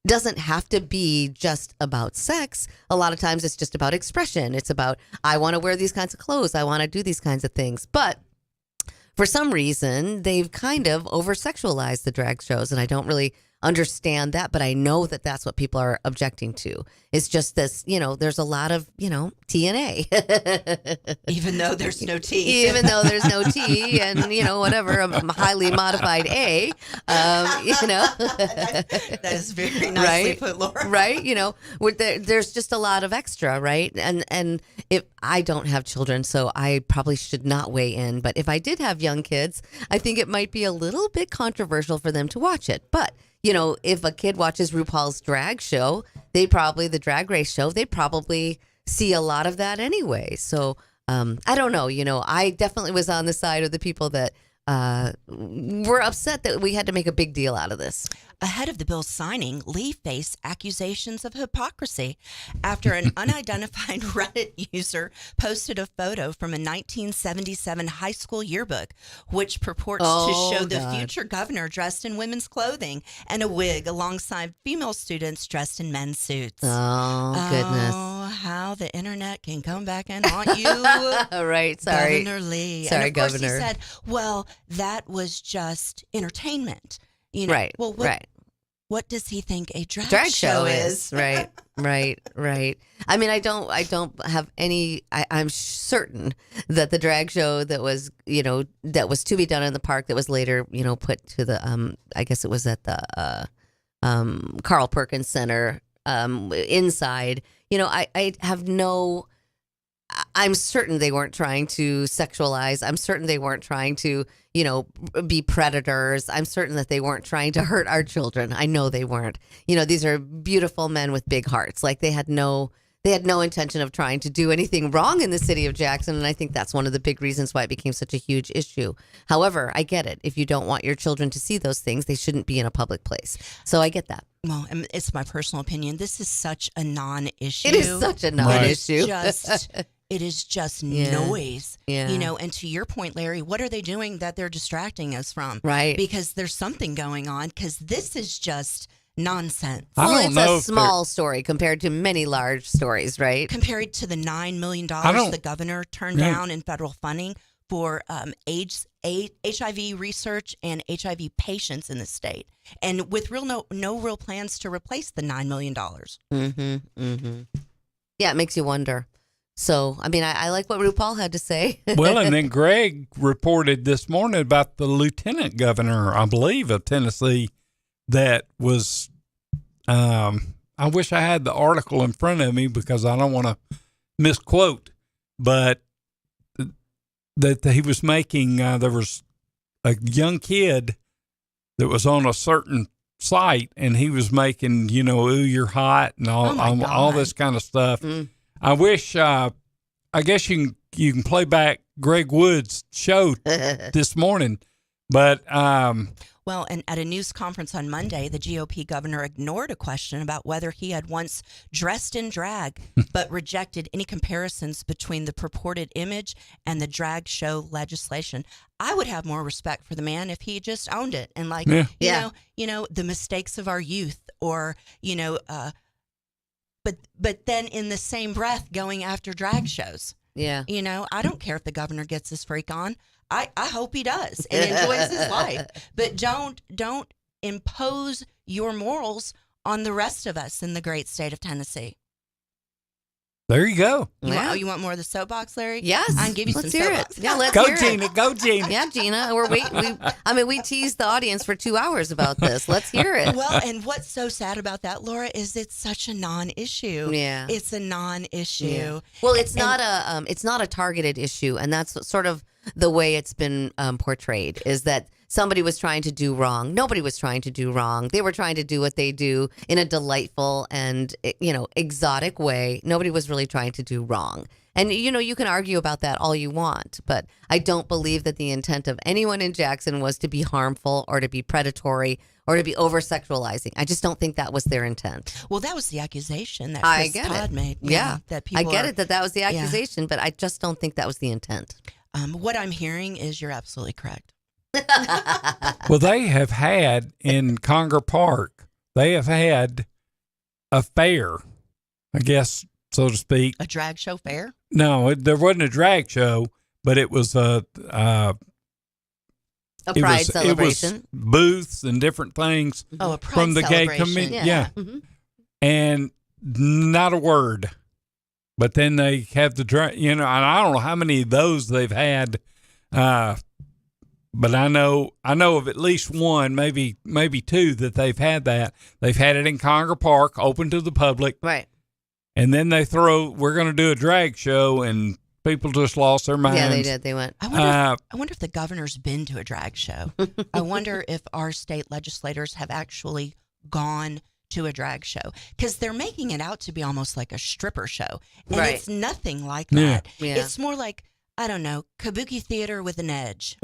doesn't have to be just about sex. A lot of times it's just about expression. It's about, I want to wear these kinds of clothes. I want to do these kinds of things. But for some reason, they've kind of over-sexualized the drag shows, and I don't really understand that, but I know that that's what people are objecting to. It's just this, you know, there's a lot of, you know, TNA. Even though there's no T. Even though there's no T and, you know, whatever, a highly modified A, you know. That is very nicely put, Laura. Right? You know, there's just a lot of extra, right? And if I don't have children, so I probably should not weigh in. But if I did have young kids, I think it might be a little bit controversial for them to watch it. But you know, if a kid watches RuPaul's drag show, the drag race show, they probably see a lot of that anyway. So I don't know. You know, I definitely was on the side of the people that were upset that we had to make a big deal out of this. Ahead of the bill's signing, Lee faced accusations of hypocrisy after an unidentified Reddit user posted a photo from a 1977 high school yearbook, which purports to show the future governor dressed in women's clothing and a wig alongside female students dressed in men's suits. Oh, goodness. Oh, how the internet can come back and haunt you. Right, sorry. Governor Lee. Sorry, and of course Governor. he said, well, that was just entertainment. You know, right, well, what does he think a drag show is? Right. I mean, I don't have any. I'm certain that the drag show that was, you know, that was to be done in the park, that was later, you know, put to the I guess it was at the Carl Perkins Center inside. You know, I have no. I'm certain they weren't trying to sexualize. I'm certain they weren't trying to, you know, be predators. I'm certain that they weren't trying to hurt our children. I know they weren't. You know, these are beautiful men with big hearts. Like they had no They had no intention of trying to do anything wrong in the city of Jackson, and I think that's one of the big reasons why it became such a huge issue. However, I get it. If you don't want your children to see those things, they shouldn't be in a public place. So I get that. Well, it's my personal opinion. This is such a non-issue. It is such a non-issue. It is just Yeah. noise. Yeah. You know, and to your point, Larry, what are they doing that they're distracting us from? Right. Because there's something going on, because this is just nonsense. Well, it's a small story compared to many large stories, right? Compared to the $9 million the governor turned Yeah. down in federal funding for HIV research and HIV patients in the state, and with no real plans to replace the $9 million. Yeah, it makes you wonder. So, I mean, I like what RuPaul had to say. Well, and then Greg reported this morning about the lieutenant governor, I believe, of Tennessee that was, I wish I had the article in front of me because I don't want to misquote, but that he was making, there was a young kid that was on a certain site and he was making, ooh, you're hot and all this kind of stuff. I wish, I guess you can play back Greg Wood's show this morning, but, Well, and at a news conference on Monday, the GOP governor ignored a question about whether he had once dressed in drag, but rejected any comparisons between the purported image and the drag show legislation. I would have more respect for the man if he just owned it and you know, the mistakes of our youth, or but then in the same breath going after drag shows. Yeah. I don't care if the governor gets his freak on. I hope he does and enjoys his life. But don't impose your morals on the rest of us in the great state of Tennessee. there you go. You want more of the soapbox, Larry? Yes. I can give you Let's some hear soapbox. it. Yeah, let's Go, hear Gina. it. Go, Gina. Yeah, Gina. We teased the audience for 2 hours about this. Let's hear it. Well, and what's so sad about that, Laura, is it's such a non-issue. Yeah. It's a non-issue. Yeah. Well, it's not a targeted issue, and that's sort of the way it's been portrayed, is that somebody was trying to do wrong. Nobody was trying to do wrong. They were trying to do what they do in a delightful and, exotic way. Nobody was really trying to do wrong. And, you can argue about that all you want, but I don't believe that the intent of anyone in Jackson was to be harmful or to be predatory or to be over-sexualizing. I just don't think that was their intent. Well, that was the accusation that I Chris get Todd it. made. Yeah. That people I get it that was the accusation, but I just don't think that was the intent. What I'm hearing is you're absolutely correct. Well, they have had in Conger Park, they have had a fair, I guess, so to speak. A drag show fair? No, there wasn't a drag show, but it was a pride celebration. It was booths and different things a pride from the gay celebration. community. Yeah. Yeah. And not a word. But then they have the drag, and I don't know how many of those they've had. But I know of at least one, maybe two that they've had that. They've had it in Conger Park, open to the public. Right. And then we're going to do a drag show, and people just lost their minds. Yeah, they did. They went. I wonder if the governor's been to a drag show. I wonder if our state legislators have actually gone to a drag show, because they're making it out to be almost like a stripper show. And Right. it's nothing like Yeah. that. Yeah. It's more like, I don't know, kabuki theater with an edge.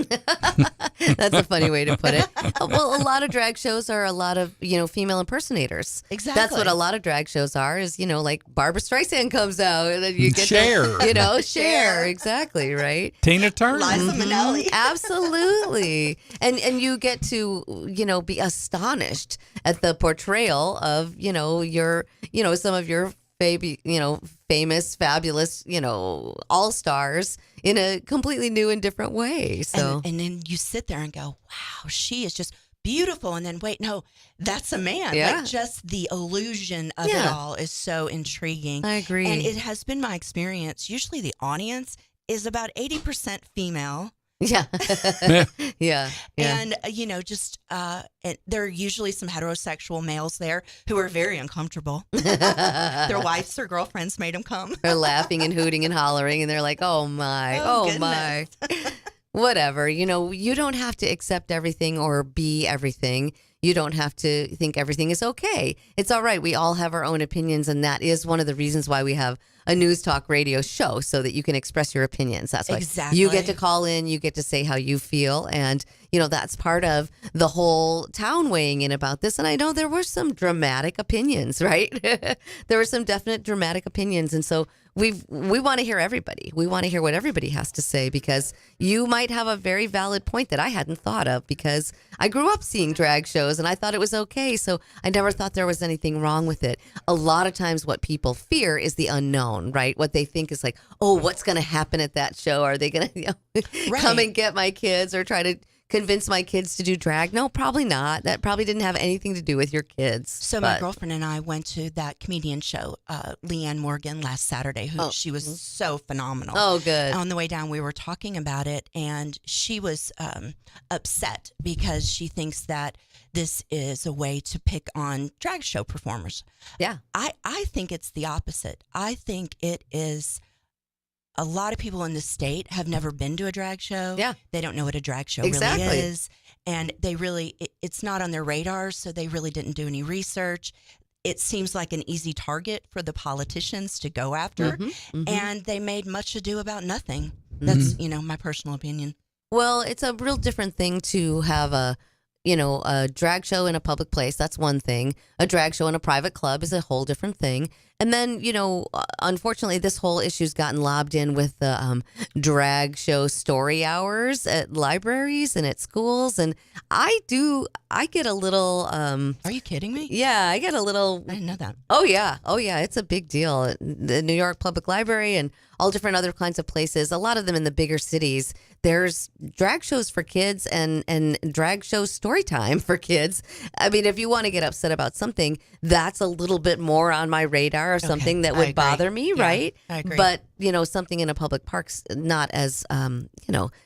That's a funny way to put it. Well, a lot of drag shows are a lot of, female impersonators. Exactly. That's what a lot of drag shows are, is, like Barbara Streisand comes out and then you get Cher. to, Cher. Exactly, right? Tina Turner. Liza Minnelli. Absolutely. And you get to, be astonished at the portrayal of, your, some of your famous, fabulous, all-stars in a completely new and different way. So And then you sit there and go, wow, she is just beautiful. And then wait, no, that's a man. Yeah. Like, just the illusion of it Yeah. all is so intriguing. I agree. And it has been my experience. Usually the audience is about 80% female. yeah. yeah. And, and there are usually some heterosexual males there who are very uncomfortable. Their wives or girlfriends made them come. They're laughing and hooting and hollering, and they're like, oh my, Oh, my. Whatever. You don't have to accept everything or be everything. You don't have to think everything is okay. It's all right. We all have our own opinions, and that is one of the reasons why we have a news talk radio show, so that you can express your opinions. That's why you get to call in, you get to say how you feel, and that's part of the whole town weighing in about this. And I know there were some dramatic opinions, right? There were some definite dramatic opinions, and so we want to hear everybody. We want to hear what everybody has to say, because you might have a very valid point that I hadn't thought of, because I grew up seeing drag shows and I thought it was okay. So I never thought there was anything wrong with it. A lot of times what people fear is the unknown, right? What they think is like, oh, what's going to happen at that show? Are they going to come and get my kids or try to convince my kids to do drag? No, probably not. That probably didn't have anything to do with your kids. So my girlfriend and I went to that comedian show, Leanne Morgan, last Saturday. She was so phenomenal. Oh, good. On the way down, we were talking about it, and she was upset because she thinks that this is a way to pick on drag show performers. Yeah. I think it's the opposite. I think it is... A lot of people in the state have never been to a drag show. Yeah. They don't know what a drag show really is. And they really, it's not on their radar, so they really didn't do any research. It seems like an easy target for the politicians to go after. And they made much ado about nothing. That's, my personal opinion. Well, it's a real different thing to have a drag show in a public place. That's one thing. A drag show in a private club is a whole different thing. And then, unfortunately, this whole issue's gotten lobbed in with the drag show story hours at libraries and at schools. And I get a little... Are you kidding me? Yeah, I get a little... I didn't know that. Oh, yeah. It's a big deal. The New York Public Library and all different other kinds of places, a lot of them in the bigger cities, there's drag shows for kids and drag show story time for kids. I mean, if you want to get upset about something, that's a little bit more on my radar, or something that would bother me, right? I agree. But, something in a public park's not as,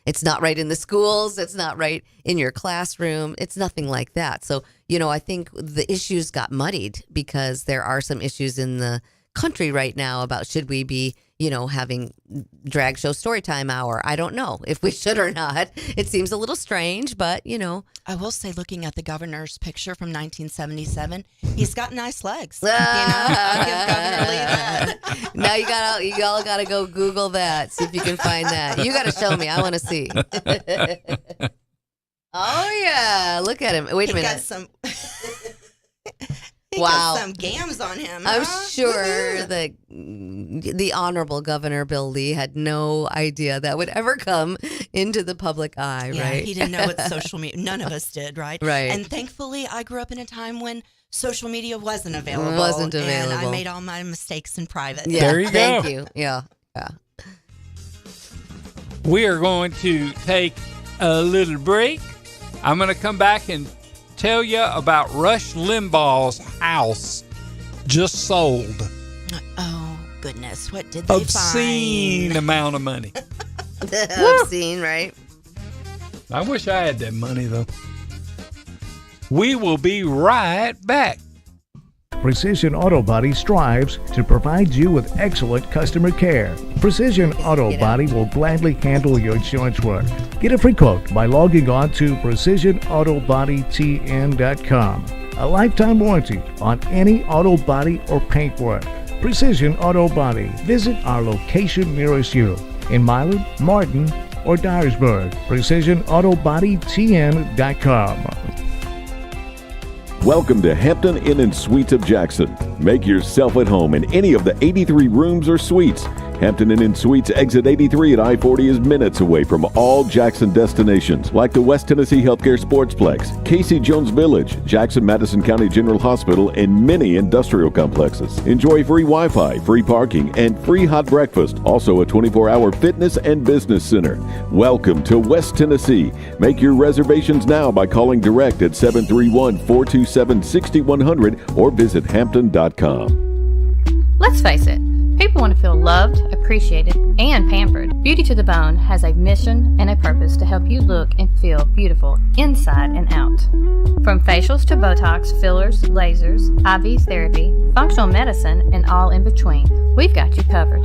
it's not right in the schools. It's not right in your classroom. It's nothing like that. So, I think the issues got muddied because there are some issues in the country right now about should we be, having drag show storytime hour. I don't know if we should or not. It seems a little strange, but, I will say, looking at the governor's picture from 1977, he's got nice legs. I'll give Governor Lee that. Now you all got to go Google that, see if you can find that. You got to show me. I want to see. Oh, yeah. Look at him. Wait a minute. Got some... Wow. Got some gams on him. I'm sure that the Honorable Governor Bill Lee had no idea that would ever come into the public eye, right? He didn't know what social media, none of us did, right? Right. And thankfully, I grew up in a time when social media wasn't available. And I made all my mistakes in private. Yeah, there you thank go. You. Yeah. We are going to take a little break. I'm going to come back and tell you about Rush Limbaugh's house just sold. Oh, goodness. What did they Obscene find? amount of money. Obscene, right? I wish I had that money, though. We will be right back. Precision Auto Body strives to provide you with excellent customer care. Precision Auto Body will gladly handle your insurance work. Get a free quote by logging on to precisionautobodytn.com. A lifetime warranty on any auto body or paint work. Precision Auto Body. Visit our location nearest you in Milan, Martin, or Dyersburg. precisionautobodytn.com. Welcome to Hampton Inn & Suites of Jackson. Make yourself at home in any of the 83 rooms or suites. Hampton Inn & Suites exit 83 at I-40 is minutes away from all Jackson destinations like the West Tennessee Healthcare Sportsplex, Casey Jones Village, Jackson-Madison County General Hospital, and many industrial complexes. Enjoy free Wi-Fi, free parking, and free hot breakfast. Also a 24-hour fitness and business center. Welcome to West Tennessee. Make your reservations now by calling direct at 731-427-6100 or visit hampton.com. Let's face it, people want to feel loved, appreciated, and pampered. Beauty to the Bone has a mission and a purpose to help you look and feel beautiful inside and out. From facials to Botox, fillers, lasers, IV therapy, functional medicine, and all in between, we've got you covered.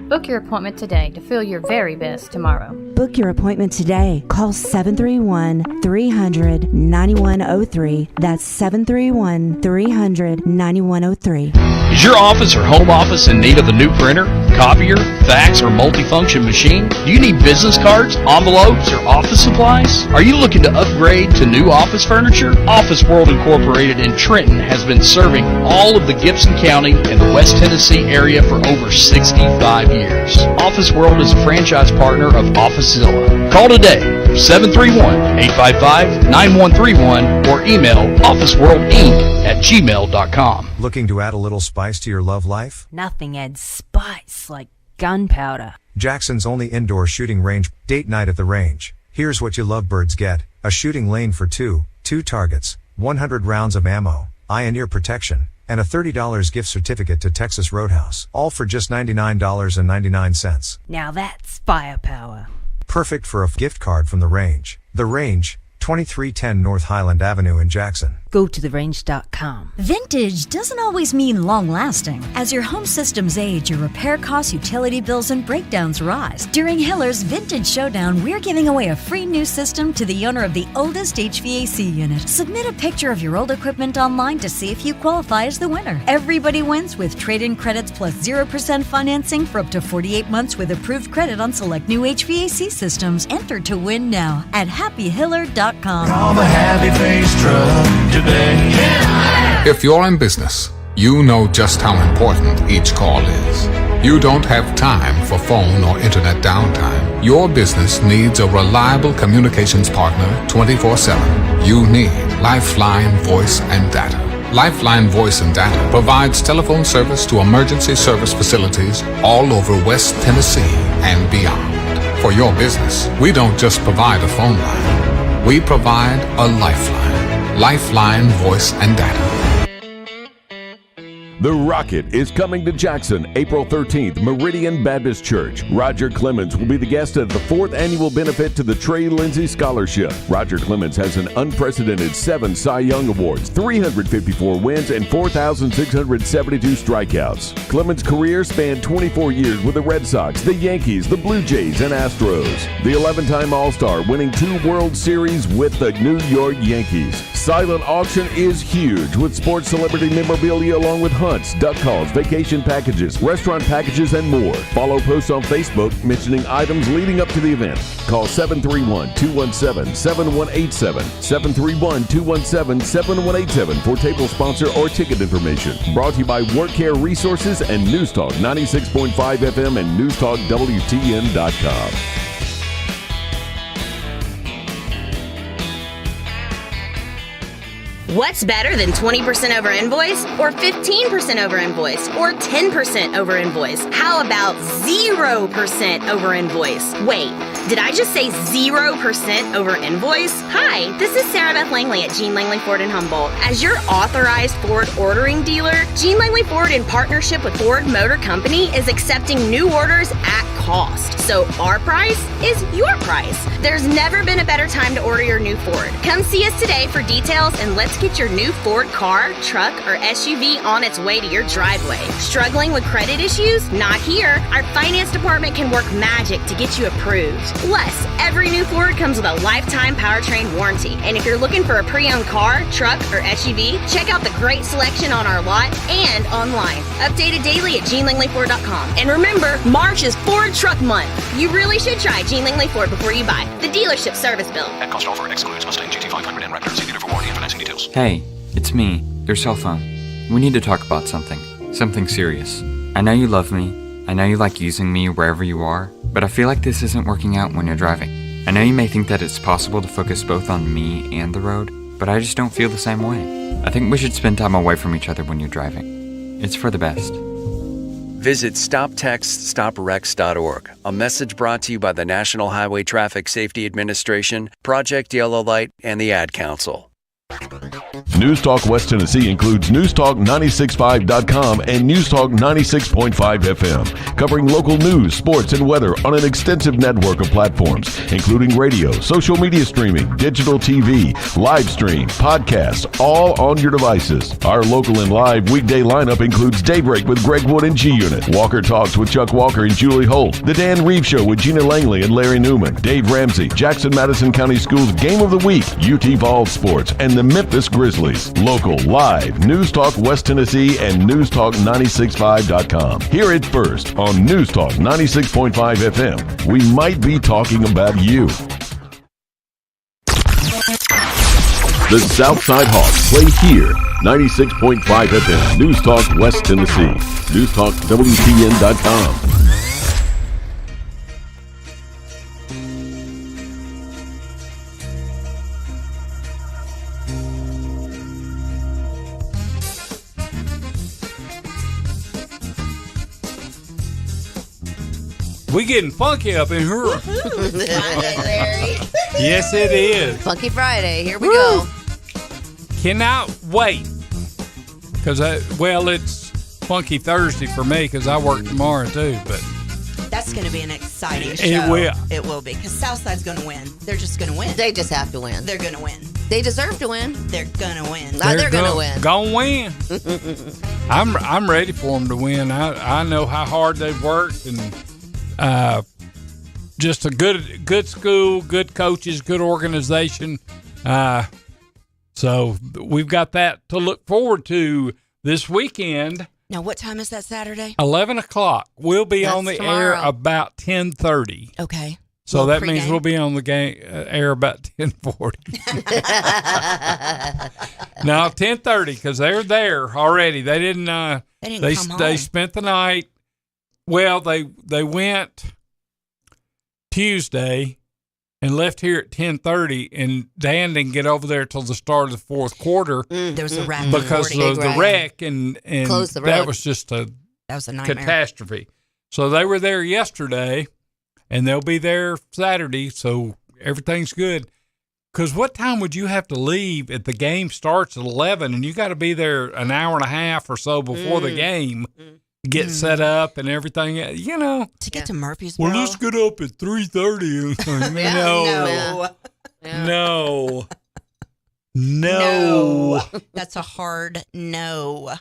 Book your appointment today to feel your very best tomorrow. Book your appointment today. Call 731-300-9103. That's 731-300-9103. Is your office or home office in need of a new printer, copier, fax, or multifunction machine? Do you need business cards, envelopes, or office supplies? Are you looking to upgrade to new office furniture? Office World Incorporated in Trenton has been serving all of the Gibson County and the West Tennessee area for over 65 years. Office World is a franchise partner of OfficeZilla. Call today, 731-855-9131, or email officeworldinc@gmail.com. Looking to add a little spice to your love life? Nothing adds spice like gunpowder. Jackson's only indoor shooting range, date night at the range. Here's what you lovebirds get: a shooting lane for two targets, 100 rounds of ammo, eye and ear protection, and a $30 gift certificate to Texas Roadhouse. All for just $99.99. Now that's firepower. Perfect for a gift card from the range. The Range, 2310 North Highland Avenue in Jackson. Go to therange.com. Vintage doesn't always mean long-lasting. As your home systems age, your repair costs, utility bills, and breakdowns rise. During Hiller's Vintage Showdown, we're giving away a free new system to the owner of the oldest HVAC unit. Submit a picture of your old equipment online to see if you qualify as the winner. Everybody wins with trade-in credits plus 0% financing for up to 48 months with approved credit on select new HVAC systems. Enter to win now at happyhiller.com. Call the Happy Face Truck today. If you're in business, you know just how important each call is. You don't have time for phone or internet downtime. Your business needs a reliable communications partner 24/7. You need Lifeline Voice and Data. Lifeline Voice and Data provides telephone service to emergency service facilities all over West Tennessee and beyond. For your business, we don't just provide a phone line. We provide a lifeline. Lifeline Voice and Data. The Rocket is coming to Jackson April 13th, Meridian Baptist Church. Roger Clemens will be the guest of the 4th annual benefit to the Trey Lindsay Scholarship. Roger Clemens has an unprecedented 7 Cy Young Awards, 354 wins, and 4,672 strikeouts. Clemens' career spanned 24 years with the Red Sox, the Yankees, the Blue Jays, and Astros. The 11-time All-Star, winning 2 World Series with the New York Yankees. Silent auction is huge with sports celebrity memorabilia along with hunts, duck calls, vacation packages, restaurant packages, and more. Follow posts on Facebook mentioning items leading up to the event. Call 731-217-7187, 731-217-7187 for table sponsor or ticket information. Brought to you by WorkCare Resources and News Talk 96.5 FM and NewsTalkWTN.com. What's better than 20% over invoice, or 15% over invoice, or 10% over invoice? How about 0% over invoice? Wait, did I just say 0% over invoice? Hi, this is Sarah Beth Langley at Gene Langley Ford in Humboldt. As your authorized Ford ordering dealer, Gene Langley Ford, in partnership with Ford Motor Company, is accepting new orders at cost. So our price is your price. There's never been a better time to order your new Ford. Come see us today for details, and let's get your new Ford car, truck, or SUV on its way to your driveway. Struggling with credit issues? Not here. Our finance department can work magic to get you approved. Plus, every new Ford comes with a lifetime powertrain warranty. And if you're looking for a pre-owned car, truck, or SUV, check out the great selection on our lot and online. Updated daily at GeneLangleyFord.com. And remember, March is Ford Truck Month. You really should try Gene Langley Ford before you buy. The dealership service bill. At cost offer excludes Mustang GT500 and Raptor. See dealer for warranty and financing details. Hey, it's me, your cell phone. We need to talk about something serious. I know you love me, I know you like using me wherever you are, but I feel like this isn't working out when you're driving. I know you may think that it's possible to focus both on me and the road, but I just don't feel the same way. I think we should spend time away from each other when you're driving. It's for the best. Visit StopTextStopWrecks.org, a message brought to you by the National Highway Traffic Safety Administration, Project Yellow Light, and the Ad Council. News Talk West Tennessee includes newstalk965.com and Newstalk 96.5 FM, covering local news, sports, and weather on an extensive network of platforms, including radio, social media streaming, digital TV, live stream, podcasts, all on your devices. Our local and live weekday lineup includes Daybreak with Greg Wood and G-Unit, Walker Talks with Chuck Walker and Julie Holt, The Dan Reeves Show with Gina Langley and Larry Newman, Dave Ramsey, Jackson-Madison County Schools Game of the Week, UT Vols Sports, and the Memphis Grizzlies. Local, live, News Talk West Tennessee and newstalk965.com. Hear it first on News Talk 96.5 FM. We might be talking about you. The Southside Hawks play here. 96.5 FM, News Talk West Tennessee. NewsTalkWTN.com. We getting funky up in here. Friday, Larry. Yes, it is. Funky Friday. Here we go. Cannot wait. Because, it's Funky Thursday for me because I work tomorrow too. But that's going to be an exciting show. It will. It will be because Southside's going to win. They're just going to win. They just have to win. They're going to win. They deserve to win. They're going to win. They're going to win. Gonna win. I'm ready for them to win. I know how hard they've worked and just a good school, good coaches, good organization. So we've got that to look forward to this weekend. Now, what time is that Saturday? 11 o'clock. We'll be That's on the tomorrow. air about 10:30. Okay. So that pre-game? means we'll be on the air about 10:40. No, 10:30 because they're there already. They didn't. They come home. They spent the night. Well, they went Tuesday and left here at 10:30, and Dan didn't get over there till the start of the fourth quarter. There was a wreck because of the wreck, and Closed the that road. was just a nightmare. catastrophe. So they were there yesterday, and they'll be there Saturday. So everything's good. Because what time would you have to leave if the game starts at 11, and you got to be there an hour and a half or so before the game? Get set up and everything, to get to Murfreesboro. Well, let's get up at 3:30. No. That's a hard no.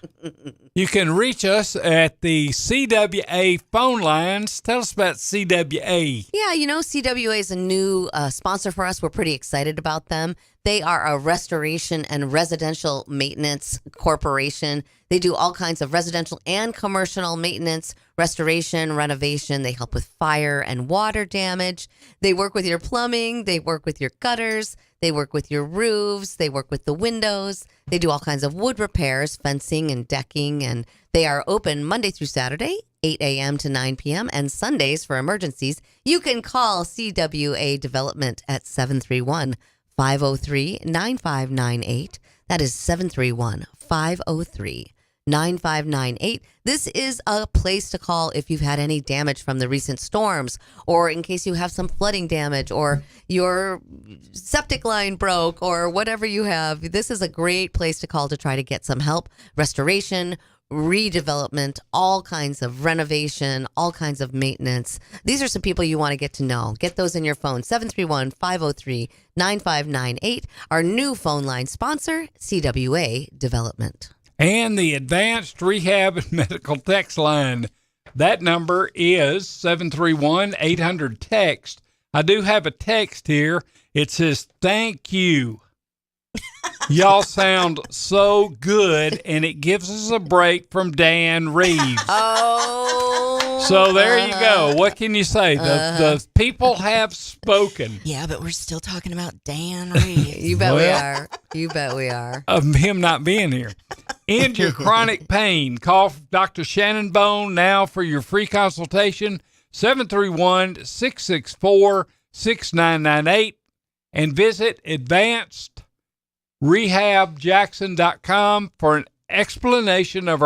You can reach us at the CWA phone lines. Tell us about CWA. Yeah, CWA is a new sponsor for us. We're pretty excited about them. They are a restoration and residential maintenance corporation. They do all kinds of residential and commercial maintenance, restoration, renovation. They help with fire and water damage. They work with your plumbing. They work with your gutters. They work with your roofs. They work with the windows. They do all kinds of wood repairs, fencing and decking. And they are open Monday through Saturday, 8 a.m. to 9 p.m. and Sundays for emergencies. You can call CWA Development at 731-503-9598. That is 731-503-9598. This is a place to call if you've had any damage from the recent storms, or in case you have some flooding damage, or your septic line broke, or whatever you have. This is a great place to call to try to get some help. Restoration, redevelopment, all kinds of renovation, all kinds of maintenance. These are some people you want to get to know. Get those in your phone. 731-503-9598. Our new phone line sponsor, CWA Development. And the Advanced Rehab and Medical Text line. That number is 731-800-TEXT. I do have a text here. It says, thank you. Y'all sound so good, and it gives us a break from Dan Reeves. Oh. So there you go. What can you say? The people have spoken. Yeah, but we're still talking about Dan Reeves. You bet we are. You bet we are. Of him not being here. End your chronic pain. Call Dr. Shannon Bone now for your free consultation, 731-664-6998, and visit AdvancedRehabJackson.com for an explanation of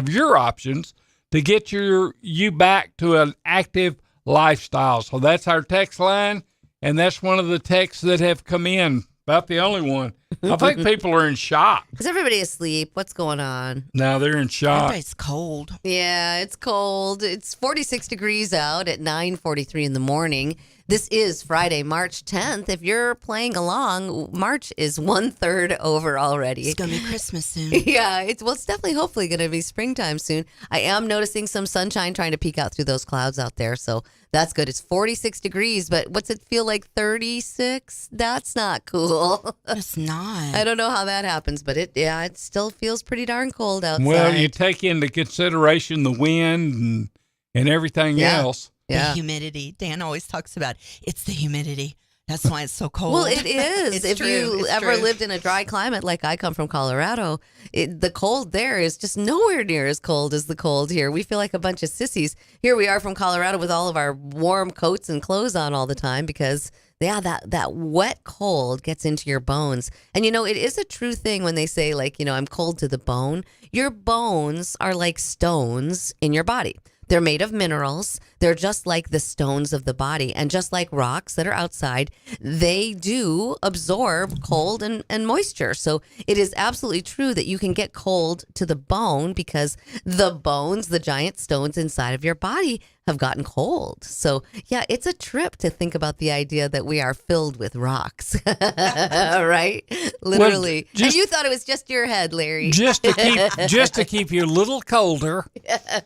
your options to get you back to an active lifestyle. So that's our text line, and that's one of the texts that have come in about the only one. I think people are in shock. Is everybody asleep? What's going on? Now they're in shock. It's cold. Yeah, it's cold. It's 46 degrees out at 9:43 in the morning. This is Friday, March 10th. If you're playing along, March is 1/3 over already. It's going to be Christmas soon. Yeah, it's definitely, hopefully going to be springtime soon. I am noticing some sunshine trying to peek out through those clouds out there, so that's good. It's 46 degrees, but what's it feel like, 36? That's not cool. It's not. I don't know how that happens, but it still feels pretty darn cold outside. Well, you take into consideration the wind and everything else. The humidity. Dan always talks about it's the humidity. That's why it's so cold. Well, it is. If you ever true. lived in a dry climate, like I come from Colorado, the cold there is just nowhere near as cold as the cold here. We feel like a bunch of sissies. Here we are from Colorado with all of our warm coats and clothes on all the time because, that wet cold gets into your bones. And, it is a true thing when they say, like, I'm cold to the bone. Your bones are like stones in your body. They're made of minerals. They're just like the stones of the body. And just like rocks that are outside, they do absorb cold and moisture. So it is absolutely true that you can get cold to the bone because the bones, the giant stones inside of your body, have gotten cold. So, yeah, it's a trip to think about the idea that we are filled with rocks, right? Literally. Well, and you thought it was just your head, Larry. Just to keep you a little colder.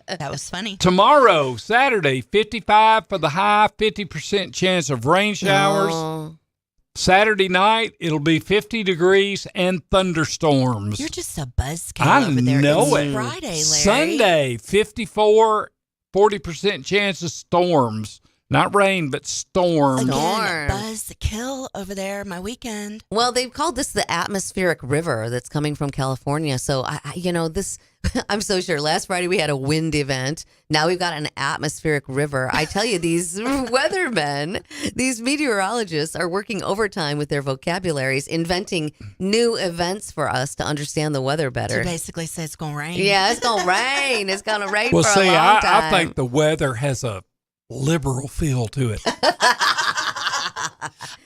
That was funny. Tomorrow, Saturday, 55 for the high, 50% chance of rain showers. Oh. Saturday night, it'll be 50 degrees and thunderstorms. You're just a buzzkill I over there. know It's it. Friday, Larry. Sunday, 54, 40% chance of storms. Not rain, but storms. Again, buzzkill over there, my weekend. Well, they've called this the atmospheric river that's coming from California. So, this, I'm so sure. Last Friday we had a wind event. Now we've got an atmospheric river. I tell you, these weathermen, these meteorologists are working overtime with their vocabularies, inventing new events for us to understand the weather better. To basically say it's going to rain. Yeah, it's going to rain. It's going to rain Well, for see, a long time. I think the weather has a liberal feel to it.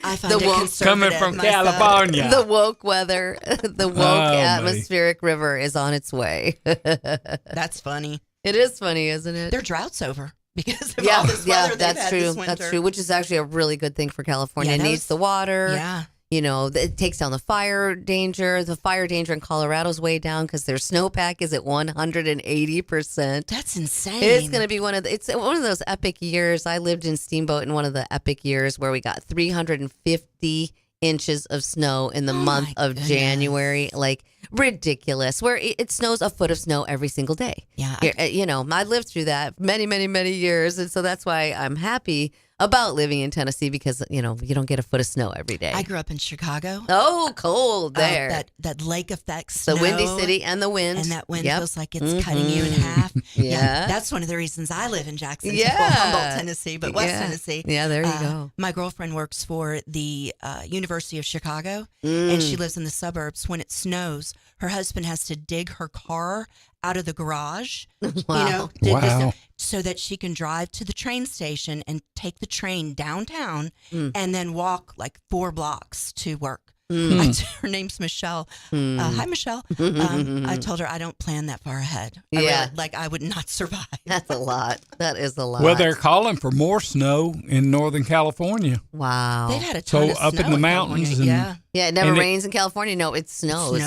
I find it conservative coming from myself. California. The woke weather, the woke atmospheric river is on its way. That's funny. It is funny, isn't it? Their drought's over because of all this weather they've that's had true. this winter. That's true, which is actually a really good thing for California. Yeah, it needs the water. Yeah. It takes down the fire danger. The fire danger in Colorado's way down because their snowpack is at 180%. That's insane. It's going to be it's one of those epic years. I lived in Steamboat in one of the epic years where we got 350 inches of snow in the month of January. Like, ridiculous. Where it snows a foot of snow every single day. Yeah. I lived through that many, many, many years. And so that's why I'm happy about living in Tennessee because, you don't get a foot of snow every day. I grew up in Chicago. Oh, cold there. That lake effect snow. The windy city and the wind. And that wind feels like it's cutting you in half. Yeah. That's one of the reasons I live in Jackson, Yeah. Humboldt, Tennessee, but West Yeah. Tennessee. Yeah, there you go. My girlfriend works for the University of Chicago, and she lives in the suburbs. When it snows, her husband has to dig her car out of the garage, Wow. Wow. so that she can drive to the train station and take the train downtown and then walk like 4 blocks to work. Her name's Michelle. Hi, Michelle. I told her I don't plan that far ahead. I would not survive. That's a lot. That is a lot. Well, they're calling for more snow in Northern California. Wow. They've had a ton of up snow in the mountains. California. Yeah, it never and rains in California. No, it snows.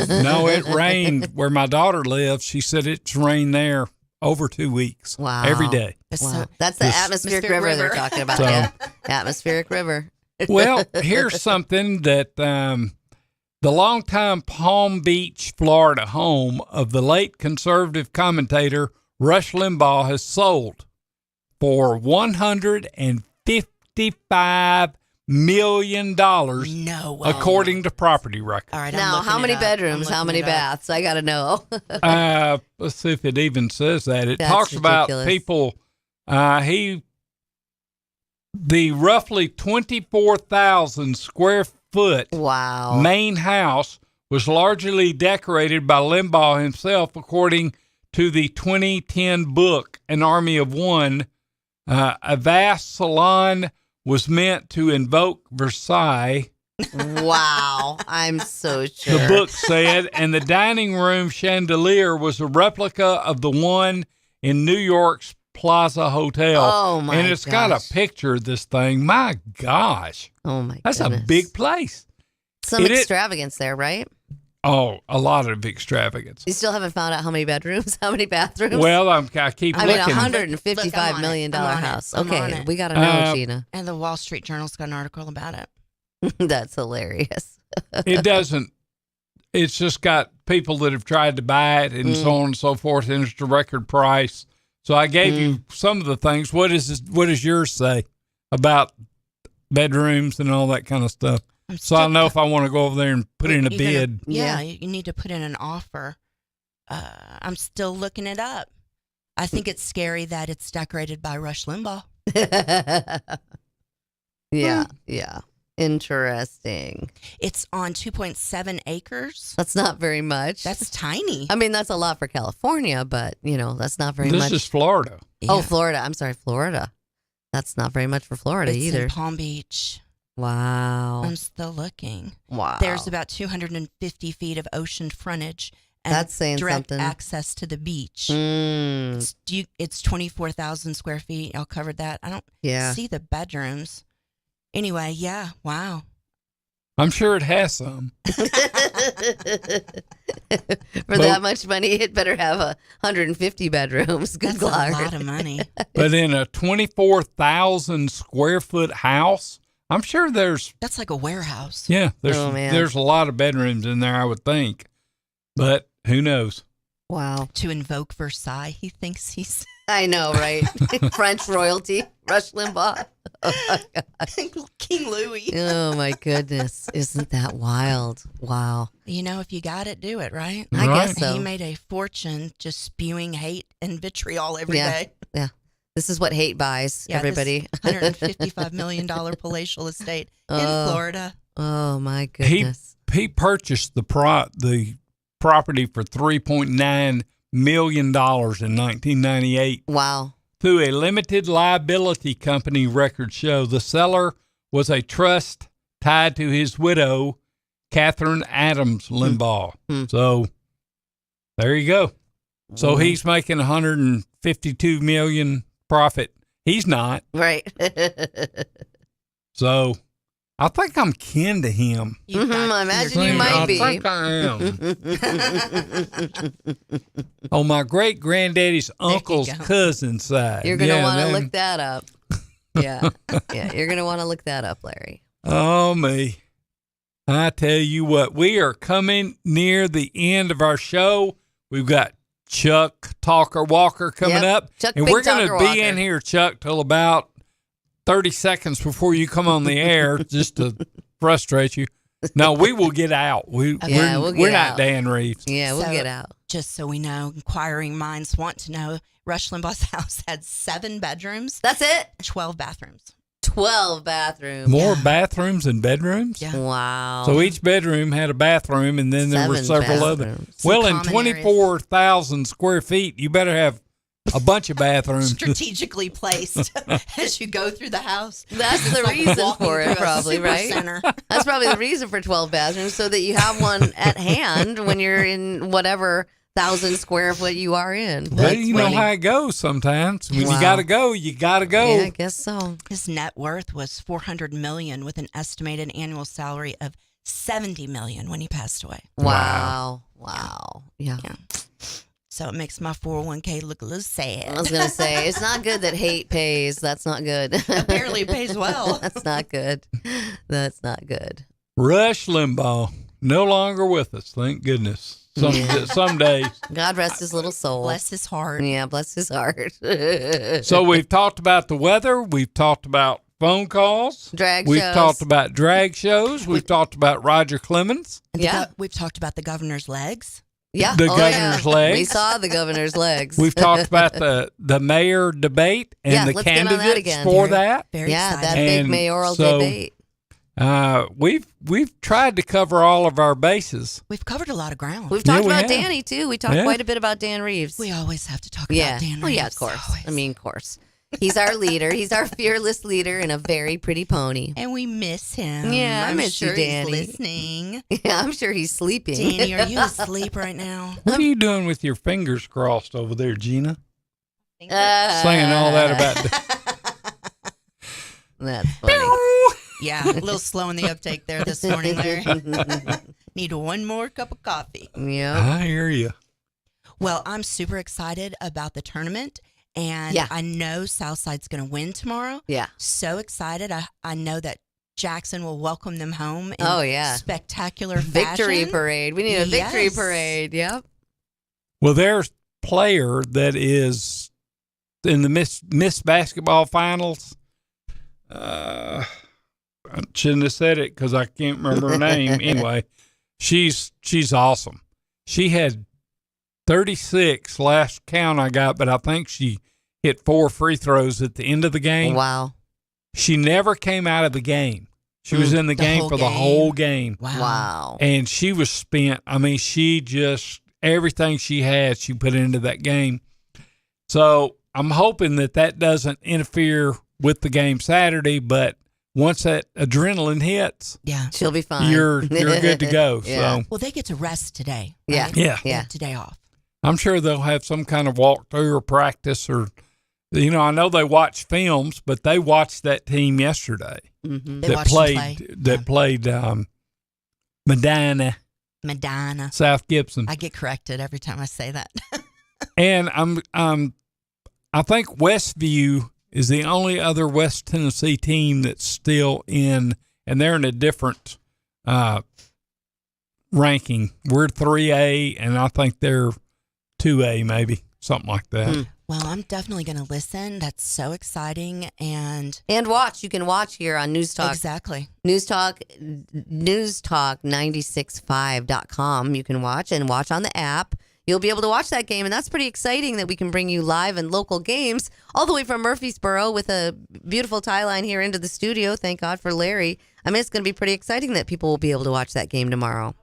No, it rained where my daughter lives. She said it's rained there over 2 weeks. Wow. Every day. Wow. That's the atmospheric river they're talking about. So- Yeah. Atmospheric river. Well, here's something that the longtime Palm Beach, Florida home of the late conservative commentator Rush Limbaugh has sold for $155 million, No way. according to property records. All right, I'm Now, looking how many it up. bedrooms? I'm How looking many it up. baths? I got to know. Let's see if it even says that. It That's talks about ridiculous. people. The roughly 24,000 square foot Wow. main house was largely decorated by Limbaugh himself, according to the 2010 book, An Army of One. A vast salon was meant to invoke Versailles, Wow, I'm so sure. The book said, and the dining room chandelier was a replica of the one in New York's Plaza Hotel. Oh, my And it's got a picture of this thing. My gosh. Oh, my That's goodness. a big place. Some extravagance there, right? Oh, a lot of extravagance. You still haven't found out how many bedrooms, how many bathrooms? Well, I keep looking. mean, $155 million house. Okay, we got to know, Gina. And the Wall Street Journal's got an article about it. That's hilarious. It doesn't. It's just got people that have tried to buy it and so on and so forth, and it's the record price. So I gave you some of the things. What does yours say about bedrooms and all that kind of stuff? So I'll know if I want to go over there and put in a bid. Yeah, you need to put in an offer. I'm still looking it up. I think it's scary that it's decorated by Rush Limbaugh. Yeah. Interesting. It's on 2.7 acres. That's not very much. That's tiny. I mean, that's a lot for California, but, that's not very much. This is Florida. Yeah. Oh, Florida. I'm sorry, Florida. That's not very much for Florida It's either. in Palm Beach. Wow. I'm still looking. Wow. There's about 250 feet of ocean frontage. And That's saying direct something. access to the beach. It's 24,000 square feet. Y'all covered that. I don't see the bedrooms. Anyway, yeah, wow. I'm sure it has some. For that much money, it better have 150 bedrooms. Good That's Lord. a lot of money. But in a 24,000 square foot house, I'm sure That's like a warehouse. Yeah, Oh, man. there's a lot of bedrooms in there, I would think. But who knows? Wow. To invoke Versailles, he thinks he's... I know, right? French royalty, Rush Limbaugh. King Louis. Oh, my goodness. Isn't that wild? Wow. If you got it, do it, right? I guess so. He made a fortune just spewing hate and vitriol every day. Yeah. This is what hate buys, everybody. This $155 million palatial estate in Florida. Oh, my goodness. He purchased the property for $3.9 million in 1998. Wow. Through a limited liability company, records show the seller was a trust tied to his widow, Catherine Adams Limbaugh. So there you go. So he's making $152 million profit. He's not. Right. So I think I'm kin to him. I imagine you might be. I think I am. On my great granddaddy's uncle's cousin's side. You're going to want to look that up. Yeah. You're going to want to look that up, Larry. Oh, me. I tell you what, we are coming near the end of our show. We've got Chuck Talker Walker coming up. Chuck and Big we're going to Talker be Walker. in here, Chuck, till about 30 seconds before you come on the air just to frustrate you. No, we will get out. We're not Dan Reeves. Yeah, we'll get out. Just so we know, inquiring minds want to know, Rush Limbaugh's house had 7 bedrooms. That's it? 12 bathrooms. 12 bathrooms. More bathrooms than bedrooms? Yeah. Wow. So each bedroom had a bathroom, and then there were 7 several other. bathrooms. Well, Some in common 24,000 square feet, you better have a bunch of bathrooms. Strategically placed as you go through the house. That's the Like reason walking for through it, a probably, super right? center. That's probably the reason for 12 bathrooms, so that you have one at hand when you're in whatever 1,000 square foot you are in. Well, That's you know funny. how it goes sometimes. When Wow. you gotta go, you gotta go. Yeah, I guess so. His net worth was $400 million with an estimated annual salary of $70 million when he passed away. Wow. Yeah. So it makes my 401k look a little sad. I was going to say, it's not good that hate pays. That's not good. Apparently it pays well. That's not good. That's not good. Rush Limbaugh, no longer with us, thank goodness. Some days. God rest his little soul. Bless his heart. Yeah, bless his heart. So we've talked about the weather. We've talked about phone calls. We've shows. talked about drag shows. We've talked about Roger Clemens. Yeah. We've talked about the governor's legs. Yeah. The governor's legs. We saw the governor's legs. We've talked about the mayor debate and the let's get on that candidates again. for that. Very excited. that big And mayoral so, debate. We've tried to cover all of our bases. We've covered a lot of ground. We've talked we about have. Danny, too. We talked Yeah. quid a bit about Dan Reeves. We always have to talk Yeah. about Dan Well, yeah, of Reeves. course. Always. I mean, of course. He's our leader. He's our fearless leader and a very pretty pony. And we miss him. Yeah, I miss sure you, Danny. He's listening. Yeah, I'm sure he's sleeping. Danny, are you asleep right now? What are you doing with your fingers crossed over there, Gina? Saying all that about. That's funny. Yeah, a little slow in the uptake there this morning, Larry. Need one more cup of coffee. Yeah, I hear you. Well, I'm super excited about the tournament, and I know Southside's going to win tomorrow. Yeah. So excited. I know that Jackson will welcome them home in spectacular victory fashion. parade. We need a victory parade. Yep. Well, there's a player that is in the Miss Basketball Finals. I shouldn't have said it because I can't remember her name. Anyway, she's awesome. She had 36 last count I got, but I think she hit 4 free throws at the end of the game. Wow. She never came out of the game. She was in the game for the whole game. Wow. And she was spent. I mean, she just, everything she had, she put into that game. So I'm hoping that doesn't interfere with the game Saturday, but once that adrenaline hits, she'll be fine. You're good to go. So well, they get to rest today. Yeah. Right? Yeah. They get today off. I'm sure they'll have some kind of walkthrough or practice, or I know they watch films, but they watched that team yesterday that played Medina South Gibson. I get corrected every time I say that. And I think Westview is the only other West Tennessee team that's still in, and they're in a different ranking. We're 3A, and I think they're 2A, maybe something like that. Well, I'm definitely going to listen. That's so exciting, and watch. You can watch here on News Talk. Exactly. News Talk 965.com. You can watch on the app. You'll be able to watch that game, and that's pretty exciting that we can bring you live and local games all the way from Murfreesboro with a beautiful tie line here into the studio. Thank God for Larry. I mean, it's going to be pretty exciting that people will be able to watch that game tomorrow.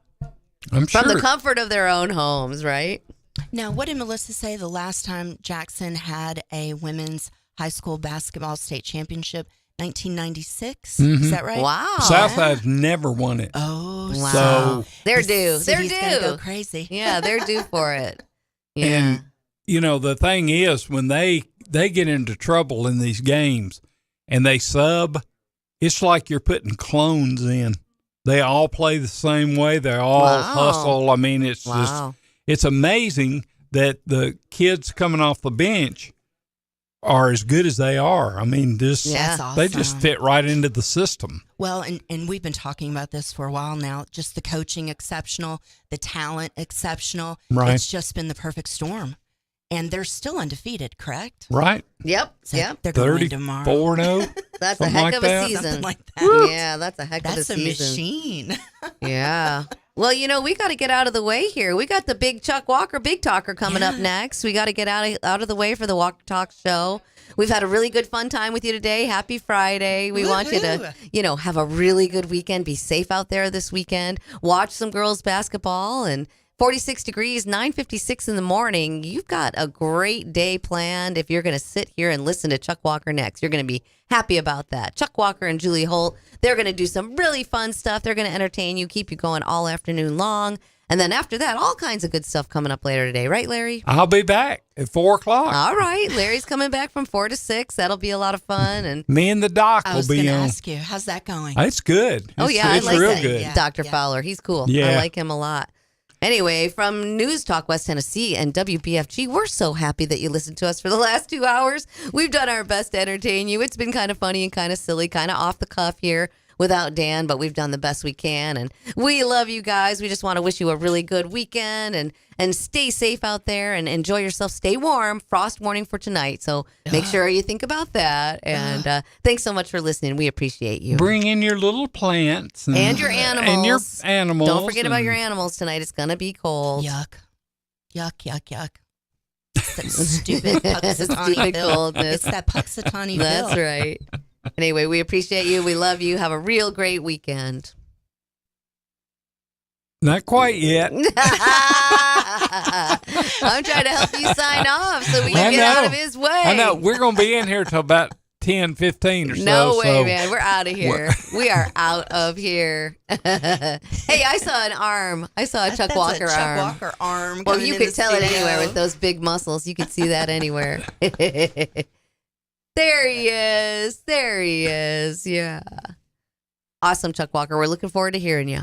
I'm sure. From the comfort of their own homes, right? Now, what did Melissa say the last time Jackson had a women's high school basketball state championship? 1996? Is that right? Wow. Southside's never won it. Oh, wow. So they're due. They're City's gonna go crazy. Yeah, they're due for it. Yeah. And, the thing is, when they get into trouble in these games and they sub, it's like you're putting clones in. They all play the same way. They all hustle. I mean, it's just, it's amazing that the kids coming off the bench are as good as they are. I mean, That's awesome. They just fit right into the system. Well, and we've been talking about this for a while now. Just the coaching exceptional, the talent exceptional. Right. It's just been the perfect storm. And they're still undefeated, correct? Right. Yep. So they're going to win tomorrow. 34-0. That's a heck of a season. Something like that. Yeah, that's a heck of a season. That's a machine. Yeah. Well, we got to get out of the way here. We got the big Chuck Walker Big Talker coming up next. We got to get out of the way for the Walk Talk show. We've had a really good fun time with you today. Happy Friday. We want you to, have a really good weekend. Be safe out there this weekend. Watch some girls basketball, and 46 degrees, 9:56 in the morning. You've got a great day planned if you're going to sit here and listen to Chuck Walker next. You're going to be happy about that. Chuck Walker and Julie Holt, they're going to do some really fun stuff. They're going to entertain you, keep you going all afternoon long. And then after that, all kinds of good stuff coming up later today. Right, Larry? I'll be back at 4 o'clock. All right. Larry's coming back from 4 to 6. That'll be a lot of fun. And me and the doc will be on. I was going to ask you, how's that going? It's good. Oh, yeah. It's I like real that. good. Yeah. Dr. Fowler. He's cool. Yeah. I like him a lot. Anyway, from News Talk West Tennessee and WBFG, we're so happy that you listened to us for the last 2 hours. We've done our best to entertain you. It's been kind of funny and kind of silly, kind of off the cuff here without Dan, but we've done the best we can. And we love you guys. We just want to wish you a really good weekend and stay safe out there and enjoy yourself. Stay warm. Frost warning for tonight. So make sure you think about that. And thanks so much for listening. We appreciate you. Bring in your little plants. And your animals. And your animals. Don't forget about your animals tonight. It's going to be cold. Yuck. Yuck, yuck, yuck. That stupid Puxatawny bill. coldness. It's that Puxatawny bill. That's right. Anyway, we appreciate you. We love you. Have a real great weekend. Not quite yet. I'm trying to help you sign off so we can get out of his way. I know. We're going to be in here till about 10:15 or so. No way, man. We're out of here. We are out of here. Hey, I saw an arm. I saw a Chuck Walker arm. Chuck Walker arm. Well, you could tell it anywhere with those big muscles. You could see that anywhere. There he is. There he is. Yeah. Awesome, Chuck Walker. We're looking forward to hearing you.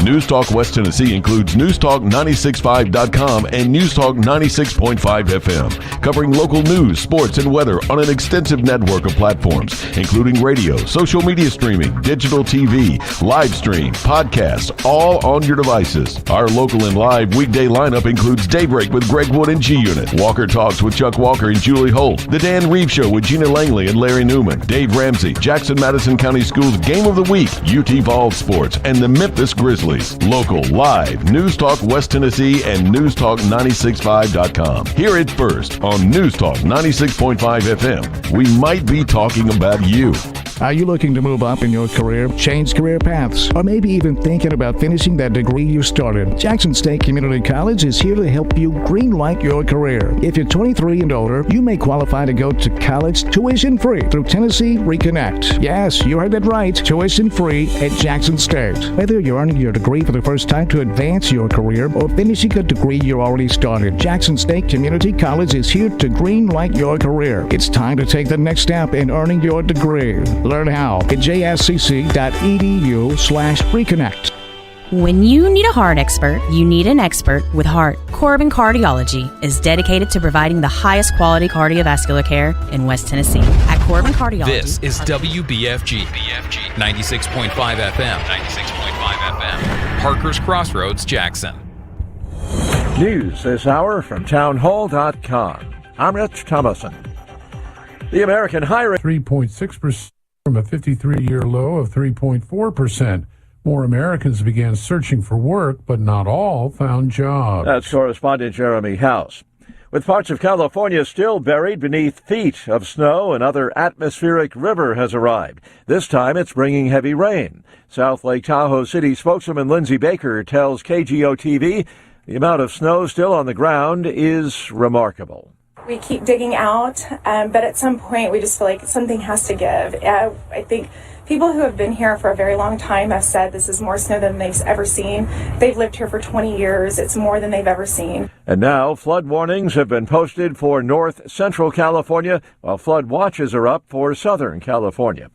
News Talk West Tennessee includes newstalk965.com and Newstalk 96.5 FM, covering local news, sports, and weather on an extensive network of platforms, including radio, social media streaming, digital TV, live stream, podcasts, all on your devices. Our local and live weekday lineup includes Daybreak with Greg Wood and G-Unit, Walker Talks with Chuck Walker and Julie Holt, The Dan Reeves Show with Gina Langley and Larry Newman, Dave Ramsey, Jackson-Madison County Schools Game of the Week, UT Vols Sports, and the Memphis Grizzlies. Local, live, News Talk West Tennessee and newstalk965.com. Hear it first on News Talk 96.5 FM. We might be talking about you. Are you looking to move up in your career, change career paths, or maybe even thinking about finishing that degree you started? Jackson State Community College is here to help you greenlight your career. If you're 23 and older, you may qualify to go to college tuition-free through Tennessee Reconnect. Yes, you heard that right, tuition-free at Jackson State. Whether you're earning your degree for the first time to advance your career or finishing a degree you already started, Jackson State Community College is here to greenlight your career. It's time to take the next step in earning your degree. Learn how at jscc.edu/reconnect. When you need a heart expert, you need an expert with heart. Corbin Cardiology is dedicated to providing the highest quality cardiovascular care in West Tennessee. At Corbin Cardiology. This is WBFG 96.5 FM. 96.5 FM. Parker's Crossroads, Jackson. News this hour from townhall.com. I'm Rich Thomason. The American hiring 3.6% from a 53-year low of 3.4%. More Americans began searching for work, but not all found jobs. That's correspondent Jeremy House. With parts of California still buried beneath feet of snow, another atmospheric river has arrived. This time it's bringing heavy rain. South Lake Tahoe City spokeswoman Lindsay Baker tells KGO-TV the amount of snow still on the ground is remarkable. We keep digging out, but at some point we just feel like something has to give. I think people who have been here for a very long time have said this is more snow than they've ever seen. They've lived here for 20 years. It's more than they've ever seen. And now flood warnings have been posted for north central California, while flood watches are up for southern California.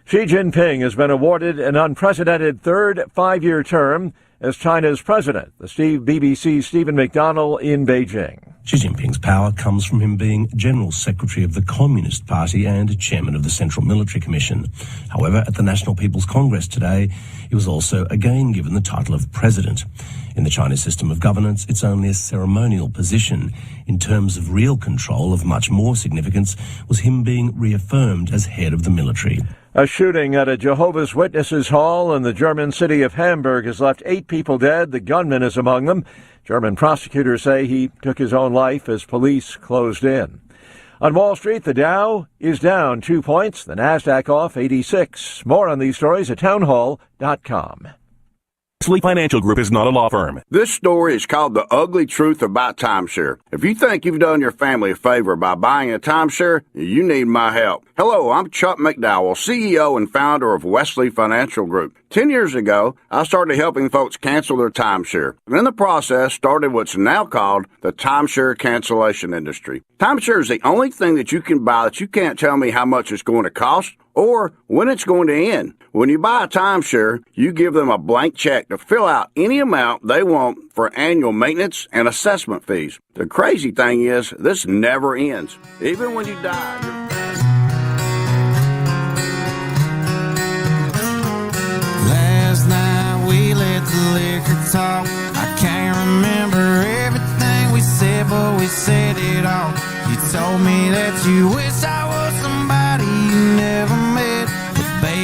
Xi Jinping has been awarded an unprecedented third 5-year term as China's president, the BBC's Stephen McDonnell in Beijing. Xi Jinping's power comes from him being General Secretary of the Communist Party and Chairman of the Central Military Commission. However, at the National People's Congress today, he was also again given the title of President. In the Chinese system of governance, it's only a ceremonial position. In terms of real control of much more significance was him being reaffirmed as head of the military. A shooting at a Jehovah's Witnesses hall in the German city of Hamburg has left 8 people dead. The gunman is among them. German prosecutors say he took his own life as police closed in. On Wall Street, the Dow is down 2 points, the Nasdaq off 86. More on these stories at townhall.com. Lee Financial Group is not a law firm. This story is called The Ugly Truth About Timeshare. If you think you've done your family a favor by buying a timeshare, you need my help. Hello, I'm Chuck McDowell, CEO and founder of Wesley Financial Group. 10 years ago, I started helping folks cancel their timeshare. And in the process, started what's now called the timeshare cancellation industry. Timeshare is the only thing that you can buy that you can't tell me how much it's going to cost or when it's going to end. When you buy a timeshare, you give them a blank check to fill out any amount they want for annual maintenance and assessment fees. The crazy thing is, this never ends. Even when you die, Last night we let the liquor talk. I can't remember everything we said, but we said it all. You told me that you wish I was somebody you never met.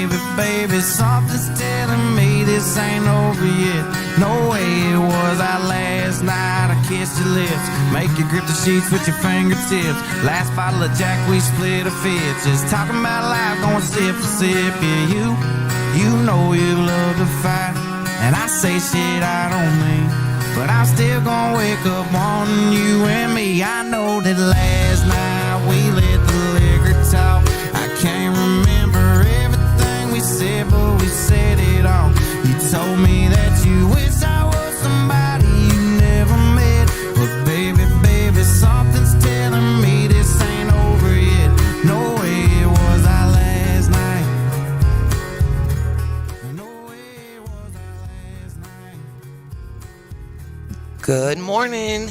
But baby, something's telling me this ain't over yet. No way it was our last night. I kissed your lips, make you grip the sheets with your fingertips. Last bottle of Jack, we split a fifth. Just talking about life, going sip for sip. Yeah, you know you love to fight, and I say shit I don't mean. But I'm still gonna wake up wanting you and me. I know that last night we let the liquor talk. I can't remember everything we said, but we said it all. You told me that you wish I was somebody you never met. But baby, baby, something's telling me this ain't over yet. No way it was our last night. No way it was our last night. Good morning.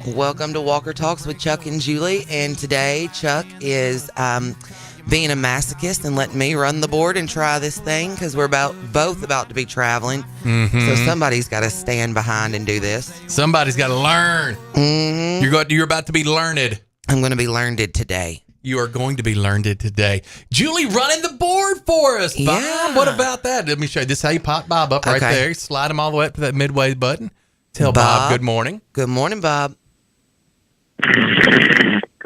Welcome to Walker Talks with Chuck and Julie. And today, Chuck is being a masochist and letting me run the board and try this thing because we're both about to be traveling. Mm-hmm. So somebody's got to stand behind and do this. Somebody's got to learn. Mm-hmm. You're about to be learned. I'm going to be learned today. You are going to be learned today. Julie running the board for us. Bob, Yeah. what about that? Let me show you. This is how you pop Bob up right Okay. there. Slide him all the way up to that midway button. Tell Bob good morning. Good morning, Bob.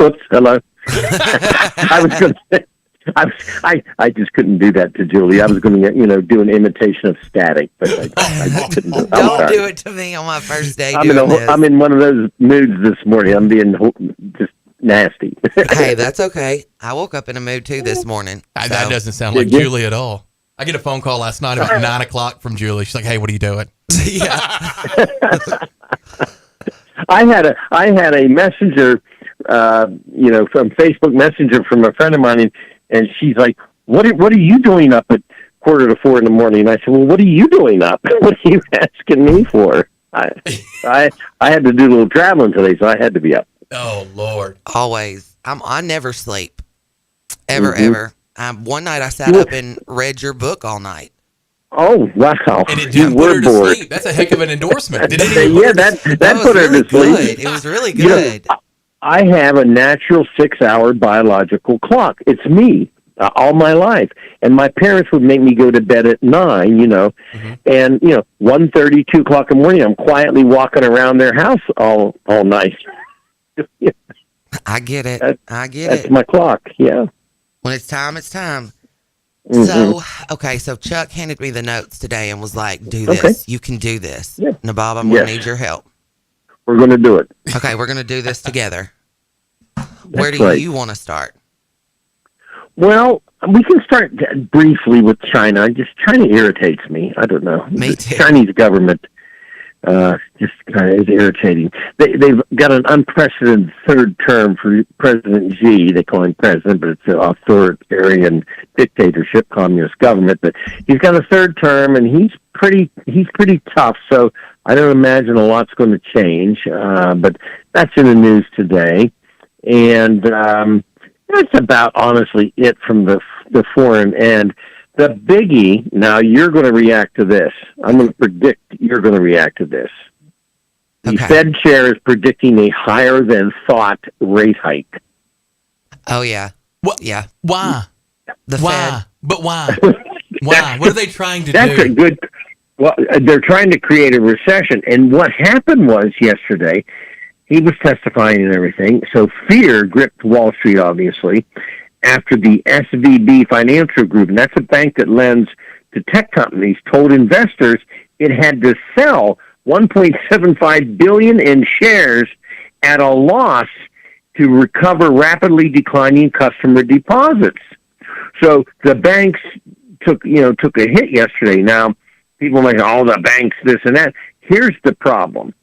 Oops, hello. I was going to say, I just couldn't do that to Julie. I was going to, do an imitation of Static, but I just couldn't do it. Don't do it to me on my first day I'm doing this. I'm in one of those moods this morning. I'm being just nasty. Hey, that's okay. I woke up in a mood too this morning. That doesn't sound like Julie at all. I get a phone call last night about 9 o'clock from Julie. She's like, "Hey, what are you doing?" I had a messenger, from Facebook Messenger from a friend of mine, and she's like, "What are you doing up at 3:45 in the morning?" And I said, "Well, what are you doing up? What are you asking me for?" I had to do a little traveling today, so I had to be up. Oh Lord! Always. I never sleep. Ever. One night I sat up and read your book all night. Oh wow! And it did put her to sleep. That's a heck of an endorsement. Did it Yeah, that put her to sleep. Good. It was really good. I have a natural 6-hour biological clock. It's me all my life, and my parents would make me go to bed at 9. And 1:30, 2 o'clock in the morning, I'm quietly walking around their house all night. I get it. That's my clock. Yeah. When it's time, it's time. Mm-hmm. So Chuck handed me the notes today and was like, do this. Okay. You can do this. Yeah. Now, Bob, I'm going to need your help. We're going to do it. Okay, we're going to do this together. Where do you want to start? Well, we can start briefly with China. Just China irritates me. I don't know. Me too. The Chinese government just kind of is irritating. They've got an unprecedented third term for President Xi. They call him president, but it's an authoritarian dictatorship, communist government. But he's got a third term, and he's pretty tough. So I don't imagine a lot's going to change. But that's in the news today, and that's about honestly it from the foreign end. The biggie, now you're going to react to this. I'm going to predict you're going to react to this. The Fed chair is predicting a higher than thought rate hike. Oh, yeah. What? Yeah. Why? The why? Fed. But why? Why? What are they trying to do? That's a good... Well, they're trying to create a recession. And what happened was yesterday, he was testifying and everything, so fear gripped Wall Street, obviously, after the SVB Financial Group, and that's a bank that lends to tech companies, told investors it had to sell $1.75 billion in shares at a loss to recover rapidly declining customer deposits. So the banks took a hit yesterday. Now, people might say, "Oh, the banks, this and that." Here's the problem.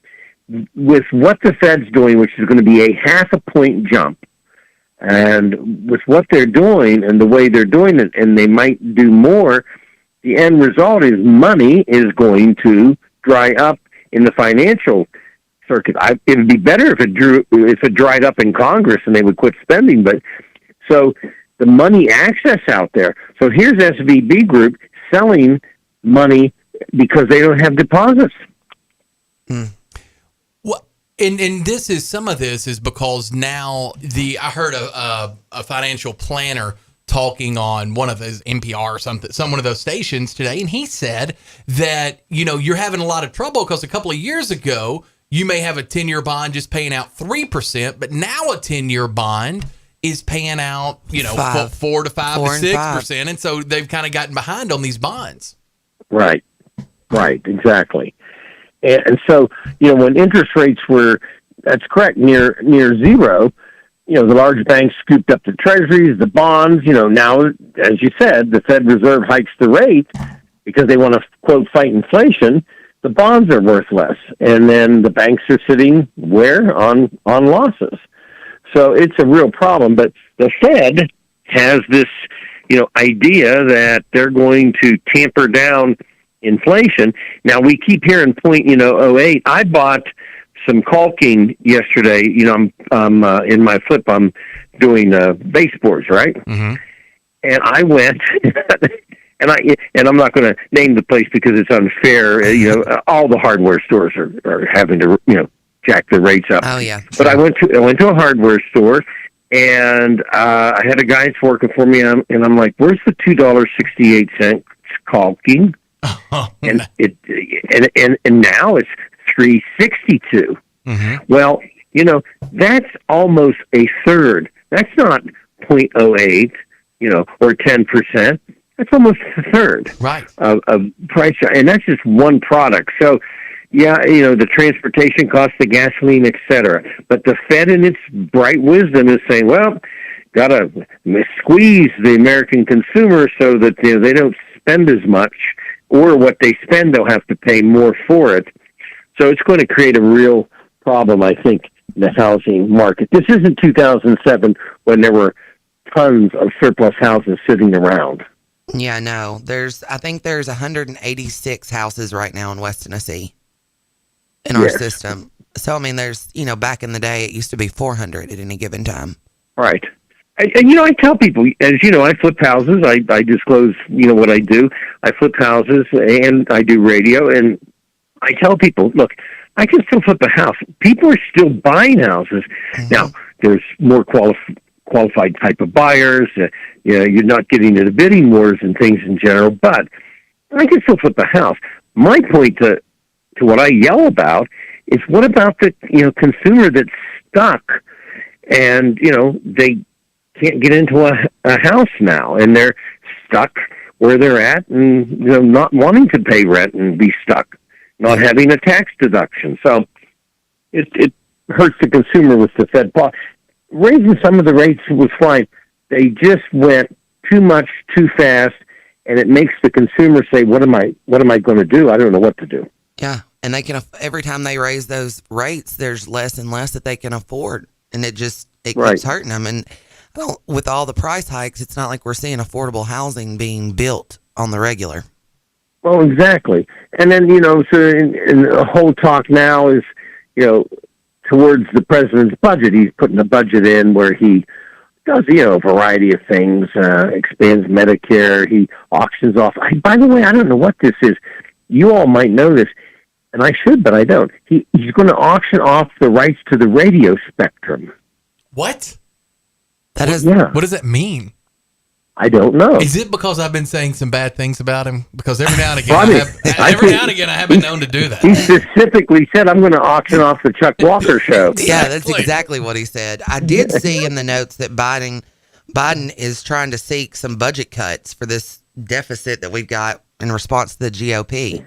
With what the Fed's doing, which is going to be a 0.5 point jump, and with what they're doing and the way they're doing it, and they might do more, the end result is money is going to dry up in the financial circuit. It would be better if it dried up in Congress and they would quit spending. But so the money access out there. So here's SVB Group selling money because they don't have deposits. Well, and some of this is because now I heard a financial planner talking on one of those NPR or some one of those stations today, and he said that you're having a lot of trouble because a couple of years ago you may have a 10-year bond just paying out 3%, but now a 10-year bond is paying out 4 to 5 to 6%, and so they've kind of gotten behind on these bonds. Right. Right, exactly. And so, when interest rates were, that's correct, near zero, the large banks scooped up the treasuries, the bonds. Now, as you said, the Fed Reserve hikes the rate because they want to, quote, fight inflation. The bonds are worth less. And then the banks are sitting where? On losses. So it's a real problem. But the Fed has this, idea that they're going to tamper down inflation. Now, we keep hearing 0.08. I bought some caulking yesterday. I'm in my flip. I'm doing baseboards, right? Mm-hmm. And I went, and I'm not going to name the place because it's unfair. All the hardware stores are having to jack the rates up. Oh yeah. But I went to a hardware store, and I had a guy that's working for me, and I'm like, "Where's the $2.68 caulking?" And and now it's $3.62. Mm-hmm. Well, that's almost a third. That's not 0.08, or 10%. That's almost a third, right, of price, and that's just one product. So, yeah, the transportation costs, the gasoline, et cetera. But the Fed, in its bright wisdom, is saying, well, got to squeeze the American consumer so that they don't spend as much, or what they spend, they'll have to pay more for it. So it's going to create a real problem, I think, in the housing market. This isn't 2007 when there were tons of surplus houses sitting around. Yeah, no. I think there's 186 houses right now in West Tennessee in our system. So, I mean, there's, back in the day, it used to be 400 at any given time. Right. And I tell people, as I flip houses. I disclose, what I do. I flip houses and I do radio. And I tell people, look, I can still flip a house. People are still buying houses. Mm-hmm. Now, there's more qualified type of buyers. You're not getting into bidding wars and things in general, but I can still flip a house. My point to what I yell about is, what about the consumer that's stuck and they can't get into a house now, and they're stuck where they're at, and not wanting to pay rent and be stuck, not having a tax deduction. So it hurts the consumer with the Fed raising some of the rates was fine. They just went too much, too fast, and it makes the consumer say, "What am I going to do? I don't know what to do." Yeah, and they can every time they raise those rates, there's less and less that they can afford, and it keeps hurting them. And with all the price hikes, it's not like we're seeing affordable housing being built on the regular. Well, exactly. And then so in the whole talk now is towards the president's budget. He's putting a budget in where he does, a variety of things, expands Medicare, he auctions off. By the way, I don't know what this is. You all might know this, and I should, but I don't. He's going to auction off the rights to the radio spectrum. What? What does that mean? I don't know. Is it because I've been saying some bad things about him? Because every now and again, I have been known to do that. He specifically said, "I'm going to auction off the Chuck Walker show." Yeah, that's exactly what he said. I did see in the notes that Biden is trying to seek some budget cuts for this deficit that we've got in response to the GOP.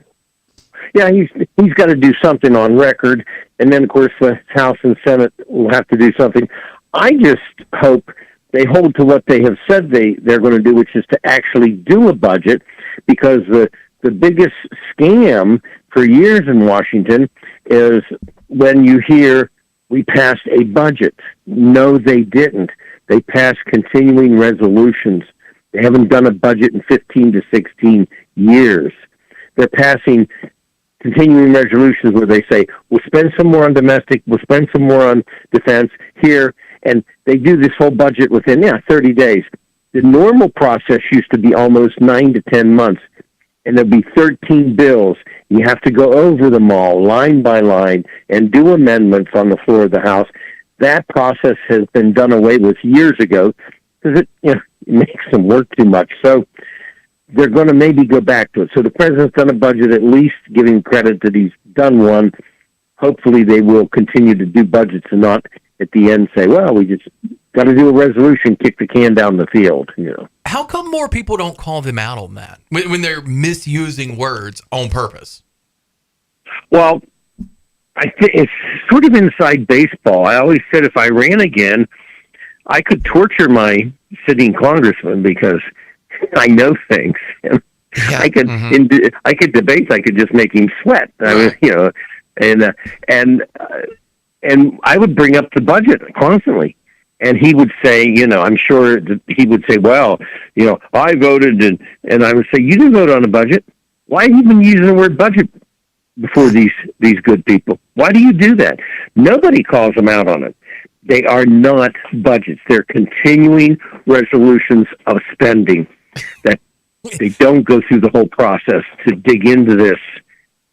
Yeah, he's got to do something on record, and then of course the House and Senate will have to do something. I just hope they hold to what they have said they're going to do, which is to actually do a budget, because the biggest scam for years in Washington is when you hear, "We passed a budget." No, they didn't. They passed continuing resolutions. They haven't done a budget in 15 to 16 years. They're passing continuing resolutions where they say, "We'll spend some more on domestic, we'll spend some more on defense here," and they do this whole budget within 30 days. The normal process used to be almost 9 to 10 months, and there'll be 13 bills. You have to go over them all, line by line, and do amendments on the floor of the House. That process has been done away with years ago because it makes them work too much. So they're going to maybe go back to it. So the president's done a budget, at least giving credit that he's done one. Hopefully they will continue to do budgets and not at the end say, "Well, we just got to do a resolution, kick the can down the field." How come more people don't call them out on that when they're misusing words on purpose? Well, I think it's sort of inside baseball. I always said if I ran again, I could torture my sitting congressman because I know things. I could I could debate. I could just make him sweat. I mean, you know, and I would bring up the budget constantly, and he would say, you know, I'm sure that he would say, well, you know, I voted, and I would say, you didn't vote on a budget. Why have you been using the word budget before these good people? Why do you do that? Nobody calls them out on it. They are not budgets. They're continuing resolutions of spending that they don't go through the whole process to dig into this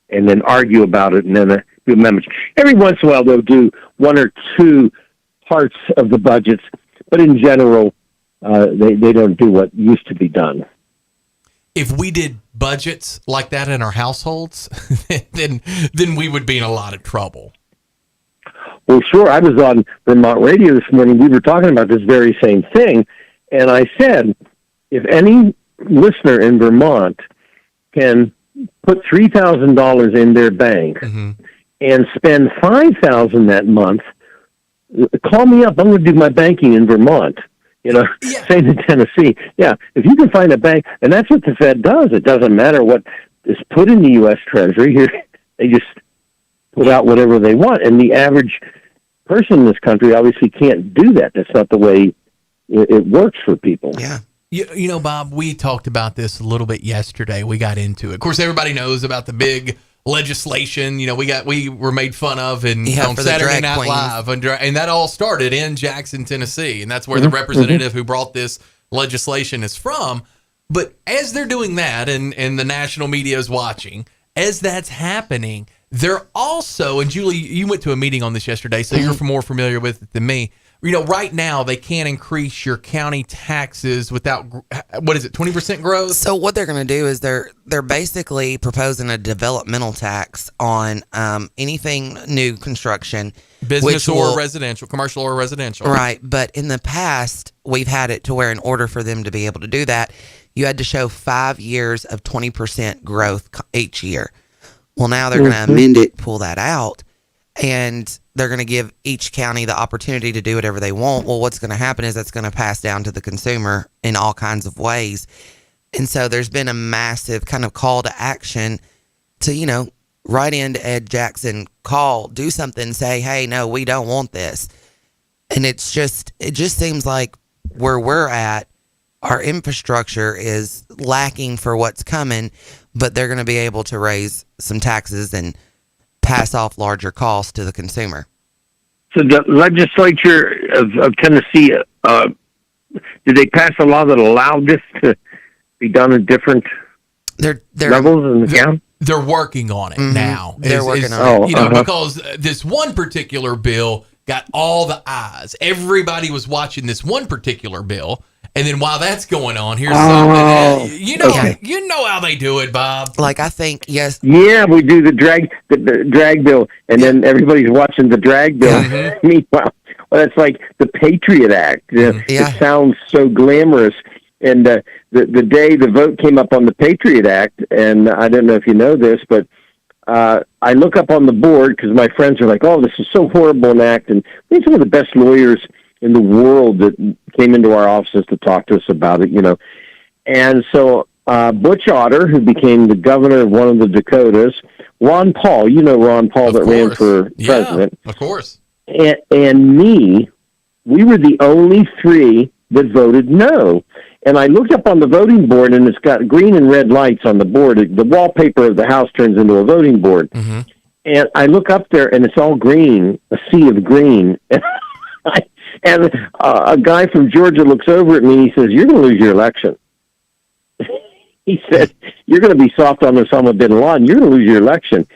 and then argue about it and then do amendments. Every once in a while they'll do one or two parts of the budgets, but in general, they don't do what used to be done. If we did budgets like that in our households, then we would be in a lot of trouble. Well, sure. I was on Vermont radio this morning. We were talking about this very same thing. And I said, if any listener in Vermont can put $3,000 in their bank and spend $5,000 that month, call me up. I'm going to do my banking in Vermont. You know, same in Tennessee. Yeah, if you can find a bank, and that's what the Fed does. It doesn't matter what is put in the U.S. Treasury. Here, they just put out whatever they want. And the average person in this country obviously can't do that. That's not the way it works for people. Yeah. You know, Bob, we talked about this a little bit yesterday. We got into it. Of course, everybody knows about the big legislation. You know, we were made fun of on Saturday Night Live, and that all started in Jackson, Tennessee, and that's where the representative who brought this legislation is from. But as they're doing that, and the national media is watching, as that's happening, they're also, and Julie, you went to a meeting on this yesterday, so you're more familiar with it than me. You know, right now they can't increase your county taxes without, what is it, 20% growth? So what they're going to do is they're basically proposing a developmental tax on anything new construction. Business or residential, commercial or residential. Right. But in the past, we've had it to where in order for them to be able to do that, you had to show 5 years of 20% growth each year. Well, now they're going to amend it, pull that out, and they're going to give each county the opportunity to do whatever they want. Well, what's going to happen is that's going to pass down to the consumer in all kinds of ways. And so there's been a massive kind of call to action to, you know, write into Ed Jackson, call, do something, say, hey, no, we don't want this. And it just seems like where we're at, our infrastructure is lacking for what's coming, but they're going to be able to raise some taxes and pass off larger costs to the consumer. So the legislature of Tennessee, did they pass a law that allowed this to be done at different levels in the county? They're working on it now. They're working on it. You know, because this one particular bill got all the eyes. Everybody was watching this one particular bill. And then while that's going on, here's something. You know how they do it, Bob. Like, I think, yes. Yeah, we do the drag bill, and then everybody's watching the drag bill. Meanwhile, well, that's like the Patriot Act. It sounds so glamorous. And the day the vote came up on the Patriot Act, and I don't know if you know this, but I look up on the board because my friends are like, oh, this is so horrible an act. And we had some of the best lawyers in the world that came into our offices to talk to us about it, you know. And so Butch Otter, who became the governor of one of the Dakotas, Ron Paul, you know Ron Paul that ran for president. Of course. And me, we were the only three that voted no. And I looked up on the voting board, and it's got green and red lights on the board. The wallpaper of the house turns into a voting board. And I look up there, and it's all green, a sea of green. And a guy from Georgia looks over at me and he says, you're going to lose your election. He said, you're going to be soft on Osama bin Laden. You're going to lose your election.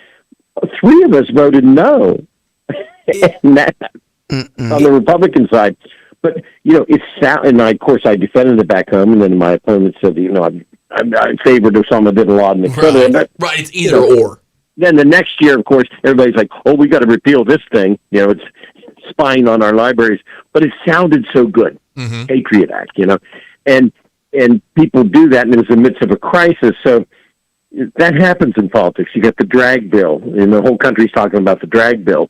3 of us voted no and that, on the Republican side. But, you know, and of course I defended it back home, and then my opponent said, you know, I favored Osama bin Laden. Right, it's either or. Then the next year, of course, everybody's like, oh, we got to repeal this thing. You know, it's spying on our libraries. But it sounded so good, Patriot Act, you know. And and people do that, and it was in the midst of a crisis. So that happens in politics. You got the drag bill, and the whole country's talking about the drag bill,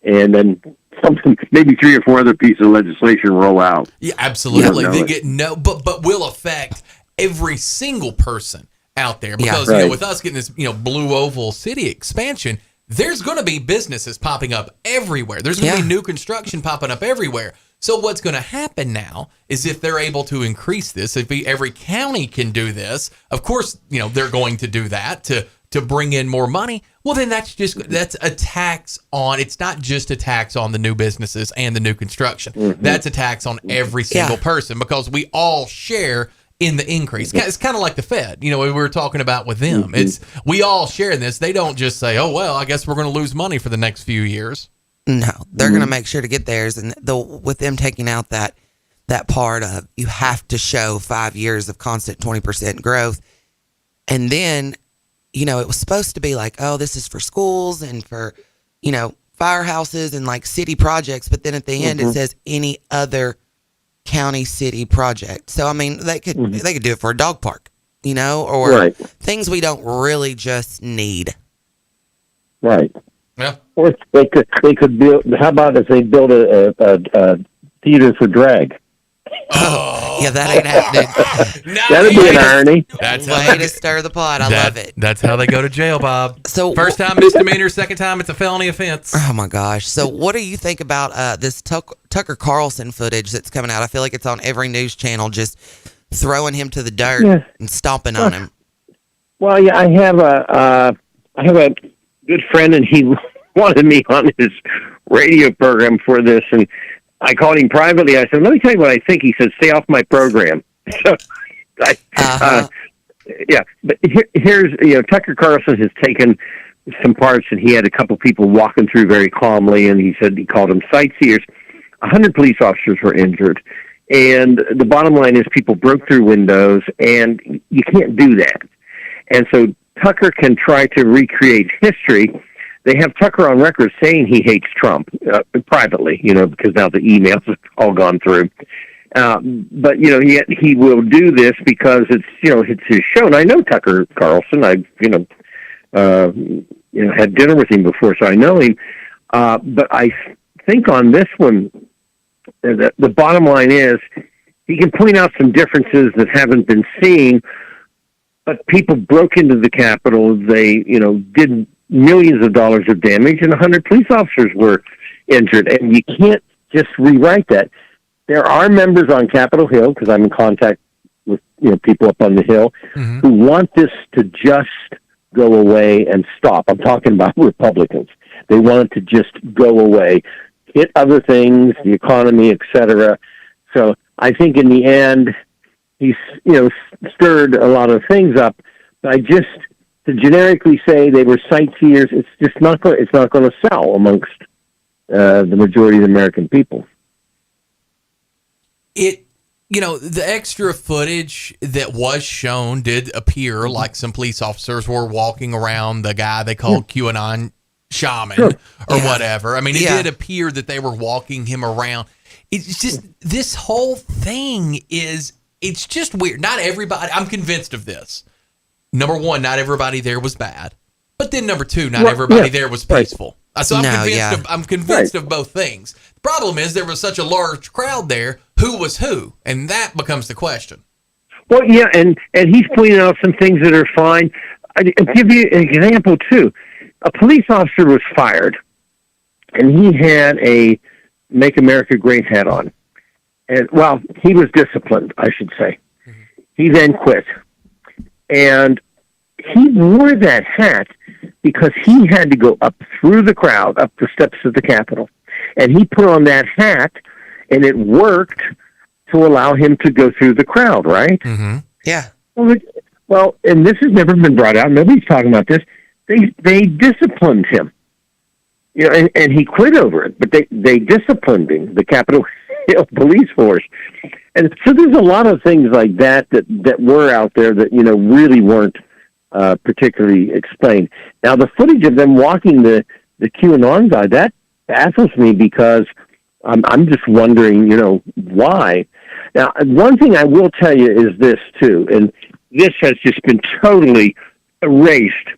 and then something, maybe 3 or 4 other pieces of legislation roll out. Yeah, absolutely. They get but will affect every single person out there, because you know, with us getting this, you know, Blue Oval City expansion, there's going to be businesses popping up everywhere. There's going to be new construction popping up everywhere. So what's going to happen now is, if they're able to increase this, if every county can do this, of course, you know, they're going to do that to bring in more money. Well, then that's a tax on, it's not just a tax on the new businesses and the new construction. That's a tax on every single person, because we all share in the increase. It's kind of like the Fed, you know, we were talking about with them. It's, we all share in this. They don't just say, oh, well, I guess we're going to lose money for the next few years. No, they're going to make sure to get theirs. And with them taking out that part of, you have to show 5 years of constant 20% growth. And then, you know, it was supposed to be like, oh, this is for schools and for, you know, firehouses and like city projects. But then at the end, it says any other county city project. So, I mean, they could do it for a dog park, you know, or things we don't really just need. Right. Yeah. Or they could build. How about if they build a theater for drag? Oh, yeah, that ain't happening. That'd be an irony. That's way to stir the pot. I love it. That's how they go to jail, Bob. So first time misdemeanor, second time it's a felony offense. Oh my gosh! So what do you think about this Tucker Carlson footage that's coming out? I feel like it's on every news channel, just throwing him to the dirt and stomping on him. Well, yeah, I have a good friend, and he wanted me on his radio program for this, and I called him privately. I said, let me tell you what I think. He said, stay off my program. So, but here's, you know, Tucker Carlson has taken some parts, and he had a couple people walking through very calmly, and he said he called them sightseers. 100 police officers were injured, and the bottom line is people broke through windows, and you can't do that. And so Tucker can try to recreate history. They have Tucker on record saying he hates Trump privately, you know, because now the emails have all gone through. But, you know, yet he will do this because it's, you know, it's his show. And I know Tucker Carlson. I've, had dinner with him before, so I know him. But I think on this one, the bottom line is he can point out some differences that haven't been seen, but people broke into the Capitol. They, you know, did millions of dollars of damage, and 100 police officers were injured. And you can't just rewrite that. There are members on Capitol Hill, because I'm in contact with, you know, people up on the Hill, who want this to just go away and stop. I'm talking about Republicans. They want it to just go away, hit other things, the economy, etc. So I think in the end, he's, you know, stirred a lot of things up. But to generically say they were sightseers, it's just not going. It's not going to sell amongst the majority of the American people. You know, the extra footage that was shown did appear like some police officers were walking around the guy they called QAnon shaman or whatever. I mean, it did appear that they were walking him around. It's just, this whole thing is, it's just weird. Not everybody, I'm convinced of this. Number one, not everybody there was bad. But then number two, not everybody there was peaceful. So I'm convinced of both things. The problem is there was such a large crowd there. Who was who? And that becomes the question. Well, yeah, and he's pointing out some things that are fine. I'll give you an example, too. A police officer was fired, and he had a Make America Great hat on. And, well, he was disciplined, I should say. He then quit. And he wore that hat because he had to go up through the crowd, up the steps of the Capitol. And he put on that hat, and it worked to allow him to go through the crowd, right? Yeah. Well, and this has never been brought out. Nobody's talking about this. They disciplined him. You know, and he quit over it, but they disciplined him, the Capitol Hill police force. And so there's a lot of things like that were out there that, you know, really weren't particularly explained. Now, the footage of them walking the QAnon guy, that baffles me because I'm just wondering, you know, why. Now, one thing I will tell you is this, too, and this has just been totally erased.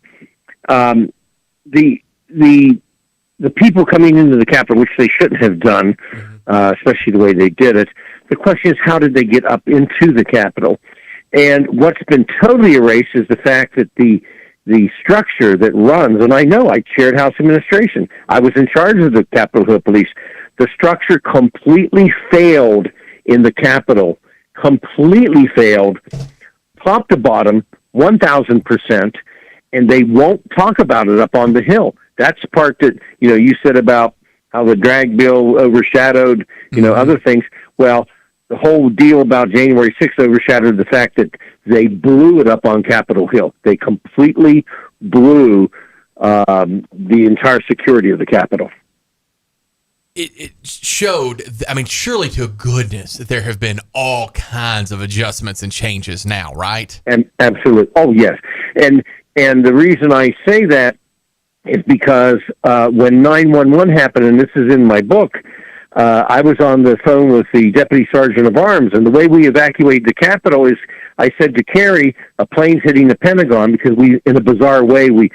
The people coming into the Capitol, which they shouldn't have done, especially the way they did it, the question is, how did they get up into the Capitol? And what's been totally erased is the fact that the structure that runs, and I know I chaired House administration. I was in charge of the Capitol Hill Police. The structure completely failed in the Capitol, completely failed, top to bottom, 1,000%, and they won't talk about it up on the Hill. That's the part that, you said about how the drag bill overshadowed, other things. Well, the whole deal about January 6th overshadowed the fact that they blew it up on Capitol Hill. They completely blew the entire security of the Capitol. It showed, surely to goodness that there have been all kinds of adjustments and changes now, right? And absolutely. Oh, yes. And the reason I say that is because when 911 happened, and this is in my book, I was on the phone with the Deputy Sergeant of Arms, and the way we evacuated the Capitol is, I said to Carrie, a plane's hitting the Pentagon, because in a bizarre way, we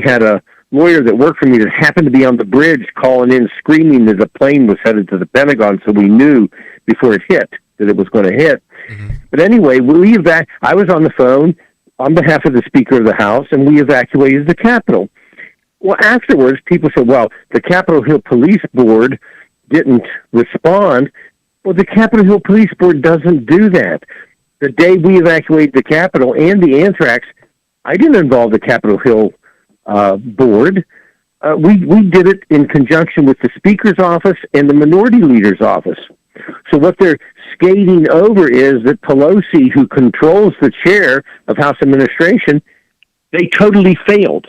had a lawyer that worked for me that happened to be on the bridge calling in, screaming that a plane was headed to the Pentagon, so we knew before it hit that it was going to hit. Mm-hmm. But anyway, I was on the phone on behalf of the Speaker of the House, and we evacuated the Capitol. Well, afterwards, people said, well, the Capitol Hill Police Board didn't respond. Well, the Capitol Hill Police Board doesn't do that. The day we evacuated the Capitol and the anthrax, I didn't involve the Capitol Hill board. We did it in conjunction with the Speaker's office and the Minority Leader's office. So what they're skating over is that Pelosi, who controls the chair of House Administration, they totally failed.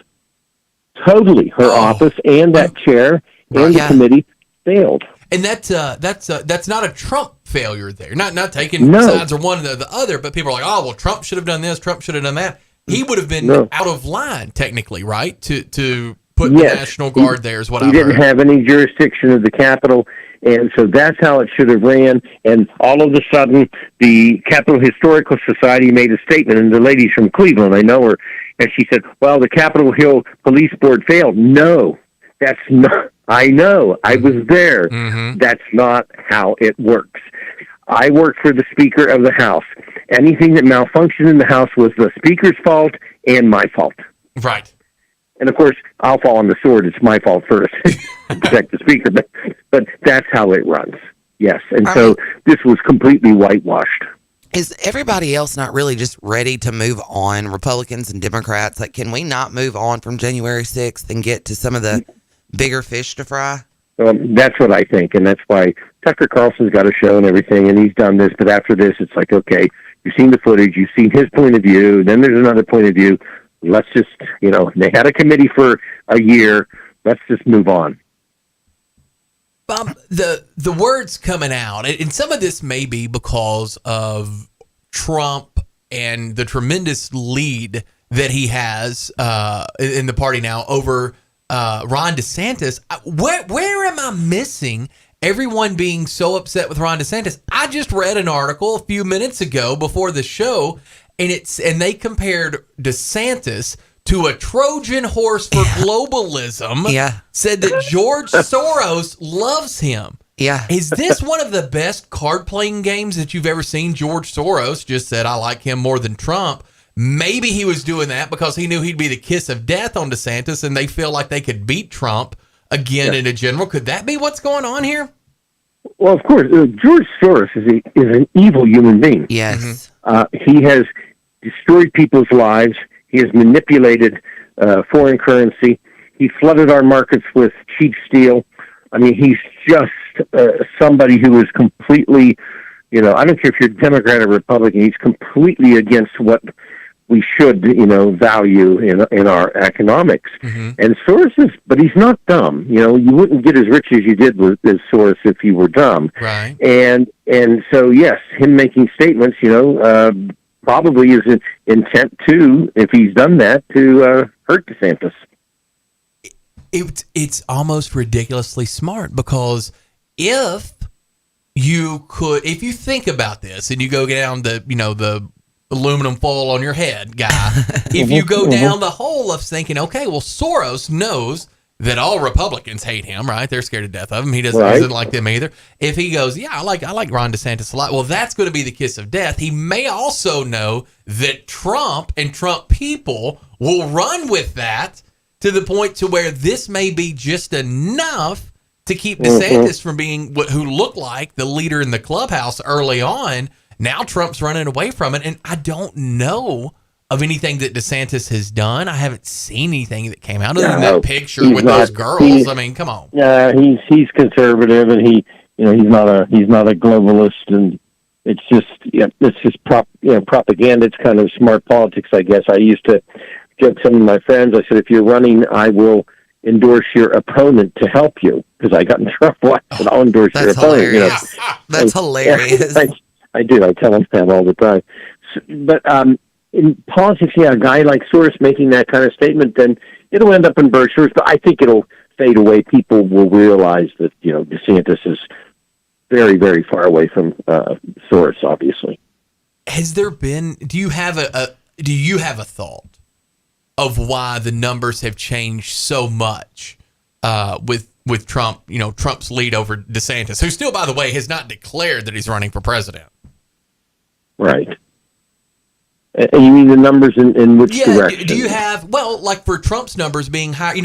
Totally. Her office and that chair and the committee failed. And that's not a Trump failure there. Not taking sides or one or the other, but people are like, oh, well, Trump should have done this, Trump should have done that. He would have been out of line, technically, right? To put the National Guard there is what I heard. He didn't have any jurisdiction of the Capitol, and so that's how it should have ran. And all of a sudden, the Capitol Historical Society made a statement, and the ladies from Cleveland, I know her, and she said, well, the Capitol Hill Police Board failed. No, that's not. I know. I was there. Mm-hmm. That's not how it works. I work for the Speaker of the House. Anything that malfunctioned in the House was the Speaker's fault and my fault. Right. And, of course, I'll fall on the sword. It's my fault first to protect the Speaker. But that's how it runs. Yes. And so this was completely whitewashed. Is everybody else not really just ready to move on, Republicans and Democrats? Like, can we not move on from January 6th and get to some of the bigger fish to fry? That's what I think, and that's why Tucker Carlson's got a show and everything, and he's done this, but after this, it's like, okay, you've seen the footage, you've seen his point of view, then there's another point of view. Let's just, they had a committee for a year. Let's just move on. Bob, the words coming out, and some of this may be because of Trump and the tremendous lead that he has in the party now over Ron DeSantis. Where am I missing everyone being so upset with Ron DeSantis? I just read an article a few minutes ago before the show, and they compared DeSantis to a Trojan horse for globalism. Yeah. Said that George Soros loves him. Yeah. Is this one of the best card playing games that you've ever seen? George Soros just said, I like him more than Trump. Maybe he was doing that because he knew he'd be the kiss of death on DeSantis, and they feel like they could beat Trump again in a general. Could that be what's going on here? Well, of course, George Soros is an evil human being. Yes. He has destroyed people's lives. He has manipulated foreign currency. He flooded our markets with cheap steel. I mean, he's just somebody who is completely, I don't care if you're Democrat or Republican, he's completely against what we should, value in our economics. Mm-hmm. And Soros but he's not dumb. You wouldn't get as rich as you did with Soros if you were dumb. Right. And so, yes, him making statements, probably is an intent to, if he's done that, to hurt DeSantis. It's almost ridiculously smart because if you could, if you think about this and you go down the aluminum foil on your head guy, if you go down the hole of thinking, okay, well, Soros knows that all Republicans hate him, right? They're scared to death of him. He doesn't like them either. If he goes, yeah, I like Ron DeSantis a lot, well, that's going to be the kiss of death. He may also know that Trump and Trump people will run with that to the point to where this may be just enough to keep DeSantis from being who looked like the leader in the clubhouse early on. Now Trump's running away from it, and I don't know of anything that DeSantis has done. I haven't seen anything that came out other than that picture with those girls. I mean, come on. Yeah, he's conservative, and he's not a globalist, and it's just propaganda. It's kind of smart politics, I guess. I used to joke some of my friends. I said, if you're running, I will endorse your opponent to help you, because I got in trouble. I said, I'll endorse your opponent. Hilarious. That's hilarious. I do. I tell them that all the time. But in politics, a guy like Soros making that kind of statement, then it'll end up in brochures, but I think it'll fade away. People will realize that, DeSantis is very, very far away from Soros, obviously. Has there been, do you have a thought of why the numbers have changed so much with Trump, Trump's lead over DeSantis, who still, by the way, has not declared that he's running for president? Right. And you mean the numbers in which direction? Do you have, like for Trump's numbers being high,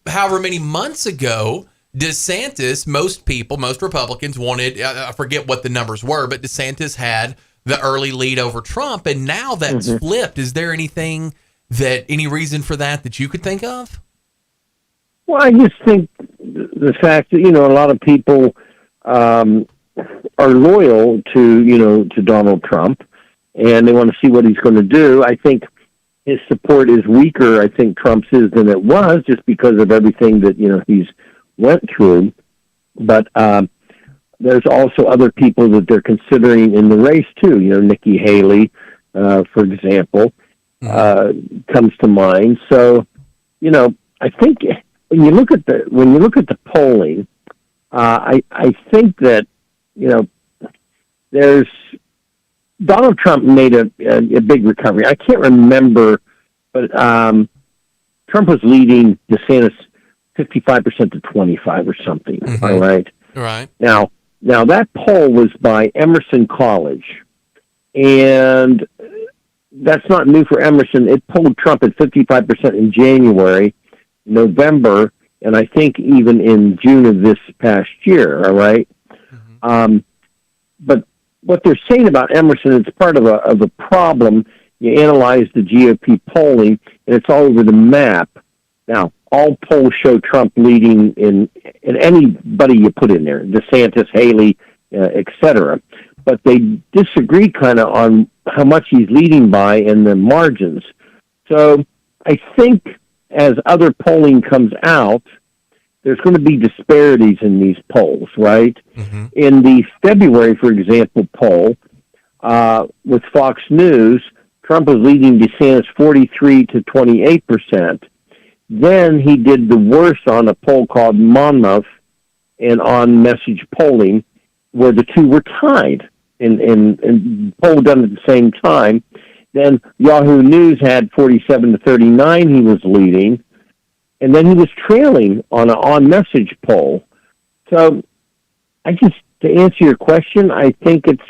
however many months ago, DeSantis, most Republicans wanted, I forget what the numbers were, but DeSantis had the early lead over Trump, and now that's flipped. Is there any reason for that you could think of? Well, I just think the fact that, a lot of people are loyal to Donald Trump, and they want to see what he's going to do. I think his support is weaker, I think Trump's is, than it was, just because of everything that, he's went through. But there's also other people that they're considering in the race, too. Nikki Haley, for example, comes to mind. So, I think when you look at the polling, I think that, there's Donald Trump made a big recovery. I can't remember, but Trump was leading DeSantis 55% to 25 or something. All right. Right. Now that poll was by Emerson College, and that's not new for Emerson. It polled Trump at 55% in January, November, and I think even in June of this past year. All right. But what they're saying about Emerson, it's part of a problem. You analyze the GOP polling, and it's all over the map. Now, all polls show Trump leading in anybody you put in there, DeSantis, Haley, etc. But they disagree kind of on how much he's leading by in the margins. So I think as other polling comes out, there's going to be disparities in these polls, right? In the February, for example, poll with Fox News, Trump was leading DeSantis 43 to 28%. Then he did the worst on a poll called Monmouth and on Message Polling, where the two were tied in poll done at the same time. Then Yahoo News had 47 to 39. He was leading. And then he was trailing on an on-message poll. So, to answer your question, I think it's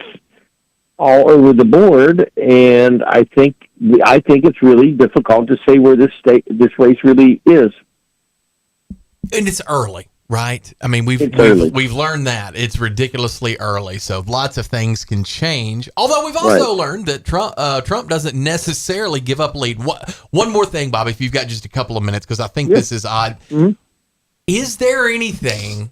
all over the board, and I think it's really difficult to say where this race really is. And it's early, right? I mean, we've learned that it's ridiculously early, so lots of things can change. Although we've also learned that Trump doesn't necessarily give up lead. One more thing, Bobby, if you've got just a couple of minutes, because I think this is odd. Is there anything?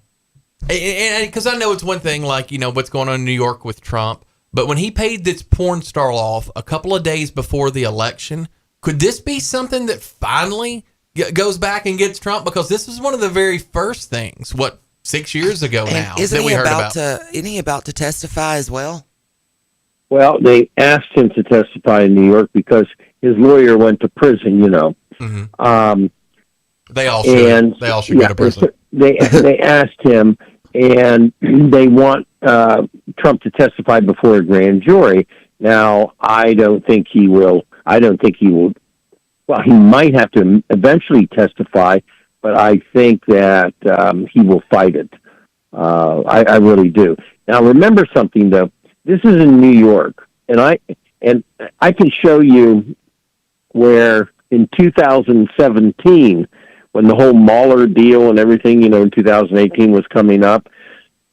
And because I know it's one thing, like what's going on in New York with Trump, but when he paid this porn star off a couple of days before the election, could this be something that finally goes back and gets Trump? Because this was one of the very first things, 6 years ago now, that we heard about. Isn't he about to testify as well? Well, they asked him to testify in New York because his lawyer went to prison, They all should. They all should go to prison. They asked him, and they want Trump to testify before a grand jury. Now, I don't think he will. Well, he might have to eventually testify, but I think that he will fight it. I really do. Now, remember something, though. This is in New York, and I can show you where in 2017, when the whole Mueller deal and everything, in 2018 was coming up,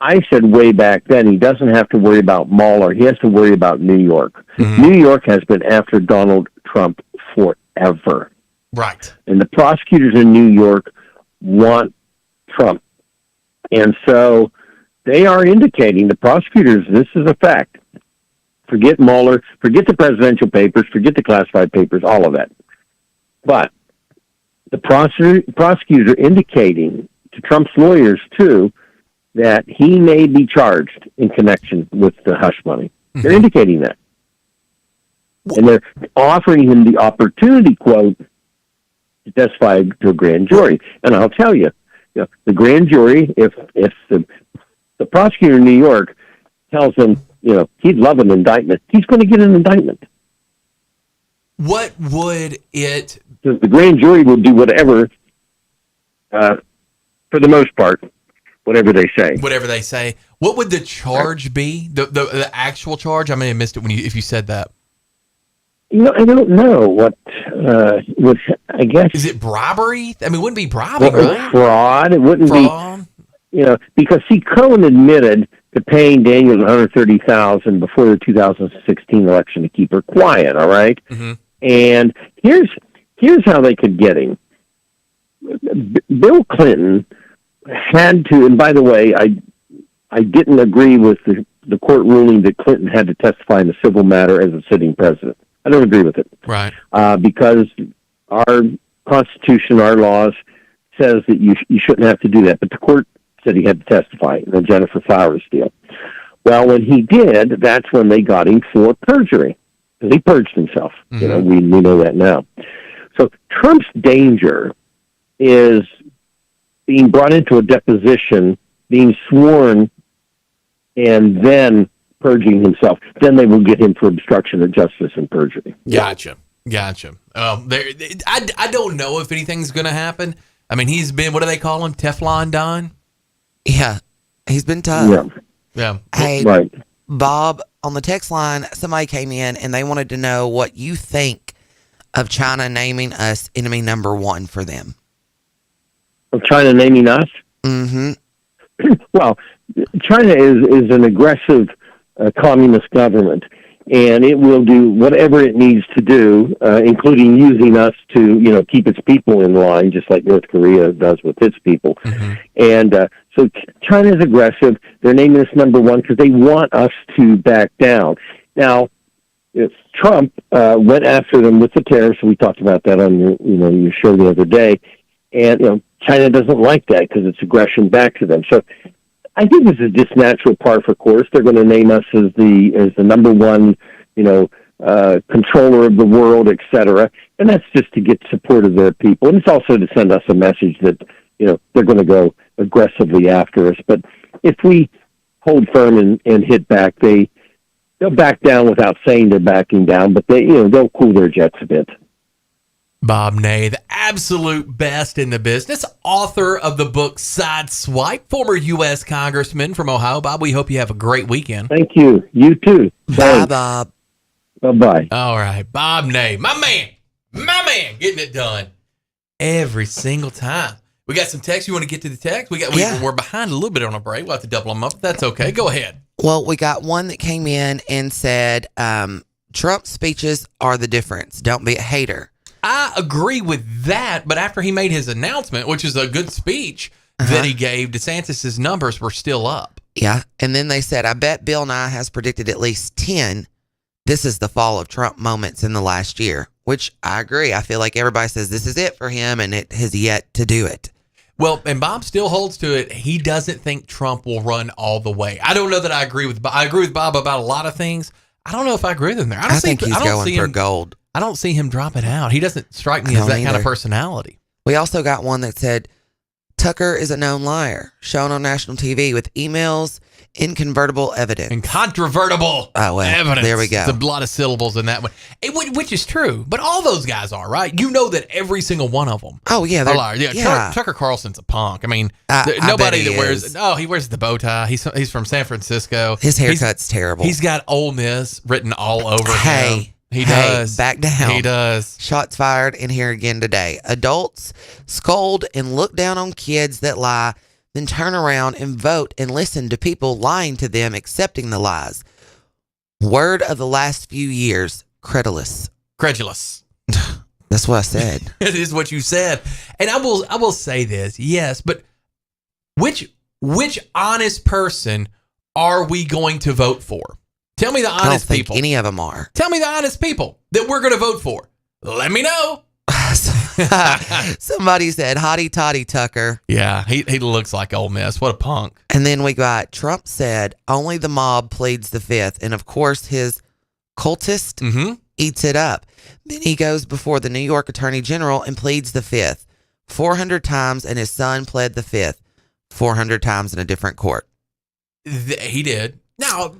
I said way back then he doesn't have to worry about Mueller. He has to worry about New York. Mm-hmm. New York has been after Donald Trump forever. Right. And the prosecutors in New York want Trump. And so they are indicating, the prosecutors, this is a fact. Forget Mueller, forget the presidential papers, forget the classified papers, all of that. But the prosecutors are indicating to Trump's lawyers, too, that he may be charged in connection with the hush money. Mm-hmm. They're indicating that. And they're offering him the opportunity, quote, to testify to a grand jury. And I'll tell you, the grand jury, if the prosecutor in New York tells him, he'd love an indictment, he's going to get an indictment. What would it... The grand jury will do whatever, for the most part, whatever they say. Whatever they say. What would the charge be? The actual charge? I may have missed it if you said that. I don't know what I guess. Is it bribery? I mean, it wouldn't be bribing, right? Fraud. It wouldn't be. Because Cohen admitted to paying Daniels $130,000 before the 2016 election to keep her quiet. All right. Mm-hmm. And here's how they could get him. Bill Clinton had to, and by the way, I didn't agree with the court ruling that Clinton had to testify in a civil matter as a sitting president. I don't agree with it. Right. Because our Constitution, our laws, says that you shouldn't have to do that. But the court said he had to testify in the Jennifer Flowers deal. Well, when he did, that's when they got him for perjury. Because he purged himself. Mm-hmm. We know that now. So Trump's danger is being brought into a deposition, being sworn, and then purging himself. Then they will get him for obstruction of justice and perjury. Gotcha. I don't know if anything's going to happen. I mean, he's been, what do they call him? Teflon Don? Yeah. He's been tough. Yeah. Hey, right. Bob, on the text line, somebody came in and they wanted to know what you think of China naming us enemy number one for them. Of China naming us? Mm-hmm. Well, China is an aggressive communist government, and it will do whatever it needs to do, including using us to, keep its people in line, just like North Korea does with its people. Mm-hmm. And so China is aggressive. They're naming us number one because they want us to back down. Now, if Trump went after them with the tariffs, we talked about that on your show the other day, and China doesn't like that because it's aggression back to them. So I think this is just natural par for course. They're going to name us as the number one, controller of the world, etc. And that's just to get support of their people. And it's also to send us a message that, they're going to go aggressively after us. But if we hold firm and hit back, they'll back down without saying they're backing down, but they'll cool their jets a bit. Bob Ney, the absolute best in the business, author of the book Sideswipe, former U.S. Congressman from Ohio. Bob, we hope you have a great weekend. Thank you. You too. Bye, Bob. Bye-bye. All right. Bob Ney, my man, getting it done every single time. We got some text. You want to get to the text? We're behind a little bit on a break. We'll have to double them up, but that's okay. Go ahead. Well, we got one that came in and said, Trump's speeches are the difference. Don't be a hater. I agree with that, but after he made his announcement, which is a good speech that he gave, DeSantis' numbers were still up. Yeah, and then they said, I bet Bill Nye has predicted at least 10. This is the fall of Trump moments in the last year, which I agree. I feel like everybody says this is it for him, and it has yet to do it. Well, and Bob still holds to it. He doesn't think Trump will run all the way. I don't know that I agree with Bob. I agree with Bob about a lot of things. I don't know if I agree with him there. I think he's going for gold. I don't see him dropping out. He doesn't strike me as that kind of personality. We also got one that said, Tucker is a known liar, shown on national TV with emails, incontrovertible evidence. Incontrovertible evidence. There we go. There's a lot of syllables in that one, which is true. But all those guys are, right? You know that every single one of them. Oh, yeah. Are liars. Yeah. Tucker Carlson's a punk. I mean, nobody that wears. Oh, he wears the bow tie. He's from San Francisco. His haircut's terrible. He's got Ole Miss written all over him. He does. Back down. He does. Shots fired in here again today. Adults scold and look down on kids that lie, then turn around and vote and listen to people lying to them, accepting the lies. Word of the last few years, credulous. That's what I said. It is what you said. And I will say this, yes, but which honest person are we going to vote for? Tell me the honest I don't think people. Any of them are. Tell me the honest people that we're going to vote for. Let me know. Somebody said, hotty toddy Tucker. Yeah, he looks like Ole Miss. What a punk. And then we got Trump said, only the mob pleads the fifth. And of course, his cultist eats it up. Then he goes before the New York Attorney General and pleads the fifth 400 times, and his son pled the fifth 400 times in a different court. He did. Now,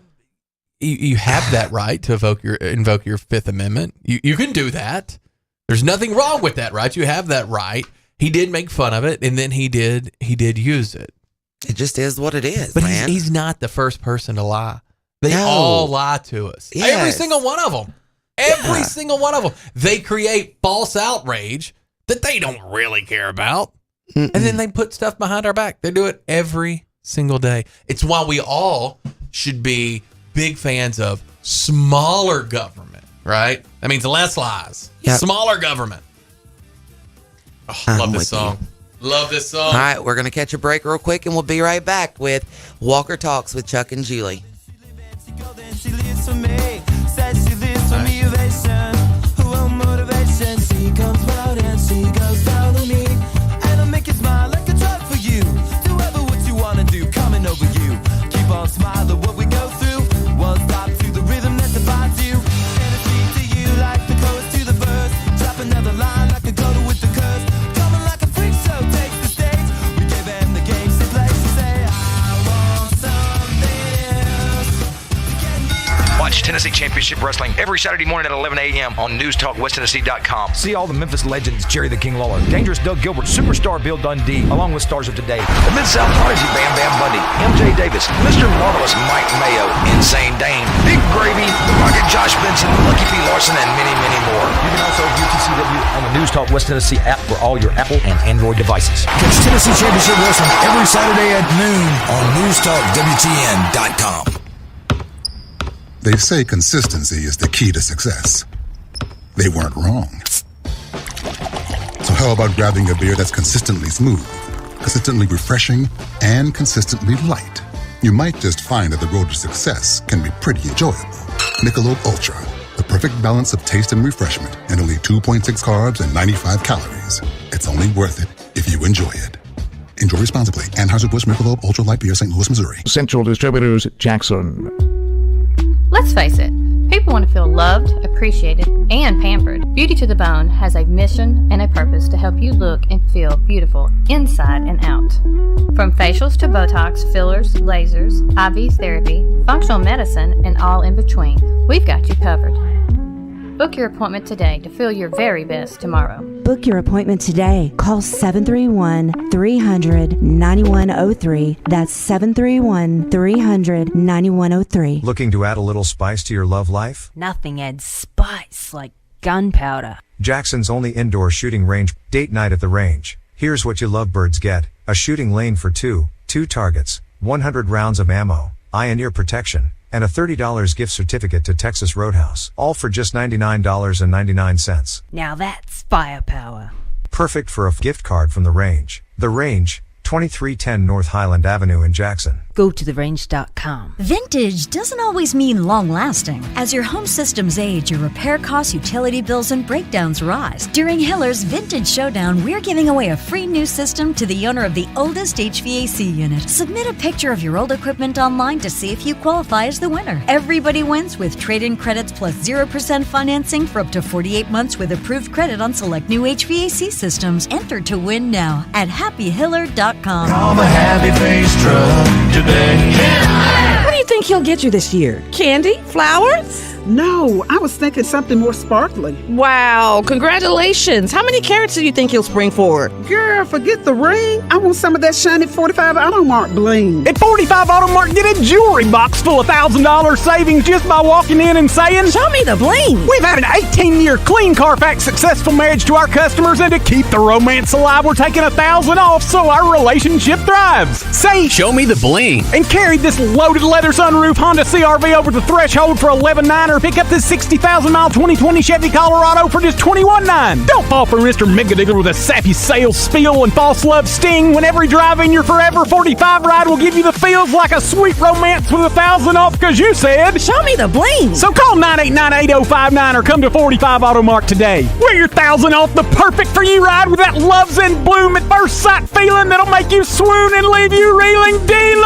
you have that right to invoke your Fifth Amendment. You can do that. There's nothing wrong with that, right? You have that right. He did make fun of it, and then he did use it. It just is what it is, but man. He's not the first person to lie. They all lie to us. Yes. Every single one of them. Every single one of them. They create false outrage that they don't really care about. And then they put stuff behind our back. They do it every single day. It's why we all should be big fans of smaller government, right? That means less lies. Yep. Smaller government. Oh, love this song. Love this song. All right, we're going to catch a break real quick, and we'll be right back with Walker Talks with Chuck and Julie. She lives for me, says she lives for me, ovation, her own motivation. She comes round and she goes down to me, and I make you smile like a drug for you. Do ever what you want to do, coming over you. Keep on smiling what we go through. One stop to the rhythm that defines you. And it's beat to you like the chorus to the verse. Drop another line like a go-to with the curse. Coming like a freak show takes the stage. We gave them the game, she plays. She say, I want something else. Watch Tennessee Championship Wrestling every Saturday morning at 11 a.m. on NewsTalkWestTennessee.com. See all the Memphis legends, Jerry the King Lawler, Dangerous Doug Gilbert, Superstar Bill Dundee, along with stars of today, The Mid-South Prodigy Bam Bam Bundy, MJ Davis, Mr. Marvelous Mike Mayo, Insane Dane, Big Gravy, The Rocket Josh Benson, Lucky P. Larson, and many, many more. You can also view TCW on the News Talk West Tennessee app for all your Apple and Android devices. Catch Tennessee Championship Wrestling every Saturday at noon on NewsTalkWTN.com. They say consistency is the key to success. They weren't wrong. So how about grabbing a beer that's consistently smooth, consistently refreshing, and consistently light? You might just find that the road to success can be pretty enjoyable. Michelob Ultra, the perfect balance of taste and refreshment, and only 2.6 carbs and 95 calories. It's only worth it if you enjoy it. Enjoy responsibly. Anheuser-Busch Michelob Ultra Light Beer, St. Louis, Missouri. Central Distributors, Jackson. Let's face it, people want to feel loved, appreciated, and pampered. Beauty to the Bone has a mission and a purpose to help you look and feel beautiful inside and out. From facials to Botox, fillers, lasers, IV therapy, functional medicine, and all in between, we've got you covered. Book your appointment today to feel your very best tomorrow. Book your appointment today. Call 731-300-9103. That's 731-300-9103. Looking to add a little spice to your love life? Nothing adds spice like gunpowder. Jackson's only indoor shooting range, date night at the range. Here's what you lovebirds get. A shooting lane for two targets, 100 rounds of ammo, eye and ear protection, and a $30 gift certificate to Texas Roadhouse. All for just $99.99. Now that's firepower. Perfect for a gift card from the range. The Range, 2310 North Highland Avenue in Jackson. go to therange.com. Vintage doesn't always mean long-lasting. As your home systems age, your repair costs, utility bills, and breakdowns rise. During Hiller's Vintage Showdown, we're giving away a free new system to the owner of the oldest HVAC unit. Submit a picture of your old equipment online to see if you qualify as the winner. Everybody wins with trade-in credits plus 0% financing for up to 48 months with approved credit on select new HVAC systems. Enter to win now at happyhiller.com. Call the Happy Face Truck today. What do you think he'll get you this year? Candy? Flowers? No, I was thinking something more sparkly. Wow, congratulations. How many carats do you think he'll spring forward? Girl, forget the ring. I want some of that shiny 45 Automark bling. At 45 Automark, get a jewelry box full of $1,000 savings just by walking in and saying, "Show me the bling." We've had an 18-year clean Carfax successful marriage to our customers, and to keep the romance alive, we're taking $1,000 off so our relationship thrives. Say, "Show me the bling," and carry this loaded leather sunroof Honda CRV over the threshold for $11,900. Pick up this 60,000-mile 2020 Chevy Colorado for just $21,900. Don't fall for Mr. Megadigger with a sappy sales spiel and false love sting. When every drive in your Forever 45 ride will give you the feels like a sweet romance with $1,000 off because you said, "Show me the bling." So call 989-8059 or come to 45 Automark today. Wear your $1,000 off the perfect for you ride with that love's in bloom at first sight feeling that'll make you swoon and leave you reeling. Dealer!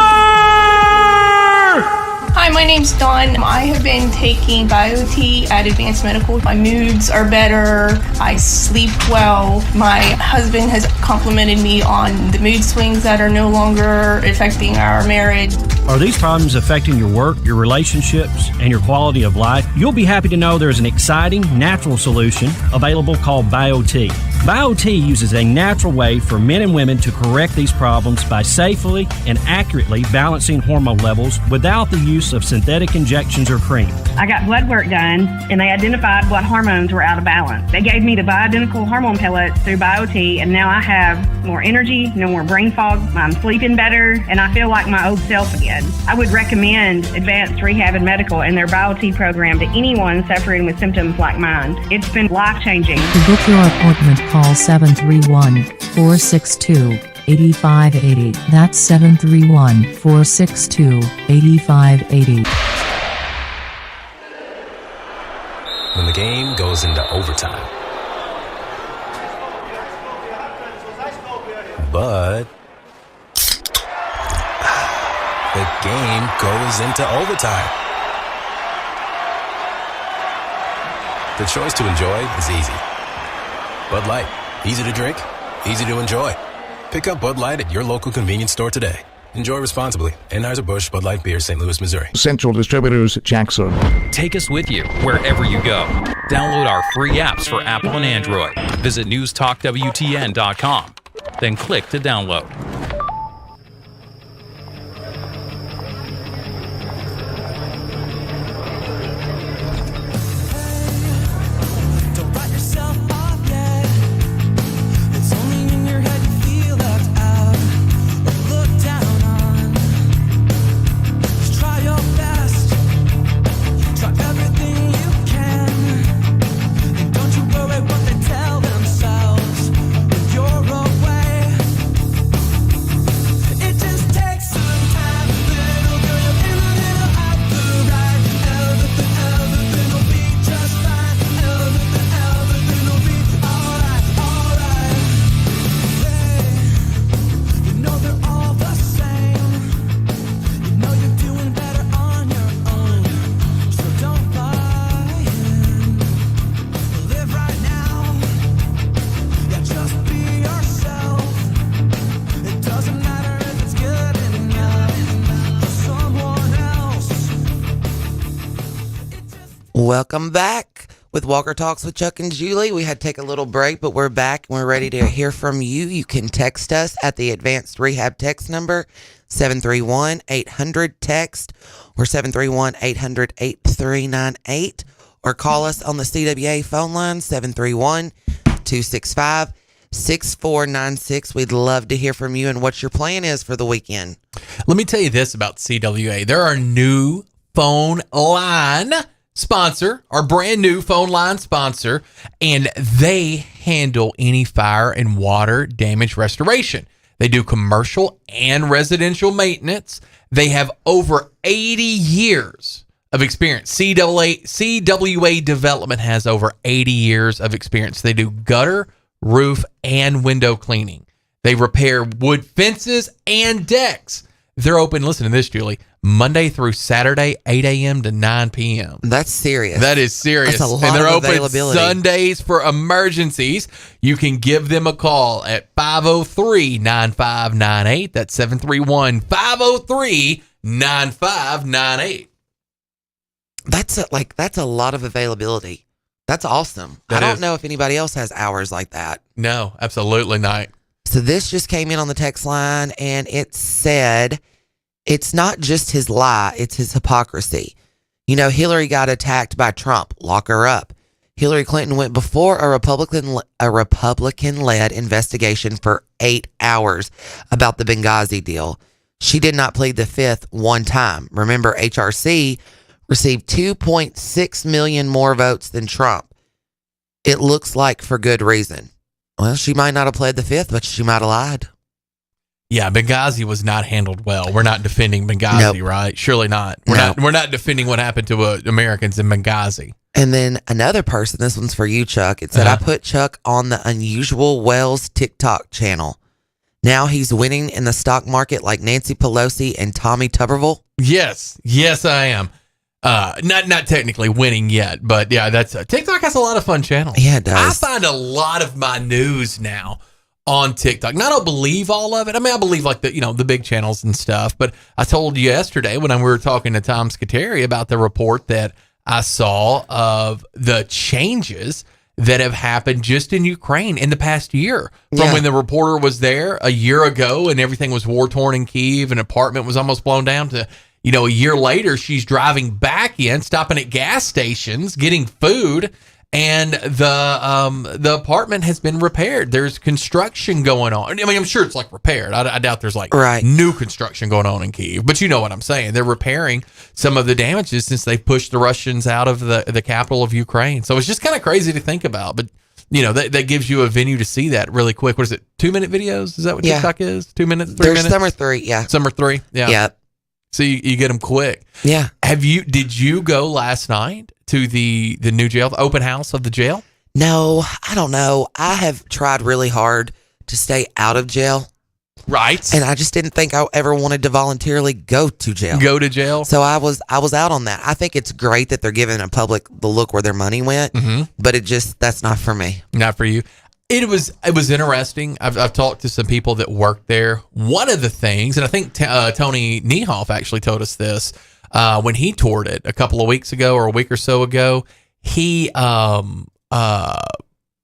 Hi, my name's Dawn. I have been taking BioT at Advanced Medical. My moods are better. I sleep well. My husband has complimented me on the mood swings that are no longer affecting our marriage. Are these problems affecting your work, your relationships, and your quality of life? You'll be happy to know there's an exciting, natural solution available called BioT. BioT uses a natural way for men and women to correct these problems by safely and accurately balancing hormone levels without the use of synthetic injections or cream. I got blood work done, and they identified what hormones were out of balance. They gave me the bioidentical hormone pellets through BioT, and now I have more energy, no more brain fog, I'm sleeping better, and I feel like my old self again. I would recommend Advanced Rehab and Medical and their BioT program to anyone suffering with symptoms like mine. It's been life-changing. To book your appointment, call 731-462-8580. That's 731-462-8580. When the game goes into overtime. But the game goes into overtime. The choice to enjoy is easy. Bud Light. Easy to drink, easy to enjoy. Pick up Bud Light at your local convenience store today. Enjoy responsibly. Anheuser-Busch Bud Light Beer, St. Louis, Missouri. Central Distributors, Jackson. Take us with you wherever you go. Download our free apps for Apple and Android. Visit newstalkwtn.com. Then click to download. Welcome back with Walker Talks with Chuck and Julie. We had to take a little break, but we're back and we're ready to hear from you. You can text us at the Advanced Rehab text number 731-800-TEXT or 731-800-8398 or call us on the CWA phone line 731-265-6496. We'd love to hear from you and what your plan is for the weekend. Let me tell you this about CWA. They're our new phone line sponsor, our brand new phone line sponsor, and they handle any fire and water damage restoration. They do commercial and residential maintenance. They have over 80 years of experience. CWA Development has over 80 years of experience. They do gutter, roof, and window cleaning. They repair wood fences and decks. They're open, listen to this, Julie, Monday through Saturday, 8 a.m. to 9 p.m. That's serious. That is serious. That's a lot and they're of open availability. Sundays for emergencies. You can give them a call at 503-9598. That's 731-503-9598. That's a lot of availability. That's awesome. I don't know if anybody else has hours like that. No, absolutely not. So this just came in on the text line, and it said it's not just his lie, it's his hypocrisy. You know, Hillary got attacked by Trump. Lock her up. Hillary Clinton went before a Republican-led investigation for 8 hours about the Benghazi deal. She did not plead the fifth one time. Remember, HRC received 2.6 million more votes than Trump. It looks like for good reason. Well, she might not have pled the fifth, but she might have lied. Yeah, Benghazi was not handled well. We're not defending Benghazi, right? Surely not. We're not defending what happened to Americans in Benghazi. And then another person, this one's for you, Chuck. It said, I put Chuck on the Unusual Wells TikTok channel. Now he's winning in the stock market like Nancy Pelosi and Tommy Tuberville. Yes, I am. Not technically winning yet, but yeah, that's TikTok has a lot of fun channels. Yeah, it does. I find a lot of my news now on TikTok. Now, I don't believe all of it. I mean, I believe like the big channels and stuff, but I told you yesterday when we were talking to Tom Scuteri about the report that I saw of the changes that have happened just in Ukraine in the past year. From when the reporter was there a year ago and everything was war-torn in Kyiv, an apartment was almost blown down, to a year later, she's driving back in, stopping at gas stations, getting food, and the apartment has been repaired. There's construction going on. I mean, I'm sure it's like repaired. I doubt there's like new construction going on in Kyiv, but you know what I'm saying. They're repairing some of the damages since they pushed the Russians out of the capital of Ukraine. So it's just kind of crazy to think about, but that gives you a venue to see that really quick. What is it? 2-minute videos? Is that what TikTok is? 2 minutes, 3 minutes? Some are 3, yeah. Some are 3, yeah. Yeah. So you get them quick. Yeah. Did you go last night to the new jail, the open house of the jail? No, I don't know. I have tried really hard to stay out of jail. Right. And I just didn't think I ever wanted to voluntarily go to jail. Go to jail? So I was out on that. I think it's great that they're giving the public the look where their money went, but that's not for me. Not for you. It was interesting. I've talked to some people that work there. One of the things, and I think Tony Niehoff actually told us this when he toured it a couple of weeks ago or a week or so ago. He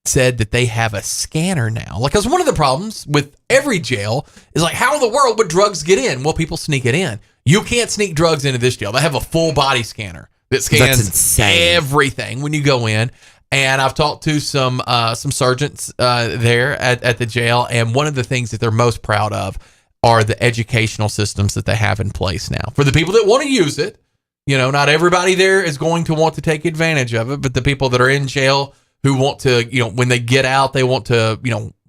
said that they have a scanner now. Like, because one of the problems with every jail is like, how in the world would drugs get in? Well, people sneak it in. You can't sneak drugs into this jail. They have a full body scanner that scans everything when you go in. And I've talked to some sergeants there at the jail, and one of the things that they're most proud of are the educational systems that they have in place now. For the people that want to use it, not everybody there is going to want to take advantage of it, but the people that are in jail who want to, when they get out, they want to,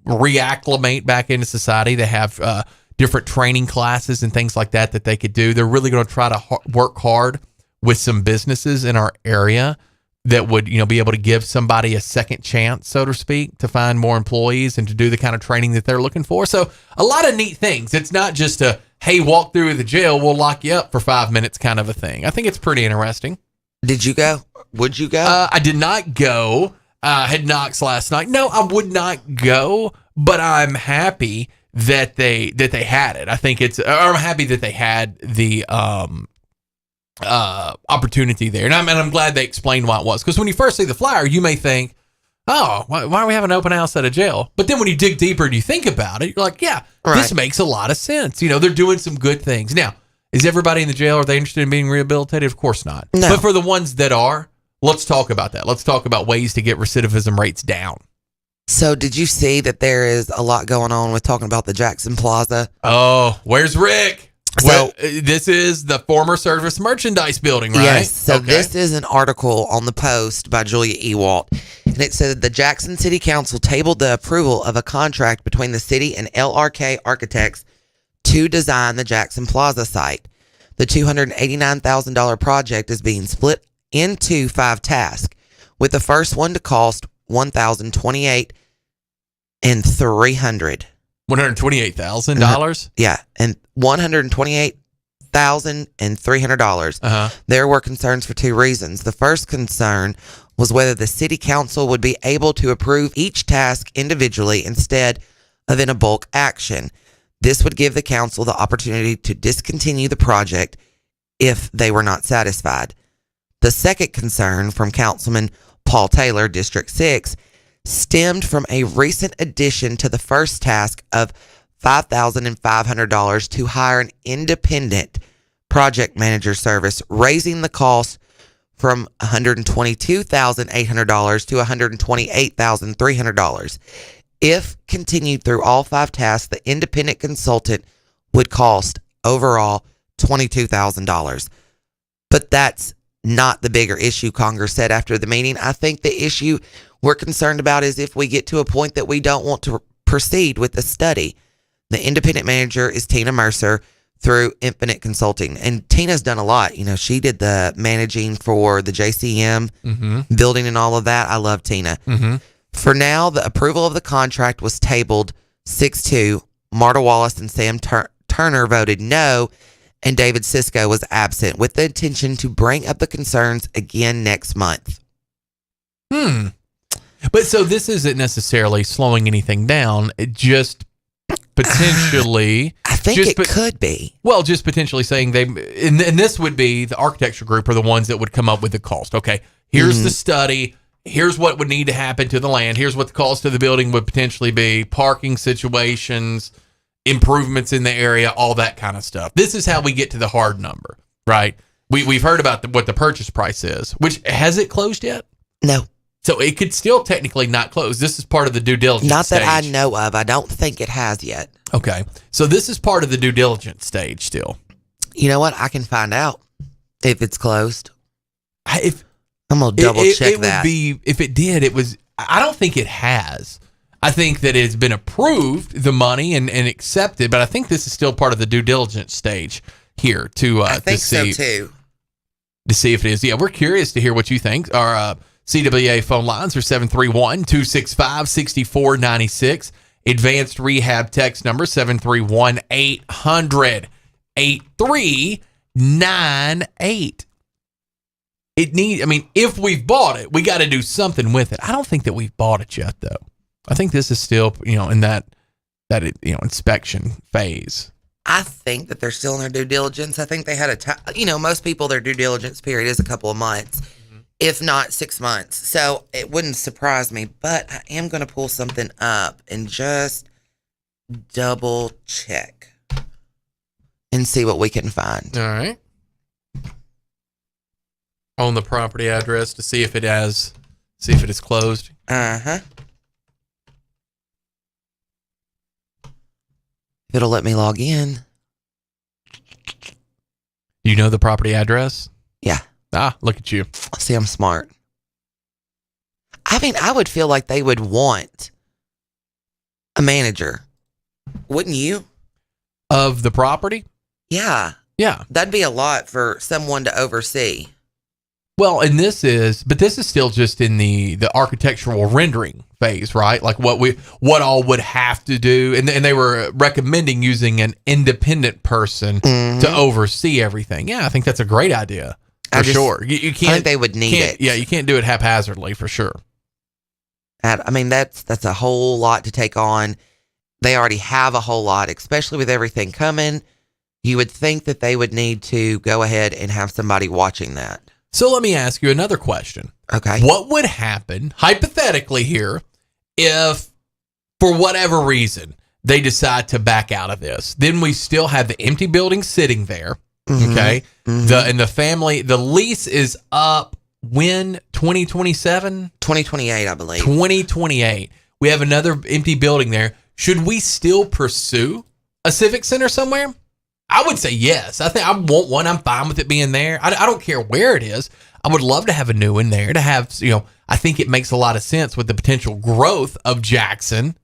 reacclimate back into society. They have different training classes and things like that they could do. They're really going to try to work hard with some businesses in our area that would, be able to give somebody a second chance, so to speak, to find more employees and to do the kind of training that they're looking for. So a lot of neat things. It's not just a, hey, walk through the jail, we'll lock you up for 5 minutes kind of a thing. I think it's pretty interesting. Did you go? Would you go? I did not go. Had Knox last night. No, I would not go, but I'm happy that they had it. I think I'm happy that they had the opportunity there, and I'm glad they explained why it was, because when you first see the flyer you may think, oh, why are we having an open house at a jail? But then when you dig deeper and you think about it, you're like, yeah, this makes a lot of sense. They're doing some good things. Now, is everybody in the jail, are they interested in being rehabilitated? Of course not. No. But for the ones that are, let's talk about that. Let's talk about ways to get recidivism rates down. So did you see that there is a lot going on with talking about the Jackson Plaza? Oh, where's Rick? So this is the former Service Merchandise Building, right? Yes. So this is an article on the Post by Julia Ewalt, and it said the Jackson City Council tabled the approval of a contract between the city and LRK Architects to design the Jackson Plaza site. The $289,000 project is being split into 5 tasks, with the first one to cost $1,028,300. $128,000? Yeah, and $128,300. There were concerns for 2 reasons. The first concern was whether the city council would be able to approve each task individually instead of in a bulk action. This would give the council the opportunity to discontinue the project if they were not satisfied. The second concern from Councilman Paul Taylor, District 6, stemmed from a recent addition to the first task of $5,500 to hire an independent project manager service, raising the cost from $122,800 to $128,300. If continued through all 5 tasks, the independent consultant would cost overall $22,000. But that's not the bigger issue, Congress said after the meeting. I think the issue we're concerned about is if we get to a point that we don't want to proceed with the study. The independent manager is Tina Mercer through Infinite Consulting. And Tina's done a lot. You know, she did the managing for the JCM building and all of that. I love Tina. For now, the approval of the contract was tabled 6-2. Marta Wallace and Sam Turner voted no, and David Sisko was absent, with the intention to bring up the concerns again next month. But so this isn't necessarily slowing anything down. It just potentially... I think it could be. Well, just potentially saying and this would be the architecture group are the ones that would come up with the cost. Okay, here's the study. Here's what would need to happen to the land. Here's what the cost of the building would potentially be. Parking situations, improvements in the area, all that kind of stuff. This is how we get to the hard number, right? We've heard about what the purchase price is, which has it closed yet? No. So it could still technically not close. This is part of the due diligence Not that stage. I know of. I don't think it has yet. Okay. So this is part of the due diligence stage still. You know what? I can find out if it's closed. I'm going to double check that. If it did, I don't think it has. I think that it's been approved, the money, and accepted, but I think this is still part of the due diligence stage here I think so too. To see if it is. Yeah, we're curious to hear what you think. Our CWA phone lines are 731-265-6496. Advanced Rehab text number 731-800-8398. If we've bought it, we got to do something with it. I don't think that we've bought it yet, though. I think this is still, in that inspection phase. I think that they're still in their due diligence. I think they had a time. Most people, their due diligence period is a couple of months, if not 6 months. So it wouldn't surprise me, but I am going to pull something up and just double check and see what we can find. All right. On the property address to see if it is closed. If it'll let me log in. You know the property address? Yeah. Look at you. See, I'm smart. I would feel like they would want a manager. Wouldn't you? Of the property? Yeah. Yeah. That'd be a lot for someone to oversee. Well, and this is still just in the architectural rendering phase, right? Like what all would have to do, and they were recommending using an independent person to oversee everything. Yeah, I think that's a great idea for sure. You can't. I think they would need it. Yeah, you can't do it haphazardly for sure. That's a whole lot to take on. They already have a whole lot, especially with everything coming. You would think that they would need to go ahead and have somebody watching that. So let me ask you another question. Okay. What would happen, hypothetically here, if, for whatever reason, they decide to back out of this? Then we still have the empty building sitting there, okay? And the family, the lease is up when? 2027? 2028, I believe. 2028. We have another empty building there. Should we still pursue a civic center somewhere? I would say yes. I think I want one. I'm fine with it being there. I don't care where it is. I would love to have a new one there to have, I think it makes a lot of sense with the potential growth of Jackson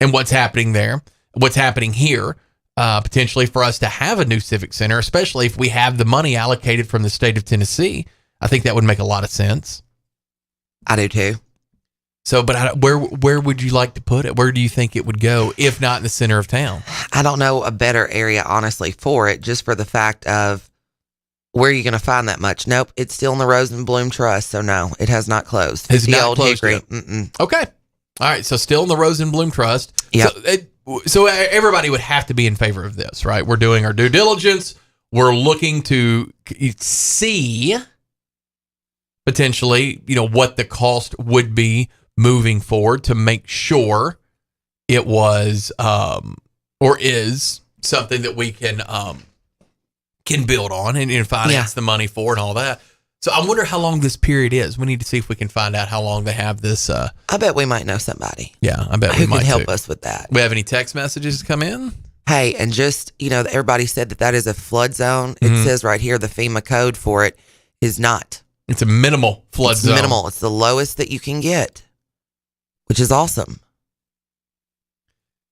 and what's happening there, what's happening here, potentially for us to have a new Civic Center, especially if we have the money allocated from the state of Tennessee. I think that would make a lot of sense. I do too. So, but where would you like to put it? Where do you think it would go, if not in the center of town? I don't know a better area, honestly, for it, just for the fact of where are you going to find that much? Nope, it's still in the Rose and Bloom Trust, so no, it has not closed. It's the not old closed Hickory. yet. Okay. All right, so still in the Rose and Bloom Trust. Yep. So everybody would have to be in favor of this, right? We're doing our due diligence. We're looking to see potentially, what the cost would be moving forward to make sure it was or is something that we can build on and finance the money for and all that. So I wonder how long this period is. We need to see if we can find out how long they have this. I bet we might know somebody. Yeah, I bet we who might can help too. us with that. We have any text messages come in? Hey, and just, everybody said that is a flood zone. It says right here the FEMA code for it is not. It's a minimal flood zone. Minimal. It's the lowest that you can get, which is awesome.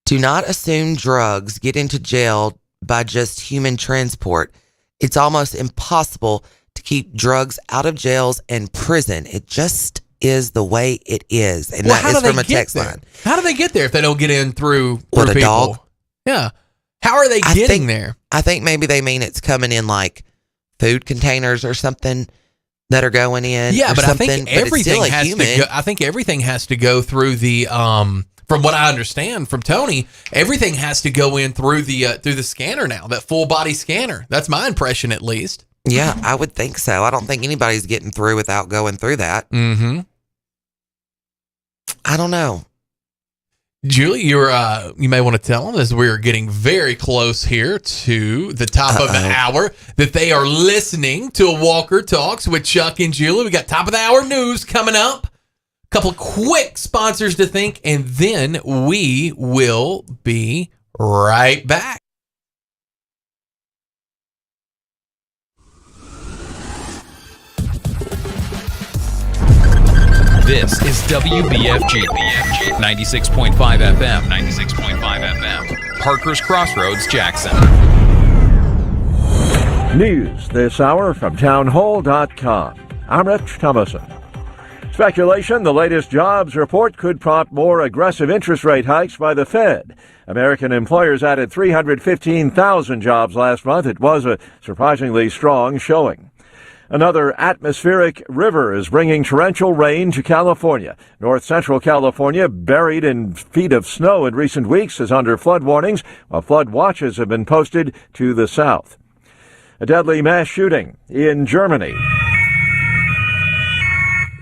Do not assume drugs get into jail by just human transport. It's almost impossible to keep drugs out of jails and prison. It just is the way it is. And that is from a text line. How do they get there if they don't get in through With a people? dog? Yeah. How are they getting there? I think maybe they mean it's coming in like food containers or something that are going in. Yeah, but I something, think but it's everything still a has human. to go. I think everything has to go through the from what I understand from Tony, everything has to go in through the scanner now, that full body scanner. That's my impression, at least. Yeah, I would think so. I don't think anybody's getting through without going through that. Mm-hmm. I don't know. Julie, you may want to tell them, as we're getting very close here to the top of the hour, that they are listening to Walker Talks with Chuck and Julie. We got top of the hour news coming up. A couple quick sponsors to thank, and then we will be right back. This is WBFG 96.5 FM, 96.5 FM, Parker's Crossroads, Jackson. News this hour from townhall.com. I'm Rich Thomason. Speculation, the latest jobs report could prompt more aggressive interest rate hikes by the Fed. American employers added 315,000 jobs last month. It was a surprisingly strong showing. Another atmospheric river is bringing torrential rain to California. North Central California, buried in feet of snow in recent weeks, is under flood warnings, while flood watches have been posted to the south. A deadly mass shooting in Germany.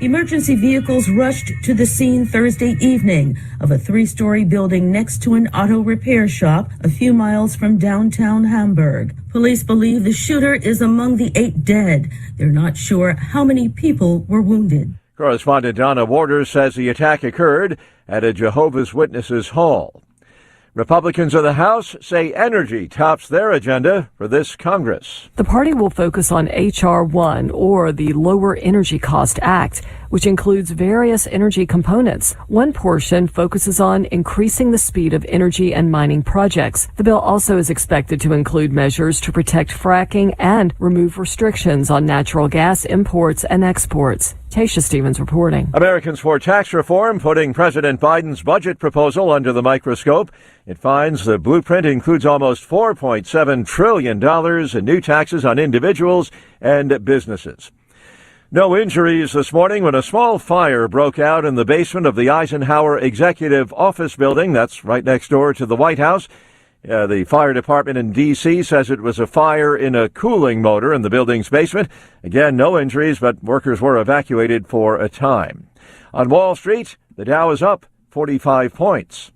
Emergency vehicles rushed to the scene Thursday evening of a 3-story building next to an auto repair shop a few miles from downtown Hamburg. Police believe the shooter is among the 8 dead. They're not sure how many people were wounded. Correspondent Donna Waters says the attack occurred at a Jehovah's Witnesses hall. Republicans of the House say energy tops their agenda for this Congress. The party will focus on H.R. 1, or the Lower Energy Cost Act, which includes various energy components. One portion focuses on increasing the speed of energy and mining projects. The bill also is expected to include measures to protect fracking and remove restrictions on natural gas imports and exports. Tasha Stevens reporting. Americans for Tax Reform putting President Biden's budget proposal under the microscope. It finds the blueprint includes almost $4.7 trillion in new taxes on individuals and businesses. No injuries this morning when a small fire broke out in the basement of the Eisenhower Executive Office Building. That's right next door to the White House. The fire department in D.C. says it was a fire in a cooling motor in the building's basement. Again, no injuries, but workers were evacuated for a time. On Wall Street, the Dow is up 45 points.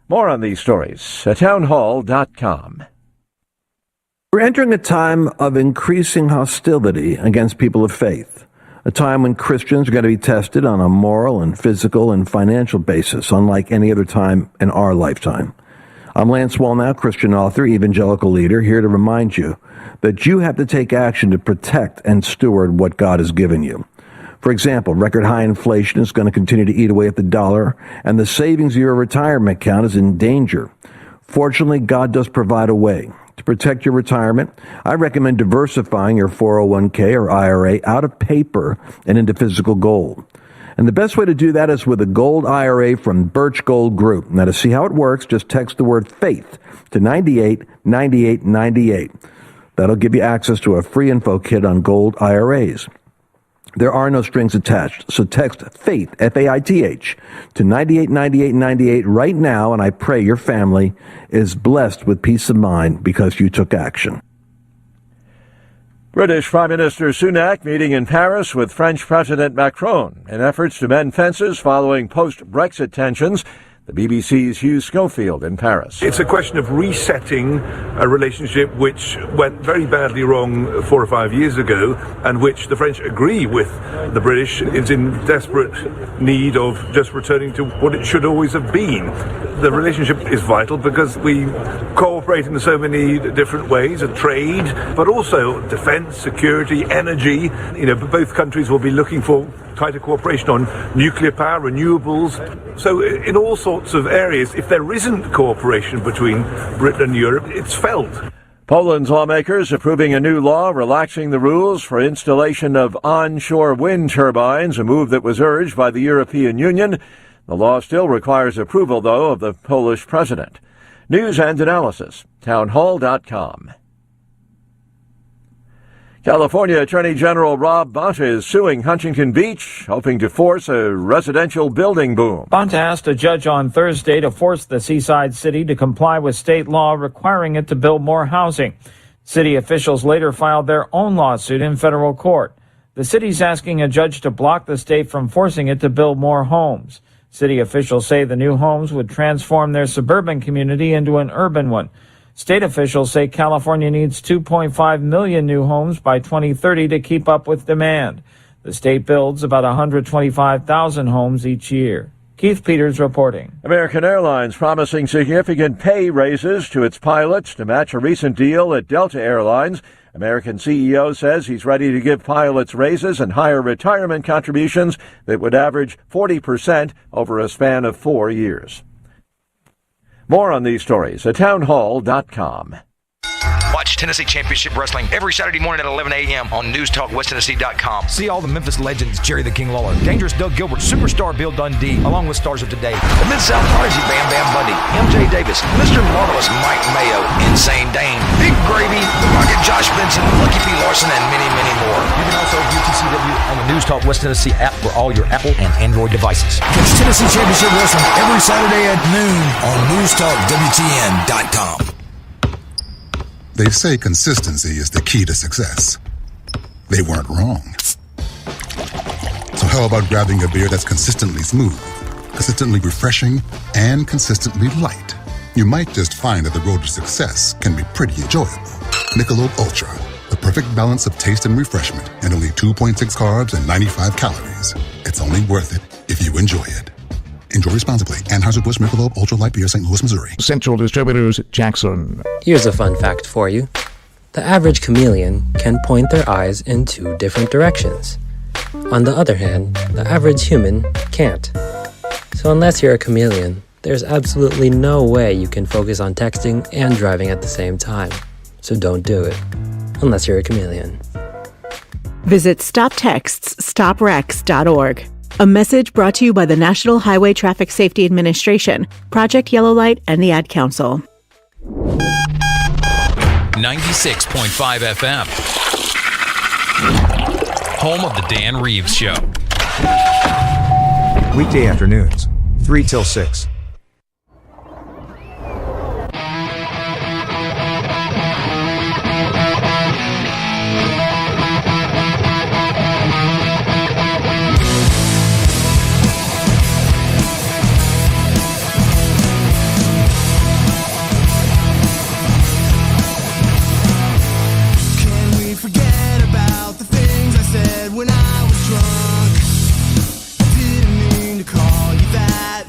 More on these stories at townhall.com. We're entering a time of increasing hostility against people of faith, a time when Christians are going to be tested on a moral and physical and financial basis, unlike any other time in our lifetime. I'm Lance Wallnau, Christian author, evangelical leader, here to remind you that you have to take action to protect and steward what God has given you. For example, record high inflation is going to continue to eat away at the dollar, and the savings of your retirement account is in danger. Fortunately, God does provide a way. To protect your retirement, I recommend diversifying your 401k or IRA out of paper and into physical gold. And the best way to do that is with a gold IRA from Birch Gold Group. Now, to see how it works, just text the word FAITH to 989898. That'll give you access to a free info kit on gold IRAs. There are no strings attached, so text FAITH, F-A-I-T-H, to 989898 right now, and I pray your family is blessed with peace of mind because you took action. British Prime Minister Sunak meeting in Paris with French President Macron in efforts to mend fences following post-Brexit tensions. The BBC's Hugh Schofield in Paris. It's a question of resetting a relationship which went very badly wrong 4 or 5 years ago, and which the French agree with the British is in desperate need of just returning to what it should always have been. The relationship is vital because we cooperate in so many different ways, of trade, but also defense, security, energy. Both countries will be looking for tighter cooperation on nuclear power, renewables. So in all sorts of areas, if there isn't cooperation between Britain and Europe, it's felt. Poland's lawmakers approving a new law relaxing the rules for installation of onshore wind turbines, a move that was urged by the European Union. The law still requires approval, though, of the Polish president. News and analysis, townhall.com. California Attorney General Rob Bonta is suing Huntington Beach, hoping to force a residential building boom. Bonta asked a judge on Thursday to force the seaside city to comply with state law requiring it to build more housing. City officials later filed their own lawsuit in federal court. The city's asking a judge to block the state from forcing it to build more homes. City officials say the new homes would transform their suburban community into an urban one. State officials say California needs 2.5 million new homes by 2030 to keep up with demand. The state builds about 125,000 homes each year. Keith Peters reporting. American Airlines promising significant pay raises to its pilots to match a recent deal at Delta Airlines. American CEO says he's ready to give pilots raises and higher retirement contributions that would average 40% over a span of 4 years. More on these stories at townhall.com. Watch Tennessee Championship Wrestling every Saturday morning at 11 a.m. on NewsTalkWestTennessee.com. See all the Memphis legends, Jerry the King Lawler, Dangerous Doug Gilbert, Superstar Bill Dundee, along with stars of today, the Mid-South Prodigy Bam Bam Bundy, MJ Davis, Mr. Marvelous Mike Mayo, Insane Dane, Big Gravy, The Rocket Josh Benson, Lucky P. Larson, and many, many more. You can also view TCW on the News Talk West Tennessee app for all your Apple and Android devices. Catch Tennessee Championship Wrestling every Saturday at noon on NewsTalkWTN.com. They say consistency is the key to success. They weren't wrong. So how about grabbing a beer that's consistently smooth, consistently refreshing, and consistently light? You might just find that the road to success can be pretty enjoyable. Michelob Ultra, the perfect balance of taste and refreshment, and only 2.6 carbs and 95 calories. It's only worth it if you enjoy it. Enjoy responsibly. Anheuser-Busch Michelob Ultra Light Beer, St. Louis, Missouri. Central Distributors, Jackson. Here's a fun fact for you. The average chameleon can point their eyes in 2 different directions. On the other hand, the average human can't. So unless you're a chameleon, there's absolutely no way you can focus on texting and driving at the same time. So don't do it. Unless you're a chameleon. Visit StopTextsStopWrecks.org. A message brought to you by the National Highway Traffic Safety Administration, Project Yellow Light, and the Ad Council. 96.5 FM. Home of the Dan Reeves Show. Weekday afternoons, 3 till 6. When I was drunk, I didn't mean to call you that.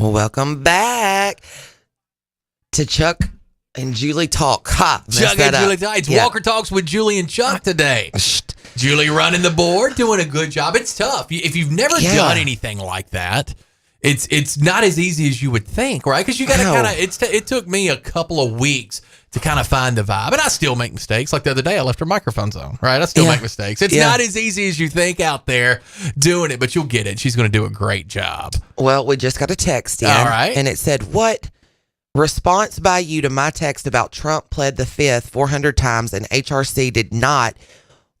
Well, welcome back to Chuck and Julie Talk. Ha! Chuck and Julie Talk. It's Walker Talks with Julie and Chuck today. Julie running the board, doing a good job. It's tough. If you've never done anything like that, it's not as easy as you would think, right? Because you got to kind of, it took me a couple of weeks to kind of find the vibe. And I still make mistakes. Like the other day, I left her microphones on, right? I still make mistakes. It's not as easy as you think out there doing it, but you'll get it. She's going to do a great job. Well, we just got a text in. All right. And it said, what response by you to my text about Trump pled the fifth 400 times and HRC did not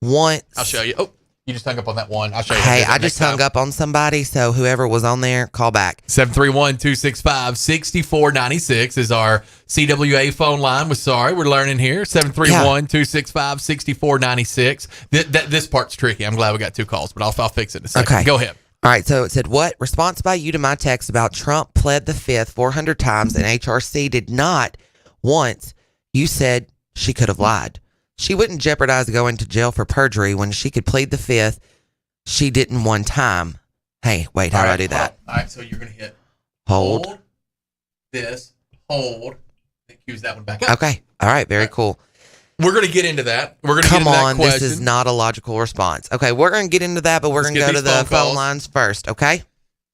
once. I'll show you. Oh, you just hung up on that one. I'll show you. Hey, I just hung up on somebody, so whoever was on there, call back. 731-265-6496 is our CWA phone line. We're sorry, we're learning here. 731-265-6496. This part's tricky. I'm glad we got two calls, but I'll fix it in a second. Okay. Go ahead. All right, so it said, what response by you to my text about Trump pled the fifth 400 times and HRC did not once? You said she could have lied. She wouldn't jeopardize going to jail for perjury when she could plead the fifth. She didn't one time. Hey, wait, how do I do that? All right, so you're going to hit hold. This, hold. Use that one back up. Okay. All right, very cool. We're going to get into that. We're going to Come get into on, that question. this is not a logical response. Okay, we're going to get into that, but we're going to go to the phone lines first, okay?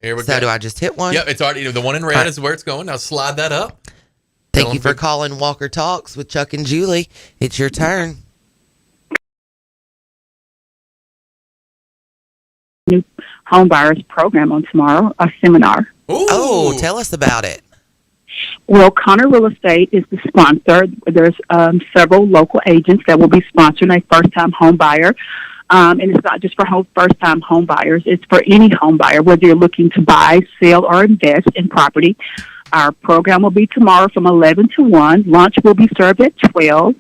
Here we go. So do I just hit one? Yep, it's already, the one in red is where it's going. Now slide that up. Thank you for calling Walker Talks with Chuck and Julie. It's your turn. New home buyers program on tomorrow, a seminar. Ooh. Oh, tell us about it. Well, Connor Real Estate is the sponsor. There's several local agents that will be sponsoring a first-time home buyer. And it's not just for first-time home buyers. It's for any home buyer, whether you're looking to buy, sell, or invest in property. Our program will be tomorrow from 11 to 1. Lunch will be served at 12.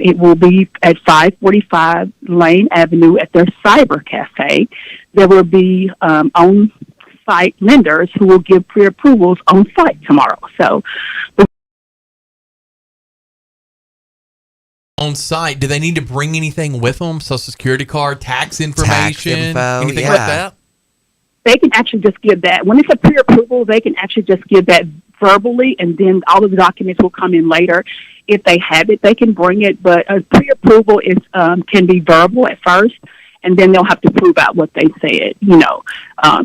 It will be at 545 Lane Avenue at their Cyber Cafe. There will be on-site lenders who will give pre-approvals on site tomorrow. So, on site, do they need to bring anything with them? Social Security card, tax information, anything like that? They can actually just give that. When it's a pre-approval, they can actually just give that verbally, and then all of the documents will come in later. If they have it, they can bring it, but a pre-approval is can be verbal at first, and then they'll have to prove out what they said, So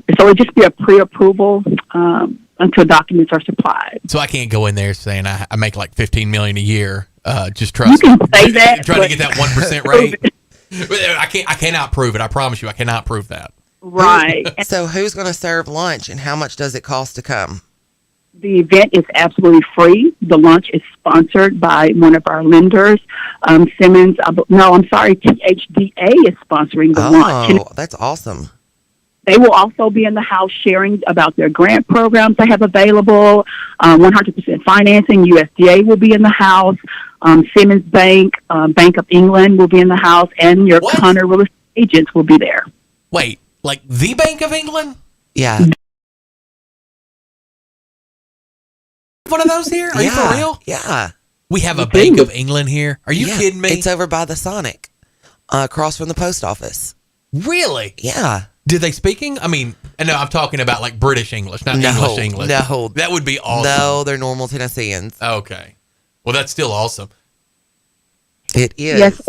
it'll just be a pre-approval until documents are supplied. So I can't go in there saying I make like $15 million a year. Just trust you can me. say that, trying to get that 1% rate. I cannot prove it. I promise you, I cannot prove that. Right. So who's going to serve lunch, and how much does it cost to come? The event is absolutely free. The lunch is sponsored by one of our lenders. Simmons, THDA is sponsoring the lunch. Oh, that's awesome. They will also be in the house sharing about their grant programs they have available, 100% financing. USDA will be in the house. Simmons Bank, Bank of England will be in the house, and your Connor Real Estate agents will be there. Wait, like the Bank of England? Yeah. One of those here? Are you for real? Yeah. We have a Bank of England here? Are you kidding me? It's over by the Sonic, across from the post office. Really? Yeah. Did they speaking? I mean, no, I'm talking about like British English, not English English. No. That would be awesome. No, they're normal Tennesseans. Okay. Well, that's still awesome. It is. Yes.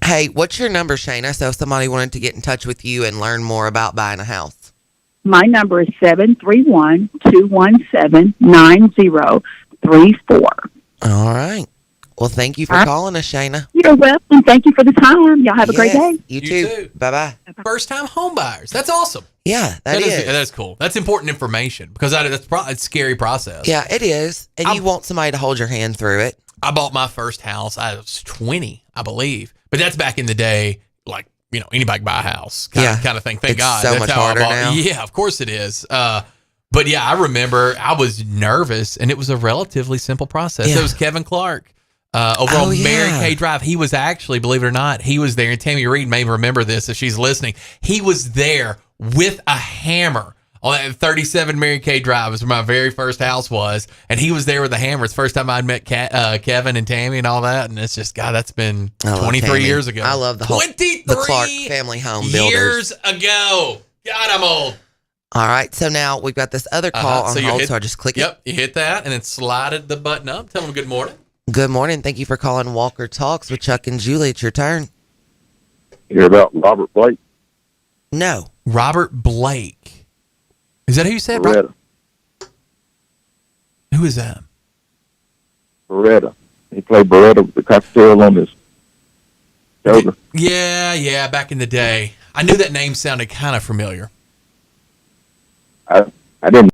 Hey, what's your number, Shayna, so if somebody wanted to get in touch with you and learn more about buying a house? My number is 731-217-9034. All right. Well, thank you for calling us, Shayna. You're welcome. Thank you for the time. Y'all have a great day. You too. Bye-bye. First-time home buyers. That's awesome. Yeah, that is. That's cool. That's important information because it's a scary process. Yeah, it is. And you want somebody to hold your hand through it. I bought my first house. I was 20, I believe. But that's back in the day, like, anybody can buy a house kind of thing. Thank God. So that's much how harder I bought. now. Yeah, of course it is. But yeah, I remember I was nervous, and it was a relatively simple process. Yeah. It was Kevin Clark over on Mary Kay Drive. He was actually, believe it or not, he was there. And Tammy Reed may remember this if she's listening. He was there with a hammer on that 37 Mary Kay Drive was where my very first house was. And he was there with a hammer. It's the first time I'd met Kevin and Tammy and all that. And it's just, God, that's been 23 years ago. I love the whole 23 the Clark family home builders. years ago. God, I'm old. All right, so now we've got this other call on hold, so I just click it. Yep, you hit that and then slided the button up. Tell them good morning. Good morning. Thank you for calling Walker Talks with Chuck and Julie. It's your turn. Hear about Robert Blake? No. Robert Blake. Is that who you said? Beretta. Who is that? Beretta. He played Beretta with the cocktail on his shoulder. Yeah, back in the day. I knew that name sounded kind of familiar. I didn't.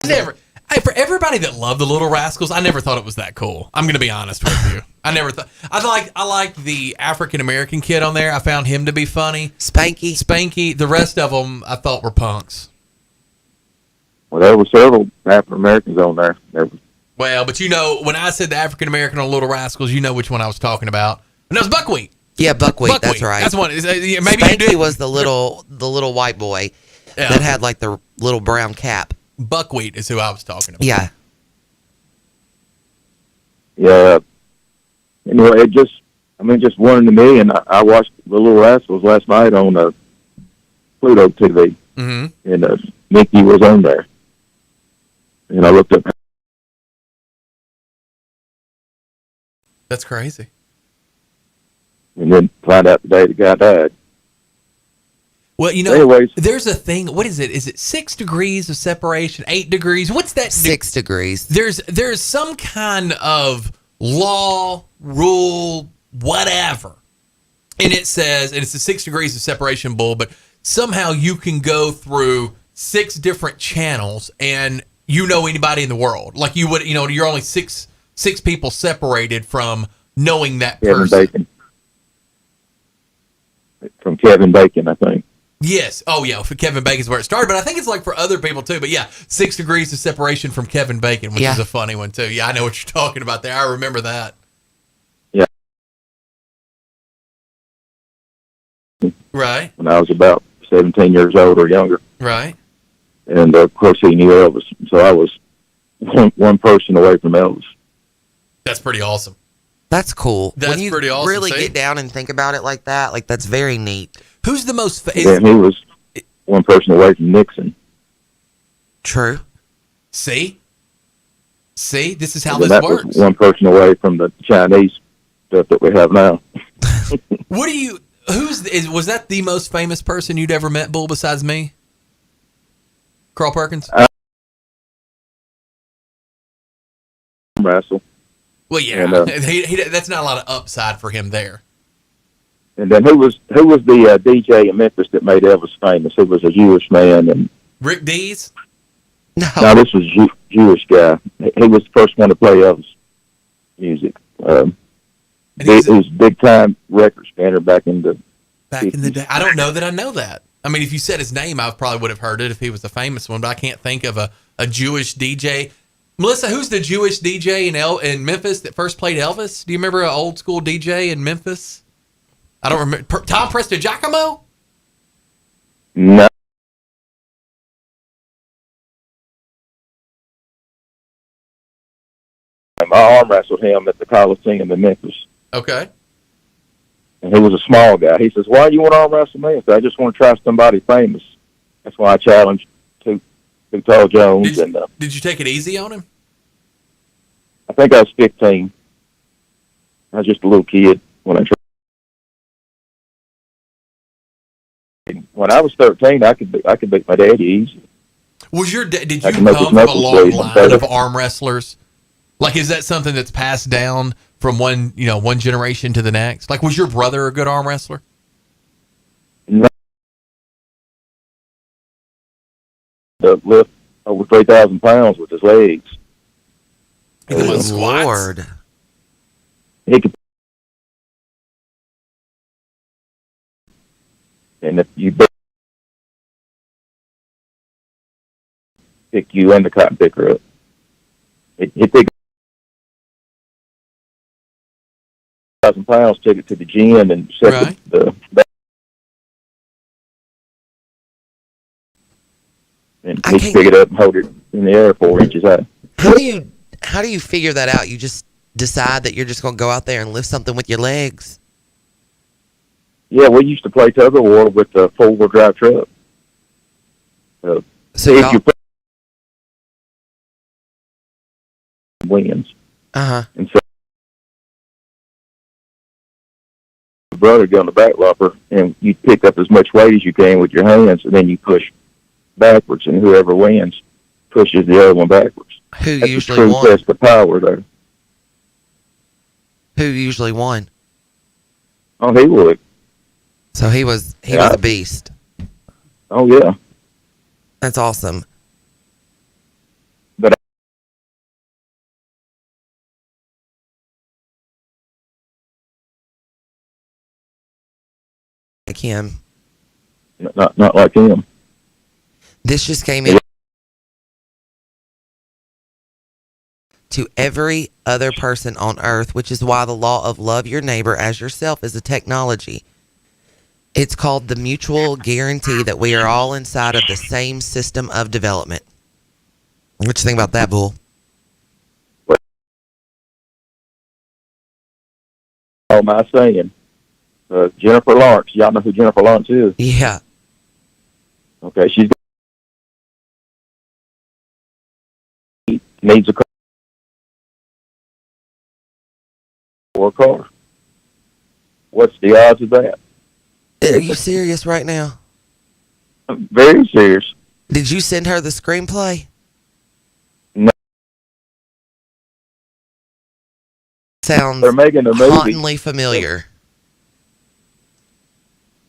Never. Hey, for everybody that loved the Little Rascals, I never thought it was that cool. I'm going to be honest with you. I never thought. I liked the African American kid on there. I found him to be funny. Spanky. The rest of them I thought were punks. Well, there were several African Americans on there. Well, but when I said the African American on Little Rascals, you know which one I was talking about. And that was Buckwheat. Yeah, Buckwheat. That's right. That's one. Maybe Spanky was the little white boy that had like the little brown cap. Buckwheat is who I was talking about. Yeah. Yeah. Anyway, it just one in a million. I watched the Little Rascals last night on Pluto TV, and Mickey was on there, and I looked up. That's crazy. And then find out the day the guy died. Well, anyways, there's a thing. What is it? Is it 6 degrees of separation? 8 degrees? What's that? 6 degrees. There's some kind of law, rule, whatever, and it says, and it's the 6 degrees of separation bull, but somehow you can go through 6 different channels and anybody in the world. Like you would, you're only six people separated from knowing that person. Bacon. From Kevin Bacon, I think. Yes. Oh, yeah. For Kevin Bacon's where it started, but I think it's like for other people too. But yeah, 6 degrees of separation from Kevin Bacon, which is a funny one too. Yeah, I know what you're talking about there. I remember that. Yeah. Right. When I was about 17 years old or younger. Right. And of course he knew Elvis, so I was one person away from Elvis. That's pretty awesome. That's cool. That's when you pretty awesome. really get down and think about it like that, like that's very neat. Who's the most? And he was one person away from Nixon. True. See, this is how and this that works. Was one person away from the Chinese stuff that we have now. Was that the most famous person you'd ever met, Bull, besides me? Carl Perkins? Russell. Well, yeah, and, that's not a lot of upside for him there. And then who was the DJ in Memphis that made Elvis famous? Who was a Jewish man? And Rick Dees? No, this was a Jewish guy. He was the first one to play Elvis music. He was a big-time record spinner back in the 50s. In the day. I don't know that I know that. I mean, if you said his name, I probably would have heard it if he was a famous one, but I can't think of a Jewish DJ. Melissa, who's the Jewish DJ in Memphis that first played Elvis? Do you remember an old school DJ in Memphis? I don't remember. Tom Prestigiacomo? No. I arm wrestled him at the Coliseum in Memphis. Okay. And he was a small guy. He says, "Why do you want to arm wrestle me?" I said, "I just want to try somebody famous." That's why I challenged Too Tall Jones. Did you take it easy on him? I think I was 15. I was just a little kid when I tried. When I was 13, I could beat my daddy easy. Did you come from a long line of arm wrestlers? Like, is that something that's passed down from one generation to the next? Like, was your brother a good arm wrestler? No. To lift over 3,000 pounds with his legs. Lord. He could. And if you pick you and the cotton picker up, he picked 1,000 pounds, took it to the gym, and set and he could pick it up and hold it in the air 4 inches high. How do you figure that out? You just decide that you're just going to go out there and lift something with your legs? Yeah, we used to play tug of war with the 4-wheel drive truck. So if you put wins. Uh-huh. And so your brother get on the back bumper, and you pick up as much weight as you can with your hands, and then you push backwards, and whoever wins pushes the other one backwards. Who That's usually a true won? test of power there. Who usually won? Oh, he would. So he was a beast. Oh, yeah. That's awesome. But like him. Not like him. This just came in to every other person on earth, which is why the law of love your neighbor as yourself is a technology. It's called the mutual guarantee that we are all inside of the same system of development. What you think about that, Bull? Oh, my saying. Jennifer Lawrence. Y'all know who Jennifer Lawrence is? Yeah. Okay, she needs a car. Or a car. What's the odds of that? Are you serious right now? I'm very serious. Did you send her the screenplay? No. Sounds They're making a movie. hauntingly familiar.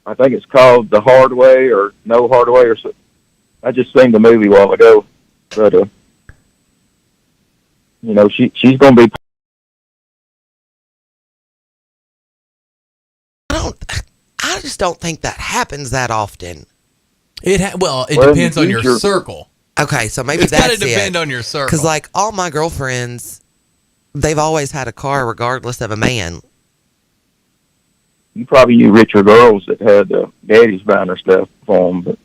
I think it's called The Hard Way or No Hard Way or so. I just seen the movie a while ago, but she's going to be. I just don't think that happens that often. It depends on your circle. Okay, so maybe It's that's gotta depend on your circle. Because like all my girlfriends, they've always had a car regardless of a man. You probably knew richer girls that had daddies buying their stuff for them, but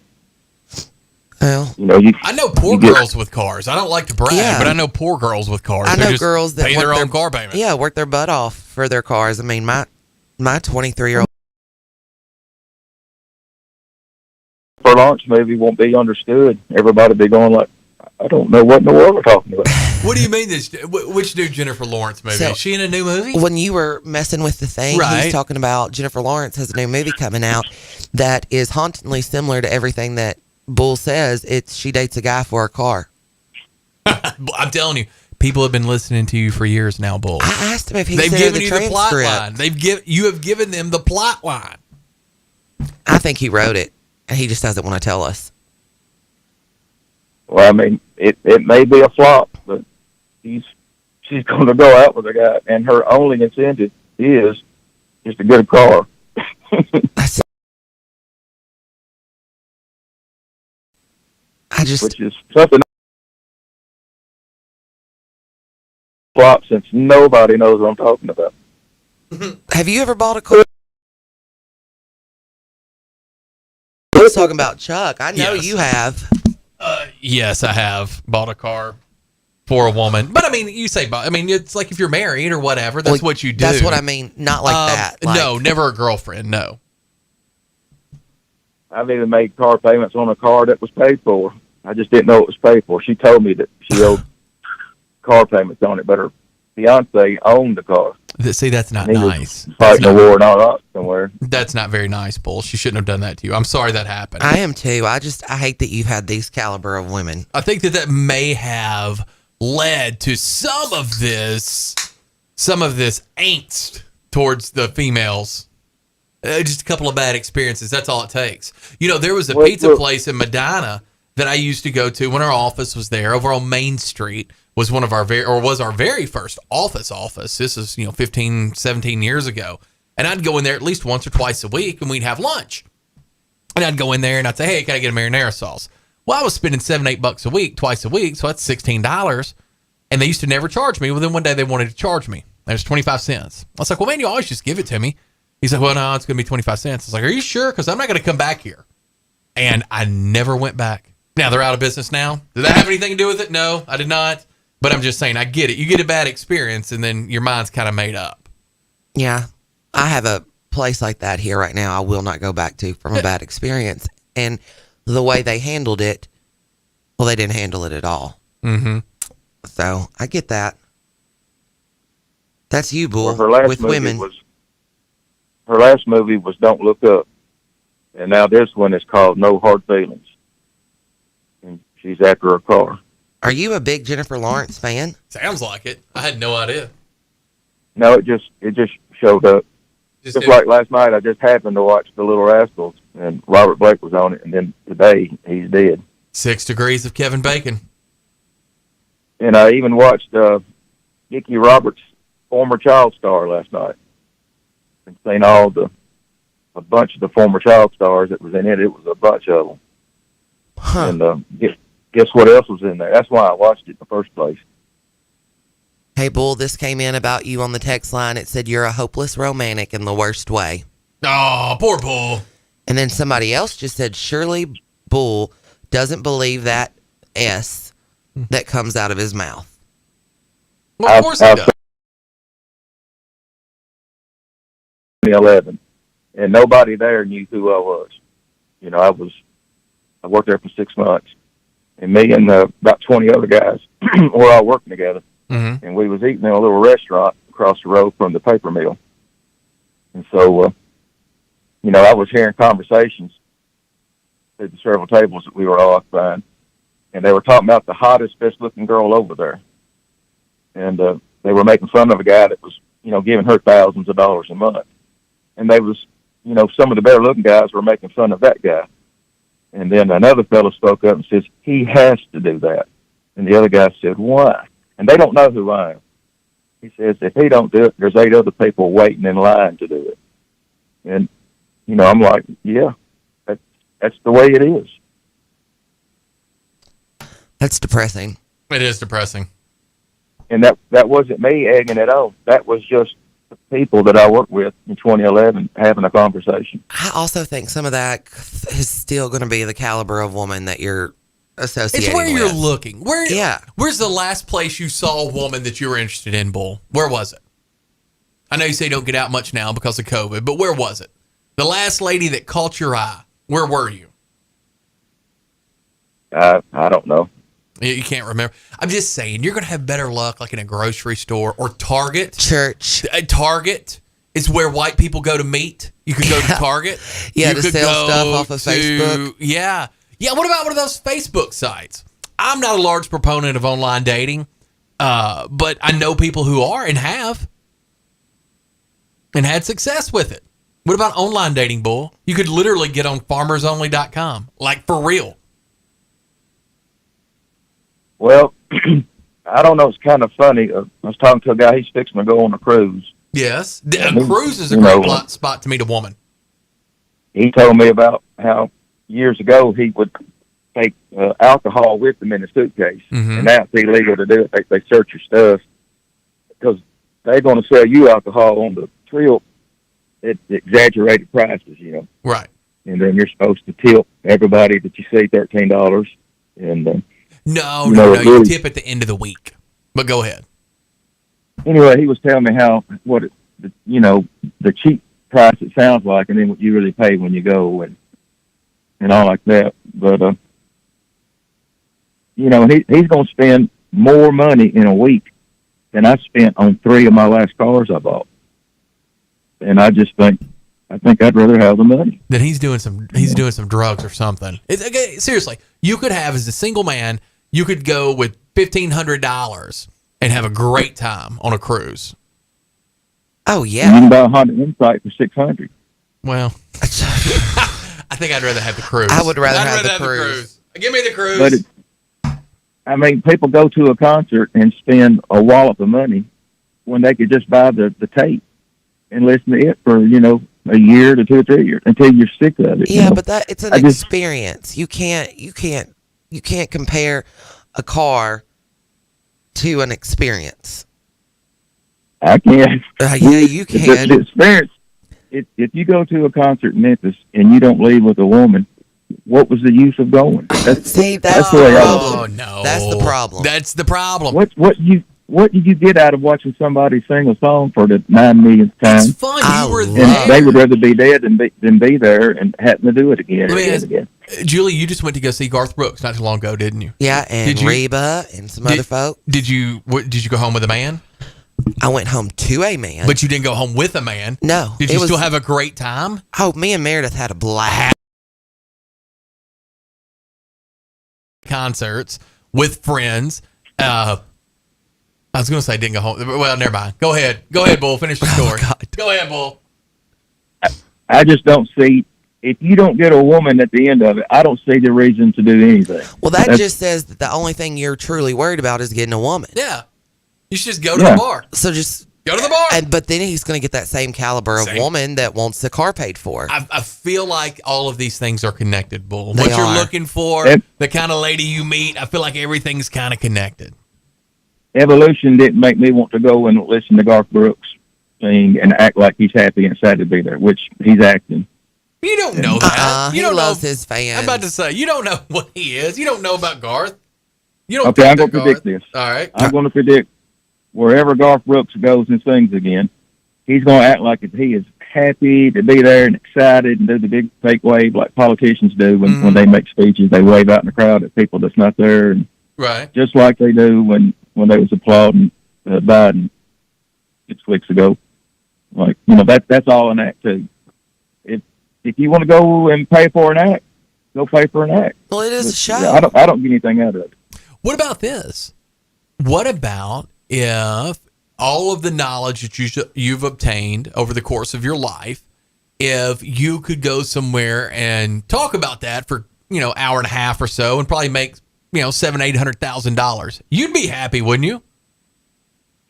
well, I know poor girls with cars. I don't like to brag, but I know poor girls with cars. I They know just girls that pay work their own car payment. Yeah, work their butt off for their cars. I mean, my 23-year-old. for launch movie won't be understood. Everybody be going like, I don't know what in the world we're talking about. What do you mean which new Jennifer Lawrence movie? So, is she in a new movie? When you were messing with the thing, Right. he's talking about Jennifer Lawrence has a new movie coming out that is hauntingly similar to everything that Bull says. She dates a guy for a car. I'm telling you, people have been listening to you for years now, Bull. I asked him if he They've said given the you the plot transcript. line. You have given them the plot line. I think he wrote it, and he just doesn't want to tell us. Well, I mean, it may be a flop, but she's going to go out with a guy, and her only incentive is just to get a car. Which is something flop since nobody knows what I'm talking about. Have you ever bought a car? I was talking about Chuck. I know Yes. you have. Yes, I have bought a car for a woman. But I mean, it's like if you're married or whatever, that's what you do. That's what I mean. Not like that. No, never a girlfriend. No. I've even made car payments on a car that was paid for. I just didn't know it was paid for. She told me that she owed car payments on it, but her fiance owned the car. See, that's not And he was nice. Fighting a war and all that somewhere. That's not very nice, Bull. She shouldn't have done that to you. I'm sorry that happened. I am too. I hate that you've had these caliber of women. I think that may have led to some of this angst towards the females. Just a couple of bad experiences. That's all it takes. There was a pizza place in Medina that I used to go to when our office was there over on Main Street. Was our very first office. This is 15, 17 years ago. And I'd go in there at least once or twice a week, and we'd have lunch. And I'd go in there and I'd say, "Hey, can I get a marinara sauce?" Well, I was spending $7-8 a week, twice a week, so that's $16. And they used to never charge me. Well, then one day they wanted to charge me. It was 25 cents. I was like, "Well, man, you always just give it to me." He's like, "Well, no, it's going to be 25 cents." I was like, "Are you sure? Because I'm not going to come back here." And I never went back. Now they're out of business now. Did that have anything to do with it? No, I did not. But I'm just saying, I get it. You get a bad experience, and then your mind's kind of made up. Yeah. I have a place like that here right now I will not go back to from a bad experience. And the way they handled it, well, they didn't handle it at all. Mm-hmm. So I get that. That's you, Bull, Her last with movie women. Her last movie was Don't Look Up, and now this one is called No Hard Feelings. And she's after a car. Are you a big Jennifer Lawrence fan? Sounds like it. I had no idea. No, it just showed up. Just like last night, I just happened to watch The Little Rascals, and Robert Blake was on it, and then today he's dead. 6 Degrees of Kevin Bacon. And I even watched Dickie Roberts' former child star last night, and seen a bunch of the former child stars that was in it. It was a bunch of them. Huh. And guess what else was in there? That's why I watched it in the first place. Hey, Bull, this came in about you on the text line. It said you're a hopeless romantic in the worst way. Oh, poor Bull. And then somebody else just said, surely Bull doesn't believe that S that comes out of his mouth. Well, of course he does. 2011, and nobody there knew who I was. You know, I worked there for 6 months, and me and about 20 other guys were all working together. Mm-hmm. And we was eating in a little restaurant across the road from the paper mill. And so, you know, I was hearing conversations at the several tables that we were all occupying, and they were talking about the hottest, best-looking girl over there. And they were making fun of a guy that was, you know, giving her thousands of dollars a month. And they was, you know, some of the better-looking guys were making fun of that guy. And then another fellow spoke up and says, he has to do that. And the other guy said, why? And they don't know who I am. He says, if he don't do it, there's 8 other people waiting in line to do it. And, you know, I'm like, yeah, that's the way it is. That's depressing. It is depressing. And that wasn't me egging it on. That was just the people that I worked with in 2011 having a conversation. I also think some of that is still going to be the caliber of woman that you're associating It's where with. you're looking. Yeah. Where's the last place you saw a woman that you were interested in, Bull? Where was it? I know you say you don't get out much now because of COVID, but where was it? The last lady that caught your eye, where were you? I don't know. You can't remember. I'm just saying, you're going to have better luck like in a grocery store or Target. Church. Target is where white people go to meet. You could go to Target. Yeah, you to could sell go stuff off of Facebook. Yeah. Yeah, what about one of those Facebook sites? I'm not a large proponent of online dating, but I know people who are and have and had success with it. What about online dating, Bull? You could literally get on farmersonly.com, like for real. Well, I don't know. It's kind of funny. I was talking to a guy. He's fixing to go on a cruise. Yes. A cruise is a You great know, spot to meet a woman. He told me about how years ago he would take alcohol with him in a suitcase. Mhm. And now it's illegal to do it. They search your stuff because they're going to sell you alcohol on the trip at exaggerated prices, you know. Right. And then you're supposed to tip everybody that you see $13. And No, You know, you really- tip at the end of the week. But go ahead. anyway, he was telling me how the cheap price it sounds like, and then what you really pay when you go and all like that. But he's going to spend more money in a week than I spent on 3 of my last cars I bought. And I just think I'd rather have the money. Then he's doing some drugs or something. Okay, seriously, you could have, as a single man, you could go with $1,500 and have a great time on a cruise. Oh And you can buy a Honda Insight for $600. Well, I think I'd rather have the cruise. I would rather I'd have rather the cruise. Give me the cruise. But people go to a concert and spend a wallop of money when they could just buy the tape and listen to it for, a year to 2 or 3 years until you're sick of it. Yeah, but it's an experience. You can't compare a car to an experience. I can. Yeah, you can. The experience. If you go to a concert in Memphis and you don't leave with a woman, what was the use of going? See, that's the way I Oh, look at it. no. That's the problem. That's the problem. What what did you get out of watching somebody sing a song for the 9 millionth time? It's fun. You were there. And they would rather be dead than be there and happen to do it again. And again. Julie, you just went to go see Garth Brooks not too long ago, didn't you? Yeah, and Reba and some other folk. Did you go home with a man? I went home to a man. But you didn't go home with a man? No. Did you still have a great time? Oh, me and Meredith had a blast. Concerts with friends. I was going to say didn't go home. Well, never mind. Go ahead, Bull. Finish the story. Go ahead, Bull. I just don't see, if you don't get a woman at the end of it, I don't see the reason to do anything. Well, that's just says that the only thing you're truly worried about is getting a woman. Yeah. You should just go to the bar. So just go to the bar. But then he's going to get that same caliber of woman that wants the car paid for. I feel like all of these things are connected, Bull. They what you're are. looking for, the kind of lady you meet, I feel like everything's kind of connected. Evolution didn't make me want to go and listen to Garth Brooks sing and act like he's happy and excited to be there, which he's acting. You don't know that. You he don't loves know his fans. I'm about to say, you don't know what he is. You don't know about Garth. You don't Okay, think I'm going to that predict Garth- this. All right. I'm going to predict wherever Garth Brooks goes and sings again, he's going to act like he is happy to be there and excited and do the big fake wave like politicians do when they make speeches. They wave out in the crowd at people that's not there, and Right. just like they do when they was applauding Biden 6 weeks ago. Like, that's all an act too. If you want to go and pay for an act, go pay for an act. Well, it is a show. Yeah, I don't get anything out of it. What about this? What about if all of the knowledge that you've obtained over the course of your life, if you could go somewhere and talk about that for, hour and a half or so and probably make, $700,000-$800,000, you'd be happy, wouldn't you?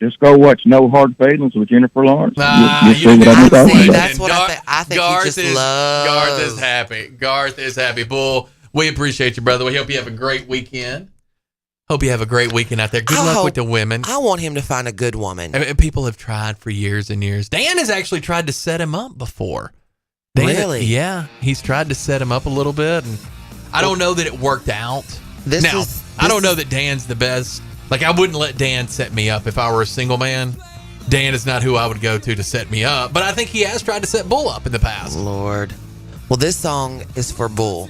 Just go watch No Hard Feelings with Jennifer Lawrence. I You'll see what I'm talking about. That's what I think Garth he just is, loves. Garth is happy. Garth is happy. Bull, we appreciate you, brother. We hope you have a great weekend. Hope you have a great weekend out there. Good luck with the women. I want him to find a good woman. I mean, people have tried for years and years. Dan has actually tried to set him up before. Dan, Really? Yeah, he's tried to set him up a little bit, and I don't know that it worked out. I don't know that Dan's the best. Like, I wouldn't let Dan set me up if I were a single man. Dan is not who I would go to set me up, but I think he has tried to set Bull up in the past. Lord. Well, this song is for Bull.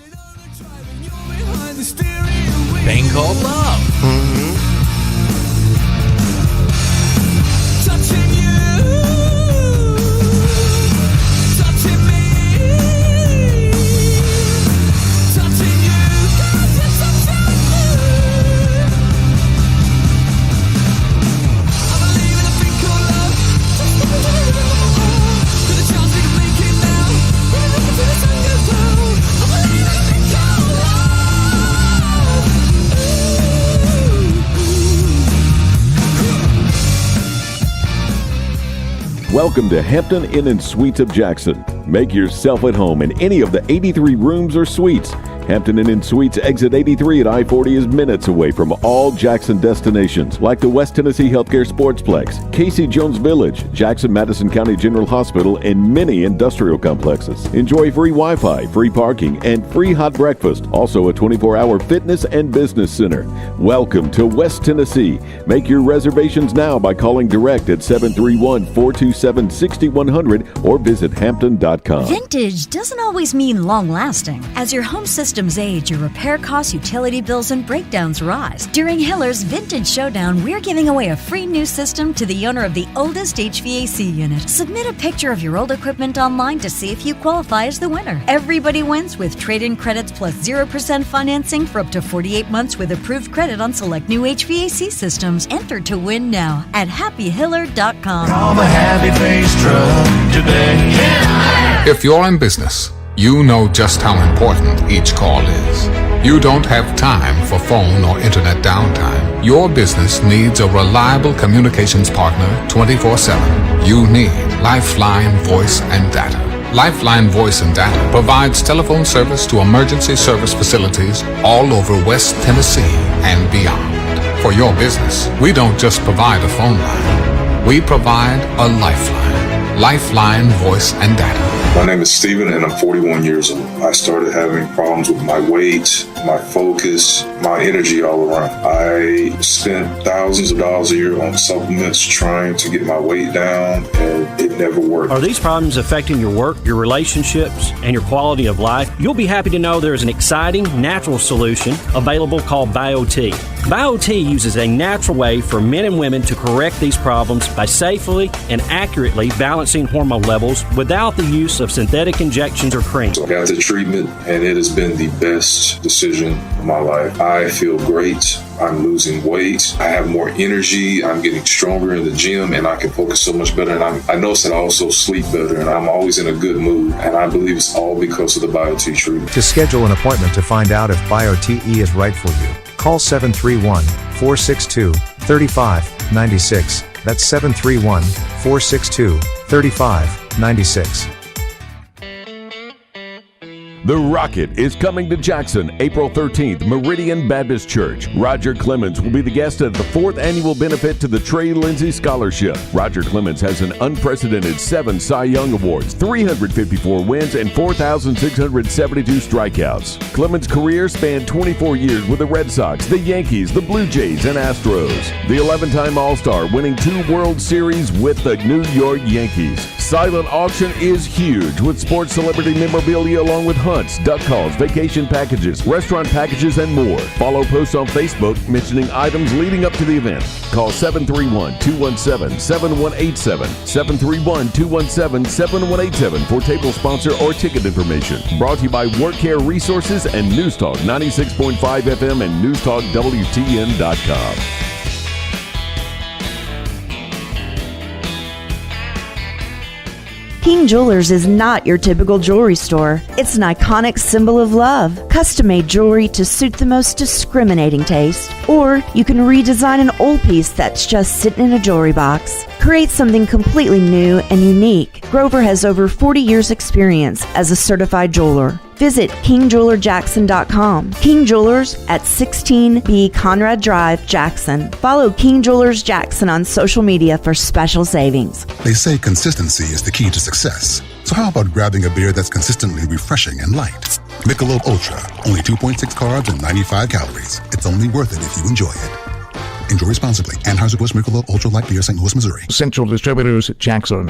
Thing called love. Mm-hmm. Welcome to Hampton Inn & Suites of Jackson. Make yourself at home in any of the 83 rooms or suites. Hampton Inn & Suites exit 83 at I-40 is minutes away from all Jackson destinations like the West Tennessee Healthcare Sportsplex, Casey Jones Village, Jackson Madison County General Hospital, and many industrial complexes. Enjoy free Wi-Fi, free parking, and free hot breakfast. Also a 24-hour fitness and business center. Welcome to West Tennessee. Make your reservations now by calling direct at 731-427-6100 or visit hampton.com. Vintage doesn't always mean long-lasting. As your home systems age, your repair costs, utility bills, and breakdowns rise. During Hiller's Vintage Showdown, we're giving away a free new system to the owner of the oldest HVAC unit. Submit a picture of your old equipment online to see if you qualify as the winner. Everybody wins with trade-in credits plus 0% financing for up to 48 months with approved credit on select new HVAC systems. Enter to win now at happyhiller.com. Call the Happy Face Truck today. If you're in business, you know just how important each call is. You don't have time for phone or internet downtime. Your business needs a reliable communications partner 24/7. You need Lifeline Voice and Data. Lifeline Voice and Data provides telephone service to emergency service facilities all over West Tennessee and beyond. For your business, we don't just provide a phone line. We provide a lifeline. Lifeline Voice and Data. My name is Steven and I'm 41 years old. I started having problems with my weight, my focus, my energy all around. I spent thousands of dollars a year on supplements trying to get my weight down, and it never worked. Are these problems affecting your work, your relationships, and your quality of life? You'll be happy to know there is an exciting, natural solution available called BioT. BioT uses a natural way for men and women to correct these problems by safely and accurately balancing hormone levels without the use of synthetic injections or creams. So I got the treatment, and it has been the best decision of my life. I feel great. I'm losing weight. I have more energy. I'm getting stronger in the gym, and I can focus so much better. And I notice that I also sleep better, and I'm always in a good mood. And I believe it's all because of the BioT treatment. To schedule an appointment to find out if BioTE is right for you, call 731-462-3596. That's 731-462-3596. The Rocket is coming to Jackson April 13th, Meridian Baptist Church. Roger Clemens will be the guest at the 4th annual benefit to the Trey Lindsay Scholarship. Roger Clemens has an unprecedented 7 Cy Young Awards, 354 wins, and 4,672 strikeouts. Clemens' career spanned 24 years with the Red Sox, the Yankees, the Blue Jays, and Astros. The 11-time All-Star, winning 2 World Series with the New York Yankees. Silent auction is huge with sports celebrity memorabilia along with hunts, duck calls, vacation packages, restaurant packages, and more. Follow posts on Facebook mentioning items leading up to the event. Call 731-217-7187, 731-217-7187 for table sponsor or ticket information. Brought to you by Work Care Resources and News Talk 96.5 FM and NewsTalkWTN.com. King Jewelers is not your typical jewelry store. It's an iconic symbol of love, custom-made jewelry to suit the most discriminating taste. Or you can redesign an old piece that's just sitting in a jewelry box. Create something completely new and unique. Grover has over 40 years experience as a certified jeweler. Visit KingJewelerJackson.com. King Jewelers at 16B Conrad Drive, Jackson. Follow King Jewelers Jackson on social media for special savings. They say consistency is the key to success. So how about grabbing a beer that's consistently refreshing and light? Michelob Ultra, only 2.6 carbs and 95 calories. It's only worth it if you enjoy it. Enjoy responsibly. Anheuser-Busch Michelob Ultra Light Beer, St. Louis, Missouri. Central Distributors, Jackson.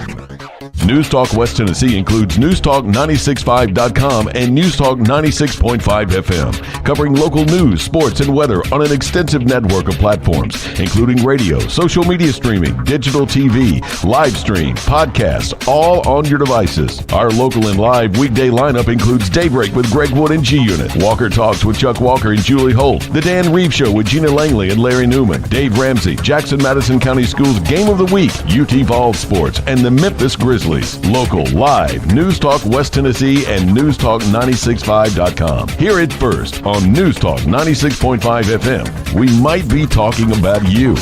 News Talk West Tennessee includes NewsTalk965.com and NewsTalk 96.5 FM, covering local news, sports, and weather on an extensive network of platforms, including radio, social media streaming, digital TV, live stream, podcasts, all on your devices. Our local and live weekday lineup includes Daybreak with Greg Wood and G-Unit, Walker Talks with Chuck Walker and Julie Holt, The Dan Reeves Show with Gina Langley and Larry Newman, Dave Ramsey, Jackson-Madison County Schools Game of the Week, UT Vols Sports, and the Memphis Grizzlies. Local, live, News Talk West Tennessee and NewsTalk965.com. Hear it first on News Talk 96.5 FM. We might be talking about you.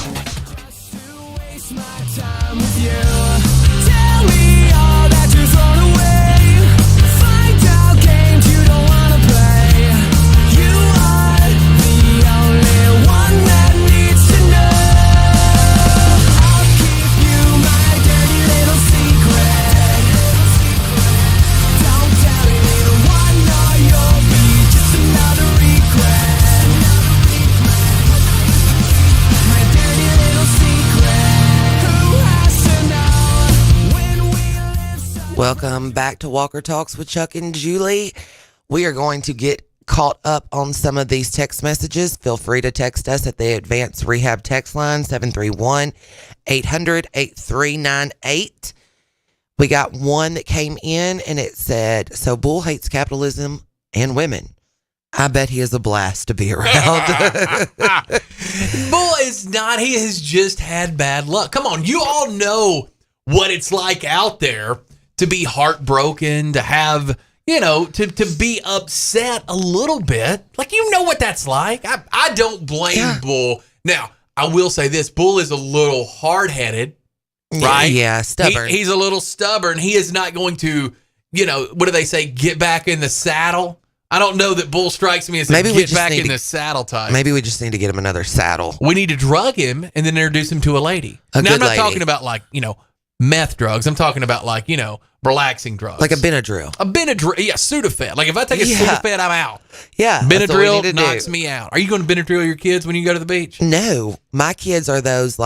Welcome back to Walker Talks with Chuck and Julie. We are going to get caught up on some of these text messages. Feel free to text us at the Advanced Rehab text line, 731-800-8398. We got one that came in and it said, so Bull hates capitalism and women. I bet he is a blast to be around. Bull is not. He has just had bad luck. Come on. You all know what it's like out there to be heartbroken, to have, you know, to be upset a little bit. Like, you know what that's like. I don't blame Bull. Now, I will say this. Bull is a little hard-headed, right? Yeah, stubborn. He's a little stubborn. He is not going to, you know, what do they say, get back in the saddle? I don't know that Bull strikes me as a get back in the saddle type. Maybe we just need to get him another saddle. We need to drug him and then introduce him to a lady. Now, I'm not talking about, like, you know, meth drugs. I'm talking about relaxing drugs. Like a Benadryl. Yeah, Sudafed. Like if I take a Sudafed, I'm out. Yeah. Benadryl knocks me out. Are you going to Benadryl your kids when you go to the beach? No. My kids are those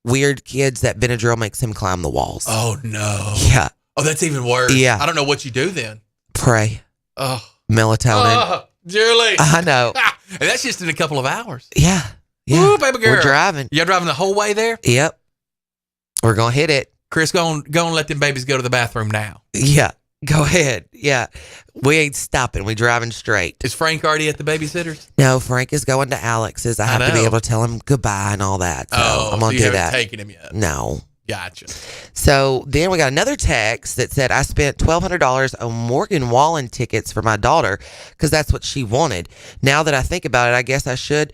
weird kids that Benadryl makes him climb the walls. Oh, no. Yeah. Oh, that's even worse. Yeah. I don't know what you do then. Pray. Oh. Melatonin. Oh, Julie. I know. And that's just in a couple of hours. Yeah. Yeah. Ooh, baby girl. We're driving. You're driving the whole way there? Yep. We're going to hit it. Chris, go and let them babies go to the bathroom now. Yeah. Go ahead. Yeah. We ain't stopping. We driving straight. Is Frank already at the babysitter's? No, Frank is going to Alex's. I have to be able to tell him goodbye and all that. So I'm going to do that. You haven't taken him yet? No. Gotcha. So then we got another text that said, I spent $1,200 on Morgan Wallen tickets for my daughter because that's what she wanted. Now that I think about it, I guess I should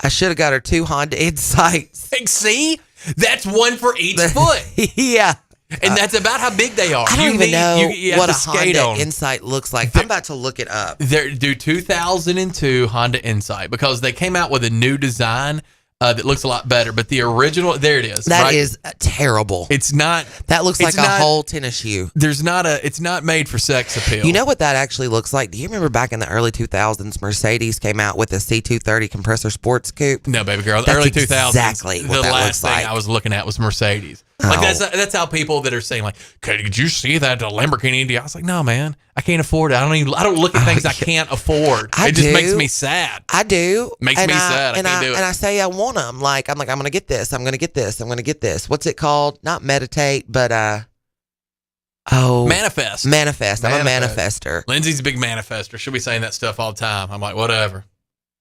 have got her 2 Honda Insights. See? That's one for each foot. Yeah. And that's about how big they are. I don't even know you what a skate Honda on. Insight looks like. I'm about to look it up. They're 2002 Honda Insight because they came out with a new design that looks a lot better. But the original, there it is. That is terrible. It's not. That looks like a whole tennis shoe. It's not made for sex appeal. You know what that actually looks like? Do you remember back in the early 2000s, Mercedes came out with a C230 compressor sports coupe? No, baby girl. The That's early 2000s. exactly what that looks like. The last thing I was looking at was Mercedes. Like that's how people that are saying did you see that Lamborghini India? I was like, no, man, I can't afford it. I don't look at things I can't afford. It just makes me sad. I do. Makes me sad. I can't do it. And I say I want them. I'm going to get this. I'm going to get this. I'm going to get this. What's it called? Not meditate, but manifest. Manifest. I'm a manifester. Lindsay's a big manifester. She'll be saying that stuff all the time. I'm like, whatever.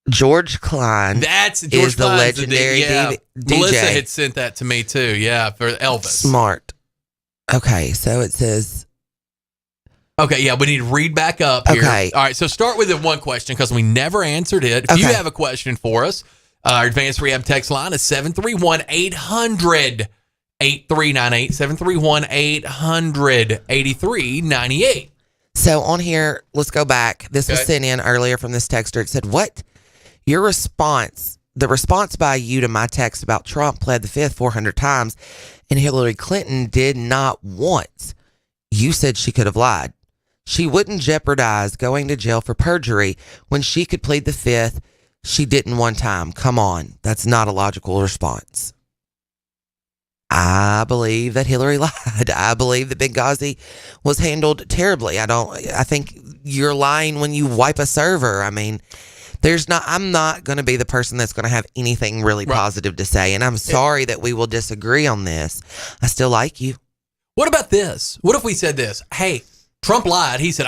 George Klein is the legendary DJ. Melissa had sent that to me too. Yeah, for Elvis. Smart. Okay, so it says. Okay, yeah, we need to read back up here. Okay. All right, so start with the one question because we never answered it. If you have a question for us, our Advanced Rehab text line is 731-800-8398, 731-800-8398. So on here, let's go back. This was sent in earlier from this texter. It said, what? Your response, the response by you to my text about Trump pled the fifth 400 times and Hillary Clinton did not once. You said she could have lied. She wouldn't jeopardize going to jail for perjury when she could plead the fifth. She didn't one time. Come on. That's not a logical response. I believe that Hillary lied. I believe that Benghazi was handled terribly. I think you're lying when you wipe a server. I mean, I'm not going to be the person that's going to have anything really positive to say. And I'm sorry that we will disagree on this. I still like you. What about this? What if we said this? Hey, Trump lied. He said,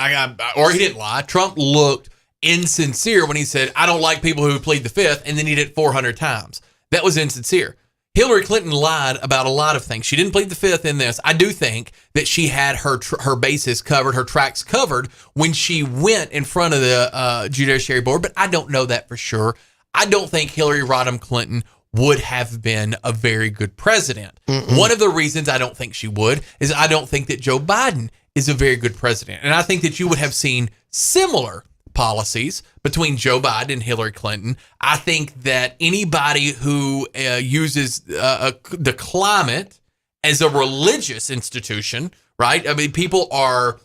or he didn't lie. Trump looked insincere when he said, I don't like people who plead the fifth. And then he did it 400 times. That was insincere. Hillary Clinton lied about a lot of things. She didn't plead the fifth in this. I do think that she had her bases covered, her tracks covered when she went in front of the Judiciary Board, but I don't know that for sure. I don't think Hillary Rodham Clinton would have been a very good president. One of the reasons I don't think she would is I don't think that Joe Biden is a very good president. And I think that you would have seen similar policies between Joe Biden and Hillary Clinton. I think that anybody who uses the climate as a religious institution, right? I mean, people are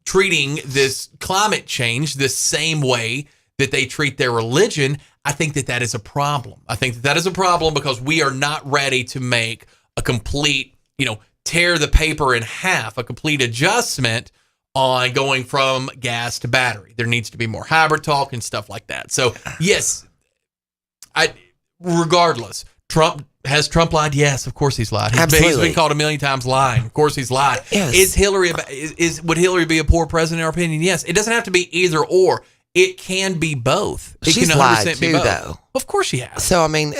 treating this climate change the same way that they treat their religion. I think that is a problem. I think that is a problem because we are not ready to make a complete, tear the paper in half, a complete adjustment on going from gas to battery. There needs to be more hybrid talk and stuff like that. So yes, regardless, has Trump lied? Yes, of course he's lied. He's been called a million times lying. Of course he's lied. Yes. Would Hillary be a poor president in our opinion? Yes. It doesn't have to be either or. It can be both. She's lied too, though. Of course she has. So I mean,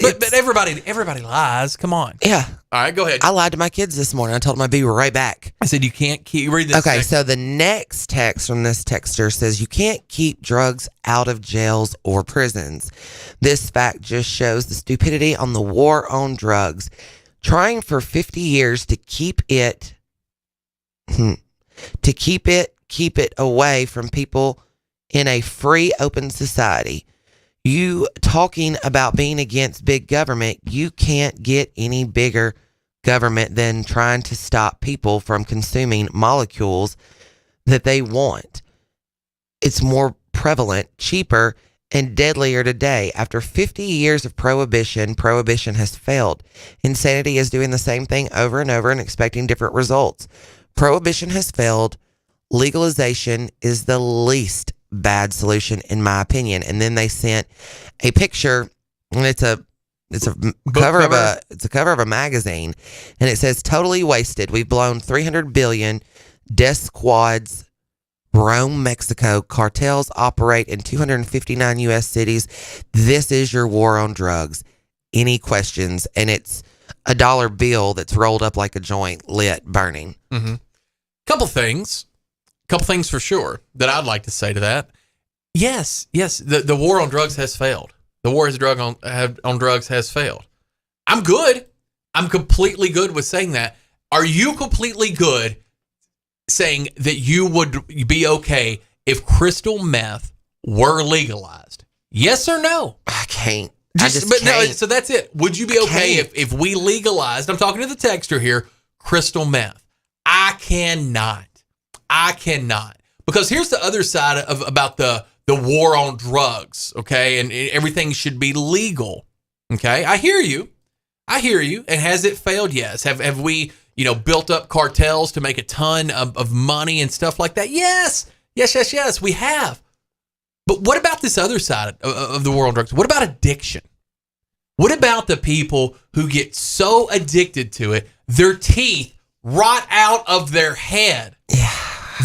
but everybody lies. Come on. Yeah. All right, go ahead. I lied to my kids this morning. I told them I'd be right back. I said you can't keep read this. Okay, text. So the next text from this texter says you can't keep drugs out of jails or prisons. This fact just shows the stupidity on the war on drugs. Trying for 50 years to keep it away from people in a free, open society. You talking about being against big government, you can't get any bigger government than trying to stop people from consuming molecules that they want. It's more prevalent, cheaper, and deadlier today. After 50 years of prohibition has failed. Insanity is doing the same thing over and over and expecting different results. Prohibition has failed. Legalization is the least bad solution, in my opinion. And then they sent a picture, and it's a cover of a magazine, and it says, "Totally wasted. We've blown $300 billion. Death squads roam Mexico. Cartels operate in 259 U.S. cities. This is your war on drugs. Any questions?" And it's a dollar bill that's rolled up like a joint, lit, burning. Mm-hmm. Couple things for sure that I'd like to say to that. Yes, the war on drugs has failed. The war on drugs has failed. I'm good. I'm completely good with saying that. Are you completely good saying that you would be okay if crystal meth were legalized? Yes or no? I can't. No, so that's it. Would you be okay if we legalized, I'm talking to the texter here, crystal meth? I cannot. Because here's the other side about the war on drugs, okay? And everything should be legal, okay? I hear you. And has it failed? Yes. Have we, built up cartels to make a ton of money and stuff like that? Yes, we have. But what about this other side of the war on drugs? What about addiction? What about the people who get so addicted to it, their teeth rot out of their head? Yeah.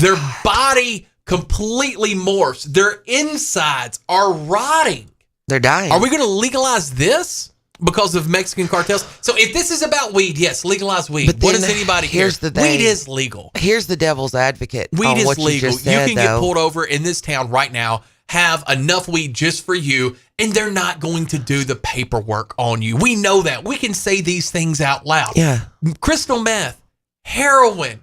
Their body completely morphs. Their insides are rotting. They're dying. Are we going to legalize this because of Mexican cartels? So if this is about weed, yes, legalize weed. But what does anybody care? Weed is legal. Here's the devil's advocate. Weed is legal. You can get pulled over in this town right now, have enough weed just for you, and they're not going to do the paperwork on you. We know that. We can say these things out loud. Yeah. Crystal meth, heroin,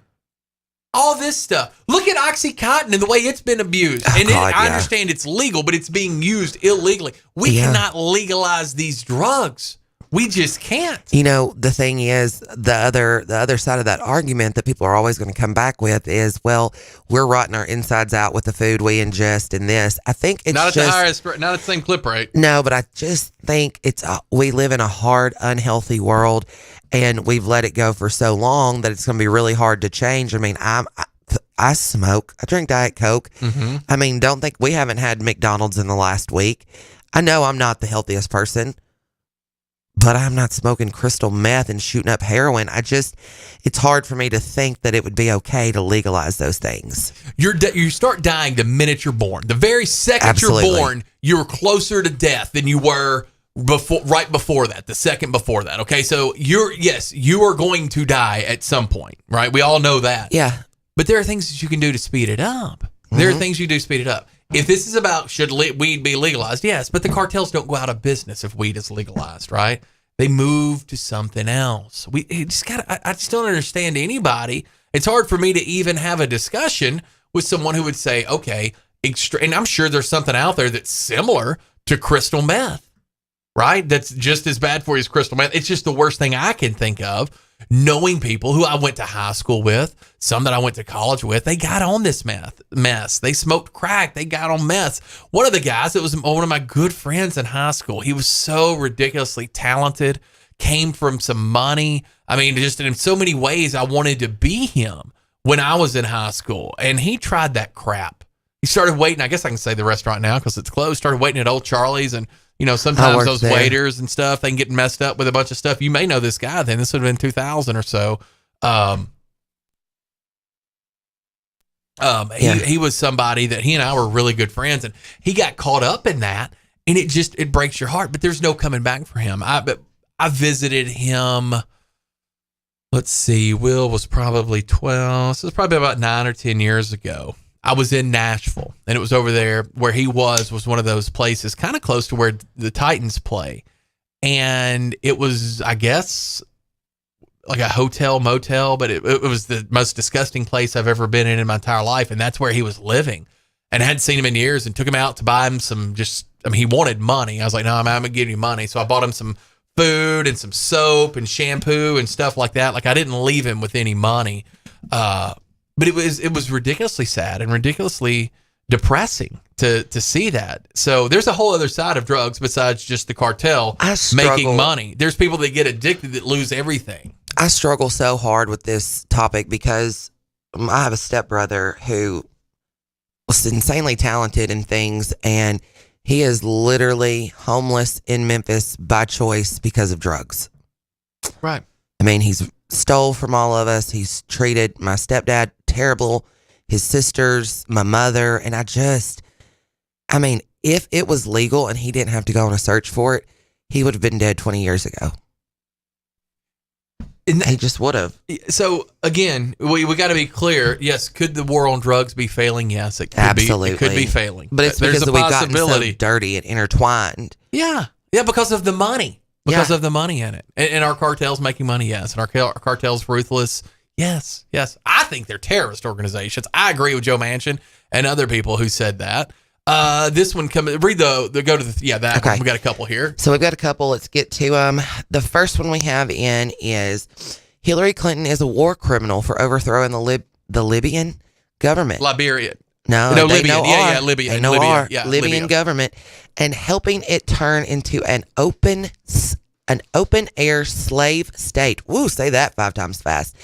all this stuff. Look at OxyContin and the way it's been abused. I understand it's legal, but it's being used illegally. We cannot legalize these drugs. We just can't. The thing is, the other side of that argument that people are always going to come back with is, well, we're rotting our insides out with the food we ingest and this. I think it's not at the same clip rate. No, but I just think we live in a hard, unhealthy world, and we've let it go for so long that it's going to be really hard to change. I mean, I smoke. I drink Diet Coke. Mm-hmm. I mean, don't think we haven't had McDonald's in the last week. I know I'm not the healthiest person, but I'm not smoking crystal meth and shooting up heroin. It's hard for me to think that it would be okay to legalize those things. You start dying the minute you're born. The very second Absolutely. You're born, you're closer to death than you were right before that, the second before that. Okay, so you are going to die at some point, right? We all know that. Yeah. But there are things that you can do to speed it up. Mm-hmm. There are things you do to speed it up. If this is about should weed be legalized, yes, but the cartels don't go out of business if weed is legalized, right? They move to something else. I just don't understand anybody. It's hard for me to even have a discussion with someone who would say, okay, and I'm sure there's something out there that's similar to crystal meth, right? That's just as bad for you as crystal meth. It's just the worst thing I can think of. Knowing people who I went to high school with, some that I went to college with, they got on this mess. They smoked crack. They got on meth. One of the guys that was one of my good friends in high school, he was so ridiculously talented, came from some money. I mean, just in so many ways, I wanted to be him when I was in high school. And he tried that crap. He started waiting. I guess I can say the restaurant now because it's closed. Started waiting at Old Charlie's, and sometimes those waiters and stuff, they can get messed up with a bunch of stuff. You may know this guy then. This would have been 2000 or so. He was somebody that he and I were really good friends, and he got caught up in that, and it breaks your heart, but there's no coming back for him. I visited him. Let's see. Will was probably 12. So it was probably about 9 or 10 years ago. I was in Nashville, and it was over there where he was one of those places kind of close to where the Titans play. And it was, I guess, like a hotel motel, but it was the most disgusting place I've ever been in my entire life. And that's where he was living. And I hadn't seen him in years, and took him out to buy him he wanted money. I was like, no, I'm going to give you money. So I bought him some food and some soap and shampoo and stuff like that. Like I didn't leave him with any money. But it was ridiculously sad and ridiculously depressing to see that. So there's a whole other side of drugs besides just the cartel making money. There's people that get addicted that lose everything. I struggle so hard with this topic because I have a stepbrother who was insanely talented in things, and he is literally homeless in Memphis by choice because of drugs. Right. I mean, he's stole from all of us. He's treated my stepdad terrible, his sisters, my mother, and I mean, if it was legal and he didn't have to go on a search for it, he would have been dead 20 years ago. He just would have. So again, we got to be clear. Yes, could the war on drugs be failing? Yes, it could. Absolutely. It could be failing. But it's because we've gotten so dirty and intertwined. Yeah, because of the money. Because of the money in it, and our cartels making money. Yes, and our cartels ruthless. Yes. I think they're terrorist organizations. I agree with Joe Manchin and other people who said that. This one one. We got a couple here. So we've got a couple. Let's get to them. The first one we have in is Hillary Clinton is a war criminal for overthrowing the Libyan government. Liberian. No, Libyan. Libyan. They know Libya. our Libyan government, and helping it turn into an open air slave state. Woo, say that 5 times fast.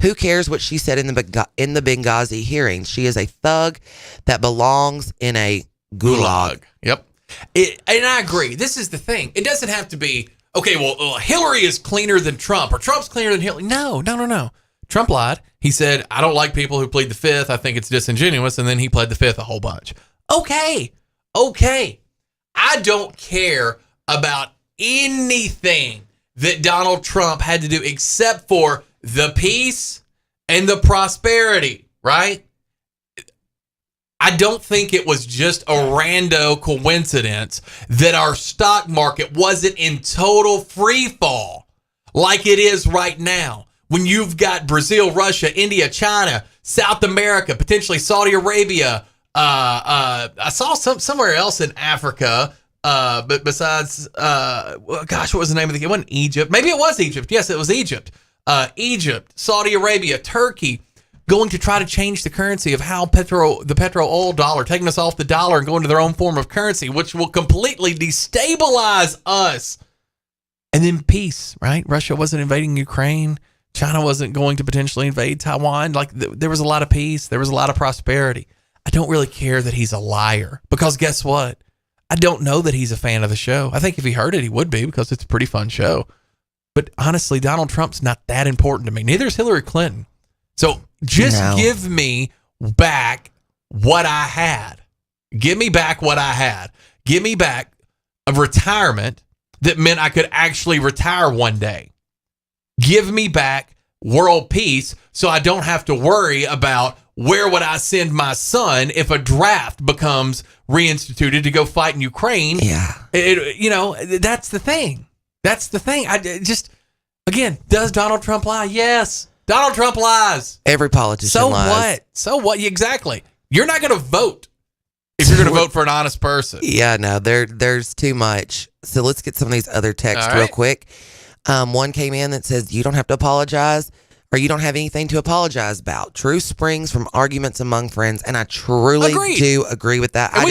Who cares what she said in the Benghazi hearing? She is a thug that belongs in a gulag. Yep. And I agree. This is the thing. It doesn't have to be, okay, well, Hillary is cleaner than Trump, or Trump's cleaner than Hillary. No. Trump lied. He said, I don't like people who plead the fifth. I think it's disingenuous. And then he pled the fifth a whole bunch. Okay. I don't care about anything that Donald Trump had to do except for the peace and the prosperity, right? I don't think it was just a rando coincidence that our stock market wasn't in total free fall like it is right now. When you've got Brazil, Russia, India, China, South America, potentially Saudi Arabia. I saw somewhere else in Africa, but besides, what was the name of the game? It wasn't Egypt. Maybe it was Egypt. Yes, it was Egypt. Egypt, Saudi Arabia, Turkey, going to try to change the currency of how the petro oil dollar, taking us off the dollar and going to their own form of currency, which will completely destabilize us. And then peace, right? Russia wasn't invading Ukraine. China wasn't going to potentially invade Taiwan. Like there was a lot of peace. There was a lot of prosperity. I don't really care that he's a liar, because guess what? I don't know that he's a fan of the show. I think if he heard it, he would be, because it's a pretty fun show. But honestly, Donald Trump's not that important to me. Neither is Hillary Clinton. So just give me back what I had. Give me back what I had. Give me back a retirement that meant I could actually retire one day. Give me back world peace so I don't have to worry about where would I send my son if a draft becomes reinstituted to go fight in Ukraine. Yeah. That's the thing. That's the thing. Again, does Donald Trump lie? Yes. Donald Trump lies. Every politician lies. So what? Exactly. You're not going to vote if you're going to vote for an honest person. Yeah, no, there's too much. So let's get some of these other texts real quick. One came in that says, you don't have to apologize, or you don't have anything to apologize about. Truth springs from arguments among friends, and I truly do agree with that. I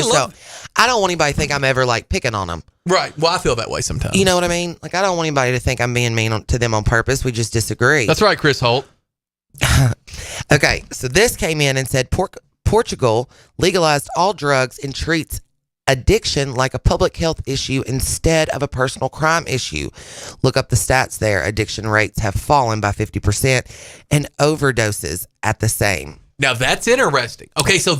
don't want anybody to think I'm ever like picking on them. Right. Well, I feel that way sometimes. You know what I mean? Like, I don't want anybody to think I'm being mean to them on purpose. We just disagree. That's right, Chris Holt. Okay, so this came in and said Portugal legalized all drugs and treats addiction like a public health issue instead of a personal crime issue. Look up the stats there. Addiction rates have fallen by 50% and overdoses at the same. Now that's interesting. Okay, so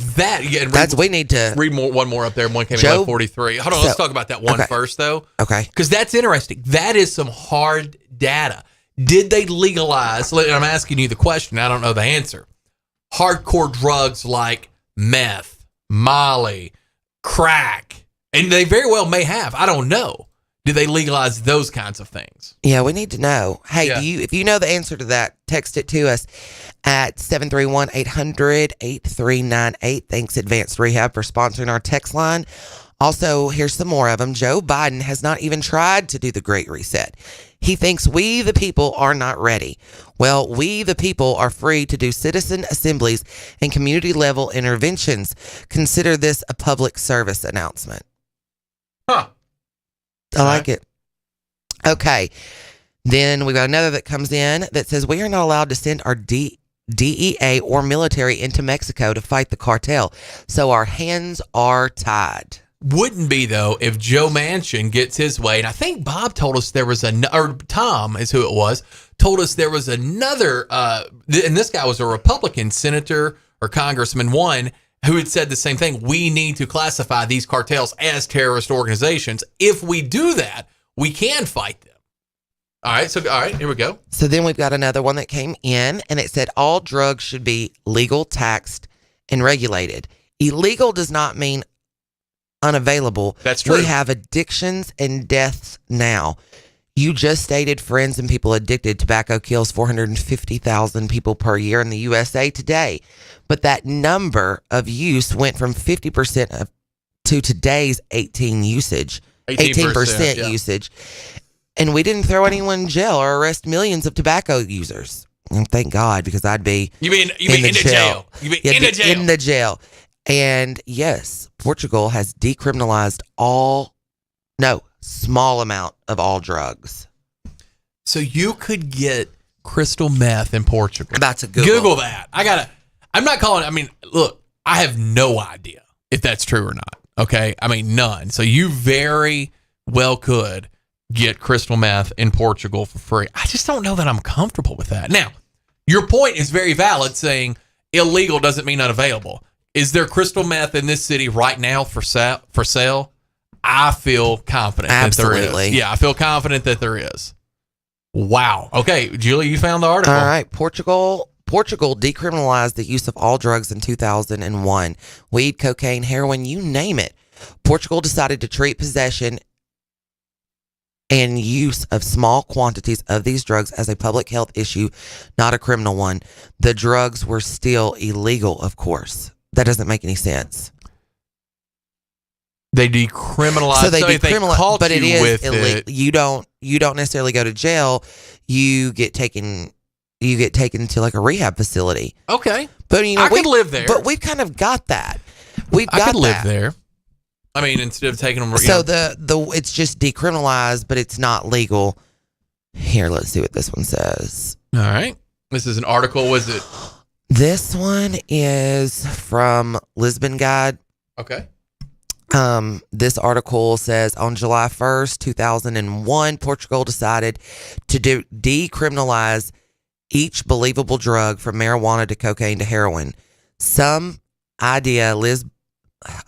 we need to read one more up there. One came in at 43. Hold on, let's talk about that one first, though. Okay, because that's interesting. That is some hard data. Did they legalize? I'm asking you the question. I don't know the answer. Hardcore drugs like meth, Molly, crack, and they very well may have. I don't know. Did they legalize those kinds of things? Yeah, we need to know. Hey, if you know the answer to that, text it to us at 731-800-8398. Thanks, Advanced Rehab, for sponsoring our text line. Also, here's some more of them. Joe Biden has not even tried to do the Great Reset. He thinks we, the people, are not ready. Well, we, the people, are free to do citizen assemblies and community-level interventions. Consider this a public service announcement. Huh. I like it. Okay. Then we got another that comes in that says, we are not allowed to send our DEA or military into Mexico to fight the cartel. So our hands are tied. Wouldn't be, though, if Joe Manchin gets his way. And I think Bob told us there was or Tom is who it was, told us there was another, and this guy was a Republican senator or congressman, one, who had said the same thing. We need to classify these cartels as terrorist organizations. If we do that, we can fight them. All right, here we go. So then we've got another one that came in, and it said all drugs should be legal, taxed, and regulated. Illegal does not mean unavailable. That's true. We have addictions and deaths now. You just stated friends and people addicted. Tobacco kills 450,000 people per year in the USA today. But that number of use went from 50% to today's 18% usage. And we didn't throw anyone in jail or arrest millions of tobacco users. And thank God, because I'd be in the jail. You mean in the jail. In the jail. And yes, Portugal has decriminalized small amount of all drugs. So you could get crystal meth in Portugal. About to Google that. I'm not calling it. I mean, look, I have no idea if that's true or not. Okay. I mean, none. So you very well could get crystal meth in Portugal for free. I just don't know that I'm comfortable with that. Now, your point is very valid, saying illegal doesn't mean unavailable. Is there crystal meth in this city right now for sale? I feel confident that there is. Yeah, I feel confident that there is. Wow. Okay, Julie, you found the article. All right. Portugal decriminalized the use of all drugs in 2001. Weed, cocaine, heroin, you name it. Portugal decided to treat possession and use of small quantities of these drugs as a public health issue, not a criminal one. The drugs were still illegal, of course. That doesn't make any sense. They decriminalized. So they decriminalize, but it is illegal. You don't necessarily go to jail. You get taken to like a rehab facility. Okay, but I could live there. But we've kind of got that. I could live there. I mean, instead of taking them. So the it's just decriminalized, but it's not legal. Here, let's see what this one says. All right, this is an article. Was it? This one is from Lisbon Guide. Okay. This article says on July 1st, 2001, Portugal decided to decriminalize each believable drug from marijuana to cocaine to heroin. Some idea I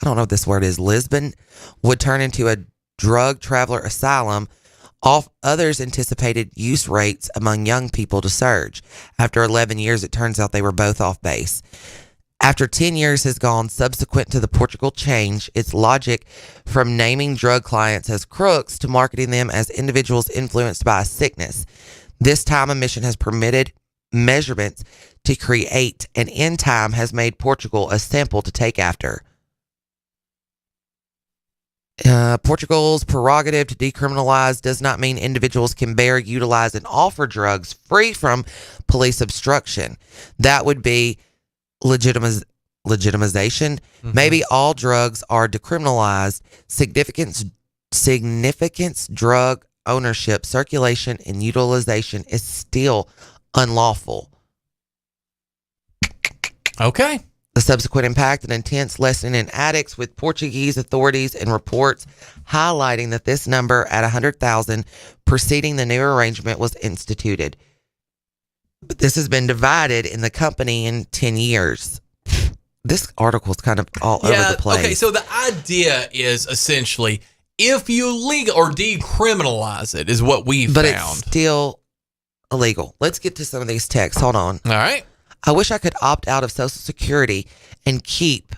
don't know what this word is, Lisbon, would turn into a drug traveler asylum. Others anticipated use rates among young people to surge. After 11 years, it turns out they were both off base. After 10 years has gone subsequent to the Portugal change, its logic from naming drug clients as crooks to marketing them as individuals influenced by a sickness. This time, a mission has permitted measurements to create, and in time has made Portugal a sample to take after. Portugal's prerogative to decriminalize does not mean individuals can bear, utilize, and offer drugs free from police obstruction. That would be legitimization. Mm-hmm. Maybe all drugs are decriminalized. Significance drug ownership, circulation, and utilization is still unlawful. Okay. The subsequent impact and intense lessening in addicts, with Portuguese authorities and reports highlighting that this number at 100,000 preceding the new arrangement was instituted. But this has been divided in the company in 10 years. This article is kind of all over the place. Okay, so the idea is essentially if you legal or decriminalize it is what we found. But it's still illegal. Let's get to some of these texts. Hold on. All right. I wish I could opt out of Social Security and keep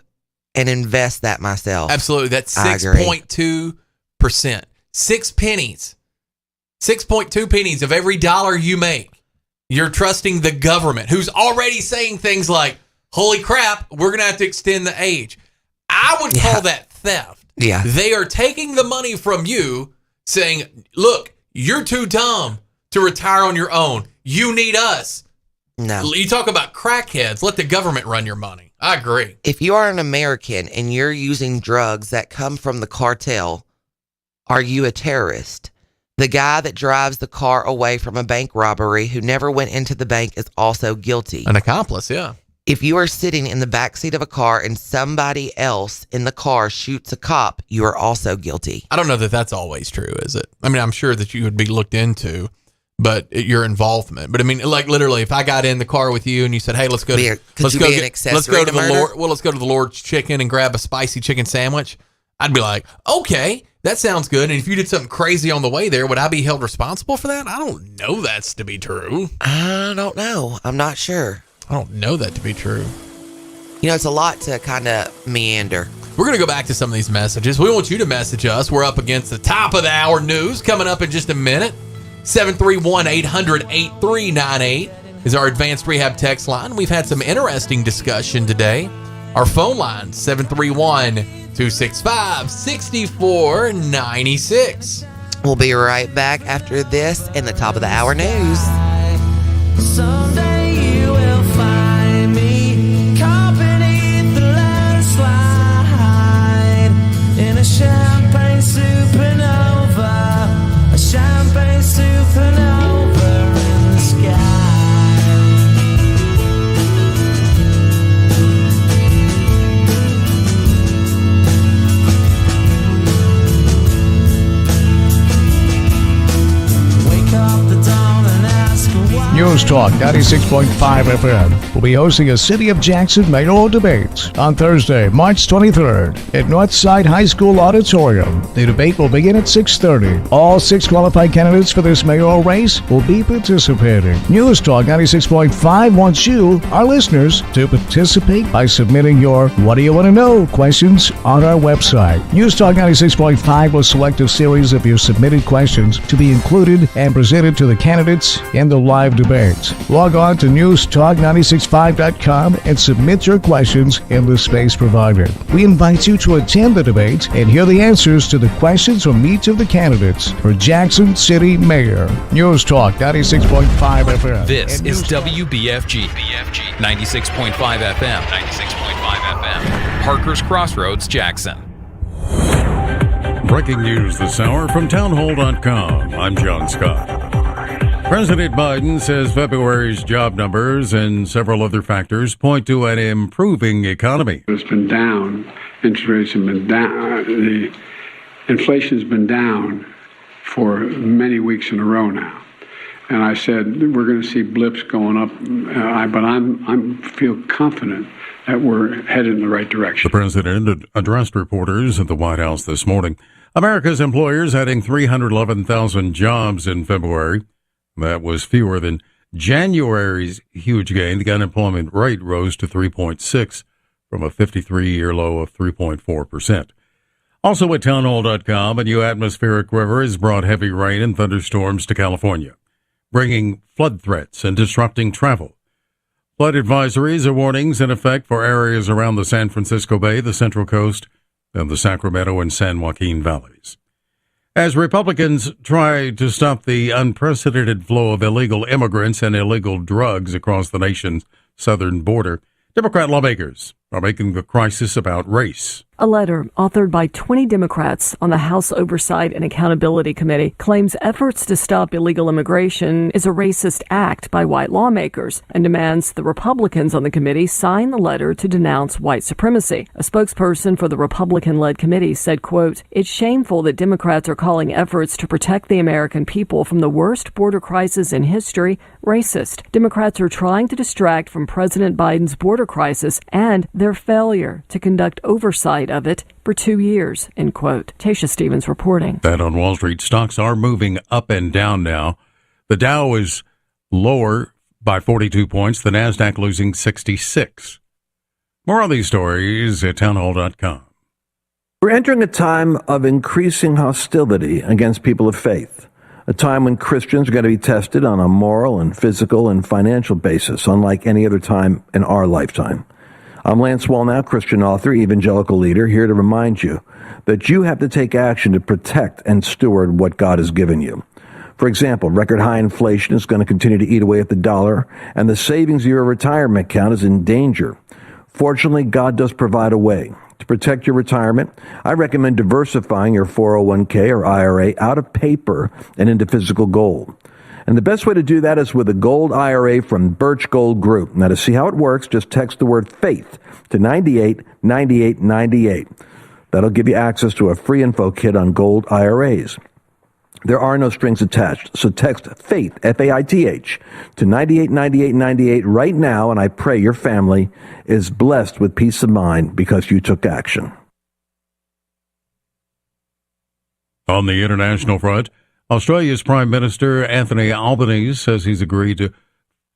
and invest that myself. Absolutely. That's 6.2%. 6 pennies. 6.2 pennies of every dollar you make. You're trusting the government, who's already saying things like, holy crap, we're going to have to extend the age. I would call that theft. Yeah. They are taking the money from you, saying, look, you're too dumb to retire on your own. You need us. No. You talk about crackheads. Let the government run your money. I agree. If you are an American and you're using drugs that come from the cartel, are you a terrorist? The guy that drives the car away from a bank robbery who never went into the bank is also guilty. An accomplice, yeah. If you are sitting in the backseat of a car and somebody else in the car shoots a cop, you are also guilty. I don't know that that's always true, is it? I mean, I'm sure that you would be looked into, but your involvement. But I mean, like literally, if I got in the car with you and you said, "Hey, let's go to the Lord's Chicken and grab a spicy chicken sandwich," I'd be like, "Okay, that sounds good." And if you did something crazy on the way there, would I be held responsible for that? I don't know that's to be true. I don't know. I'm not sure. I don't know that to be true. You know, it's a lot to kind of meander. We're going to go back to some of these messages. We want you to message us. We're up against the top of the hour news coming up in just a minute. 731-800-8398 is our advanced rehab text line. We've had some interesting discussion today. Our phone line, 731-265-6496. We'll be right back after this in the top of the hour news. Someday you will find me caught beneath the landslide in a champagne supernova, a champagne supernova in the sky. Wake up the dawn and ask her why. News Talk 96.5 FM will be hosting a City of Jackson mayoral debate on Thursday, March 23rd at Northside High School Auditorium. The debate will begin at 6:30. All 6 qualified candidates for this mayoral race will be participating. News Talk 96.5 wants you, our listeners, to participate by submitting your What Do You Want to Know questions on our website. News Talk 96.5 will select a series of your submitted questions to be included and presented to the candidates in the live debate. Log on to newstalk965.com and submit your questions in the space provided. We invite you to attend the debate and hear the answers to the questions from each of the candidates for Jackson City Mayor. News Talk 96.5 FM. This is WBFG 96.5 FM. 96.5 FM. Parker's Crossroads, Jackson. Breaking news this hour from townhall.com. I'm John Scott. President Biden says February's job numbers and several other factors point to an improving economy. It's been down. Interest rates have been down. The inflation's been down for many weeks in a row now. And I said we're going to see blips going up, but I feel confident that we're headed in the right direction. The president addressed reporters at the White House this morning. America's employers adding 311,000 jobs in February. That was fewer than January's huge gain. The unemployment rate rose to 3.6 from a 53-year low of 3.4%. Also at townhall.com, a new atmospheric river has brought heavy rain and thunderstorms to California, bringing flood threats and disrupting travel. Flood advisories or warnings in effect for areas around the San Francisco Bay, the Central Coast, and the Sacramento and San Joaquin valleys. As Republicans try to stop the unprecedented flow of illegal immigrants and illegal drugs across the nation's southern border, Democrat lawmakers are making the crisis about race. A letter authored by 20 Democrats on the House Oversight and Accountability Committee claims efforts to stop illegal immigration is a racist act by white lawmakers and demands the Republicans on the committee sign the letter to denounce white supremacy. A spokesperson for the Republican-led committee said, quote, "It's shameful that Democrats are calling efforts to protect the American people from the worst border crisis in history racist. Democrats are trying to distract from President Biden's border crisis and their failure to conduct oversight of it for 2 years," end quote. Tasha Stevens reporting. That on Wall Street, stocks are moving up and down now. The Dow is lower by 42 points, the NASDAQ losing 66. More on these stories at townhall.com. We're entering a time of increasing hostility against people of faith, a time when Christians are going to be tested on a moral and physical and financial basis, unlike any other time in our lifetime. I'm Lance Wallnau, Christian author, evangelical leader, here to remind you that you have to take action to protect and steward what God has given you. For example, record high inflation is going to continue to eat away at the dollar, and the savings of your retirement account is in danger. Fortunately, God does provide a way. To protect your retirement, I recommend diversifying your 401k or IRA out of paper and into physical gold. And the best way to do that is with a gold IRA from Birch Gold Group. Now, to see how it works, just text the word FAITH to 989898. That'll give you access to a free info kit on gold IRAs. There are no strings attached, so text FAITH, F-A-I-T-H, to 989898 right now, and I pray your family is blessed with peace of mind because you took action. On the international front, Australia's Prime Minister Anthony Albanese says he's agreed to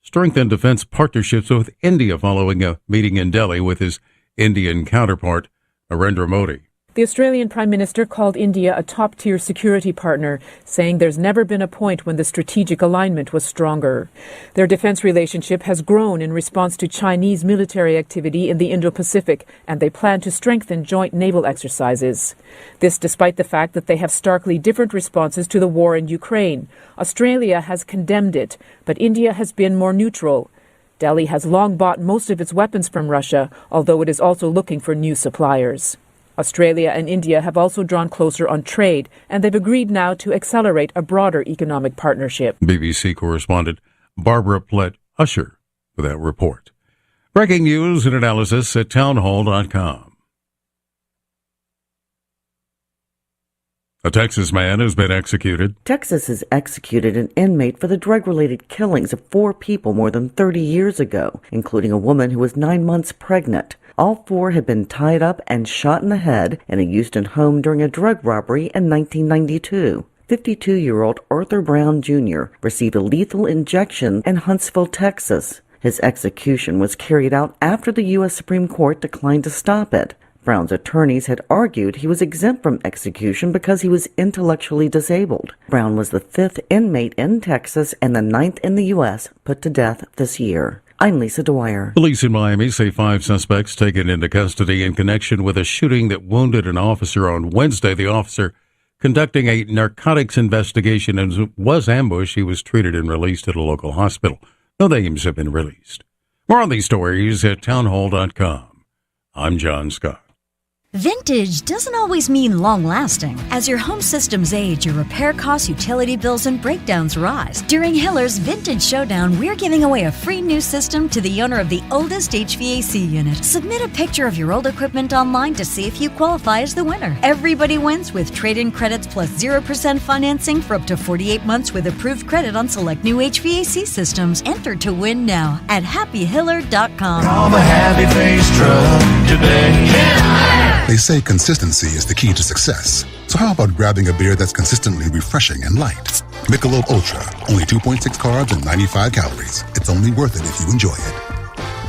strengthen defense partnerships with India following a meeting in Delhi with his Indian counterpart, Narendra Modi. The Australian Prime Minister called India a top-tier security partner, saying there's never been a point when the strategic alignment was stronger. Their defense relationship has grown in response to Chinese military activity in the Indo-Pacific, and they plan to strengthen joint naval exercises. This despite the fact that they have starkly different responses to the war in Ukraine. Australia has condemned it, but India has been more neutral. Delhi has long bought most of its weapons from Russia, although it is also looking for new suppliers. Australia and India have also drawn closer on trade, and they've agreed now to accelerate a broader economic partnership. BBC correspondent Barbara Plett-Usher with that report. Breaking news and analysis at townhall.com. A Texas man has been executed. Texas has executed an inmate for the drug-related killings of 4 people more than 30 years ago, including a woman who was 9 months pregnant. All 4 had been tied up and shot in the head in a Houston home during a drug robbery in 1992. 52-year-old Arthur Brown Jr. received a lethal injection in Huntsville, Texas. His execution was carried out after the U.S. Supreme Court declined to stop it. Brown's attorneys had argued he was exempt from execution because he was intellectually disabled. Brown was the 5th inmate in Texas and the 9th in the U.S. put to death this year. I'm Lisa Dwyer. Police in Miami say 5 suspects taken into custody in connection with a shooting that wounded an officer on Wednesday. The officer conducting a narcotics investigation and was ambushed. He was treated and released at a local hospital. No names have been released. More on these stories at townhall.com. I'm John Scott. Vintage doesn't always mean long-lasting. As your home systems age, your repair costs, utility bills, and breakdowns rise. During Hiller's Vintage Showdown, we're giving away a free new system to the owner of the oldest HVAC unit. Submit a picture of your old equipment online to see if you qualify as the winner. Everybody wins with trade-in credits plus 0% financing for up to 48 months with approved credit on select new HVAC systems. Enter to win now at happyhiller.com. Call the Happy Face Truck today. They say consistency is the key to success. So how about grabbing a beer that's consistently refreshing and light? Michelob Ultra, only 2.6 carbs and 95 calories. It's only worth it if you enjoy it.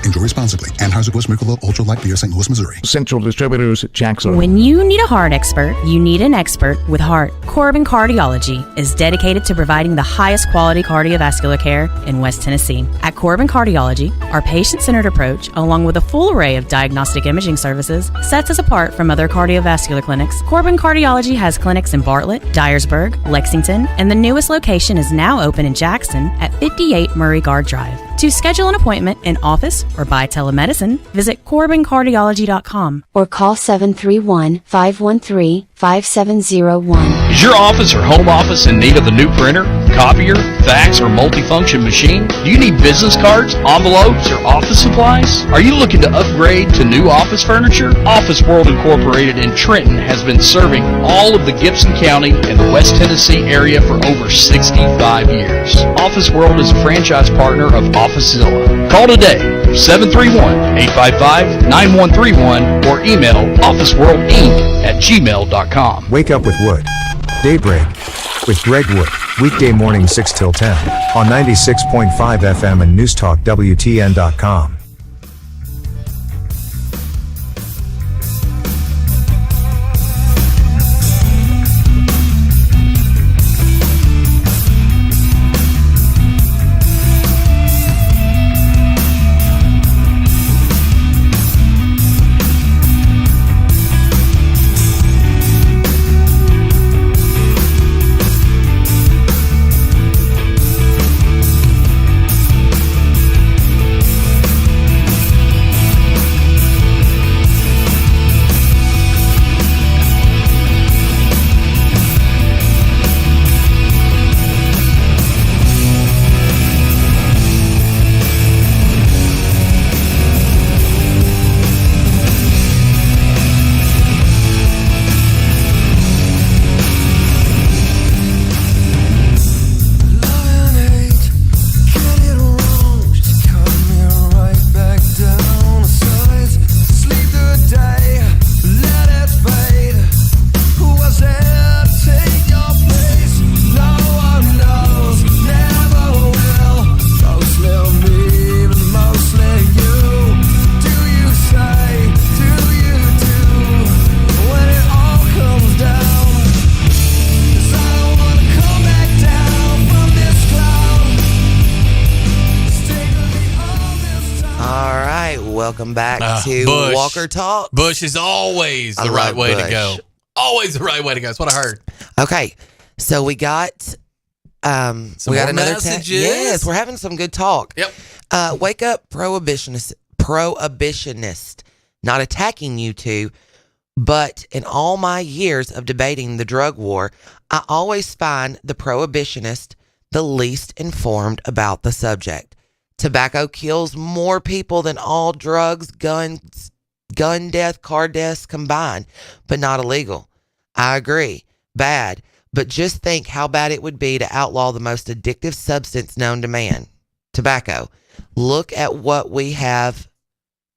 Enjoy responsibly. Anheuser-Busch Michelob Ultra Light Beer, St. Louis, Missouri. Central Distributors, Jackson. When you need a heart expert, you need an expert with heart. Corbin Cardiology is dedicated to providing the highest quality cardiovascular care in West Tennessee. At Corbin Cardiology, our patient-centered approach, along with a full array of diagnostic imaging services, sets us apart from other cardiovascular clinics. Corbin Cardiology has clinics in Bartlett, Dyersburg, Lexington, and the newest location is now open in Jackson at 58 Murray Guard Drive. To schedule an appointment in office or by telemedicine, visit CorbinCardiology.com or call 731-513-5701. Is your office or home office in need of a new printer, copier, fax, or multifunction machine? Do you need business cards, envelopes, or office supplies? Are you looking to upgrade to new office furniture? Office World Incorporated in Trenton has been serving all of the Gibson County and the West Tennessee area for over 65 years. Office World is a franchise partner of OfficeZilla. Call today, 731-855-9131, or email officeworldinc@gmail.com. Wake up with Wood. Daybreak with Greg Wood. Weekday morning 6 till 10 on 96.5 FM and Newstalk WTN.com. welcome back to Bush. Walker Talk. Bush is always the right way to go. Always the right way to go. That's what I heard. Okay, so we got another messages. Yes, we're having some good talk. Yep. Wake up, prohibitionist. Not attacking you two, but in all my years of debating the drug war, I always find the prohibitionist the least informed about the subject. Tobacco kills more people than all drugs, guns, gun death, car deaths combined, but not illegal. I agree. Bad. But just think how bad it would be to outlaw the most addictive substance known to man, tobacco. Look at what we have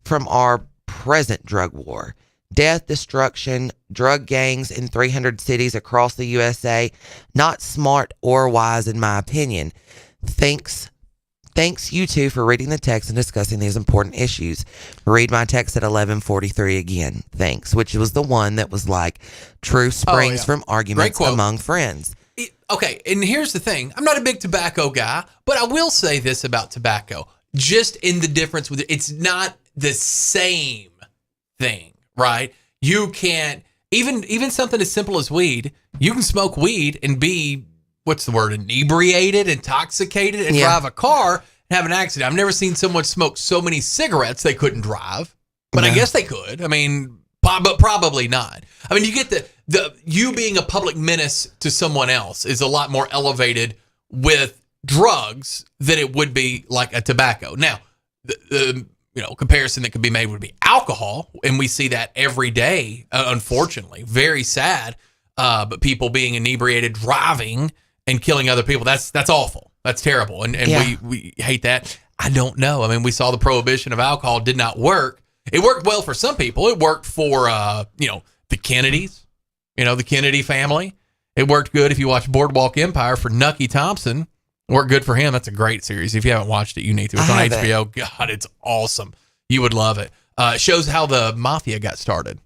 from our present drug war. Death, destruction, drug gangs in 300 cities across the USA. Not smart or wise, in my opinion. Thanks you two for reading the text and discussing these important issues. Read my text at 11:43 again. Thanks. Which was the one that was like, truth springs from arguments among friends. Okay, and here's the thing. I'm not a big tobacco guy, but I will say this about tobacco. Just in the difference with it, it's not the same thing, right? You can't, even something as simple as weed, you can smoke weed and be, inebriated, intoxicated, and drive a car and have an accident. I've never seen someone smoke so many cigarettes they couldn't drive, but I guess they could. I mean, but probably not. I mean, you get the you being a public menace to someone else is a lot more elevated with drugs than it would be like a tobacco. Now, the comparison that could be made would be alcohol, and we see that every day, unfortunately. Very sad, but people being inebriated, driving, and killing other people, that's awful. That's terrible, and we hate that. I don't know. I mean, we saw the prohibition of alcohol did not work. It worked well for some people. It worked for, the Kennedys, the Kennedy family. It worked good if you watch Boardwalk Empire for Nucky Thompson. Worked good for him. That's a great series. If you haven't watched it, you need to. It's on HBO. God, it's awesome. You would love it. It shows how the mafia got started.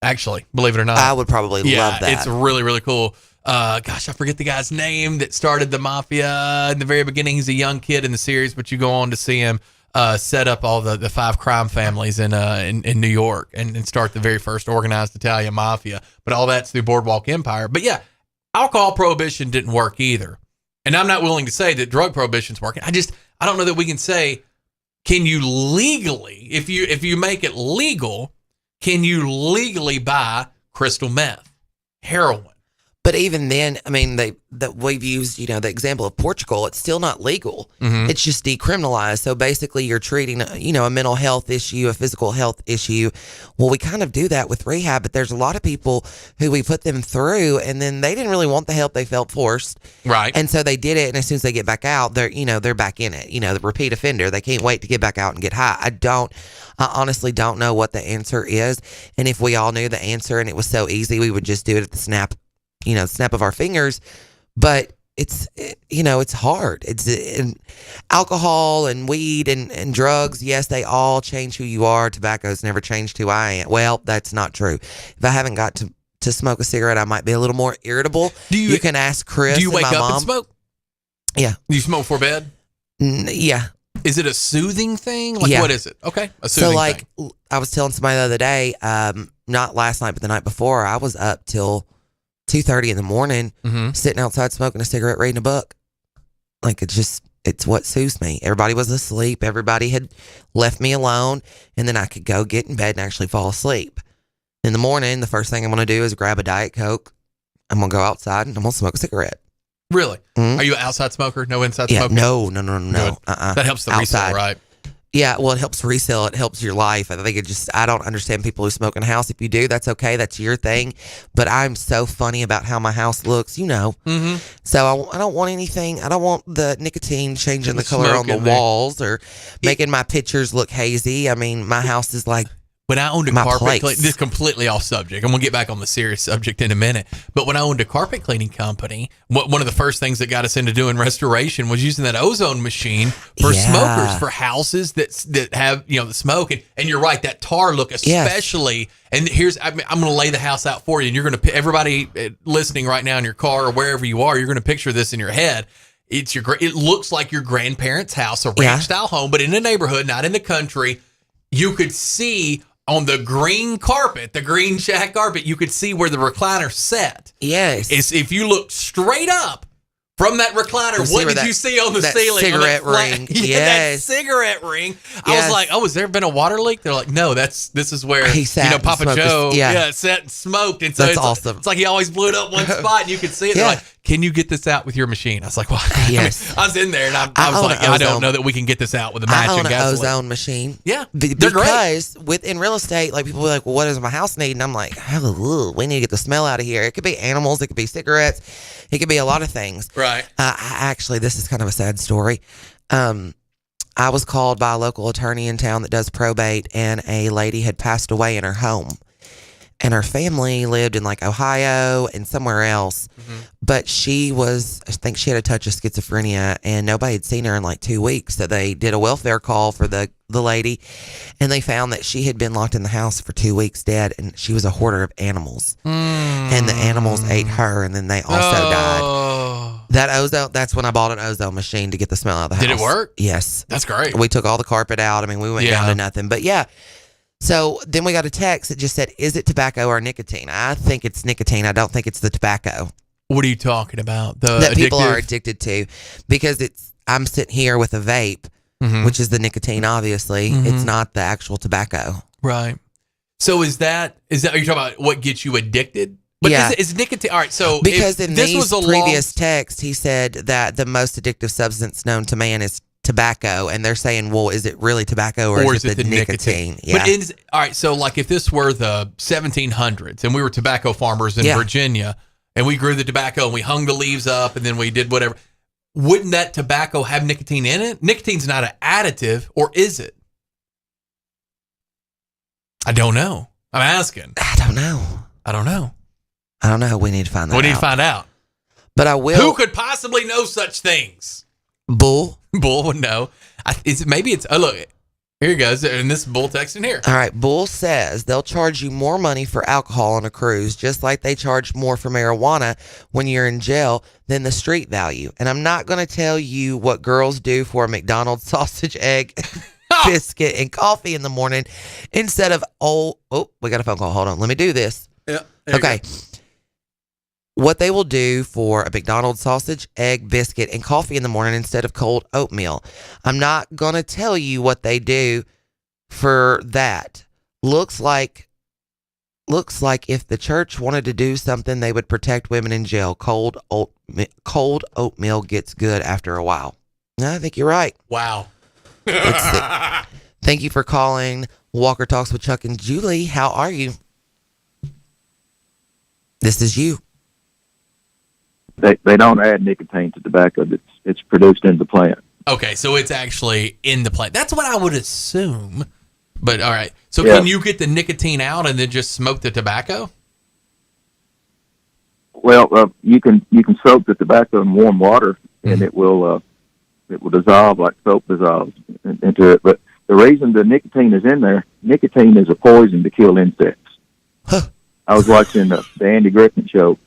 Actually, believe it or not. I would probably love that. It's really, really cool. I forget the guy's name that started the mafia in the very beginning. He's a young kid in the series, but you go on to see him set up all the 5 crime families in New York and start the very first organized Italian mafia. But all that's through Boardwalk Empire. But yeah, alcohol prohibition didn't work either. And I'm not willing to say that drug prohibition's working. I don't know that we can say, can you legally, if you make it legal, can you legally buy crystal meth, heroin? But even then, I mean, we've used, the example of Portugal. It's still not legal. Mm-hmm. It's just decriminalized. So basically, you're treating, a mental health issue, a physical health issue. Well, we kind of do that with rehab, but there's a lot of people who we put them through, and then they didn't really want the help. They felt forced, right? And so they did it. And as soon as they get back out, they're back in it. The repeat offender. They can't wait to get back out and get high. I honestly don't know what the answer is. And if we all knew the answer and it was so easy, we would just do it at the snap of our fingers. But it's hard. It's alcohol and weed and drugs. Yes, they all change who you are. Tobacco's never changed who I am. Well, that's not true. If I haven't got to smoke a cigarette, I might be a little more irritable. You can ask Chris. Do you wake and my up mom. and smoke? Yeah. You smoke before bed? Yeah. Is it a soothing thing? What is it? Okay. A soothing thing. I was telling somebody the other day, not last night, but the night before, I was up till 2:30 in the morning, sitting outside smoking a cigarette, reading a book. It's what soothes me. Everybody was asleep. Everybody had left me alone. And then I could go get in bed and actually fall asleep. In the morning, the first thing I'm going to do is grab a Diet Coke. I'm going to go outside and I'm going to smoke a cigarette. Really? Are you an outside smoker? No inside smoker? No. That helps the resale, right? Yeah, well, it helps resell. It helps your life. I think I don't understand people who smoke in a house. If you do, that's okay. That's your thing. But I'm so funny about how my house looks, Mm-hmm. So I don't want anything. I don't want the nicotine changing the color on the walls or making my pictures look hazy. I mean, my house is like when I owned a carpet cleaning, this is completely off subject. I'm going to get back on the serious subject in a minute. But when I owned a carpet cleaning company, one of the first things that got us into doing restoration was using that ozone machine for smokers, for houses that have, the smoke. And you're right, that tar look especially. Yes. And I'm going to lay the house out for you. And you're going to, everybody listening right now in your car or wherever you are, you're going to picture this in your head. It looks like your grandparents' house, a ranch style home, but in a neighborhood, not in the country. you could see on the green carpet, the green shack carpet, you could see where the recliner sat. Yes. It's, if you look straight up from that recliner, what did you see on the ceiling? Cigarette ring. That cigarette ring. I was like, oh, has there been a water leak? They're like, no, this is where he sat Papa Joe yeah. sat and smoked. And so that's it's awesome. It's like he always blew it up one spot and you could see it. They're like, can you get this out with your machine? I was like, well, yes. I was in there and I was like, I don't know that we can get this out with a match and gasoline. I own an ozone machine. Yeah, they're great. In real estate, like people are like, well, what does my house need? And I'm like, oh, we need to get the smell out of here. It could be animals. It could be cigarettes. It could be a lot of things. Right. Actually, this is kind of a sad story. I was called by a local attorney in town that does probate, and a lady had passed away in her home. And her family lived in like Ohio and somewhere else. Mm-hmm. But she was, I think she had a touch of schizophrenia, and nobody had seen her in like 2 weeks. So they did a welfare call for the lady, and they found that she had been locked in the house for 2 weeks dead, and she was a hoarder of animals. And the animals ate her, and then they also died. That ozone, that's when I bought an ozone machine to get the smell out of the house. Did it work? Yes. That's great. We took all the carpet out. I mean, we went down to nothing. But yeah. So then we got a text that just said, is it tobacco or nicotine? I think it's nicotine. I don't think it's the tobacco. What are you talking about? That people are addicted to, because I'm sitting here with a vape, which is the nicotine, obviously. It's not the actual tobacco. Right. So is that are you talking about what gets you addicted? But yeah. Is nicotine, all right, so because in these previous texts, he said that the most addictive substance known to man is tobacco, and they're saying, well, is it really tobacco or is it the nicotine? Yeah. But all right, so like if this were the 1700s and we were tobacco farmers in Virginia and we grew the tobacco and we hung the leaves up and then we did whatever, wouldn't that tobacco have nicotine in it? Nicotine's not an additive, or is it? I don't know. I'm asking. I don't know. We need to find that out. We need to find out. But I will. Who could possibly know such things? Bull would know. Oh, look, here he goes. And this is Bull texting here. All right. Bull says they'll charge you more money for alcohol on a cruise, just like they charge more for marijuana when you're in jail than the street value. And I'm not going to tell you what girls do for a McDonald's sausage, egg, biscuit, and coffee in the morning instead of, we got a phone call. Hold on. Let me do this. Yeah. Okay. What they will do for a McDonald's sausage, egg, biscuit, and coffee in the morning instead of cold oatmeal. I'm not going to tell you what they do for that. Looks like if the church wanted to do something, they would protect women in jail. Cold oatmeal gets good after a while. I think you're right. Wow. Thank you for calling Walker Talks with Chuck and Julie. How are you? This is you. They don't add nicotine to tobacco. It's produced in the plant. Okay, so it's actually in the plant. That's what I would assume. But all right, so can you get the nicotine out and then just smoke the tobacco? Well, you can soak the tobacco in warm water, and it will dissolve like soap dissolves into it. But the reason the nicotine is in there, nicotine is a poison to kill insects. I was watching the Andy Griffin show,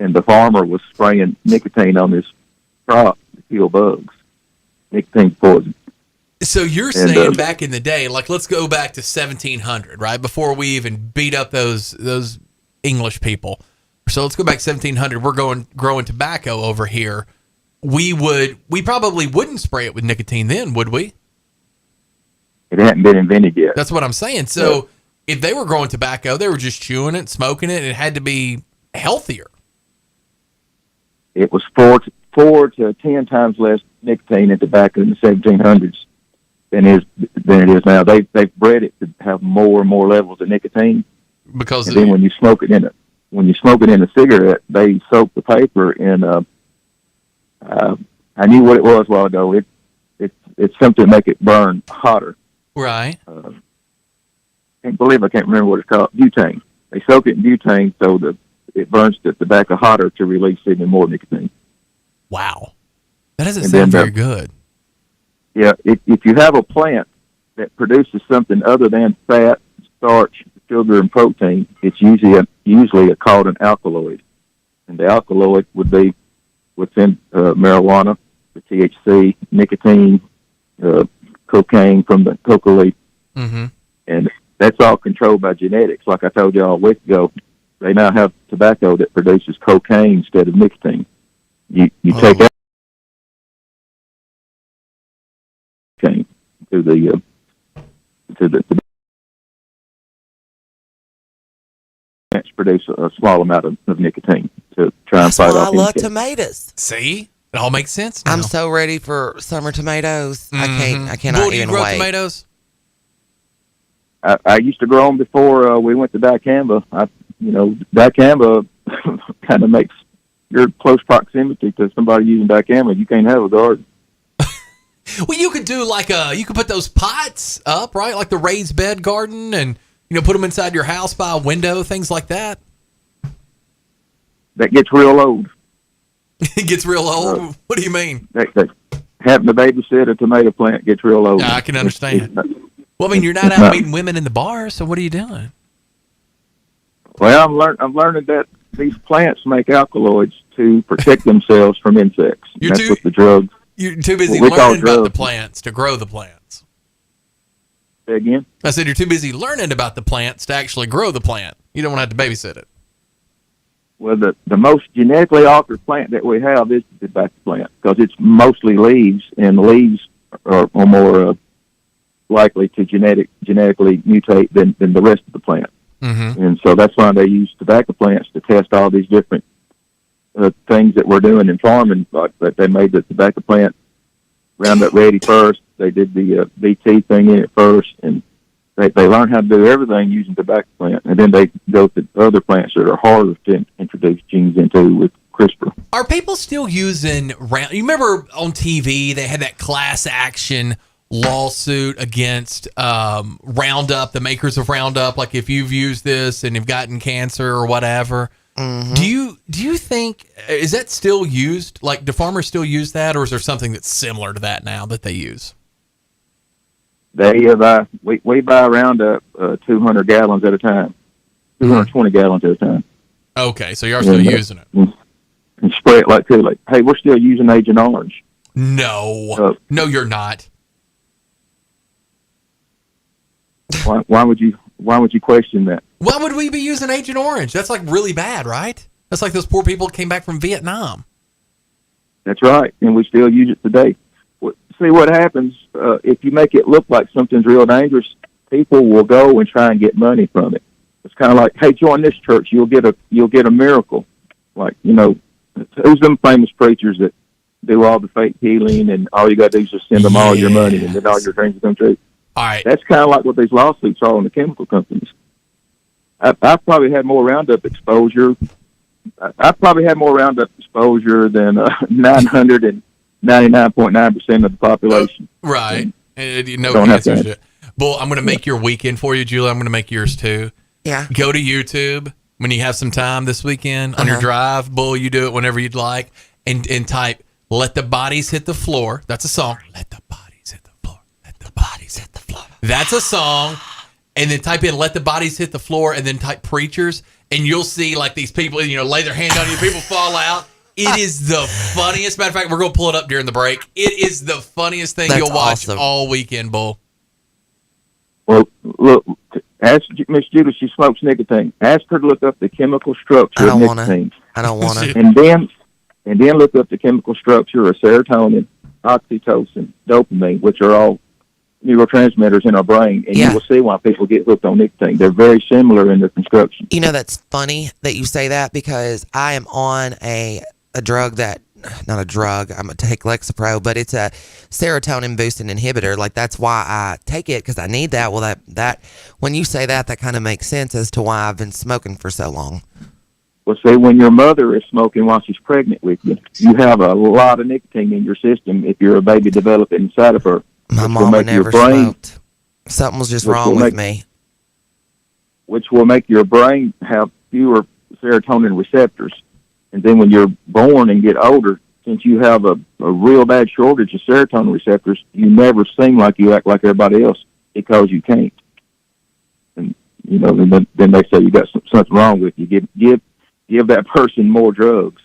and the farmer was spraying nicotine on his crop to kill bugs. Nicotine's poison. So you're saying back in the day, like let's go back to 1700, right? Before we even beat up those English people. So let's go back to 1700. We're growing tobacco over here. We probably wouldn't spray it with nicotine then, would we? It hadn't been invented yet. That's what I'm saying. So if they were growing tobacco, they were just chewing it, smoking it, and it had to be healthier. It was 4 to 10 times less nicotine in tobacco in the 1700s than it is now. They've bred it to have more and more levels of nicotine. Because then when you smoke it in a cigarette, they soak the paper in. I knew what it was a while ago. It's something to make it burn hotter. Right. I can't remember what it's called. Butane. They soak it in butane so it burns the tobacco hotter to release even more nicotine. Wow. That doesn't sound very good. Yeah, if you have a plant that produces something other than fat, starch, sugar, and protein, it's usually called an alkaloid. And the alkaloid would be within marijuana, the THC, nicotine, cocaine from the coca leaf. Mm-hmm. And that's all controlled by genetics. Like I told y'all a week ago, they now have tobacco that produces cocaine instead of nicotine. You take out cocaine to the plants produce a small amount of nicotine to try and fight That's why off I love insects. tomatoes. See? It all makes sense now. I'm so ready for summer tomatoes. Mm-hmm. I cannot Bull, do you even grow wait. tomatoes? I used to grow them before we went to dicamba. Dicamba kind of makes your close proximity to somebody using dicamba. You can't have a garden. Well, you could do you could put those pots up, right? Like the raised bed garden, and put them inside your house by a window, things like that. That gets real old. It gets real old? What do you mean? Having to babysit a tomato plant gets real old. I can understand. Well, I mean, you're not out meeting women in the bar, so what are you doing? Well, I'm learning that these plants make alkaloids to protect themselves from insects. That's what the drugs. You're too busy what we call learning about the drugs. plants to grow the plants. Say again? I said you're too busy learning about the plants to actually grow the plant. You don't want to have to babysit it. Well, the most genetically altered plant that we have is the tobacco plant because it's mostly leaves, and leaves are more likely to genetically mutate than the rest of the plant. Mm-hmm. And so that's why they use tobacco plants to test all these different things that we're doing in farming. Like they made the tobacco plant Roundup Ready first. They did the BT thing in it first, and they learn how to do everything using tobacco plant, and then they go to other plants that are harder to introduce genes into with CRISPR. Are people still using You remember on TV they had that class action lawsuit against Roundup, the makers of Roundup? Like if you've used this and you've gotten cancer or whatever. Mm-hmm. Do you think is that still used? Like, do farmers still use that, or is there something that's similar to that now that they use? We buy Roundup 200 gallons at a time, 220 gallons at a time. Okay, so you are still using it. And spray it like Kool-Aid. Hey, we're still using Agent Orange. No, you're not. Why would you question that? Why would we be using Agent Orange? That's like really bad, right? That's like those poor people that came back from Vietnam. That's right, and we still use it today. See what happens if you make it look like something's real dangerous. People will go and try and get money from it. It's kind of like, hey, join this church, you'll get a miracle. Like, who's them famous preachers that do all the fake healing, and all you got to do is just send them all your money, and then all your dreams come true. All right, that's kind of like what these lawsuits are on the chemical companies. I've probably had more Roundup exposure. I've probably had more Roundup exposure than 999.9% of the population. Right. No cancer shit. Bull, I'm going to make your weekend for you, Julie. I'm going to make yours too. Yeah. Go to YouTube when you have some time this weekend on your drive. Bull, you do it whenever you'd like. And type, Let the Bodies Hit the Floor. That's a song. Let the bodies hit the floor. Let the bodies hit the floor. That's a song. And then type in Let the Bodies Hit the Floor, and then type Preachers, and you'll see like these people, lay their hand on you, people fall out. It is the funniest. Matter of fact, we're going to pull it up during the break. It is the funniest thing you'll watch all weekend, Bull. Well, look, ask Miss Judy, she smokes nicotine. Ask her to look up the chemical structure of nicotine. I don't want to. And then look up the chemical structure of serotonin, oxytocin, dopamine, which are all neurotransmitters in our brain, and you will see why people get hooked on nicotine. They're very similar in their construction. That's funny that you say that, because I am on a drug that, not a drug, I'm going to take Lexapro, but it's a serotonin boosting inhibitor. Like, that's why I take it, because I need that. Well, that when you say that kind of makes sense as to why I've been smoking for so long. Well, see, when your mother is smoking while she's pregnant with you, you have a lot of nicotine in your system if you're a baby developing inside of her. My mama never smoked. Something was just wrong with me. Which will make your brain have fewer serotonin receptors. And then when you're born and get older, since you have a real bad shortage of serotonin receptors, you never seem like you act like everybody else because you can't. And, then they say you got something wrong with you. Give that person more drugs.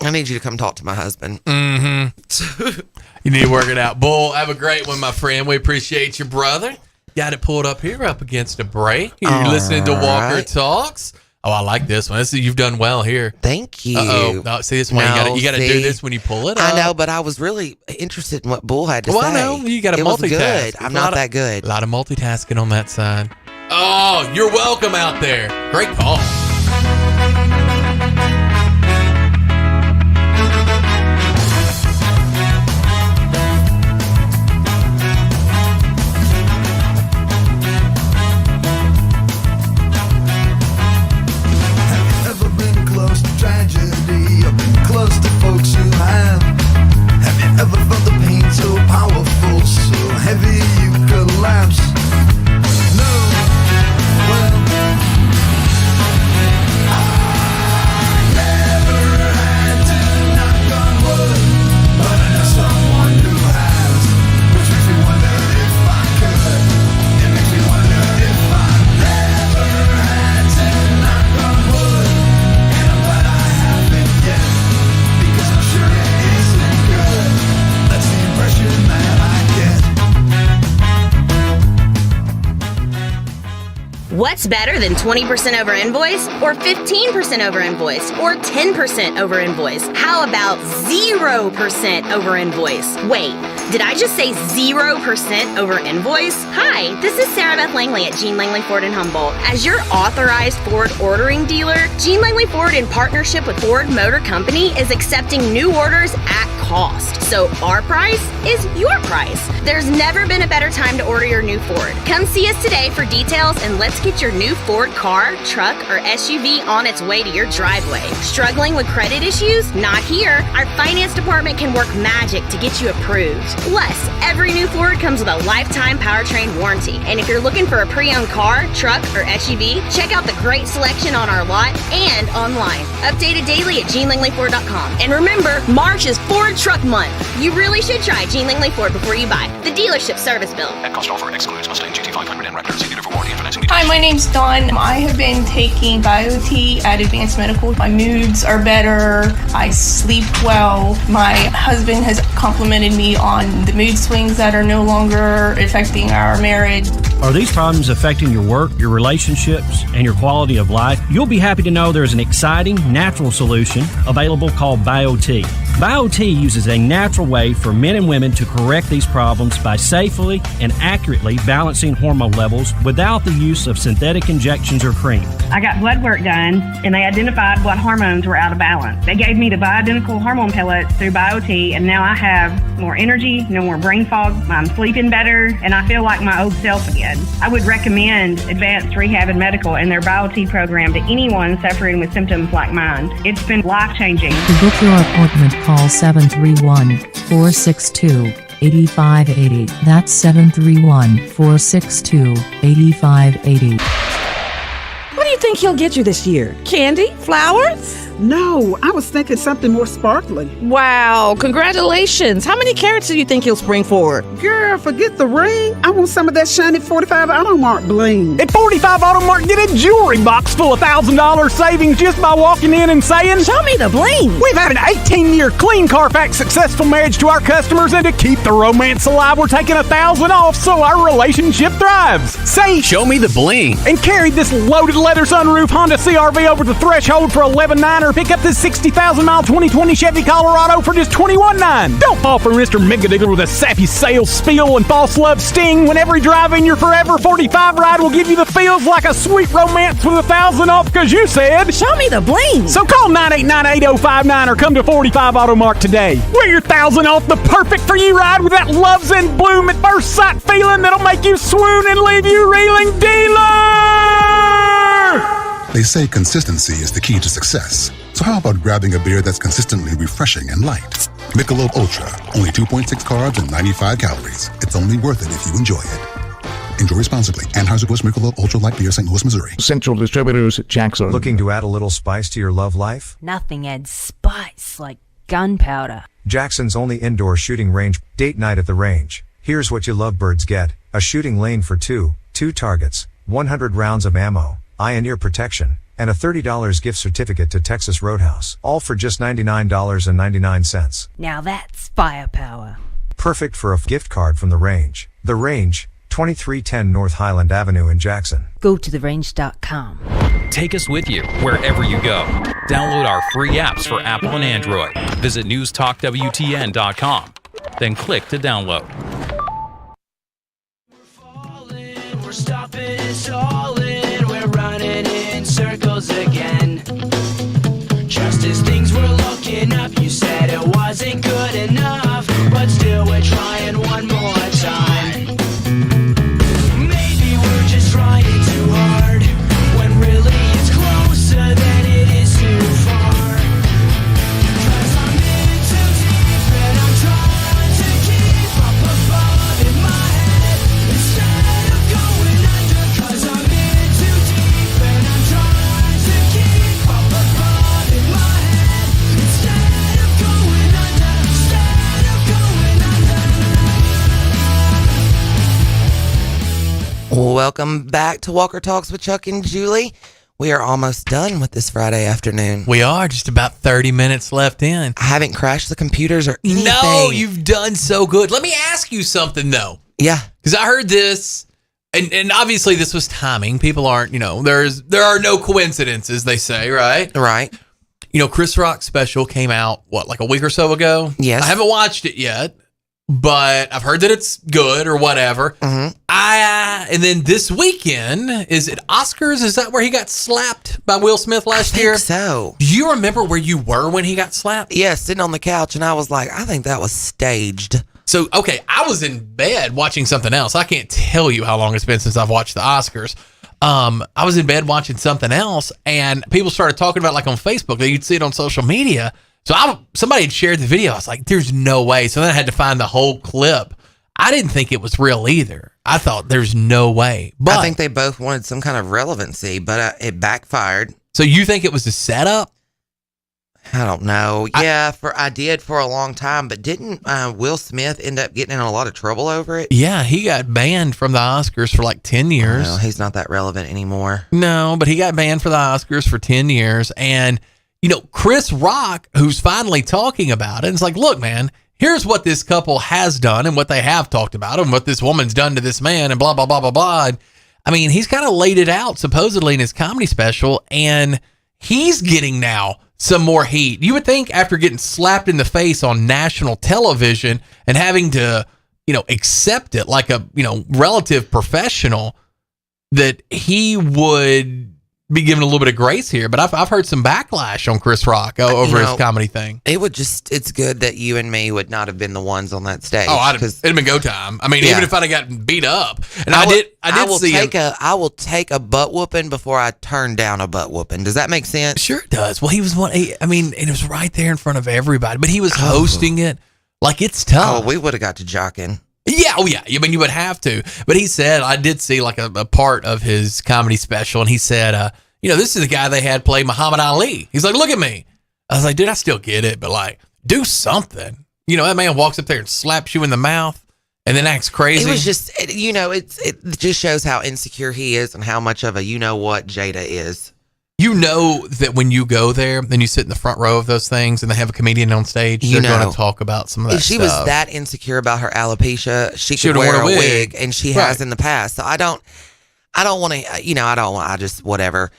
I need you to come talk to my husband. Mm-hmm. You need to work it out. Bull, have a great one, my friend. We appreciate you, brother. Got it pulled up here up against a break. You're listening to Walker Talks. Oh, I like this one. You've done well here. Thank you. No, see this one. You got to do this when you pull it up. I know, but I was really interested in what Bull had to say. Well, I know. You got to multitask. Good. I'm not that good. A lot of multitasking on that side. Oh, you're welcome out there. Great call. Tragedy, I've been close to folks who have. Have you ever felt the pain so powerful, so heavy you collapse? No, well, I never had to knock on wood, but I know someone who has, which makes me wonder if I could. It makes me wonder if I never had to knock on wood. Because I'm sure it isn't good. That's the impression that I get. What's better than 20% over invoice, or 15% over invoice, or 10% over invoice? How about 0% over invoice? Wait, did I just say 0% over invoice? Hi, this is Sarah Beth Langley at Gene Langley Ford in Humboldt. As your authorized Ford ordering dealer, Gene Langley Ford, in partnership with Ford Motor Company, is accepting new orders at cost. So our price is your price. There's never been a better time to order your new Ford. Come see us today for details, and let's get your new Ford car, truck, or SUV on its way to your driveway. Struggling with credit issues? Not here. Our finance department can work magic to get you approved. Plus, every new Ford comes with a lifetime powertrain warranty. And if you're looking for a pre-owned car, truck, or SUV, check out the great selection on our lot and online. Updated daily at GeneLangleyFord.com. And remember, March is Ford Truck Month. You really should try Gene Langley Ford before you buy. The dealership service bill. At cost offer excludes Mustang GT500 and Raptor. See dealer for warranty and financing details. Hi, my name's Dawn. I have been taking BioT at Advanced Medical. My moods are better. I sleep well. My husband has complimented me on the mood swings that are no longer affecting our marriage. Are these problems affecting your work, your relationships, and your quality of life? You'll be happy to know there's an exciting, natural solution available called BioT. BioT uses a natural way for men and women to correct these problems by safely and accurately balancing hormone levels without the use of synthetic injections or cream. I got blood work done, and they identified what hormones were out of balance. They gave me the bioidentical hormone pellets through BioT, and now I have more energy, no more brain fog, I'm sleeping better, and I feel like my old self again. I would recommend Advanced Rehab and Medical and their BioT program to anyone suffering with symptoms like mine. It's been life-changing. To book your appointment, call 731-462-8580. That's 731-462-8580. What do you think he'll get you this year? Candy? Flowers? No, I was thinking something more sparkly. Wow, congratulations. How many carats do you think he'll spring for? Girl, forget the ring. I want some of that shiny 45 Automark bling. At 45 Automark, get a jewelry box full of $1,000 savings just by walking in and saying, "Show me the bling." We've had an 18-year clean Carfax successful marriage to our customers, and to keep the romance alive, we're taking $1,000 off so our relationship thrives. Say, "Show me the bling," and carry this loaded leather sunroof Honda CRV over the threshold for $11,900, or pick up this 60,000-mile 2020 Chevy Colorado for just $21,900. Don't fall for Mr. Megadealer with a sappy sales spiel and false love sting when every drive-in your Forever 45 ride will give you the feels like a sweet romance with $1,000 off because you said, "Show me the bling." So call 989-8059 or come to 45 Automark today. Wear your $1,000 off the perfect for you ride with that love's in bloom at first sight feeling that'll make you swoon and leave you reeling. Dealer! They say consistency is the key to success. So how about grabbing a beer that's consistently refreshing and light? Michelob Ultra, only 2.6 carbs and 95 calories. It's only worth it if you enjoy it. Enjoy responsibly. Anheuser-Busch Michelob Ultra Light Beer, St. Louis, Missouri. Central Distributors, Jackson. Looking to add a little spice to your love life? Nothing adds spice like gunpowder. Jackson's only indoor shooting range. Date night at the range. Here's what you lovebirds get. A shooting lane for two targets, 100 rounds of ammo, eye and ear protection, and a $30 gift certificate to Texas Roadhouse. All for just $99.99. Now that's firepower. Perfect for a gift card from The Range. The Range, 2310 North Highland Avenue in Jackson. Go to therange.com. Take us with you wherever you go. Download our free apps for Apple and Android. Visit newstalkwtn.com. Then click to download. We're stopping and stalling. We're running in circles again. Just as things were looking up, you said it wasn't good enough. But still we're trying one more time. Maybe we're just trying too hard, when really it's closer than it is too far. 'Cause I'm in too deep and I'm trying to keep up above in my head instead of going under. 'Cause I'm in too deep and I'm trying to keep up above in my head instead of going under. Instead of going under. Welcome back to Walker Talks with Chuck and Julie. We are almost done with this Friday afternoon. We are just about 30 minutes left in. I haven't crashed the computers or anything. No, you've done so good. Let me ask you something, though. Yeah. Because I heard this, and obviously this was timing. People aren't, there are no coincidences, they say, right? Right. Chris Rock's special came out, like a week or so ago? Yes. I haven't watched it yet, but I've heard that it's good or whatever. Mm-hmm. And then this weekend, is it Oscars? Is that where he got slapped by Will Smith last year? I think so. Do you remember where you were when he got slapped? Yeah, sitting on the couch, and I was like, I think that was staged. So, okay, I was in bed watching something else. I can't tell you how long it's been since I've watched the Oscars. I was in bed watching something else, and people started talking about, like, on Facebook, that you'd see it on social media. So somebody had shared the video. I was like, there's no way. So then I had to find the whole clip. I didn't think it was real either. I thought there's no way. But I think they both wanted some kind of relevancy, but it backfired. So you think it was a setup? I don't know. I did for a long time, but didn't Will Smith end up getting in a lot of trouble over it? Yeah, he got banned from the Oscars for like 10 years. Well, he's not that relevant anymore. No, but he got banned for the Oscars for 10 years. And, Chris Rock, who's finally talking about it, it's like, look, man, here's what this couple has done and what they have talked about and what this woman's done to this man and blah, blah, blah, blah, blah. And, I mean, he's kind of laid it out supposedly in his comedy special, and he's getting now some more heat. You would think after getting slapped in the face on national television and having to, accept it like a, relative professional, that he would be given a little bit of grace here. But I've heard some backlash on Chris Rock over his comedy thing. It's good that you and me would not have been the ones on that stage. Oh, it'd have been go time. I mean, even if I'd have gotten beat up. And I will take a butt whooping before I turn down a butt whooping. Does that make sense? Sure it does. Well, he was and it was right there in front of everybody, but he was hosting it. Like, it's tough. Oh, we would have got to jocking. Yeah, oh yeah. I mean, you would have to. But he said, I did see like a part of his comedy special, and he said, this is the guy they had play Muhammad Ali. He's like, look at me. I was like, dude, I still get it, but like, do something. That man walks up there and slaps you in the mouth and then acts crazy. It was just, it just shows how insecure he is and how much of a what Jada is. You know that when you go there, then you sit in the front row of those things and they have a comedian on stage. They're going to talk about some of that stuff. If she was that insecure about her alopecia, she could wear a wig, and she has in the past. So I don't want to, whatever.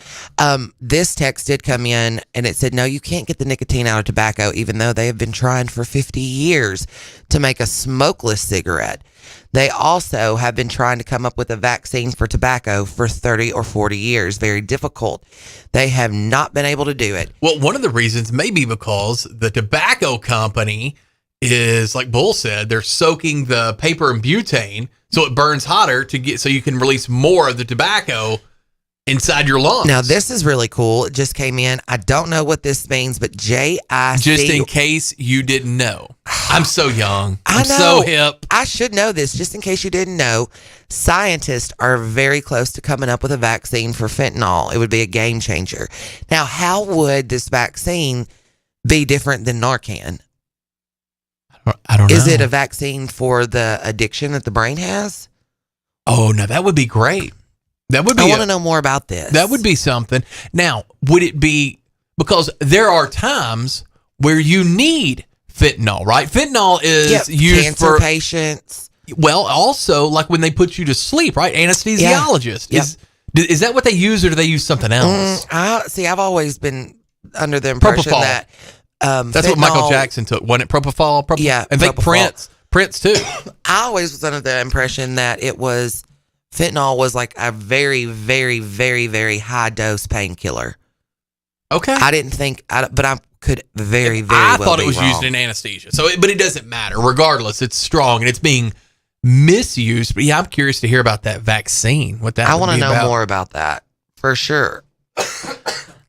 This text did come in and it said, no, you can't get the nicotine out of tobacco, even though they have been trying for 50 years to make a smokeless cigarette. They also have been trying to come up with a vaccine for tobacco for 30 or 40 years. Very difficult. They have not been able to do it. Well, one of the reasons may be because the tobacco company is, like Bull said, they're soaking the paper in butane so it burns hotter so you can release more of the tobacco inside your lungs. Now, this is really cool. It just came in. I don't know what this means, but JIC. Just in case you didn't know. I'm so young. I'm so hip. I should know this. Just in case you didn't know, scientists are very close to coming up with a vaccine for fentanyl. It would be a game changer. Now, how would this vaccine be different than Narcan? I don't know. Is it a vaccine for the addiction that the brain has? Oh, no, that would be great. That would be. I want to know more about this. That would be something. Now, would it be because there are times where you need fentanyl, right? Fentanyl is used cancer for patients. Well, also like when they put you to sleep, right? Anesthesiologist. Yeah. Is that what they use, or do they use something else? I've always been under the impression Propofol. that that's what Michael Jackson took, wasn't it? Propofol. Yeah, and I think Propofol. Prince too. I always was under the impression that fentanyl was like a very, very, very, very high dose painkiller. Okay. I didn't think, but I could very, very I well thought be it was wrong. used in anesthesia. But it doesn't matter. Regardless, it's strong and it's being misused. But yeah, I'm curious to hear about that vaccine. What that I want to know more about that for sure.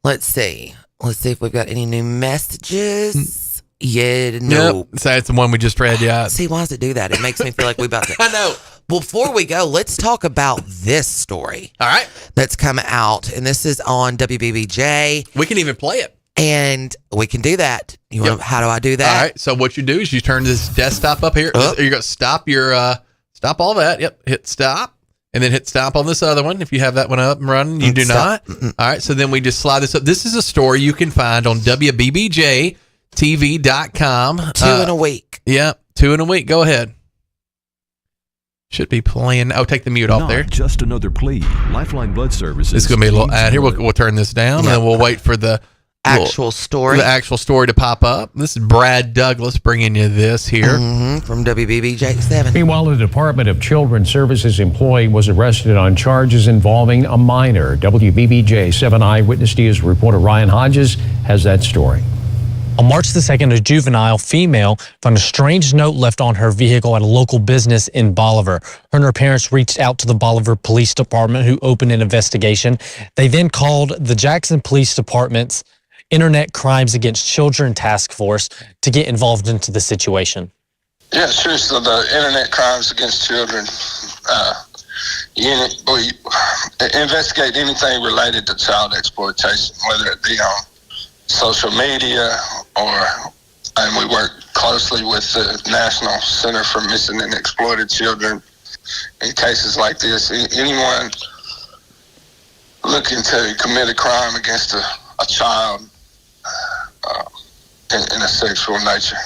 Let's see if we've got any new messages. Yeah, no. Yep. So that's the one we just read. Yeah. See, why does it do that? It makes me feel like we about to. I know. Before we go, let's talk about this story. All right. That's come out, and this is on WBBJ. We can even play it. And we can do that. How do I do that? All right. So what you do is you turn this desktop up here. You're going to stop stop all that. Yep. Hit stop. And then hit stop on this other one. If you have that one up and running, you do not. All right. So then we just slide this up. This is a story you can find on WBBJTV.com. 2 in a week. Yep. 2 in a week. Go ahead. Should be playing. Oh, take the mute off there. Just another plea. Lifeline Blood Services. It's going to be a little ad here. We'll turn this down, and then we'll wait for the actual story. The actual story to pop up. This is Brad Douglas bringing you this here from WBBJ7. Meanwhile, a Department of Children's Services employee was arrested on charges involving a minor. WBBJ7 Eyewitness News reporter Ryan Hodges has that story. On March the 2nd, a juvenile female found a strange note left on her vehicle at a local business in Bolivar. Her and her parents reached out to the Bolivar Police Department, who opened an investigation. They then called the Jackson Police Department's Internet Crimes Against Children Task Force to get involved into the situation. Yeah, sure. So the Internet Crimes Against Children unit, we investigate anything related to child exploitation, whether it be on social media and we work closely with the National Center for Missing and Exploited Children in cases like this. Anyone looking to commit a crime against a child in a sexual nature.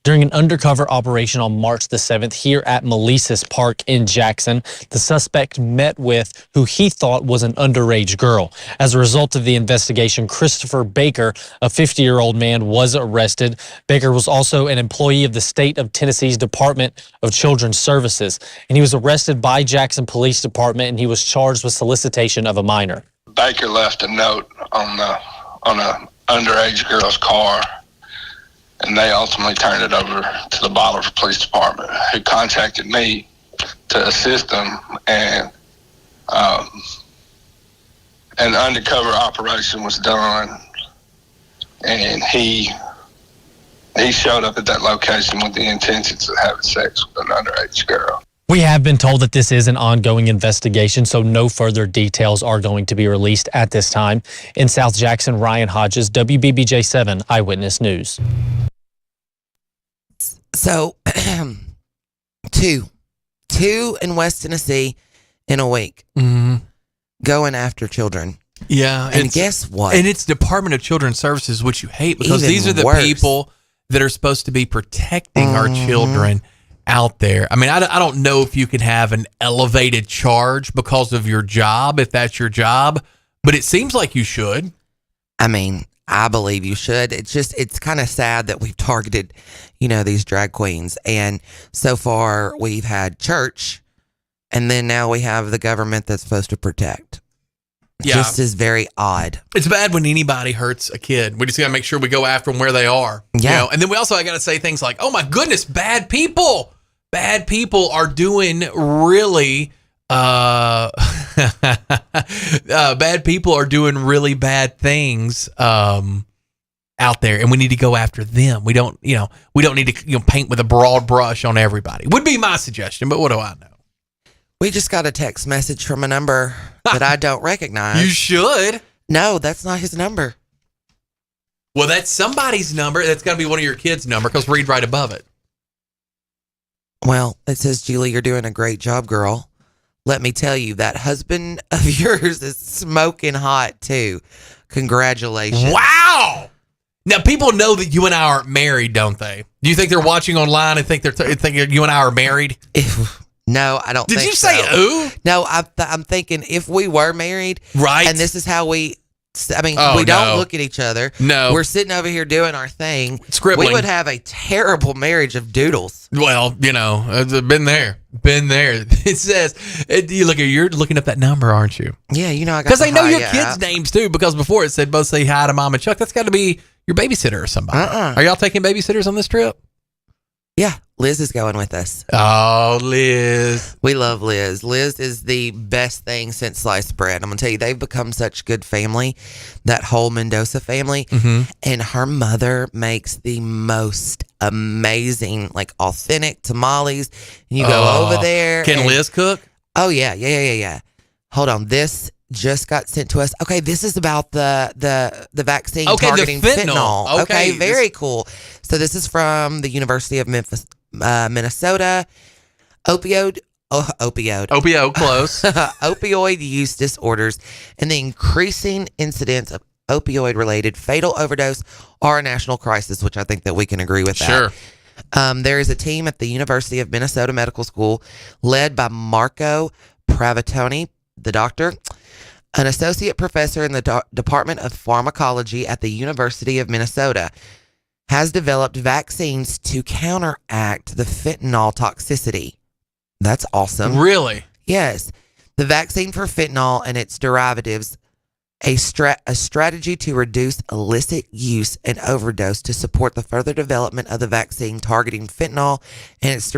During an undercover operation on March the 7th here at Melissa's Park in Jackson, the suspect met with who he thought was an underage girl. As a result of the investigation, Christopher Baker, a 50-year-old man, was arrested. Baker was also an employee of the state of Tennessee's Department of Children's Services, and he was arrested by Jackson Police Department, and he was charged with solicitation of a minor. Baker left a note on a underage girl's car, and they ultimately turned it over to the Bolivar Police Department, who contacted me to assist them, and an undercover operation was done, and he showed up at that location with the intentions of having sex with an underage girl. We have been told that this is an ongoing investigation, so no further details are going to be released at this time. In South Jackson, Ryan Hodges, WBBJ7 Eyewitness News. So, two in West Tennessee in a week, going after children. Yeah. And guess what? And it's Department of Children's Services, which you hate, because Even these are the worse. people that are supposed to be protecting our children out there. I mean, I don't know if you can have an elevated charge because of your job, if that's your job, but it seems like you should. I mean, I believe you should. It's kind of sad that we've targeted, these drag queens. And so far we've had church, and then now we have the government that's supposed to protect. Yeah. Just is very odd. It's bad when anybody hurts a kid. We just got to make sure we go after them where they are. Yeah. And then I got to say things like, oh my goodness, bad people are doing really, bad people are doing really bad things, out there, and we need to go after them. We don't need to, paint with a broad brush on everybody. Would be my suggestion, but what do I know? We just got a text message from a number that I don't recognize. You should. No, that's not his number. Well, that's somebody's number. That's got to be one of your kids' number, because read right above it. Well, it says, Julie, you're doing a great job, girl. let me tell you, that husband of yours is smoking hot too. Congratulations. Wow. Now, people know that you and I aren't married, don't they? Do you think they're watching online and think think you and I are married? No, I don't think so. Did you say ooh? No, I'm thinking if we were married, right? And this is how we don't look at each other. No. We're sitting over here doing our thing. Scribbling. We would have a terrible marriage of doodles. Well, I've been there. It says, you're looking up that number, aren't you? Yeah, I got because they know your yeah. kids' names too. Because before it said both say hi to Mom and Chuck. That's got to be your babysitter or somebody. Are y'all taking babysitters on this trip? Yeah, Liz is going with us. Oh, Liz. We love Liz. Liz is the best thing since sliced bread. I'm going to tell you, they've become such good family, that whole Mendoza family. Mm-hmm. And her mother makes the most amazing, authentic tamales. And you go over there. Can Liz cook? Oh, yeah. Hold on. This just got sent to us. Okay, this is about the vaccine targeting the fentanyl. Okay, very cool. So this is from the University of Memphis, Minnesota. Opioid, close. Opioid use disorders and the increasing incidence of opioid-related fatal overdose are a national crisis, which I think that we can agree with that. Sure. There is a team at the University of Minnesota Medical School led by Marco Pravatoni, the doctor, an associate professor in the Department of Pharmacology at the University of Minnesota, has developed vaccines to counteract the fentanyl toxicity. That's awesome. Really? Yes. The vaccine for fentanyl and its derivatives, a strategy to reduce illicit use and overdose to support the further development of the vaccine targeting fentanyl and its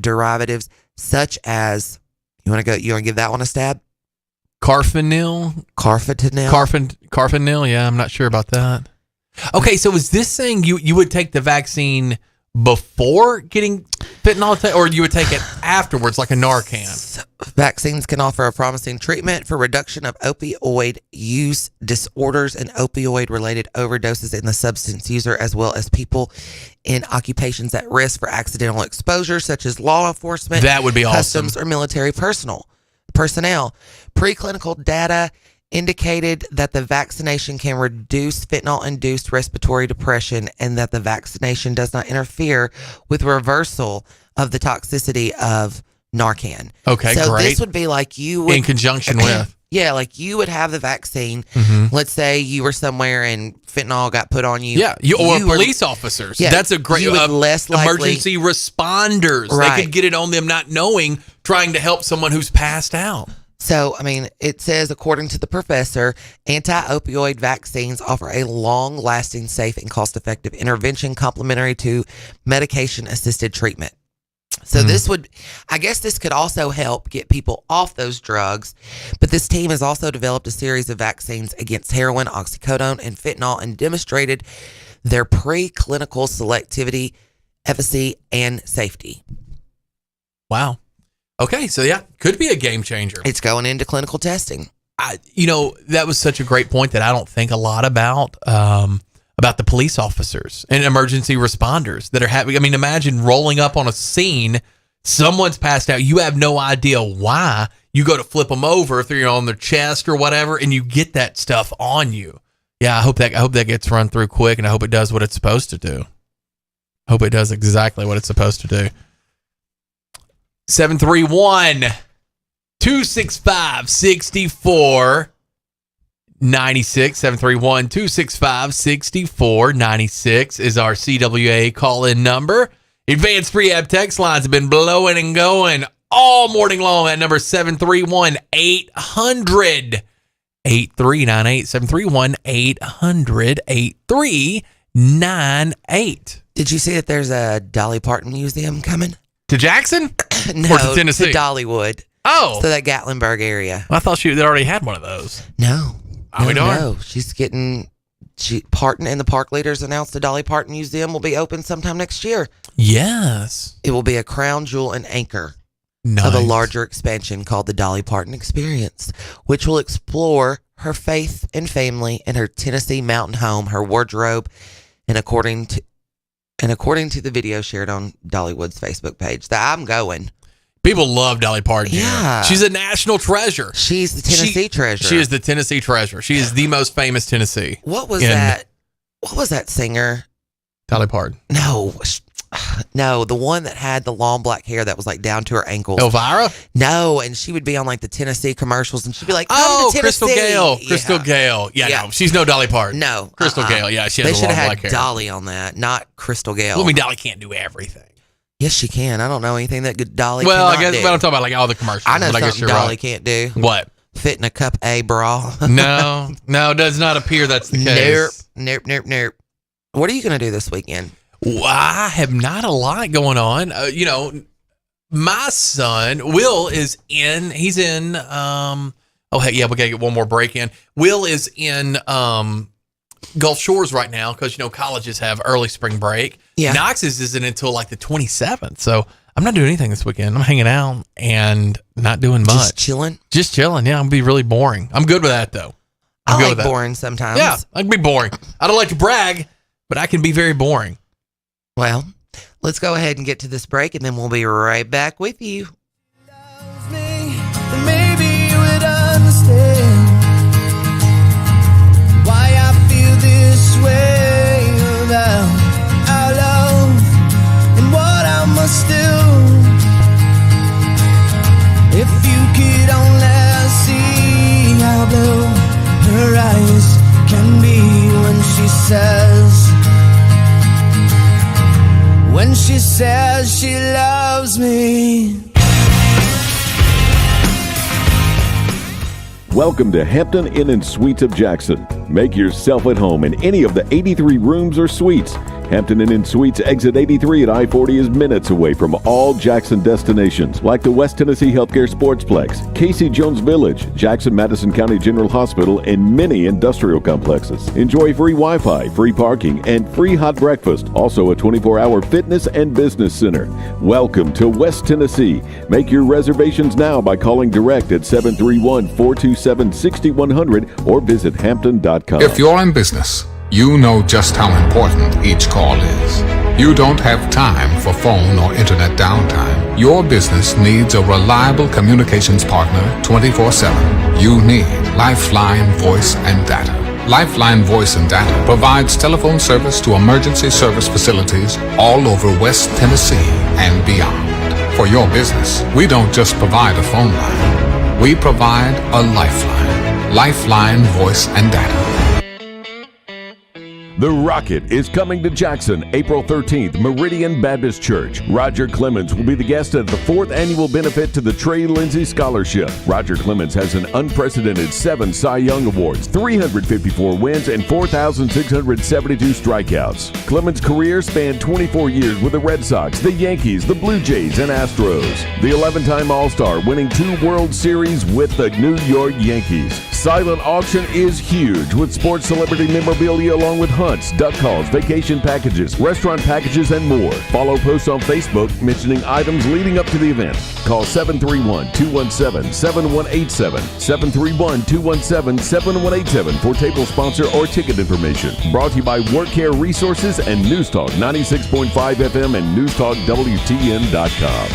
derivatives, such as, you want to give that one a stab? Carfentanil? Carfentanil, yeah, I'm not sure about that. Okay, so is this saying you would take the vaccine before getting fentanyl, or you would take it afterwards, like a Narcan? Vaccines can offer a promising treatment for reduction of opioid use disorders and opioid-related overdoses in the substance user, as well as people in occupations at risk for accidental exposure, such as law enforcement, that would be customs, awesome, or military personnel. Preclinical data indicated that the vaccination can reduce fentanyl-induced respiratory depression and that the vaccination does not interfere with reversal of the toxicity of Narcan. Okay, so great. This would be like you would... In conjunction with... Yeah, like you would have the vaccine. Mm-hmm. Let's say you were somewhere and fentanyl got put on you. Yeah, or police officers. Yeah, that's a great... less likely, emergency responders. Right. They could get it on them not knowing, trying to help someone who's passed out. So, it says, according to the professor, anti-opioid vaccines offer a long-lasting, safe, and cost-effective intervention complementary to medication-assisted treatment. So this could also help get people off those drugs. But this team has also developed a series of vaccines against heroin, oxycodone, and fentanyl and demonstrated their preclinical selectivity, efficacy, and safety. Wow. Okay, so yeah, could be a game changer. It's going into clinical testing. That was such a great point that I don't think a lot about the police officers and emergency responders that are having. Imagine rolling up on a scene, someone's passed out, you have no idea why. You go to flip them over if they're on their chest or whatever, and you get that stuff on you. Yeah, I hope that gets run through quick, and I hope it does what it's supposed to do. I hope it does exactly what it's supposed to do. 731-265-6496 731-265-6496 is our CWA call-in number. Advanced Prehab text lines have been blowing and going all morning long. That number is 731-800-8398 731-800-8398. Did you see that there's a Dolly Parton museum coming? To Jackson? No, or to Tennessee? To Dollywood. Oh. To that Gatlinburg area. I thought they already had one of those. No. No. Parton and the park leaders announced the Dolly Parton Museum will be open sometime next year. Yes. It will be a crown jewel and anchor nice. Of a larger expansion called the Dolly Parton Experience, which will explore her faith and family in her Tennessee mountain home, her wardrobe, and according to the video shared on Dollywood's Facebook page, that I'm going. People love Dolly Parton. Yeah. She's a national treasure. She's the Tennessee treasure. She is the Tennessee treasure. She is the most famous Tennessee. What was that? What was that singer? Dolly Parton. No, the one that had the long black hair that was like down to her ankles. Elvira? No, and she would be on like the Tennessee commercials and she'd be like, Crystal Gale. Crystal Gale. Yeah, no, she's no Dolly Parton. No. Crystal Gale, yeah, she has They a should long have black had hair. Dolly on that, not Crystal Gale. Well, I mean, Dolly can't do everything. Yes, she can. I don't know anything that good Dolly Well, I cannot guess do. but I'm talking about like all the commercials. I know but I guess something you're Dolly right. can't do. What? Fit in a cup A bra. No, it does not appear that's the case. Nope. What are you going to do this weekend? Well, I have not a lot going on. My son, Will, is in. He's in. We got to get one more break in. Will is in Gulf Shores right now because, colleges have early spring break. Yeah. Knox's isn't until like the 27th. So I'm not doing anything this weekend. I'm hanging out and not doing much. Just chilling. Yeah, I'm be really boring. I'm good with that, though. I like boring sometimes. Yeah, I can be boring. I don't like to brag, but I can be very boring. Well, let's go ahead and get to this break, and then we'll be right back with you. Maybe you would understand why I feel this way about our love and what I must do. If you could only see how blue her eyes can be when she says she loves me. Welcome to Hampton Inn & Suites of Jackson. Make yourself at home in any of the 83 rooms or suites. Hampton Inn & Suites exit 83 at I-40 is minutes away from all Jackson destinations like the West Tennessee Healthcare Sportsplex, Casey Jones Village, Jackson Madison County General Hospital, and many industrial complexes. Enjoy free Wi-Fi, free parking, and free hot breakfast. Also a 24-hour fitness and business center. Welcome to West Tennessee. Make your reservations now by calling direct at 731-427-6100 or visit hampton.com. If you're in business, you know just how important each call is. You don't have time for phone or internet downtime. Your business needs a reliable communications partner 24/7. You need Lifeline Voice and Data. Lifeline Voice and Data provides telephone service to emergency service facilities all over West Tennessee and beyond. For your business, we don't just provide a phone line. We provide a lifeline. Lifeline Voice and Data. The Rocket is coming to Jackson April 13th, Meridian Baptist Church. Roger Clemens will be the guest at the 4th annual benefit to the Trey Lindsay Scholarship. Roger Clemens has an unprecedented 7 Cy Young Awards, 354 wins, and 4,672 strikeouts. Clemens' career spanned 24 years with the Red Sox, the Yankees, the Blue Jays, and Astros. The 11-time All-Star, winning 2 World Series with the New York Yankees. Silent auction is huge with sports celebrity memorabilia along with hunts, duck calls, vacation packages, restaurant packages, and more. Follow posts on Facebook mentioning items leading up to the event. Call 731-217-7187, 731-217-7187 for table sponsor or ticket information. Brought to you by Work Care Resources and News Talk 96.5 FM and NewsTalkWTN.com.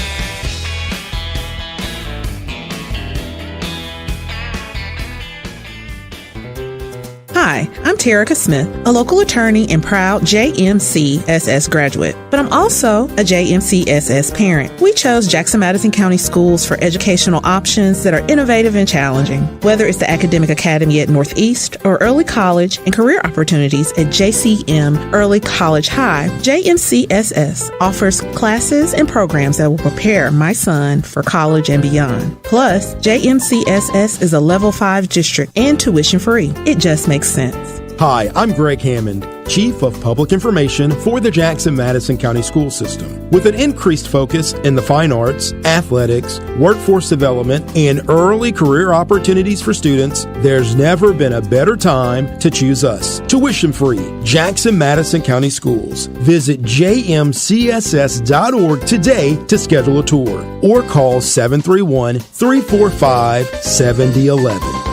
Hi, I'm Terica Smith, a local attorney and proud JMCSS graduate, but I'm also a JMCSS parent. We chose Jackson Madison County Schools for educational options that are innovative and challenging. Whether it's the Academic Academy at Northeast or early college and career opportunities at JCM Early College High, JMCSS offers classes and programs that will prepare my son for college and beyond. Plus, JMCSS is a Level 5 district and tuition free. It just makes sense. Hi, I'm Greg Hammond, Chief of Public Information for the Jackson Madison County School System. With an increased focus in the fine arts, athletics, workforce development, and early career opportunities for students, there's never been a better time to choose us. Tuition-free, Jackson Madison County Schools. Visit jmcss.org today to schedule a tour or call 731-345-7011.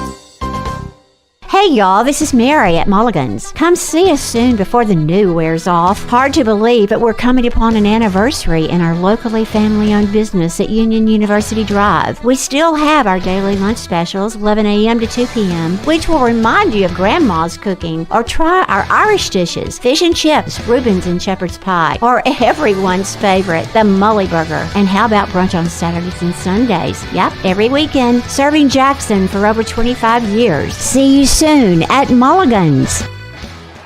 Hey y'all, this is Mary at Mulligan's. Come see us soon before the new wears off. Hard to believe, but we're coming upon an anniversary in our locally family-owned business at Union University Drive. We still have our daily lunch specials, 11 a.m. to 2 p.m., which will remind you of Grandma's cooking, or try our Irish dishes, fish and chips, Reuben's and shepherd's pie, or everyone's favorite, the Mully Burger. And how about brunch on Saturdays and Sundays? Yep, every weekend, serving Jackson for over 25 years. See you soon at Mulligan's.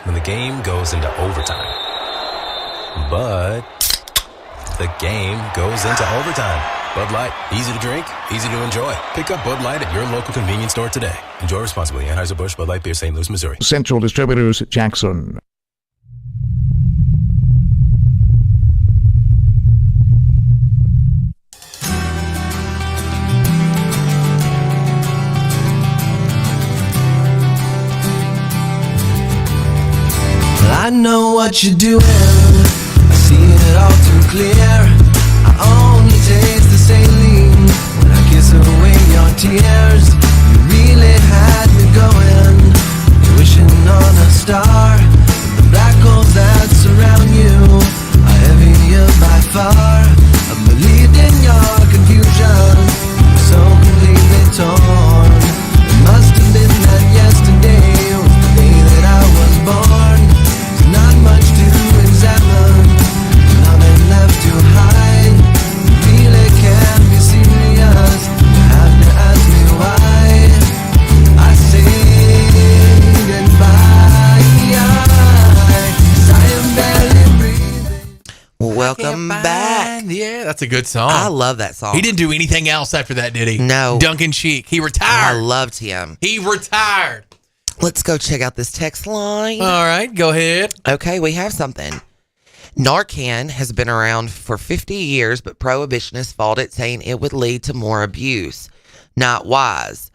When the game goes into overtime. But the game goes into overtime. Bud Light, easy to drink, easy to enjoy. Pick up Bud Light at your local convenience store today. Enjoy responsibly. Anheuser-Busch, Bud Light Beer, St. Louis, Missouri. Central Distributors, Jackson. I know what you're doing, I see it all too clear. I only taste the saline when I kiss away your tears. You really had me going, you're wishing on a star. The black holes that surround you are heavier by far. I believed in your confusion, so completely torn. It must have been that yesterday was the day that I was born. Not much to examine, nothing left to hide. You really can't be serious, you have to ask me why. I say goodbye, 'cause I am barely breathing. Welcome back. Yeah, that's a good song. I love that song. He didn't do anything else after that, did he? No. Duncan Sheik. He retired. I loved him. He retired. Let's go check out this text line. All right, go ahead. Okay, we have something. Narcan has been around for 50 years, but prohibitionists fought it, saying it would lead to more abuse. Not wise.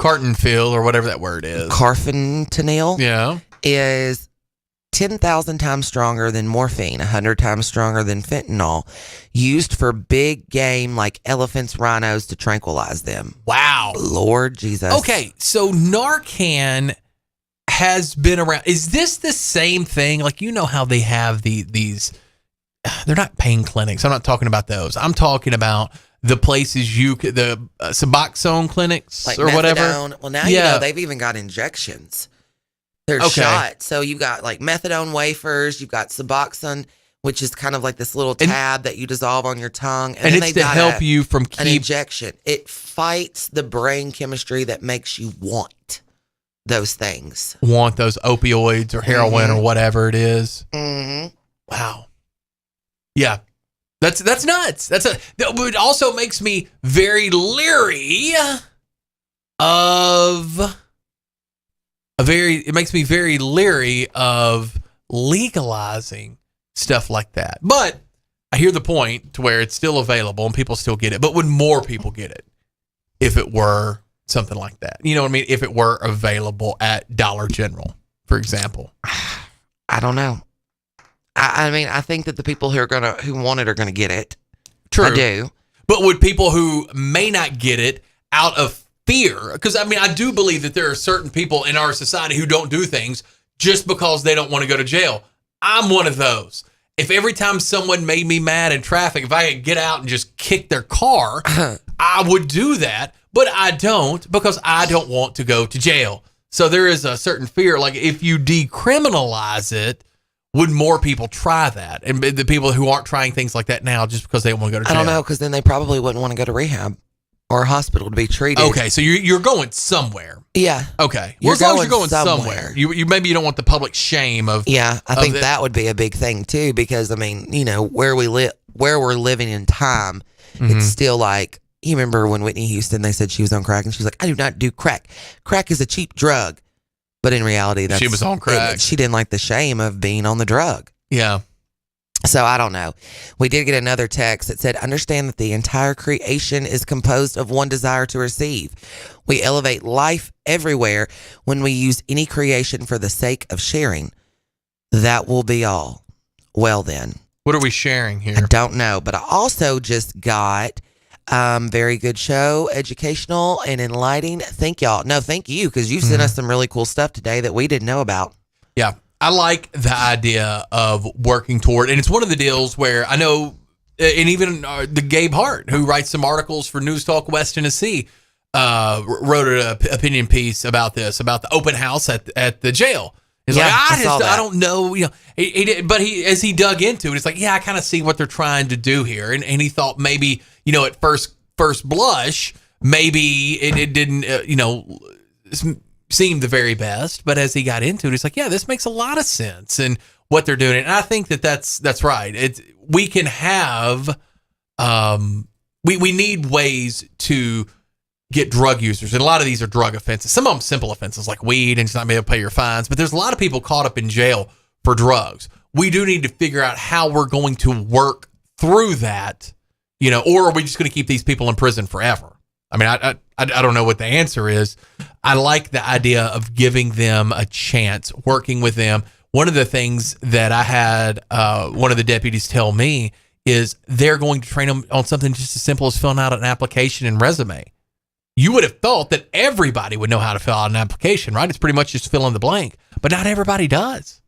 Cartonfill, or whatever that word is. Carfentanil Yeah. is 10,000 times stronger than morphine, 100 times stronger than fentanyl, used for big game like elephants, rhinos to tranquilize them. Wow. Lord Jesus. Okay, so Narcan has been around. Is this the same thing? Like, you know how they have these, they're not pain clinics. I'm not talking about those. I'm talking about the places the Suboxone clinics Like or whatever. methadone. Well, now you know they've even got injections. They're shots. So you've got like methadone wafers, you've got Suboxone, which is kind of like this little tab that you dissolve on your tongue. And then it's to help you from an injection. It fights the brain chemistry that makes you want those things. Want those opioids or heroin or whatever it is. Mm-hmm. Wow. Yeah. That's nuts. It also makes me very leery of it makes me very leery of legalizing stuff like that. But I hear the point to where it's still available and people still get it. But would more people get it if it were something like that? You know what I mean? If it were available at Dollar General, for example. I don't know. I mean, I think that the people who want it are gonna get it. True. I do. But would people who may not get it out of fear? Because I mean, I do believe that there are certain people in our society who don't do things just because they don't want to go to jail. I'm one of those. If every time someone made me mad in traffic, if I could get out and just kick their car, I would do that. But I don't, because I don't want to go to jail. So there is a certain fear. Like, if you decriminalize it, would more people try that? And the people who aren't trying things like that now just because they want to go to jail? I don't know, because then they probably wouldn't want to go to rehab or a hospital to be treated. Okay, so you're going somewhere. Yeah. Okay. Well, as long as you're going somewhere. You maybe you don't want the public shame of. Yeah, I think that would be a big thing too, because I mean, you know, where we're living in time, it's still like, you remember when Whitney Houston, they said she was on crack, and she was like, I do not do crack. Crack is a cheap drug. But in reality, she was on crack. She didn't like the shame of being on the drug. Yeah. So I don't know. We did get another text that said, understand that the entire creation is composed of one desire to receive. We elevate life everywhere when we use any creation for the sake of sharing. That will be all. Well then. What are we sharing here? I don't know. But I also just got Very good show, educational and enlightening. Thank y'all. No, thank you, because you've sent us some really cool stuff today that we didn't know about. Yeah. I like the idea of working toward, and it's one of the deals where I know, and even the Gabe Hart, who writes some articles for News Talk West Tennessee, wrote an opinion piece about this, about the open house at the jail. He's like, I don't know, but as he dug into it, it's like, I kind of see what they're trying to do here, and he thought maybe, at first blush, maybe it didn't, seem the very best, but as he got into it, it's like, this makes a lot of sense and what they're doing. And I think that's right. We can have, we need ways to get drug users. And a lot of these are drug offenses. Some of them simple offenses like weed and just not being able to pay your fines, but there's a lot of people caught up in jail for drugs. We do need to figure out how we're going to work through that, or are we just going to keep these people in prison forever? I mean, I don't know what the answer is. I like the idea of giving them a chance, working with them. One of the things that I had one of the deputies tell me is they're going to train them on something just as simple as filling out an application and resume. You would have thought that everybody would know how to fill out an application, right? It's pretty much just fill in the blank, but not everybody does.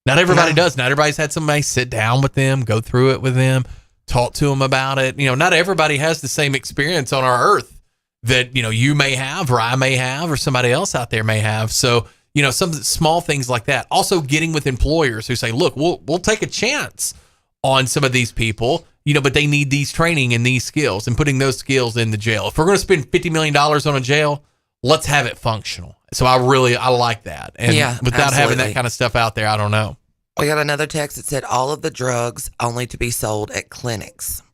Not everybody does. Not everybody's had somebody sit down with them, go through it with them, talk to them about it. Not everybody has the same experience on our earth that, you may have, or I may have, or somebody else out there may have. So, some small things like that. Also getting with employers who say, look, we'll take a chance on some of these people, but they need these training and these skills, and putting those skills in the jail. If we're going to spend $50 million on a jail, let's have it functional. So I like that. And without having that kind of stuff out there, I don't know. We got another text that said all of the drugs only to be sold at clinics.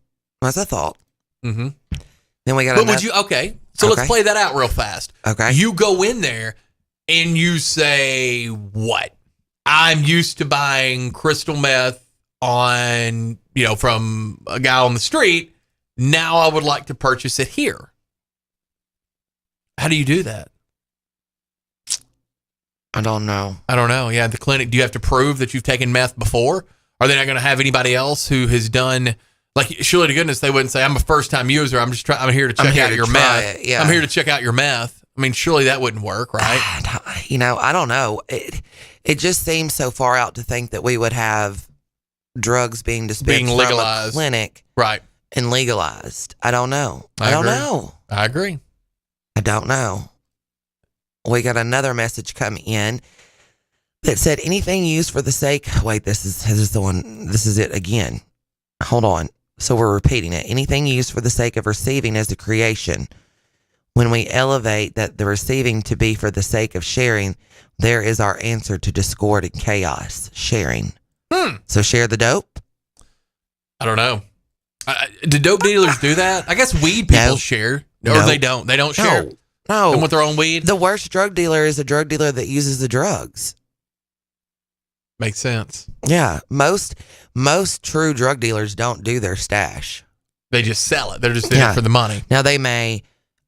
As I thought. Mm-hmm. Then we got. But would you? Okay, so let's play that out real fast. Okay. You go in there and you say, "What? I'm used to buying crystal meth on, from a guy on the street. Now I would like to purchase it here." How do you do that? I don't know. Yeah, at the clinic, do you have to prove that you've taken meth before? Are they not going to have anybody else who has done? Like, surely to goodness, they wouldn't say, "I'm a first-time user. I'm here to check out your meth. I'm here to check out your meth." I mean, surely that wouldn't work, right? I don't know. It just seems so far out to think that we would have drugs being dispensed from a clinic, right, and legalized. I don't know. I don't know. I agree. I don't know. We got another message come in that said anything used for the sake. Wait, this is the one. This is it again. Hold on. So we're repeating it. Anything used for the sake of receiving as a creation. When we elevate that the receiving to be for the sake of sharing, there is our answer to discord and chaos. Sharing. So share the dope? I don't know. Do dope dealers do that? I guess weed people share. Or they don't. They don't share. No. Them with their own weed? The worst drug dealer is a drug dealer that uses the drugs. Makes sense. Yeah. Most true drug dealers don't do their stash. They just sell it. They're just in it for the money. Now, they may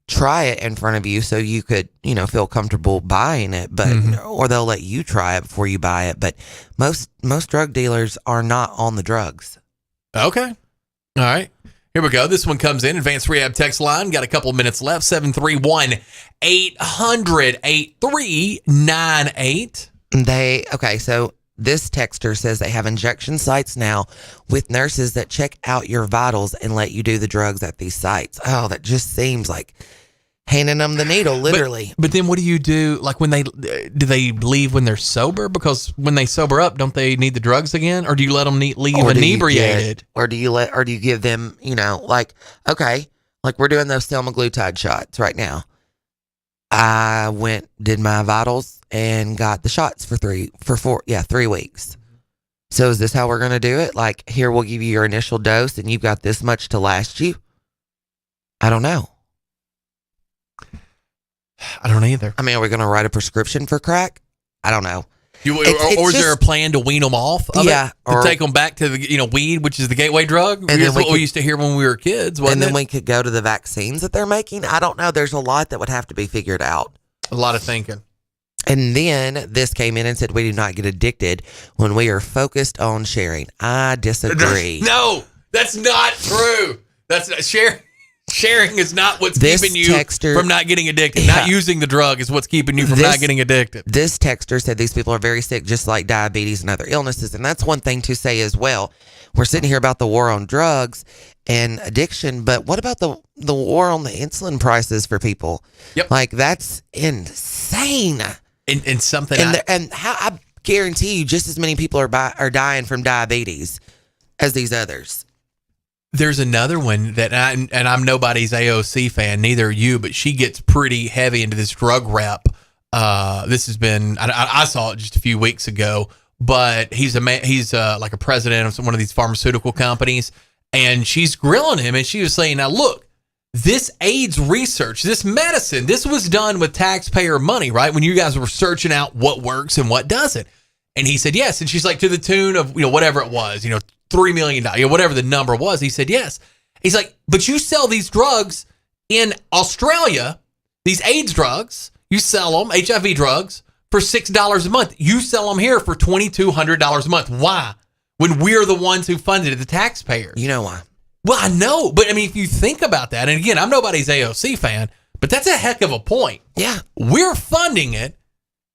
try it in front of you so you could, feel comfortable buying it, but or they'll let you try it before you buy it. But most drug dealers are not on the drugs. Okay. All right. Here we go. This one comes in. Advanced Rehab text line. Got a couple of minutes left. 731-800-8398. So this texter says they have injection sites now with nurses that check out your vitals and let you do the drugs at these sites. Oh, that just seems like handing them the needle, literally. But then what do you do? Like, do they leave when they're sober? Because when they sober up, don't they need the drugs again? Or do you let them leave inebriated? Or do you give them, like we're doing those semaglutide shots right now. I did my vitals and got the shots for 3 weeks. So is this how we're going to do it? Like, here, we'll give you your initial dose and you've got this much to last you? I don't know. I don't either. I mean, are we going to write a prescription for crack? I don't know. Or is there a plan to wean them off of it? To take them back to the weed, which is the gateway drug? And that's what we used to hear when we were kids, wasn't it? And then we could go to the vaccines that they're making. I don't know. There's a lot that would have to be figured out. A lot of thinking. And then this came in and said we do not get addicted when we are focused on sharing. I disagree. No, that's not true. That's not, Sharing is not what's This keeping you texter- from not getting addicted. Yeah. Not using the drug is what's keeping you from not getting addicted. This texter said these people are very sick, just like diabetes and other illnesses. And that's one thing to say as well. We're sitting here about the war on drugs and addiction, but what about the war on the insulin prices for people? Yep. Like, that's insane. And something. And how I guarantee you, just as many people are dying from diabetes as these others. There's another one that I'm nobody's AOC fan, neither are you, but she gets pretty heavy into this drug rep. This has been, I saw it just a few weeks ago, but he's like a president of one of these pharmaceutical companies, and she's grilling him, and she was saying, now look, this AIDS research, this medicine, this was done with taxpayer money, right? When you guys were searching out what works and what doesn't. And he said yes, and she's like, to the tune of, whatever it was, $3 million, whatever the number was. He said yes. He's like, but you sell these drugs in Australia, these AIDS drugs, you sell them, HIV drugs, for $6 a month. You sell them here for $2,200 a month. Why? When we're the ones who funded it, the taxpayers. You know why? Well, I know, but I mean, if you think about that, and again, I'm nobody's AOC fan, but that's a heck of a point. Yeah. We're funding it,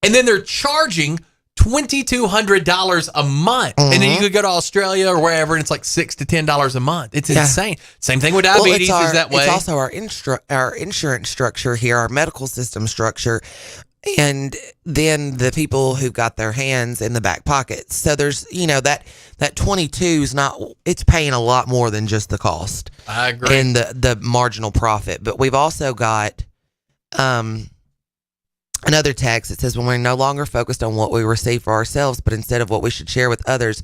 and then they're charging $2,200 a month. And then you could go to Australia or wherever, and it's like $6 to $10 a month. It's insane. Same thing with diabetes is that way. It's also our insurance structure here, our medical system structure, and then the people who got their hands in the back pockets. So there's, that 22 is not, it's paying a lot more than just the cost. I agree. And the marginal profit. But we've also got another text that says, when we're no longer focused on what we receive for ourselves, but instead of what we should share with others,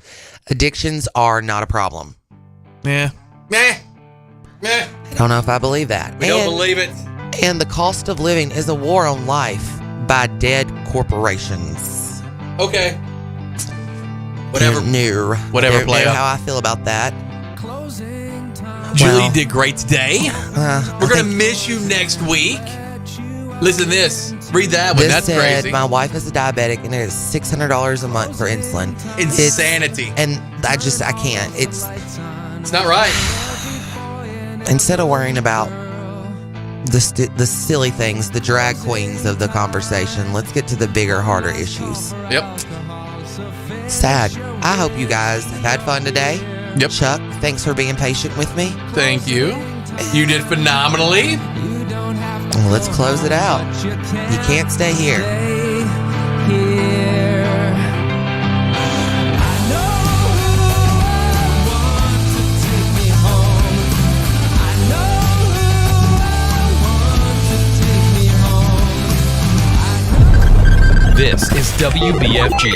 addictions are not a problem. Yeah. Meh. I don't know if I believe that. We don't believe it. And the cost of living is a war on life by dead corporations. Okay. Whatever. Whatever, player. How I feel about that. Julie, you did great today. We're going to miss you next week. Listen to this. Read that one. That's said, crazy. My wife is a diabetic and it is $600 a month for insulin. Insanity. I can't. It's not right. Instead of worrying about the silly things, the drag queens of the conversation, let's get to the bigger, harder issues. Yep. Sad. I hope you guys have had fun today. Yep. Chuck, thanks for being patient with me. Thank you. You did phenomenally. Well, let's close it out. You can't stay here. This is WBFG.